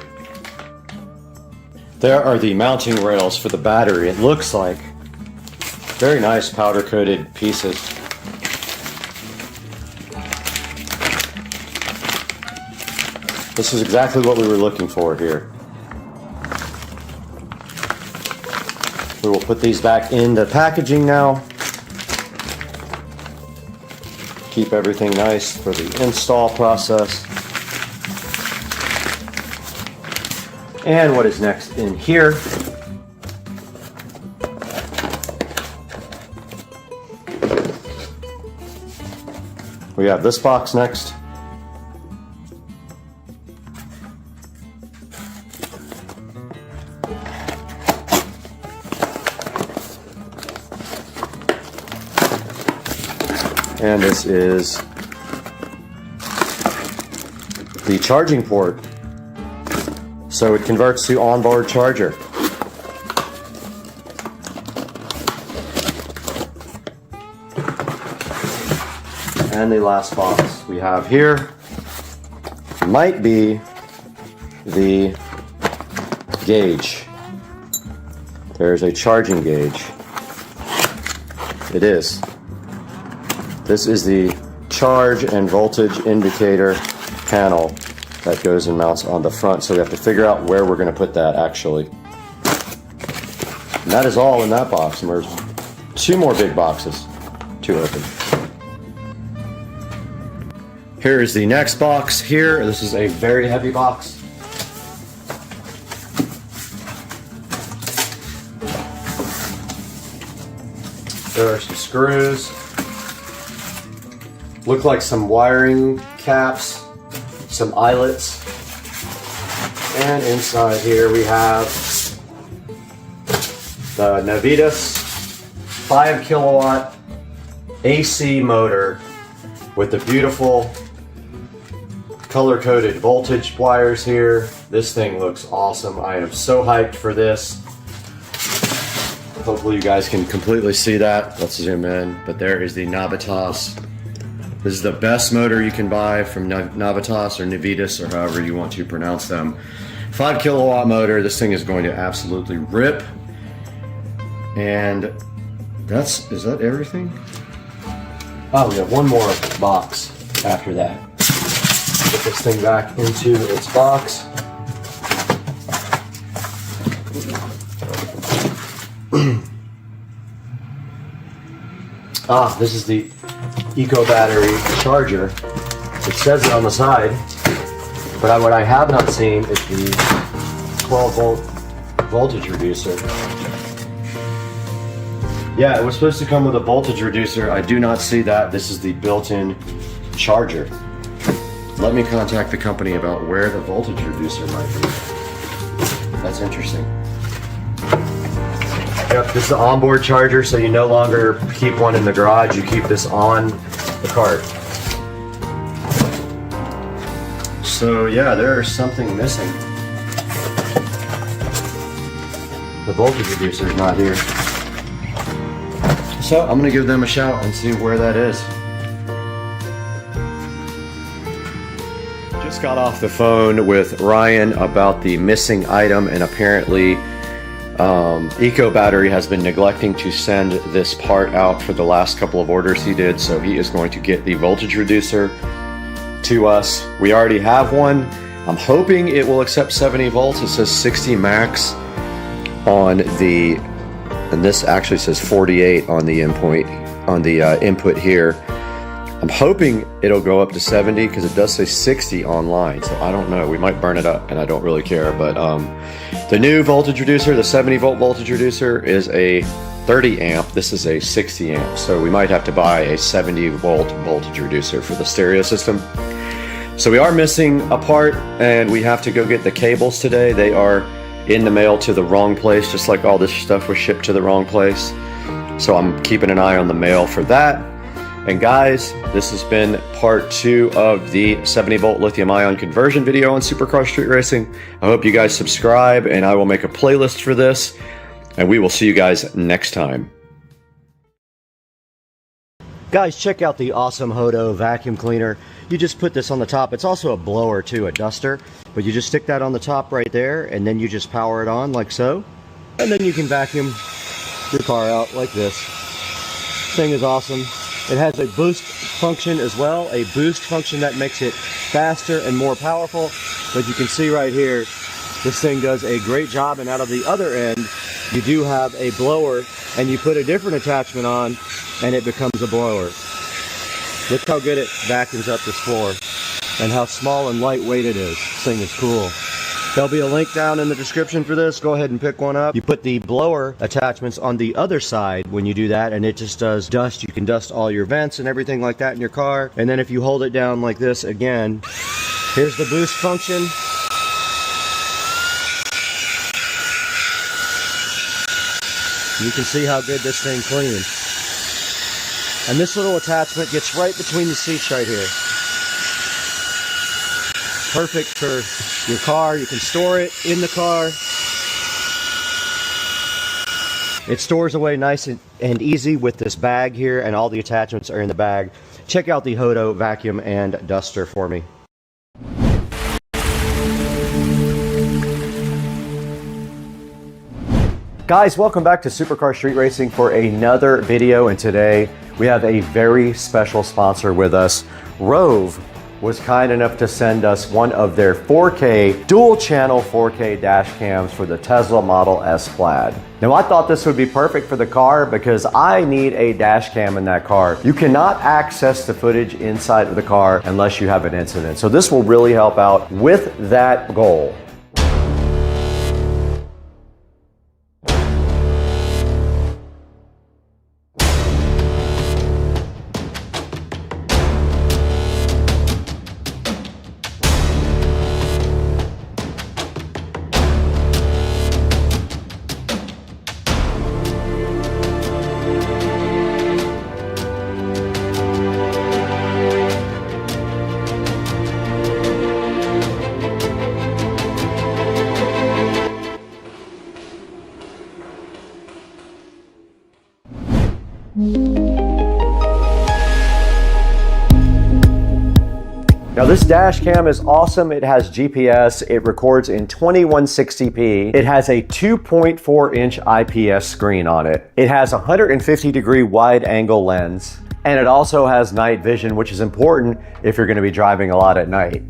There are the mounting rails for the battery. It looks like very nice powder coated pieces. This is exactly what we were looking for here. We will put these back into packaging now. Keep everything nice for the install process. And what is next in here? We have this box next. And this is the charging port. So it converts to onboard charger. And the last box we have here might be the gauge. There's a charging gauge. It is. This is the charge and voltage indicator panel that goes and mounts on the front. So we have to figure out where we're going to put that actually. And that is all in that box. And there's 2 more big boxes to open. Here is the next box here. This is a very heavy box. There are some screws. Look like some wiring caps, some eyelets. And inside here we have the Navitas 5 kilowatt AC motor with the beautiful color-coded voltage wires here. This thing looks awesome. I am so hyped for this. Hopefully you guys can completely see that. Let's zoom in. But there is the Navitas. This is the best motor you can buy from Navitas or Navitas or however you want to pronounce them. 5 kilowatt motor. This thing is going to absolutely rip. And is that everything? Oh, we have one more box after that. Put this thing back into its box. This is the Eco Battery charger. It says it on the side, but what I have not seen is the 12 volt voltage reducer. Yeah, it was supposed to come with a voltage reducer. I do not see that. This is the built-in charger. Let me contact the company about where the voltage reducer might be. That's interesting. Yep, this is the onboard charger, so you no longer keep one in the garage. You keep this on the cart. So yeah, there's something missing. The voltage reducer is not here. So I'm gonna give them a shout and see where that is. Just got off the phone with Ryan about the missing item, and apparently Eco Battery has been neglecting to send this part out for the last couple of orders he did, so he is going to get the voltage reducer to us. We already have one. I'm hoping it will accept 70 volts. It says 60 max on the, and this actually says 48 on the input here. I'm hoping it'll go up to 70 because it does say 60 online, so I don't know. We might burn it up, and I don't really care. But the new voltage reducer, the 70 volt voltage reducer, is a 30 amp. This is a 60 amp, so we might have to buy a 70 volt voltage reducer for the stereo system. So we are missing a part, and we have to go get the cables today. They are in the mail to the wrong place, just like all this stuff was shipped to the wrong place. So I'm keeping an eye on the mail for that. And guys, this has been part 2 of the 70 volt lithium ion conversion video on Supercar Street Racing. I hope you guys subscribe, and I will make a playlist for this, and we will see you guys next time. Guys, check out the awesome Hodo vacuum cleaner. You just put this on the top. It's also a blower too, a duster, but you just stick that on the top right there, and then you just power it on like so, and then you can vacuum your car out like this. Thing is awesome. It has a boost function as well, a boost function that makes it faster and more powerful. But you can see right here, this thing does a great job. And out of the other end, you do have a blower, and you put a different attachment on and it becomes a blower. Look how good it vacuums up this floor and how small and lightweight it is. This thing is cool. There'll be a link down in the description for this. Go ahead and pick one up. You put the blower attachments on the other side when you do that, and it just does dust. You can dust all your vents and everything like that in your car. And then if you hold it down like this again, here's the boost function. You can see how good this thing cleans. And this little attachment gets right between the seats right here. Perfect for your car. You can store it in the car. It stores away nice and easy with this bag here, and all the attachments are in the bag. Check out the Hodo vacuum and duster for me. Guys, welcome back to Supercar Street Racing for another video, and today we have a very special sponsor with us. Rove was kind enough to send us one of their 4K, dual channel 4K dash cams for the Tesla Model S Plaid. Now I thought this would be perfect for the car because I need a dash cam in that car. You cannot access the footage inside of the car unless you have an incident. So this will really help out with that goal. Now this dash cam is awesome. It has GPS, it records in 2160p, it has a 2.4 inch IPS screen on it, it has a 150 degree wide angle lens, and it also has night vision, which is important if you're going to be driving a lot at night.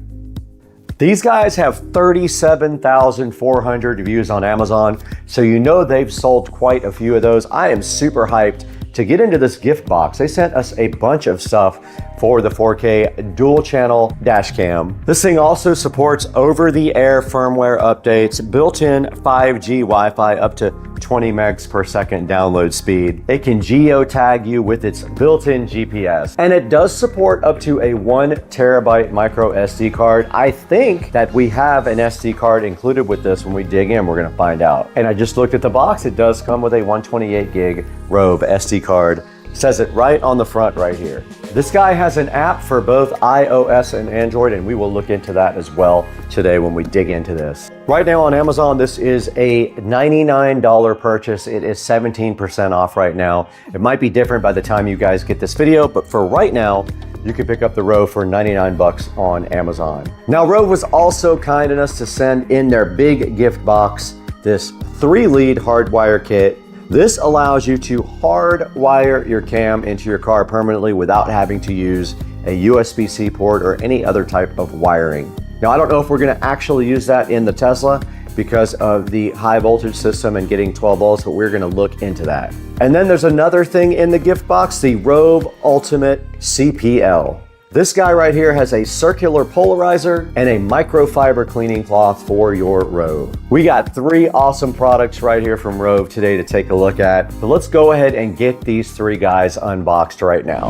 These guys have 37,400 reviews on Amazon, so you know they've sold quite a few of those. I am super hyped to get into this gift box. They sent us a bunch of stuff for the 4K dual channel dash cam. This thing also supports over-the-air firmware updates, built-in 5G Wi-Fi up to 20 megs per second download speed. It can geotag you with its built-in GPS, and it does support up to a 1 terabyte micro SD card. I think that we have an SD card included with this. When we dig in, we're gonna find out. And I just looked at the box. It does come with a 128 gig Rove SD card. Says it right on the front right here. This guy has an app for both iOS and Android, and we will look into that as well today when we dig into this. Right now on Amazon, this is a $99 purchase. It is 17% off right now. It might be different by the time you guys get this video, but for right now, you can pick up the Rove for 99 bucks on Amazon. Now, Rove was also kind enough to send in their big gift box this 3-lead hardwire kit. This allows you to hardwire your cam into your car permanently without having to use a USB-C port or any other type of wiring. Now, I don't know if we're going to actually use that in the Tesla because of the high voltage system and getting 12 volts, but we're going to look into that. And then there's another thing in the gift box, the Rove Ultimate CPL. This guy right here has a circular polarizer and a microfiber cleaning cloth for your Rove. We got 3 awesome products right here from Rove today to take a look at. But let's go ahead and get these 3 guys unboxed right now.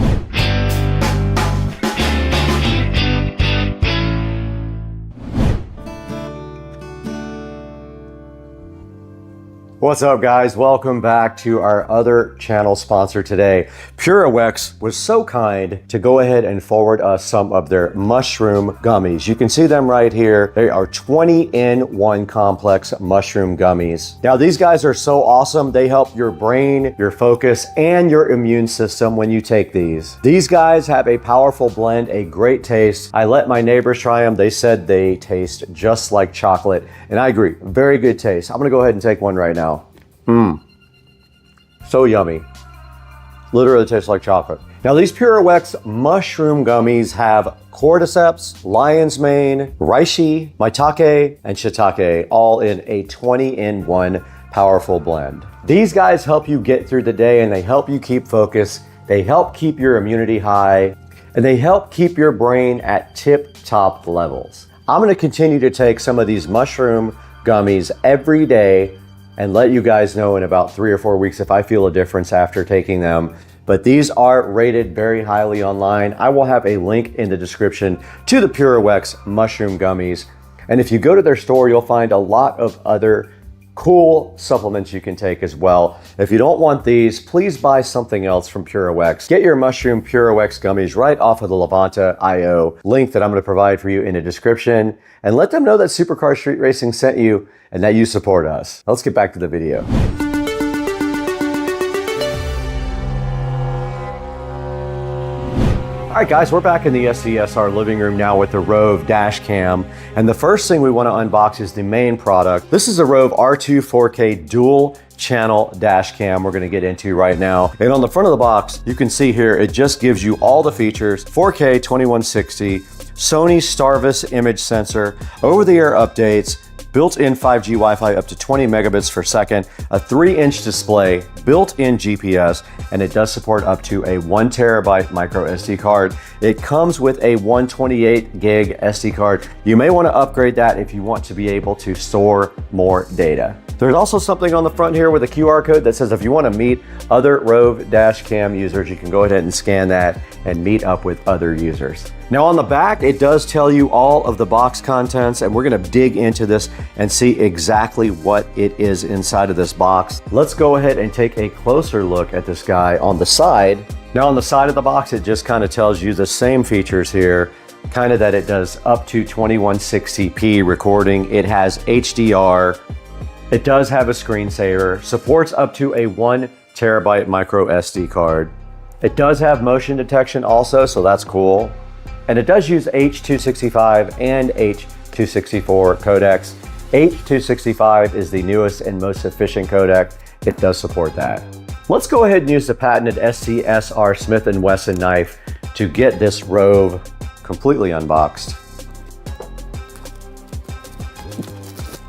What's up, guys? Welcome back to our other channel sponsor today. PureWex was so kind to go ahead and forward us some of their mushroom gummies. You can see them right here. They are 20-in-1 complex mushroom gummies. Now, these guys are so awesome. They help your brain, your focus, and your immune system when you take these. These guys have a powerful blend, a great taste. I let my neighbors try them. They said they taste just like chocolate, and I agree. Very good taste. I'm gonna go ahead and take one right now. So yummy. Literally tastes like chocolate. Now these PureWex mushroom gummies have cordyceps, lion's mane, reishi, maitake, and shiitake, all in a 20-in-1 powerful blend. These guys help you get through the day and they help you keep focus. They help keep your immunity high and they help keep your brain at tip-top levels. I'm gonna continue to take some of these mushroom gummies every day and let you guys know in about 3 or 4 weeks if I feel a difference after taking them. But these are rated very highly online. I will have a link in the description to the PureWex mushroom gummies. And if you go to their store, you'll find a lot of other cool supplements you can take as well. If you don't want these, please buy something else from PureWex. Get your mushroom PureWex gummies right off of the Levanta.io link that I'm going to provide for you in the description. And let them know that Supercar Street Racing sent you and that you support us. Let's get back to the video. All right, guys, we're back in the SCSR living room now with the Rove dash cam. And the first thing we want to unbox is the main product. This is a Rove R2 4K dual channel dash cam we're going to get into right now. And on the front of the box, you can see here, it just gives you all the features: 4K 2160, Sony Starvis image sensor, over-the-air updates, built-in 5G Wi-Fi up to 20 megabits per second, a 3-inch display, built-in GPS, and it does support up to a 1 terabyte micro SD card. It comes with a 128 gig SD card. You may want to upgrade that if you want to be able to store more data. There's also something on the front here with a QR code that says if you want to meet other Rove dash cam users, you can go ahead and scan that and meet up with other users. Now on the back, it does tell you all of the box contents, and we're going to dig into this and see exactly what it is inside of this box. Let's go ahead and take a closer look at this guy on the side. Now on the side of the box, it just kind of tells you the same features here, kind of that it does up to 2160p recording. It has HDR. It does have a screensaver, supports up to a 1 terabyte micro SD card. It does have motion detection also, so that's cool. And it does use H.265 and H.264 codecs. H.265 is the newest and most efficient codec. It does support that. Let's go ahead and use the patented SCSR Smith & Wesson knife to get this Rove completely unboxed.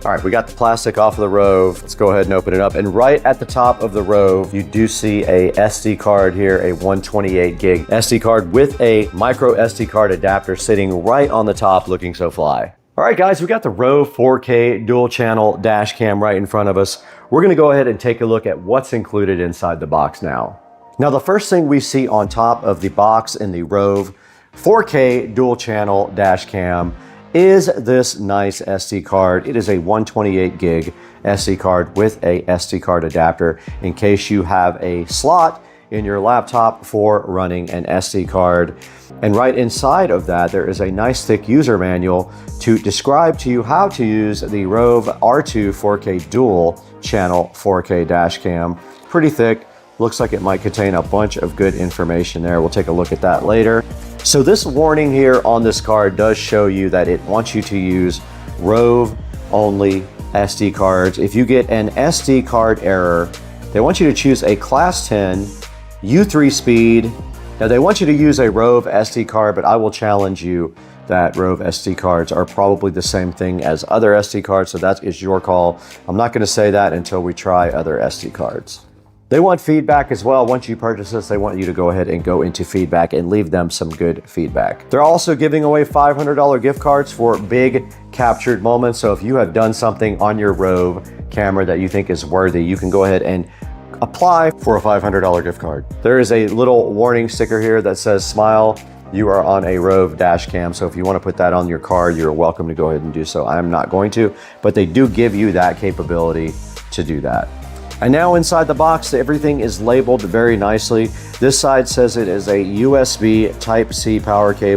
All right, we got the plastic off of the Rove. Let's go ahead and open it up. And right at the top of the Rove, you do see a SD card here, a 128 gig SD card with a micro SD card adapter sitting right on the top, looking so fly. All right, guys, we got the Rove 4K dual channel dash cam right in front of us. We're gonna go ahead and take a look at what's included inside the box now. Now, the first thing we see on top of the box in the Rove 4K dual channel dash cam is this nice SD card. It is a 128 gig SD card with a SD card adapter in case you have a slot in your laptop for running an SD card. And right inside of that, there is a nice thick user manual to describe to you how to use the Rove R2 4K dual channel 4K dash cam. Pretty thick. Looks like it might contain a bunch of good information there. We'll take a look at that later. So this warning here on this card does show you that it wants you to use Rove only SD cards. If you get an SD card error, they want you to choose a class 10 U3 speed. Now they want you to use a Rove SD card, but I will challenge you that Rove SD cards are probably the same thing as other SD cards, so that is your call. I'm not going to say that until we try other SD cards. They want feedback as well. Once you purchase this, they want you to go ahead and go into feedback and leave them some good feedback. They're also giving away $500 gift cards for big captured moments. So if you have done something on your Rove camera that you think is worthy, you can go ahead and apply for a $500 gift card. There is a little warning sticker here that says smile. You are on a Rove dash cam. So if you want to put that on your car, you're welcome to go ahead and do so. I'm not going to, but they do give you that capability to do that. And now inside the box, everything is labeled very nicely. This side says it is a USB Type-C power cable.